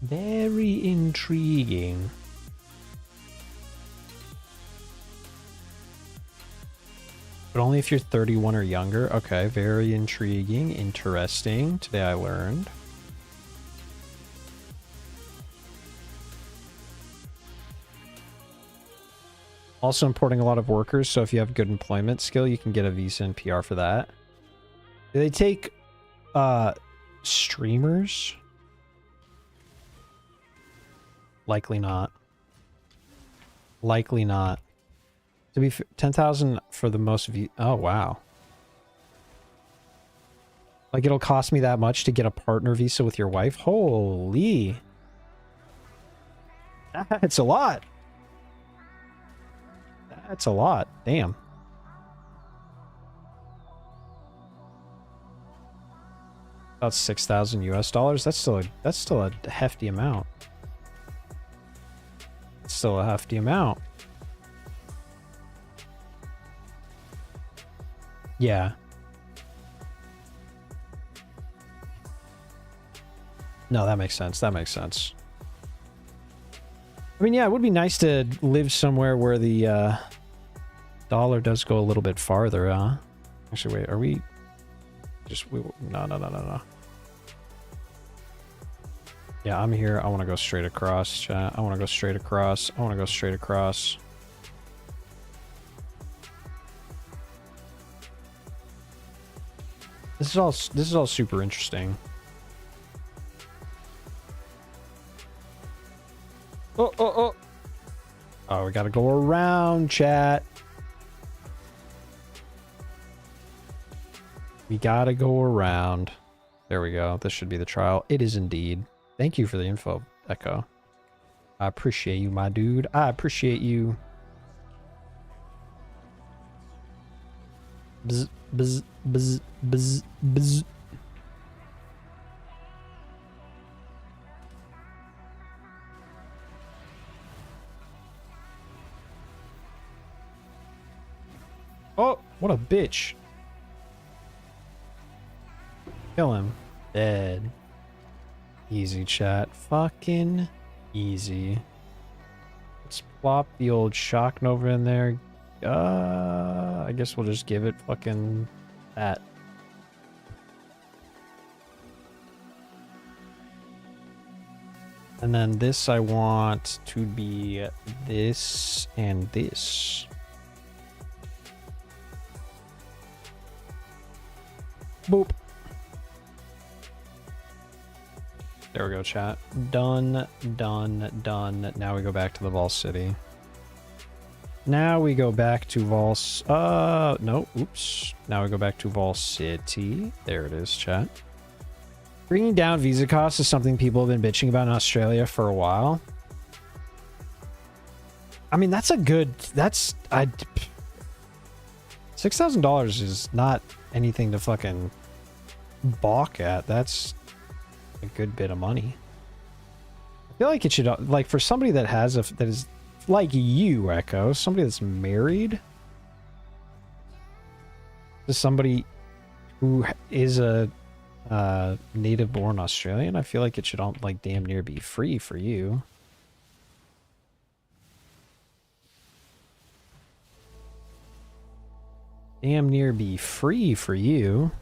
Very intriguing. But only if you're 31 or younger. Okay, very intriguing. Interesting. Today I learned. Also importing a lot of workers, so if you have good employment skill, you can get a visa and PR for that. Do they take streamers? Likely not. Likely not. To be 10,000 for the most view. Oh, wow. Like, it'll cost me that much to get a partner visa with your wife? Holy. That's a lot. That's a lot. Damn. About 6,000 US dollars. That's still a hefty amount. It's still a hefty amount. Yeah. No, that makes sense. That makes sense. I mean, yeah, it would be nice to live somewhere where the dollar does go a little bit farther, huh? Actually, wait, are we... No. Yeah, I'm here. I want to go straight across, chat. I want to go straight across. I want to go straight across. This is all super interesting. Oh, oh, oh. Oh, we gotta go around, chat. We gotta go around. There we go. This should be the trial. It is indeed. Thank you for the info, Echo. I appreciate you, my dude. I appreciate you. Bzz, bzz, bzz, bzz, bzz. Oh, what a bitch. Kill him. Dead. Easy, chat. Fucking easy. Let's plop the old shock nova in there. I guess we'll just give it fucking that. And then this I want to be this and this. Boop. There we go, chat. Done, done, done. Now we go back to the Vol City. Now we go back to no, oops. Now we go back to Vol City. There it is, chat. Bringing down visa costs is something people have been bitching about in Australia for a while. I mean, that's a good, $6,000 is not anything to fucking balk at. That's a good bit of money. I feel like it should, like, for somebody that has that is like you, Echo, somebody that's married to somebody who is a native born Australian, I feel like it should all, like, damn near be free for you. Damn near be free for you.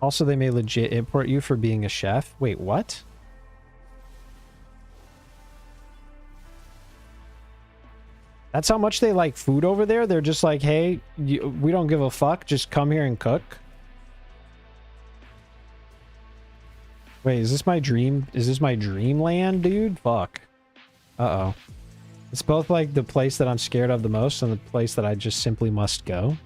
Also, they may legit import you for being a chef. Wait, what? That's how much they like food over there? They're just like, hey, we don't give a fuck. Just come here and cook. Wait, is this my dream? Is this my dreamland, dude? Fuck. Uh-oh. It's both like the place that I'm scared of the most and the place that I just simply must go.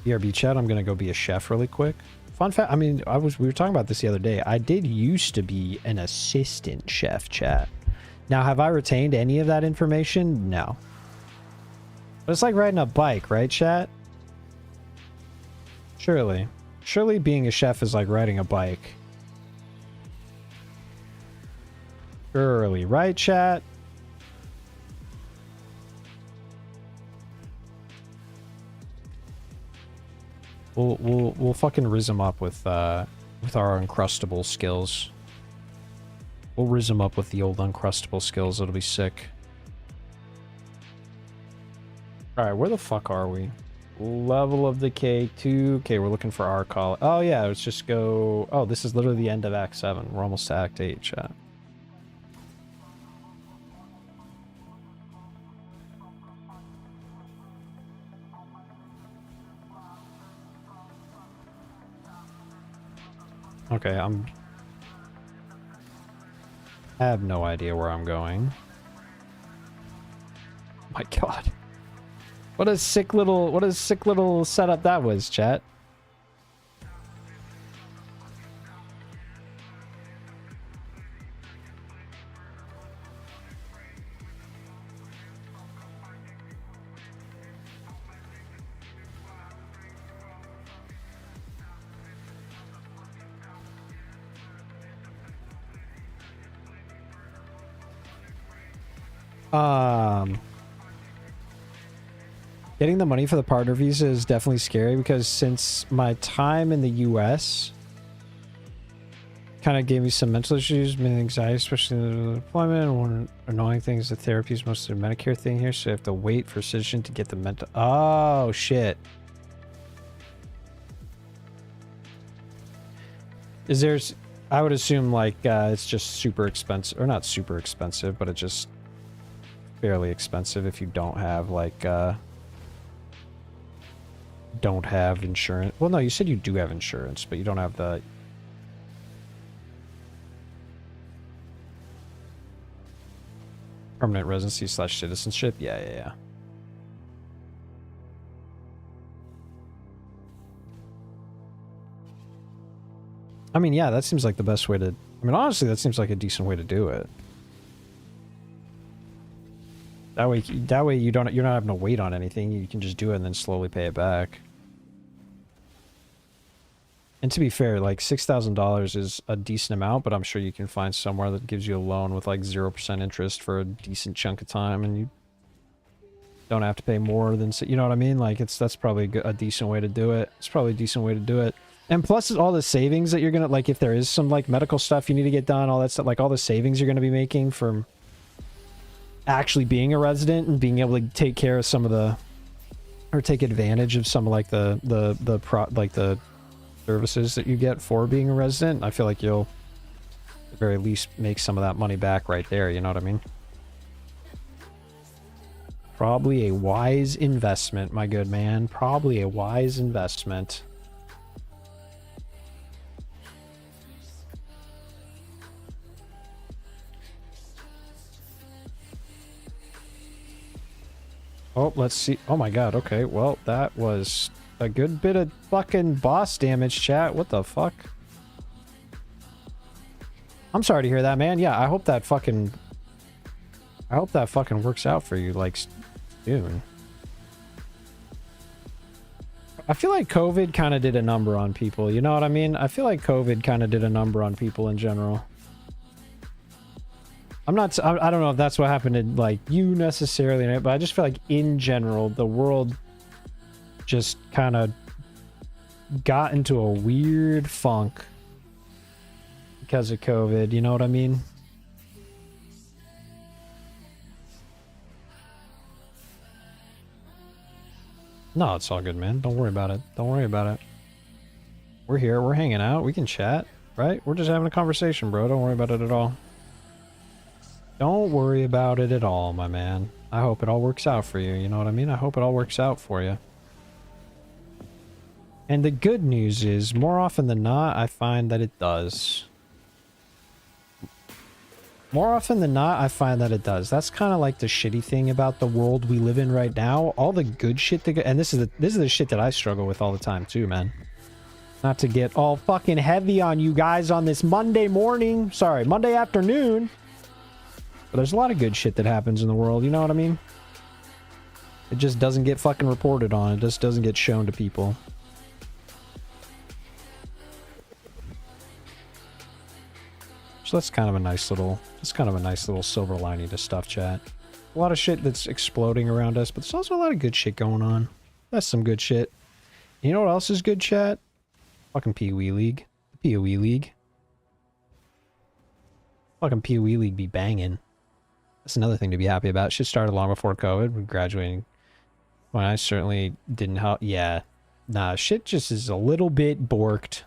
BRB chat, I'm gonna go be a chef really quick. Fun fact, I mean, we were talking about this the other day. I did used to be an assistant chef, chat. Now, have I retained any of that information? No. But it's like riding a bike, right, chat? Surely. Surely being a chef is like riding a bike. Surely, right, chat? We'll fucking rizz him up with our uncrustable skills. We'll rizz him up with the old uncrustable skills. It'll be sick. All right, where the fuck are we? Level of decay 2. Okay, we're looking for our call. Oh yeah, let's just go. Oh, this is literally the end of Act 7. We're almost to Act 8, chat. Okay, I have no idea where I'm going. My God. What a sick little setup that was, chat. Getting the money for the partner visa is definitely scary because since my time in the US, kind of gave me some mental issues, many anxiety, especially in the deployment. One of the annoying things, the therapy is mostly a Medicare thing here, so you have to wait for citizen to get the mental. Oh shit. Is there's? I would assume like it's just super expensive, or not super expensive, but it's just fairly expensive if you don't have like don't have insurance. Well, no, you said you do have insurance, but you don't have the. Permanent residency / citizenship? Yeah. I mean, yeah, that seems like the best way to... I mean, honestly, that seems like a decent way to do it. That way you're not having to wait on anything. You can just do it and then slowly pay it back. And to be fair, like $6,000 is a decent amount, but I'm sure you can find somewhere that gives you a loan with like 0% interest for a decent chunk of time, and you don't have to pay more than, you know what I mean? Like that's probably a decent way to do it. It's probably a decent way to do it. And plus all the savings that you're gonna, like if there is some like medical stuff you need to get done, all that stuff, like all the savings you're gonna be making from actually being a resident and being able to take care of some of the, or take advantage of some of like the services that you get for being a resident, I feel like you'll at the very least make some of that money back right there, you know what I mean? Probably a wise investment, my good man. Probably a wise investment. Oh, let's see. Oh my god, okay. Well, that was a good bit of fucking boss damage, chat. What the fuck? I'm sorry to hear that, man. Yeah, I hope that fucking works out for you, like, soon. I feel like COVID kind of did a number on people, you know what I mean? I feel like COVID kind of did a number on people in general. I don't know if that's what happened to, like, you necessarily, but I just feel like, in general, the world just kind of got into a weird funk because of COVID, you know what I mean? No, it's all good, man. Don't worry about it. Don't worry about it. We're here. We're hanging out. We can chat, right? We're just having a conversation, bro. Don't worry about it at all. Don't worry about it at all, my man. I hope it all works out for you. You know what I mean? I hope it all works out for you. And the good news is, more often than not, I find that it does. More often than not, I find that it does. That's kind of like the shitty thing about the world we live in right now. All the good shit that and this is the shit that I struggle with all the time too, man. Not to get all fucking heavy on you guys on this Monday morning. Sorry, Monday afternoon. But there's a lot of good shit that happens in the world, you know what I mean? It just doesn't get fucking reported on. It just doesn't get shown to people. So that's kind of a nice little, silver lining to stuff, chat. A lot of shit that's exploding around us, but there's also a lot of good shit going on. That's some good shit. You know what else is good, chat? Fucking Pee-wee League. The Pee-wee League. Fucking Pee-wee League be banging. That's another thing to be happy about. Shit started long before COVID. We're graduating. When I certainly didn't help. Yeah. Nah, shit just is a little bit borked.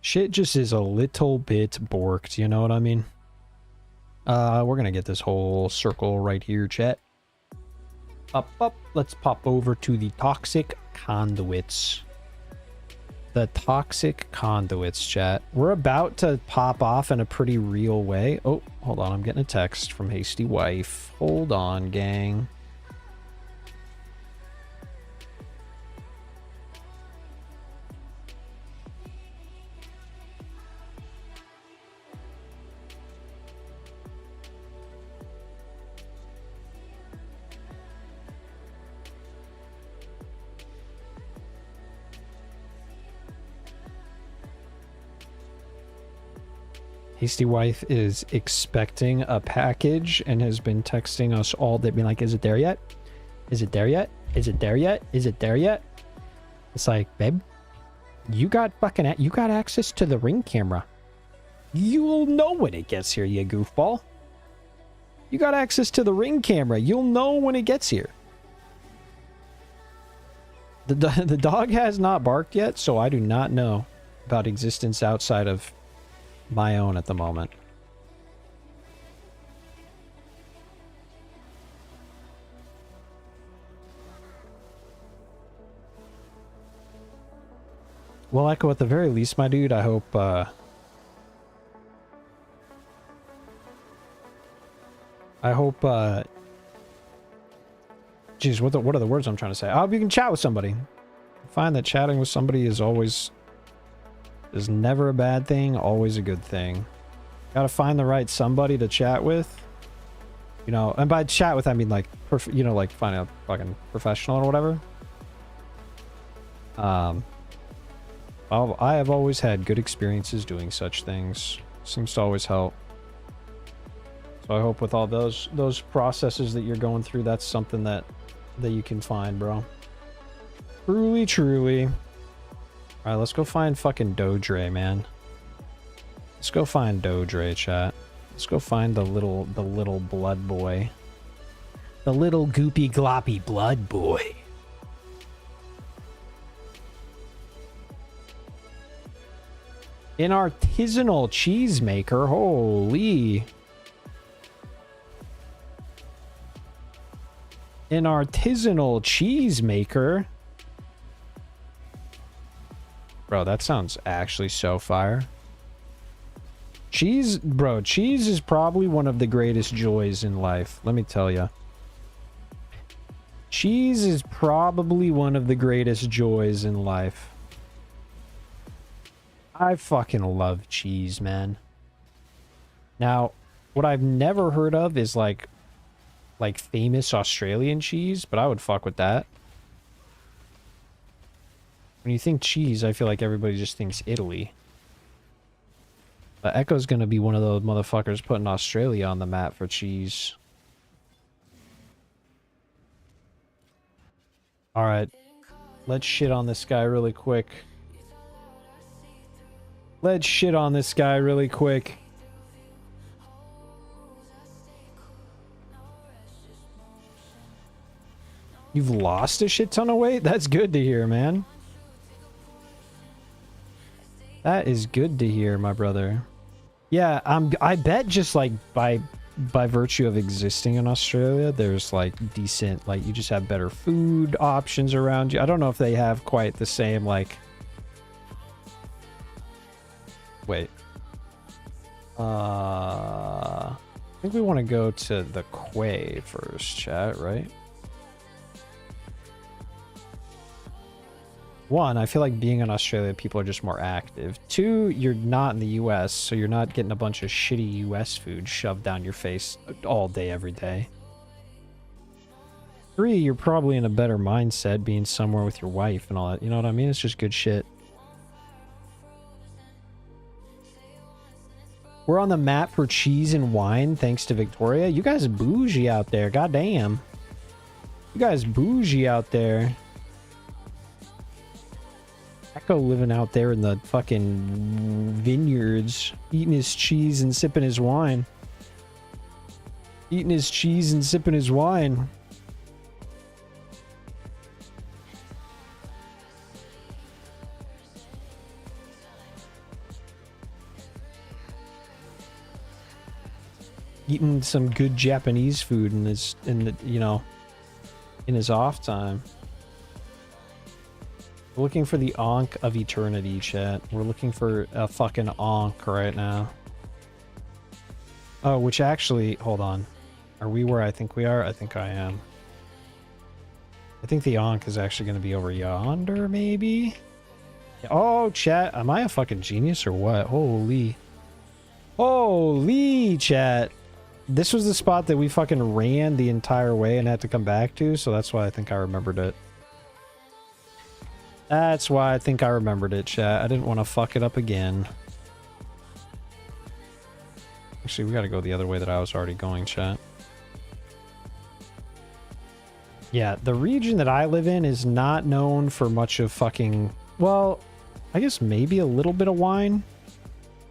Shit just is a little bit borked, you know what I mean? We're gonna get this whole circle right here, chat. Up. Let's pop over to the toxic conduits. The toxic conduits, chat. We're about to pop off in a pretty real way. Oh, hold on. I'm getting a text from Hasty Wife. Hold on, gang. Hasty Wife is expecting a package and has been texting us all day, being like, is it there yet? Is it there yet? Is it there yet? Is it there yet? It's like, babe, You got access to the ring camera. You'll know when it gets here, you goofball. You got access to the ring camera. You'll know when it gets here. The dog has not barked yet, so I do not know about existence outside of my own at the moment. Well, Echo, at the very least, my dude, I hope, geez, what are the words I'm trying to say? I hope you can chat with somebody. I find that chatting with somebody is never a bad thing, always a good thing. Gotta find the right somebody to chat with. You know, and by chat with, I mean, like, you know, like, find a fucking professional or whatever. I have always had good experiences doing such things. Seems to always help. So I hope with all those processes that you're going through, that's something that you can find, bro. Truly, truly. All right, let's go find fucking Dodre, man. Let's go find Dodre, chat. Let's go find the little blood boy. The little goopy gloppy blood boy. An artisanal cheesemaker, holy. An artisanal cheesemaker. Bro, that sounds actually so fire. Cheese, bro, cheese is probably one of the greatest joys in life. Let me tell you. Cheese is probably one of the greatest joys in life. I fucking love cheese, man. Now, what I've never heard of is like famous Australian cheese, but I would fuck with that. When you think cheese, I feel like everybody just thinks Italy. But Echo's gonna be one of those motherfuckers putting Australia on the map for cheese. Alright. Let's shit on this guy really quick. Let's shit on this guy really quick. You've lost a shit ton of weight? That's good to hear, man. That is good to hear, my brother. Yeah, I bet just like by virtue of existing in Australia, there's like decent, like you just have better food options around you. I don't know if they have quite the same like... Wait. I think we want to go to the Quay first, chat, right? One, I feel like being in Australia, people are just more active. Two, you're not in the US, so you're not getting a bunch of shitty US food shoved down your face all day, every day. Three, you're probably in a better mindset being somewhere with your wife and all that. You know what I mean? It's just good shit. We're on the map for cheese and wine, thanks to Victoria. You guys bougie out there, goddamn. You guys bougie out there. Echo living out there in the fucking vineyards, eating his cheese and sipping his wine. Eating his cheese and sipping his wine. Eating some good Japanese food in his, you know, in his off time. We're looking for the Ankh of Eternity, chat. We're looking for a fucking Ankh right now. Oh, which actually, hold on. Are we where I think we are? I think I am. I think the Ankh is actually going to be over yonder, maybe? Oh, chat. Am I a fucking genius or what? Holy. Holy, chat. This was the spot that we fucking ran the entire way and had to come back to, so that's why I think I remembered it. That's why I think I remembered it, chat. I didn't want to fuck it up again. Actually, we gotta go the other way that I was already going, chat. Yeah, the region that I live in is not known for much of fucking... Well, I guess maybe a little bit of wine.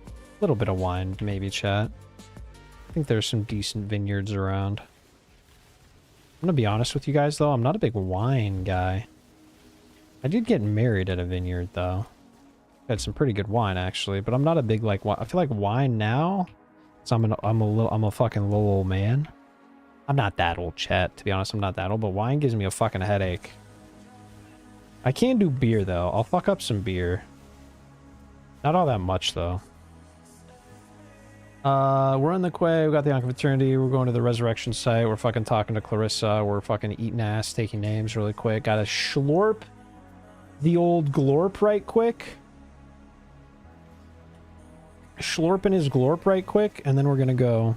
A little bit of wine, maybe, chat. I think there's some decent vineyards around. I'm gonna be honest with you guys, though. I'm not a big wine guy. I did get married at a vineyard, though. Had some pretty good wine, actually. But I'm not a big, like, wine. I feel like wine now... So I'm a fucking little old man. I'm not that old, chat. To be honest, I'm not that old. But wine gives me a fucking headache. I can do beer, though. I'll fuck up some beer. Not all that much, though. We're in the quay. We got the Confraternity. We're going to the resurrection site. We're fucking talking to Clarissa. We're fucking eating ass, taking names really quick. Gotta schlorp the old glorp right quick. Schlorping his glorp right quick, and then we're gonna go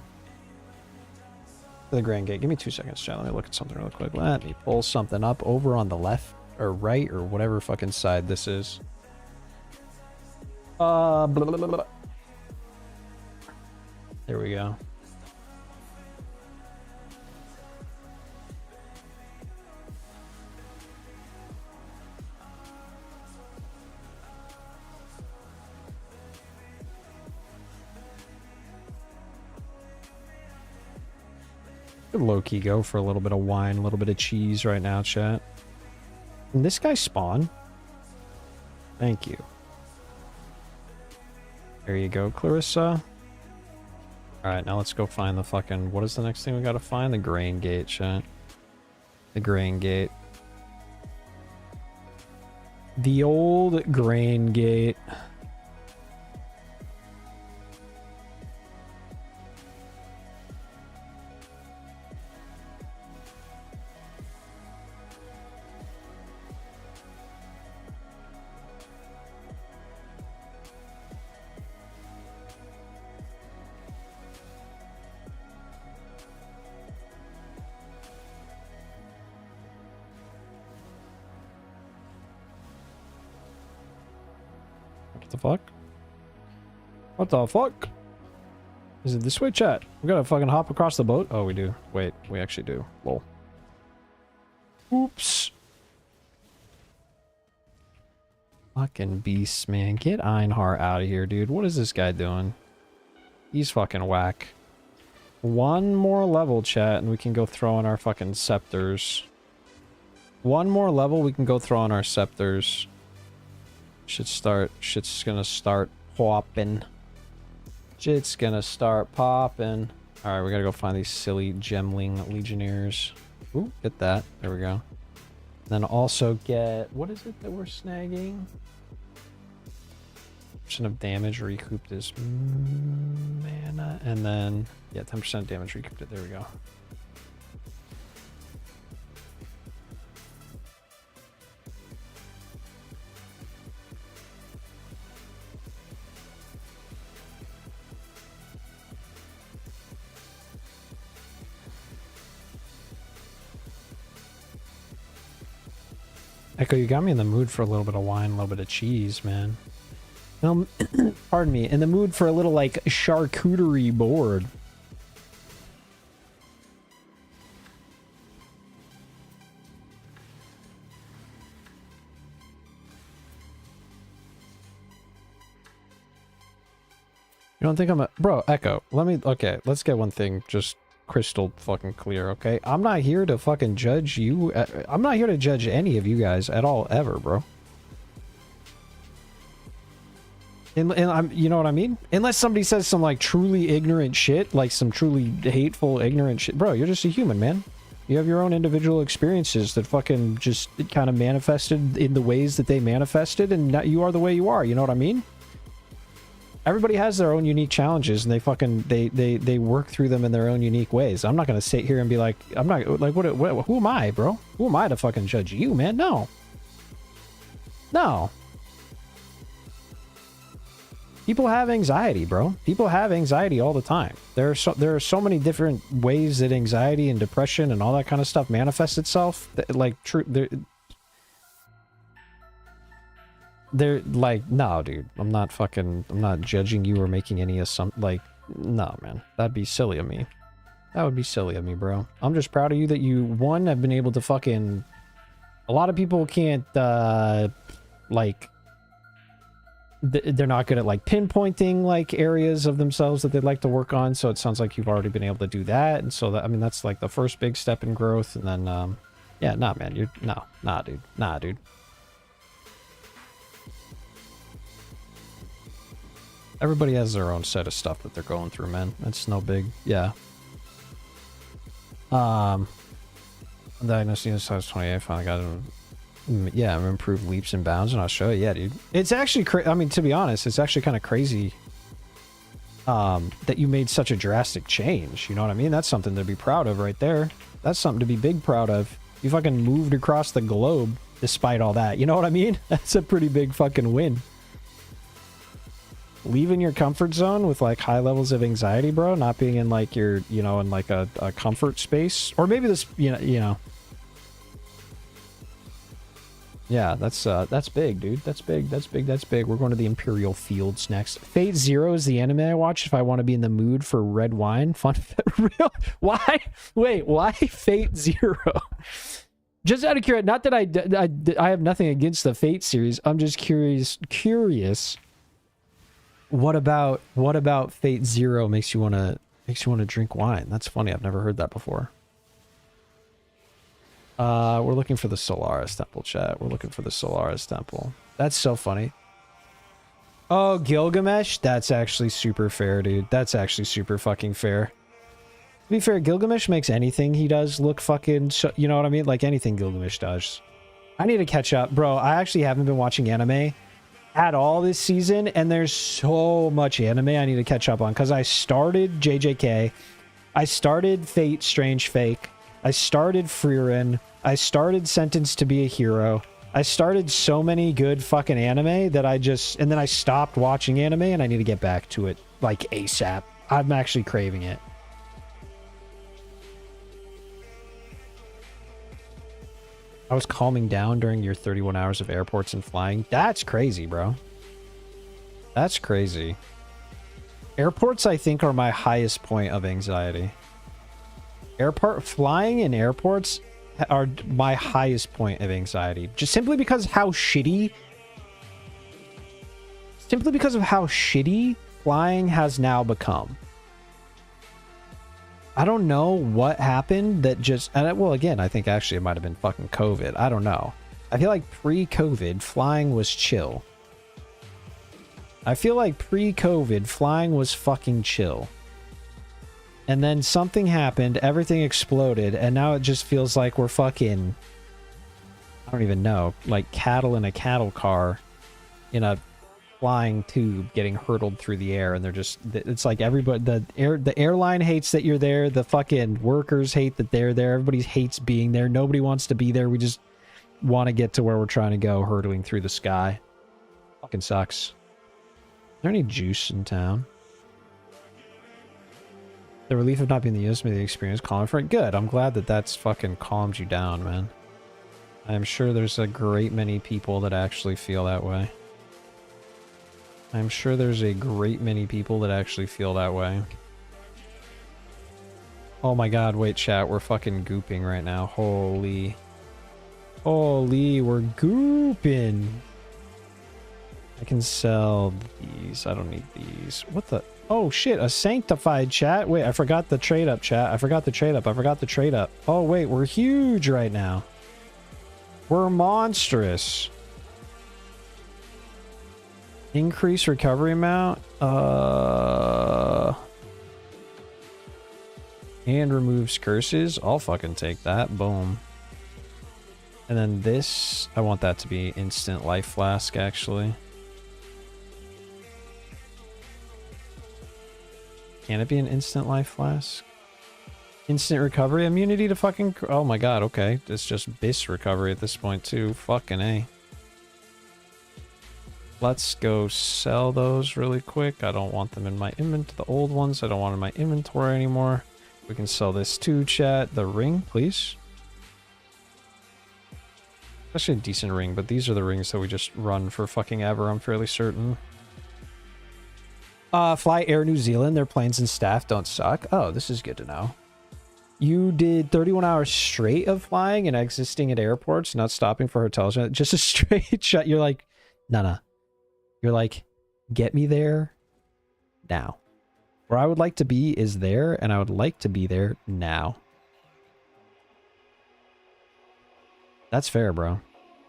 to the Grand Gate. Give me 2 seconds, chat. Let me look at something real quick. Let me pull something up over on the left or right or whatever fucking side this is. Blah, blah, blah, blah. There we go. Could low-key go for a little bit of wine, a little bit of cheese right now, chat. Can this guy spawn? Thank you. There you go, Clarissa. Alright, now let's go find the fucking... What is the next thing we gotta find? The grain gate, chat. The grain gate. The old grain gate. What the fuck? What the fuck? Is it this way, chat? We gotta fucking hop across the boat? Oh, we do. Wait, we actually do. Lol. Oops. Fucking beasts, man. Get Einhar out of here, dude. What is this guy doing? He's fucking whack. One more level, chat, and we can go throw in our fucking scepters. One more level, we can go throw in our scepters. Shit's gonna start popping. Shit's gonna start popping. Alright, we gotta go find these silly gemling legionnaires. Ooh, get that. There we go. Then also get... What is it that we're snagging? Percent of damage recouped is mana. And then... Yeah, 10% damage recouped it. There we go. Echo, you got me in the mood for a little bit of wine, a little bit of cheese, man. Pardon me, in the mood for a little, like, charcuterie board. You don't think I'm a... Bro, Echo, let me... Okay, let's get one thing just crystal fucking clear, okay? I'm not here to fucking judge you. I'm not here to judge any of you guys at all, ever, bro. And I'm... You know what I mean? Unless somebody says some, like, truly ignorant shit, like some truly hateful, ignorant shit. Bro, you're just a human, man. You have your own individual experiences that fucking just kind of manifested in the ways that they manifested, and not, you are the way you are, you know what I mean? Everybody has their own unique challenges, and they fucking they work through them in their own unique ways. I'm not gonna sit here and be like, I'm not like, what who am I, bro? Who am I to fucking judge you, man? No. No. People have anxiety, bro. People have anxiety all the time. There are so many different ways that anxiety and depression and all that kind of stuff manifests itself. Like, they're like, no, dude, I'm not judging you or making any assumption. Like, no, man, that'd be silly of me. That would be silly of me, bro. I'm just proud of you that you, one, have been able to fucking... A lot of people can't, like... they're not good at like pinpointing like areas of themselves that they'd like to work on. So it sounds like you've already been able to do that. And so that, I mean, that's like the first big step in growth. And then, yeah, nah, man, nah, dude. Everybody has their own set of stuff that they're going through, man. It's no big, yeah. Diagnosing in size 28, finally got him. Yeah, improved leaps and bounds in Australia. Yeah, dude. It's actually I mean, to be honest, it's actually kind of crazy that you made such a drastic change. You know what I mean? That's something to be proud of right there. That's something to be big proud of. You fucking moved across the globe despite all that. You know what I mean? That's a pretty big fucking win. Leaving your comfort zone with like high levels of anxiety, bro. Not being in like your, you know, in like a comfort space. Or maybe this, you know. Yeah, that's big, dude. That's big. We're going to the Imperial Fields next. Fate Zero is the anime I watch if I want to be in the mood for red wine. Fun. Real? Why? Wait, why Fate Zero? Just out of curiosity, not that I have nothing against the Fate series. I'm just curious. What about Fate Zero makes you want to drink wine? That's funny. I've never heard that before. We're looking for the Solaris Temple, chat. We're looking for the Solaris Temple. That's so funny. Oh, Gilgamesh? That's actually super fair, dude. That's actually super fucking fair. To be fair, Gilgamesh makes anything he does look fucking... You know what I mean? Like anything Gilgamesh does. I need to catch up. Bro, I actually haven't been watching anime at all this season, and there's so much anime I need to catch up on, because I started JJK. I started Fate Strange Fake. I started Frieren. I started Sentenced to be a Hero. I started so many good fucking anime that and then I stopped watching anime, and I need to get back to it like ASAP. I'm actually craving it. I was calming down during your 31 hours of airports and flying. That's crazy, bro. That's crazy. Airports, I think, are my highest point of anxiety. Flying in airports are my highest point of anxiety. Just simply because of how shitty flying has now become. I don't know what happened that just... well, again, I think actually it might have been fucking COVID. I don't know. I feel like pre-COVID, flying was chill. I feel like pre-COVID, flying was fucking chill. And then something happened, everything exploded, and now it just feels like we're fucking... I don't even know. Like cattle in a cattle car in a flying tube getting hurtled through the air, and they're just... It's like everybody... The airline hates that you're there, the fucking workers hate that they're there, everybody hates being there, nobody wants to be there, we just want to get to where we're trying to go, hurtling through the sky. Fucking sucks. Is there any juice in town? The relief of not being the U.S. made the experience calmer for it. Good. I'm glad that that's fucking calmed you down, man. I'm sure there's a great many people that actually feel that way. I'm sure there's a great many people that actually feel that way. Oh my god, wait, chat. We're fucking gooping right now. Holy. Holy, we're gooping. I can sell these. I don't need these. What the... Oh shit, a sanctified chat. Wait, I forgot the trade up, chat. I forgot the trade up. Oh wait, we're huge right now. We're monstrous. Increase recovery amount. And removes curses. I'll fucking take that. Boom. And then this, I want that to be instant life flask, actually. Can it be an instant life flask? Instant recovery? Immunity to fucking... Oh my god, okay. It's just bis recovery at this point too. Fucking A. Let's go sell those really quick. I don't want them in my inventory. The old ones, I don't want in my inventory anymore. We can sell this too, chat. The ring, please. Actually a decent ring, but these are the rings that we just run for fucking ever, I'm fairly certain. Fly Air New Zealand. Their planes and staff don't suck. Oh, this is good to know. You did 31 hours straight of flying and existing at airports, not stopping for hotels. Just a straight shot. You're like, nah. You're like, Get me there now. Where I would like to be is there, and I would like to be there now. That's fair, bro.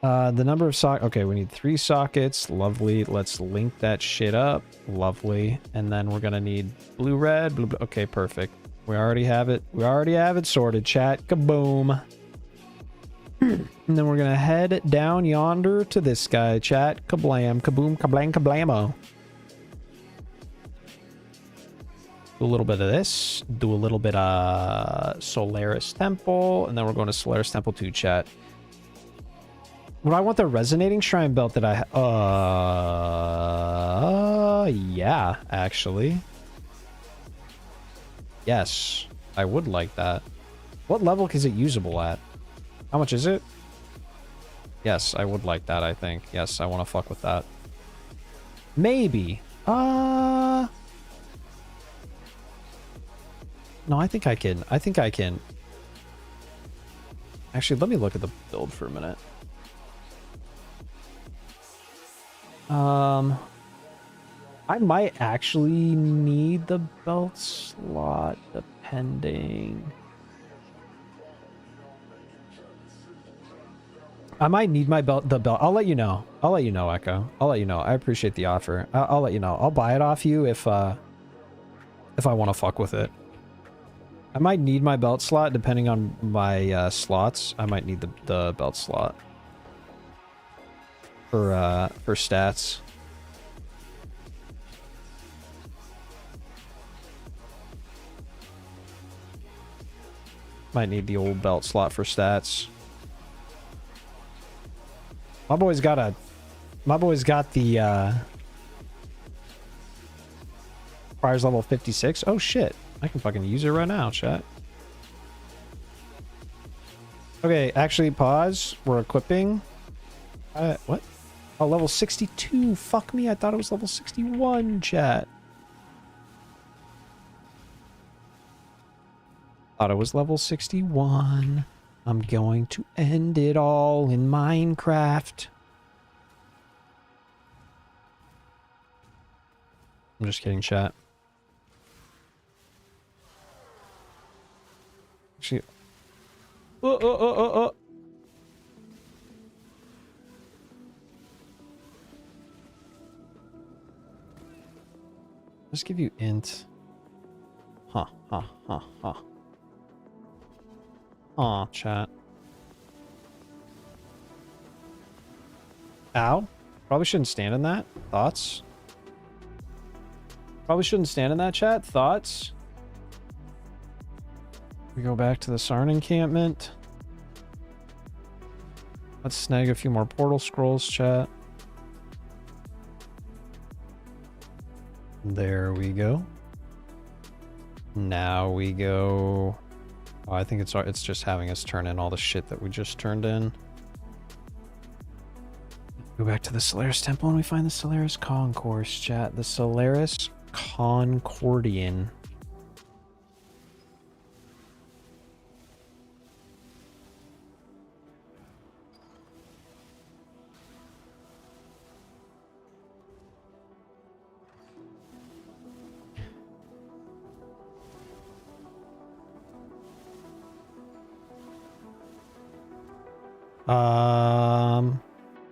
The number of okay, we need 3 sockets. Lovely. Let's link that shit up. Lovely. And then we're gonna need blue, red, blue. Okay, perfect. We already have it. We already have it sorted, chat. Kaboom. And then we're gonna head down yonder to this guy, chat. Kablam, kaboom, kablang, kablamo. Do a little bit of this. Do a little bit of Solaris Temple. And then we're going to Solaris Temple 2, chat. Would I want the resonating shrine belt that I yeah, actually. Yes, I would like that. What level is it usable at? How much is it? Yes, I would like that, I think. Yes, I want to fuck with that. Maybe. No, I think I can. I think I can. Actually, let me look at the build for a minute. I might actually need the belt slot, depending. I might need the belt. I'll let you know. I'll let you know, Echo. I'll let you know. I appreciate the offer. I'll let you know. I'll buy it off you if I want to fuck with it. I might need my belt slot, depending on my slots. I might need the belt slot for stats. Might need the old belt slot for stats. My boy's got the Prior's level 56. Oh shit. I can fucking use it right now, chat. Okay, actually pause. We're equipping. What? Oh, level 62. Fuck me. I thought it was level 61, chat. Thought it was level 61. I'm going to end it all in Minecraft. I'm just kidding, chat. Actually, Let's give you int. Huh. Aw, chat. Ow. Probably shouldn't stand in that. Thoughts? Probably shouldn't stand in that, chat. Thoughts? We go back to the Sarn encampment. Let's snag a few more portal scrolls, chat. There we go. Now we go... Oh, I think it's just having us turn in all the shit that we just turned in. Go back to the Solaris Temple and we find the Solaris Concourse, chat. The Solaris Concordian.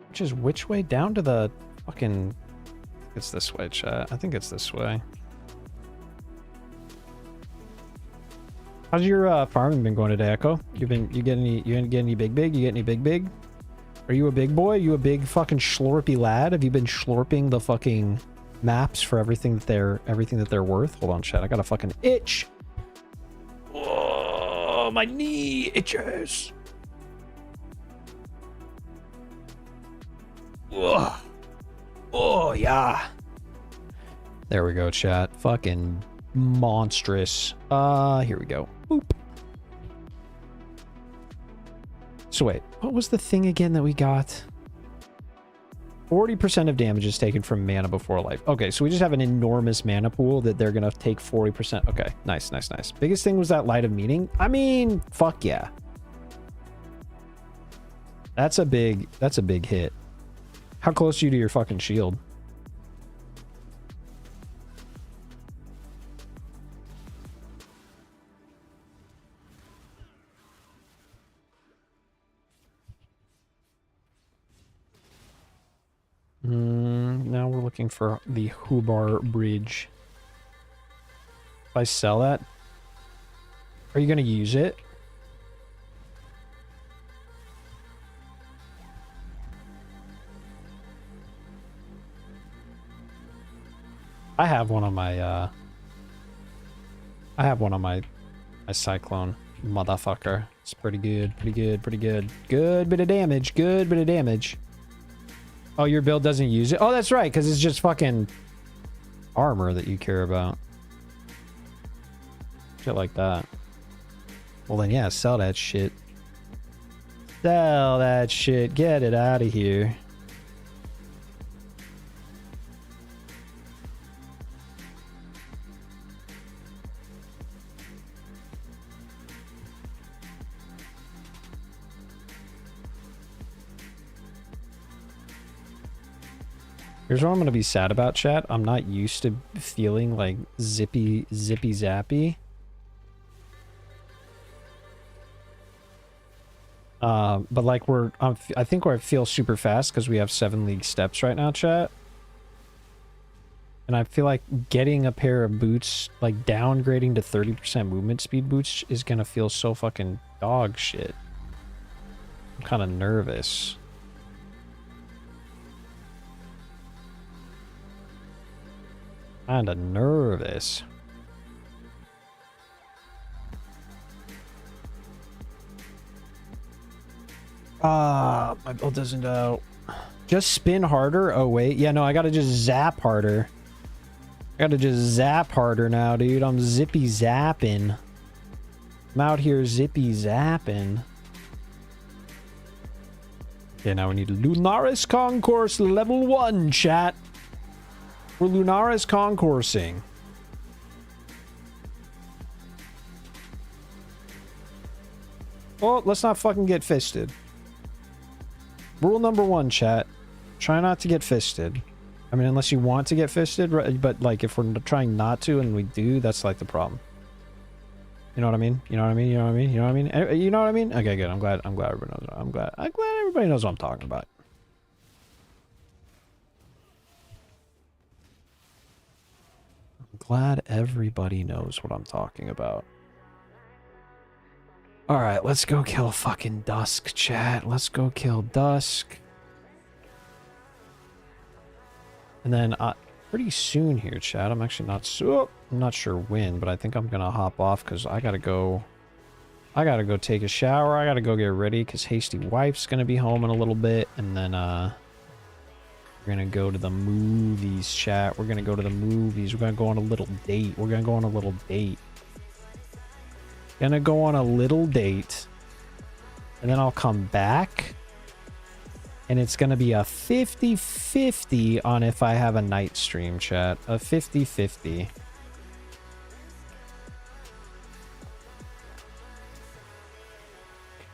Which is which way down to the fucking... It's this way, chat. I think it's this way. How's your farming been going today, Echo? You get any big? You get any big? Are you a big boy? You a big fucking slurpy lad? Have you been slurping the fucking maps for everything that they're worth? Hold on, chat. I got a fucking itch. Oh, my knee itches. Ugh. Oh, yeah. There we go, chat. Fucking monstrous. Here we go. Boop. So wait, what was the thing again that we got? 40% of damage is taken from mana before life. Okay, so we just have an enormous mana pool that they're gonna take 40%. Okay, nice. Biggest thing was that Light of Meaning. I mean, fuck yeah. That's a big hit. How close are you to your fucking shield? looking for the Hubar Bridge. If I sell that, are you going to use it? I have one on my, my Cyclone, motherfucker. It's pretty good, pretty good, pretty good. Good bit of damage, good bit of damage. Oh, your build doesn't use it? Oh, that's right, because it's just fucking armor that you care about. Shit like that. Well then, yeah, sell that shit. Sell that shit. Get it out of here. Here's what I'm going to be sad about, chat. I'm not used to feeling like zippy zappy. But like I think I feel super fast because we have 7 league steps right now, chat. And I feel like getting a pair of boots, like downgrading to 30% movement speed boots is going to feel so fucking dog shit. I'm kind of nervous. Kinda nervous. My build doesn't know. Just spin harder? Oh wait, yeah, no, I gotta just zap harder. I gotta just zap harder now, dude. I'm zippy zapping. I'm out here zippy zapping. Okay, now we need Lunaris Concourse level 1, chat. We're Lunaris concoursing. Oh, let's not fucking get fisted. Rule number 1, chat. Try not to get fisted. I mean, unless you want to get fisted, right? But like if we're trying not to and we do, that's like the problem. You know what I mean? You know what I mean? You know what I mean? You know what I mean? You know what I mean? Okay, good. I'm glad everybody knows. I'm glad everybody knows what I'm talking about. Glad everybody knows what I'm talking about. Alright, let's go kill fucking Dusk, chat. Let's go kill Dusk. And then, pretty soon here, chat. I'm actually I'm not sure when, but I think I'm gonna hop off because I gotta go take a shower. I gotta go get ready because Hasty Wife's gonna be home in a little bit. And then, we're gonna go to the movies, chat. We're gonna go to the movies. We're gonna go on a little date. We're gonna go on a little date. Gonna go on a little date. And then I'll come back. And it's gonna be a 50-50 on if I have a night stream, chat. A 50-50.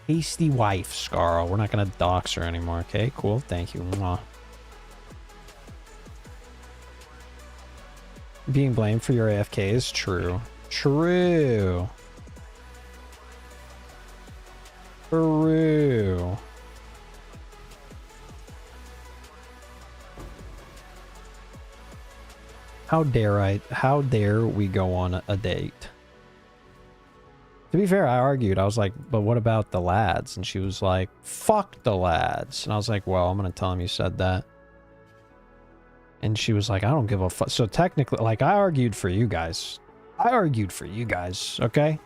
Hasty wife, Scarl. We're not gonna dox her anymore, okay? Cool, thank you. Mwah. Being blamed for your AFK is true. True. True. How dare we go on a date? To be fair, I argued. I was like, but what about the lads? And she was like, fuck the lads. And I was like, well, I'm gonna tell him you said that. And she was like, I don't give a fuck. So technically, like, I argued for you guys. I argued for you guys, okay?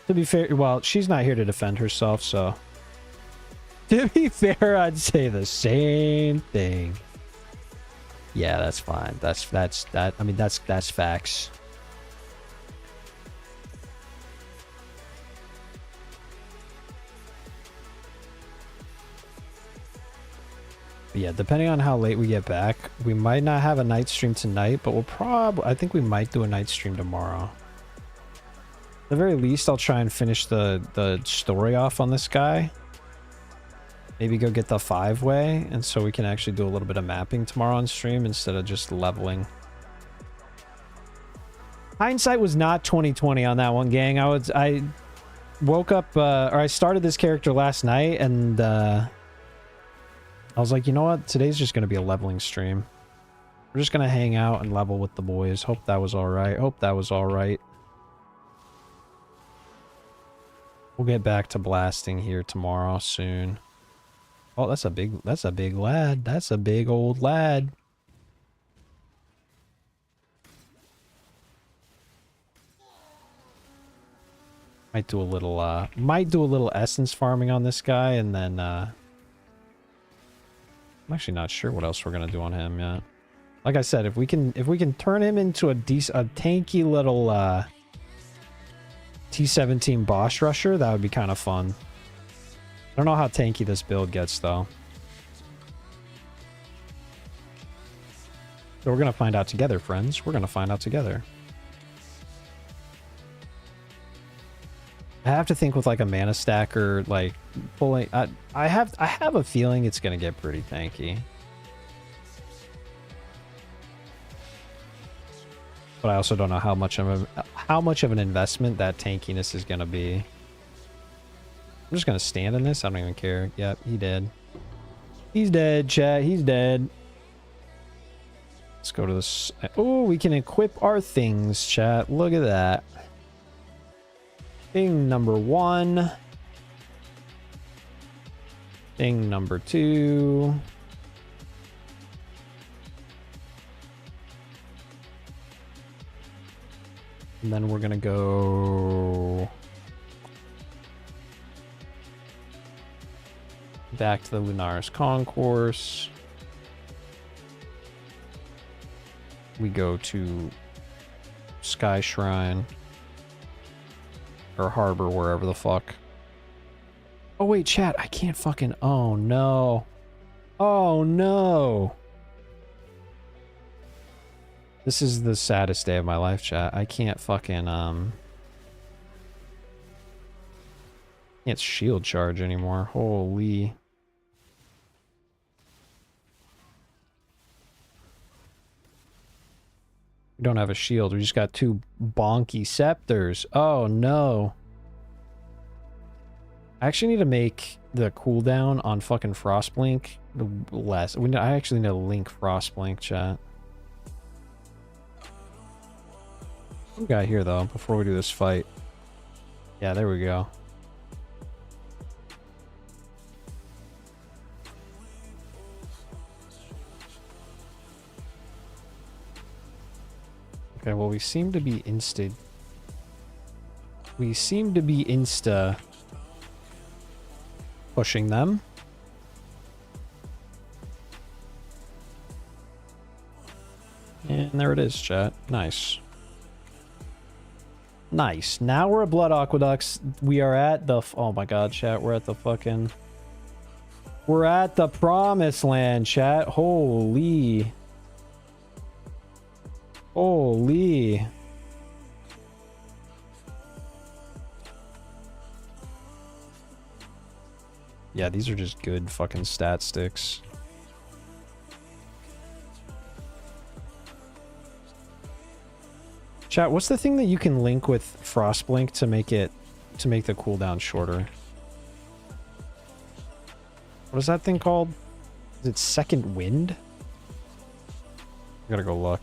To be fair, well, she's not here to defend herself, so... To be fair, I'd say the same thing. Yeah, that's fine. That's facts. But yeah, depending on how late we get back, we might not have a night stream tonight, but I think we might do a night stream tomorrow. At the very least, I'll try and finish the story off on this guy. Maybe go get the 5-way, and so we can actually do a little bit of mapping tomorrow on stream instead of just leveling. Hindsight was not 2020 on that one, gang. woke up, or I started this character last night, and I was like, you know what? Today's just going to be a leveling stream. We're just going to hang out and level with the boys. Hope that was alright. Hope that was alright. We'll get back to blasting here tomorrow soon. Oh, that's a big lad. That's a big old lad. Might do a little essence farming on this guy, and then I'm actually not sure what else we're gonna do on him yet. Like I said, if we can turn him into a tanky little T17 boss rusher, that would be kind of fun. I don't know how tanky this build gets though. So we're gonna find out together, friends. We're gonna find out together. I have to think with like a mana stacker, like pulling. I have a feeling it's gonna get pretty tanky, but I also don't know how much of an investment that tankiness is gonna be. I'm just gonna stand in this. I don't even care. Yep, he dead. He's dead, chat. He's dead. Let's go to this. Oh, we can equip our things, chat. Look at that. Thing number 1. Thing number 2. And then we're gonna go back to the Lunaris Concourse. We go to Sky Shrine. Or Harbor, wherever the fuck. Oh wait, chat, I can't fucking... Oh no. Oh no. This is the saddest day of my life, chat. I can't fucking, can't shield charge anymore. Holy... We don't have a shield. We just got 2 bonky scepters. Oh no. I actually need to make the cooldown on fucking Frostblink less. I actually need to link Frostblink, chat. What we got here though before we do this fight? Yeah, there we go. Okay, well, we seem to be insta pushing them. And there it is, chat. Nice. Nice. Now we're at Blood Aqueducts. We are at the... Oh my god, chat. We're at the fucking... We're at the Promised Land, chat. Holy... Holy. Yeah, these are just good fucking stat sticks. Chat, what's the thing that you can link with Frostblink to make the cooldown shorter? What is that thing called? Is it Second Wind? I gotta go look.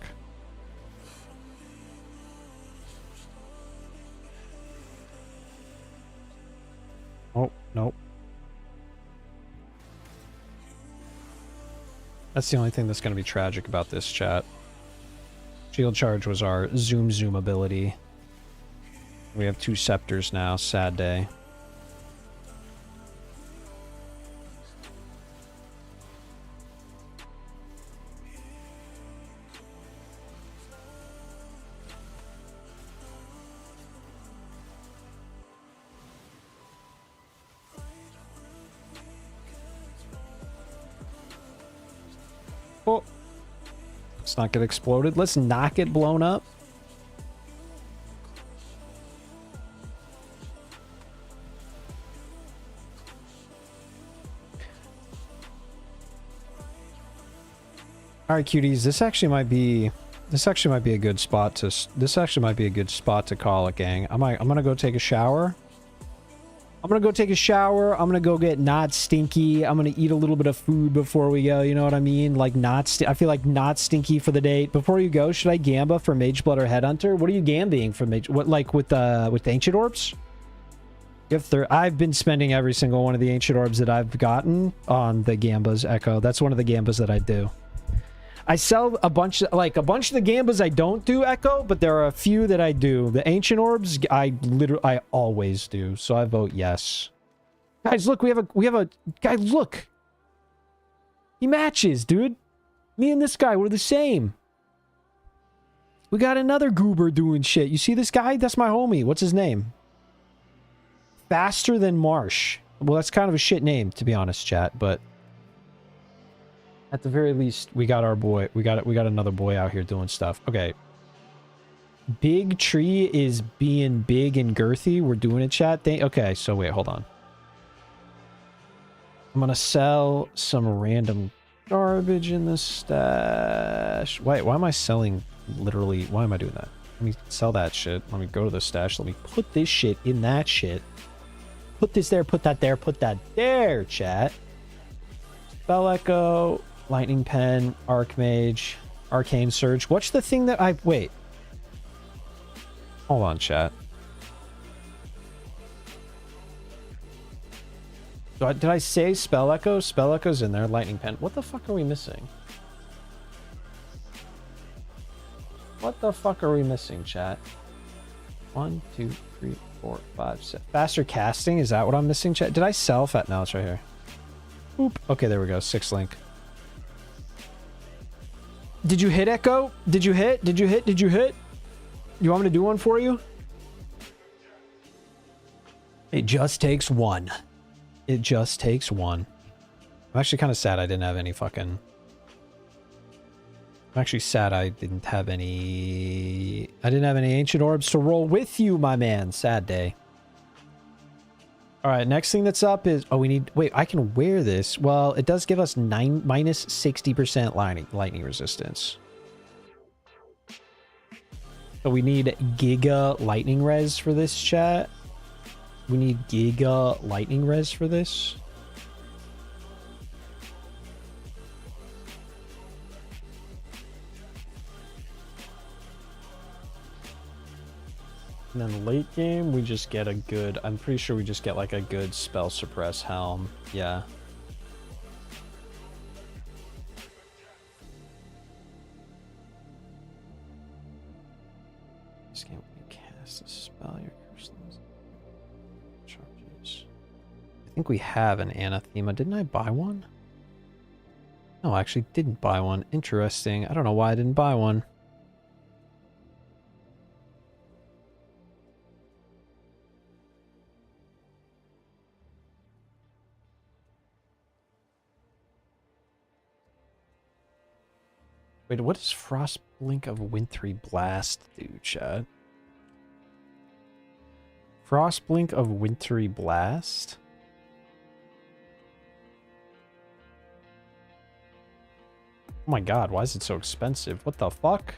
Oh, nope. That's the only thing that's going to be tragic about this, chat. Shield charge was our zoom ability. We have 2 scepters now. Sad day. Oh. Let's not get exploded. Let's not get blown up. All right, cuties. This actually might be a good spot to call it, gang. I'm gonna go take a shower. I'm gonna go take a shower. I'm gonna go get not stinky. I'm gonna eat a little bit of food before we go. You know what I mean? Like I feel like not stinky for the date. Before you go, should I gamba for Mageblood or Headhunter? What are you gambying for Mage? What, like with the Ancient Orbs? I've been spending every single one of the Ancient Orbs that I've gotten on the gambas, Echo. That's one of the gambas that I do. I sell a bunch of the gambas I don't do, Echo, but there are a few that I do. The Ancient Orbs, I always do. So I vote yes. Guys, look, we have a guy, look. He matches, dude. Me and this guy, we're the same. We got another goober doing shit. You see this guy? That's my homie. What's his name? Faster Than Marsh. Well, that's kind of a shit name, to be honest, chat, but at the very least, we got our boy. We got another boy out here doing stuff. Okay. Big Tree is being big and girthy. We're doing a chat. Okay, so wait, hold on. I'm gonna sell some random garbage in the stash. Wait, why am I selling literally? Why am I doing that? Let me sell that shit. Let me go to the stash. Let me put this shit in that shit. Put this there, put that there, put that there, chat. Spell Echo. Lightning Pen, Archmage, Arcane Surge. What's the thing that I... Wait. Hold on, chat. Did I say Spell Echo? Spell Echo's in there. Lightning Pen. What the fuck are we missing? What the fuck are we missing, chat? 1, 2, 3, 4, 5, 6. Faster casting? Is that what I'm missing, chat? Did I sell fat? No, it's right here. Oop. Okay, there we go. 6 link. Did you hit, Echo? Did you hit? Did you hit? Did you hit? You want me to do one for you? It just takes one. It just takes one. I'm actually kind of sad I didn't have any fucking... I'm actually sad I didn't have any... I didn't have any Ancient Orbs to roll with you, my man. Sad day. Alright, next thing that's up is... Oh, we need... Wait, I can wear this. Well, it does give us minus 60% lightning resistance. So we need Giga Lightning Res for this, chat. We need Giga Lightning Res for this. And then late game, we just get a good... I'm pretty sure we just get like a good Spell Suppress Helm. Yeah. This game, when you cast a spell, your curse charges. I think we have an Anathema. Didn't I buy one? No, I actually didn't buy one. Interesting. I don't know why I didn't buy one. Wait, what does Frostblink of Wintry Blast do, Chad? Frostblink of Wintry Blast? Oh my god, why is it so expensive? What the fuck?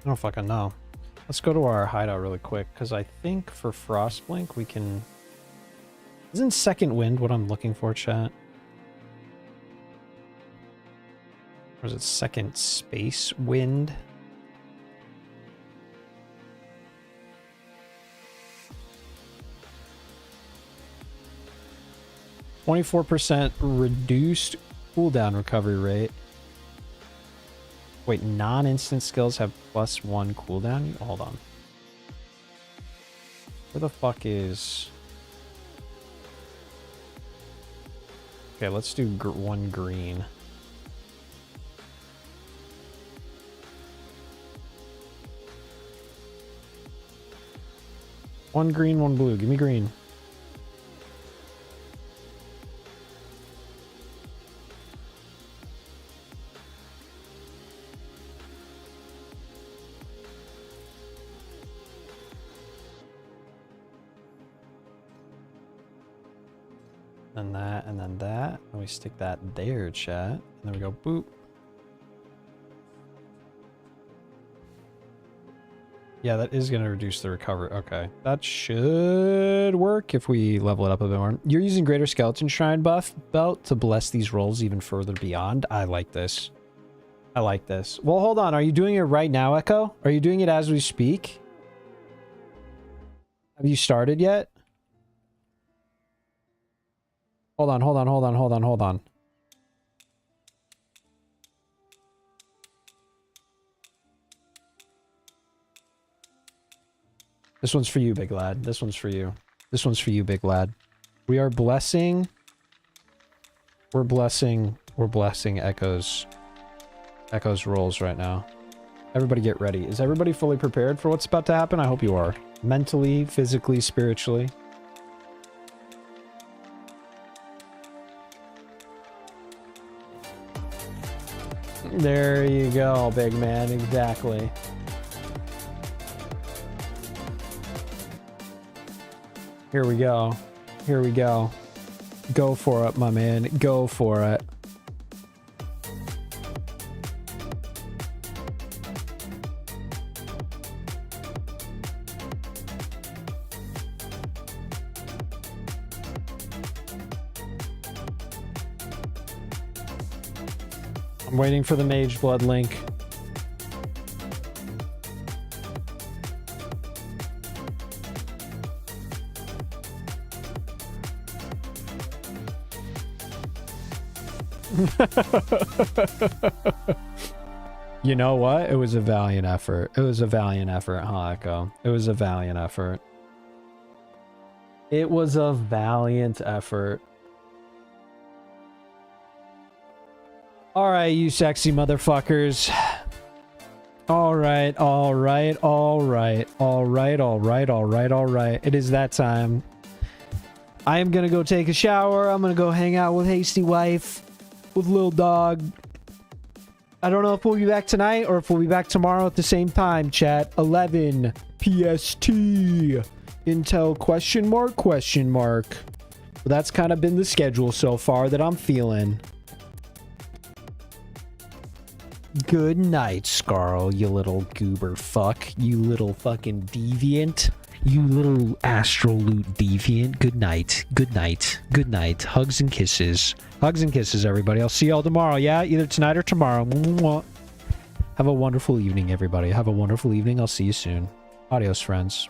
I don't fucking know. Let's go to our hideout really quick, because I think for Frostblink we can... Isn't Second Wind what I'm looking for, chat? Or is it Second Space Wind? %, reduced cooldown recovery rate. Wait, non-instant skills have +1 cooldown? Hold on. Where the fuck is... Okay, let's do one green. One green, one blue. Give me green. And that, and then that. And we stick that there, chat. And then we go boop. Yeah, that is going to reduce the recovery. Okay. That should work if we level it up a bit more. You're using Greater Skeleton Shrine buff belt to bless these rolls even further beyond. I like this. I like this. Well, hold on. Are you doing it right now, Echo? Are you doing it as we speak? Have you started yet? Hold on, hold on, hold on, hold on, hold on. This one's for you, big lad. This one's for you. This one's for you, big lad. We are blessing... We're blessing Echo's rolls right now. Everybody get ready. Is everybody fully prepared for what's about to happen? I hope you are. Mentally, physically, spiritually. There you go, big man. Exactly. Here we go. Here we go. Go for it, my man. Go for it. I'm waiting for the Mage Blood link. You know what? It was a valiant effort. It was a valiant effort, huh, Echo? It was a valiant effort. It was a valiant effort. Alright, you sexy motherfuckers. Alright, alright, alright, alright, alright, alright, alright. It is that time. I am gonna go take a shower. I'm gonna go hang out with Hasty Wife, with Lil Dog. I don't know if we'll be back tonight or if we'll be back tomorrow at the same time, chat. 11 PST. Intel question mark, question mark. But that's kind of been the schedule so far that I'm feeling. Good night, Scarl, you little goober fuck. You little fucking deviant. You little astral loot deviant. Good night. Good night. Good night. Hugs and kisses. Hugs and kisses, everybody. I'll see y'all tomorrow, yeah? Either tonight or tomorrow. Have a wonderful evening, everybody. Have a wonderful evening. I'll see you soon. Adios, friends.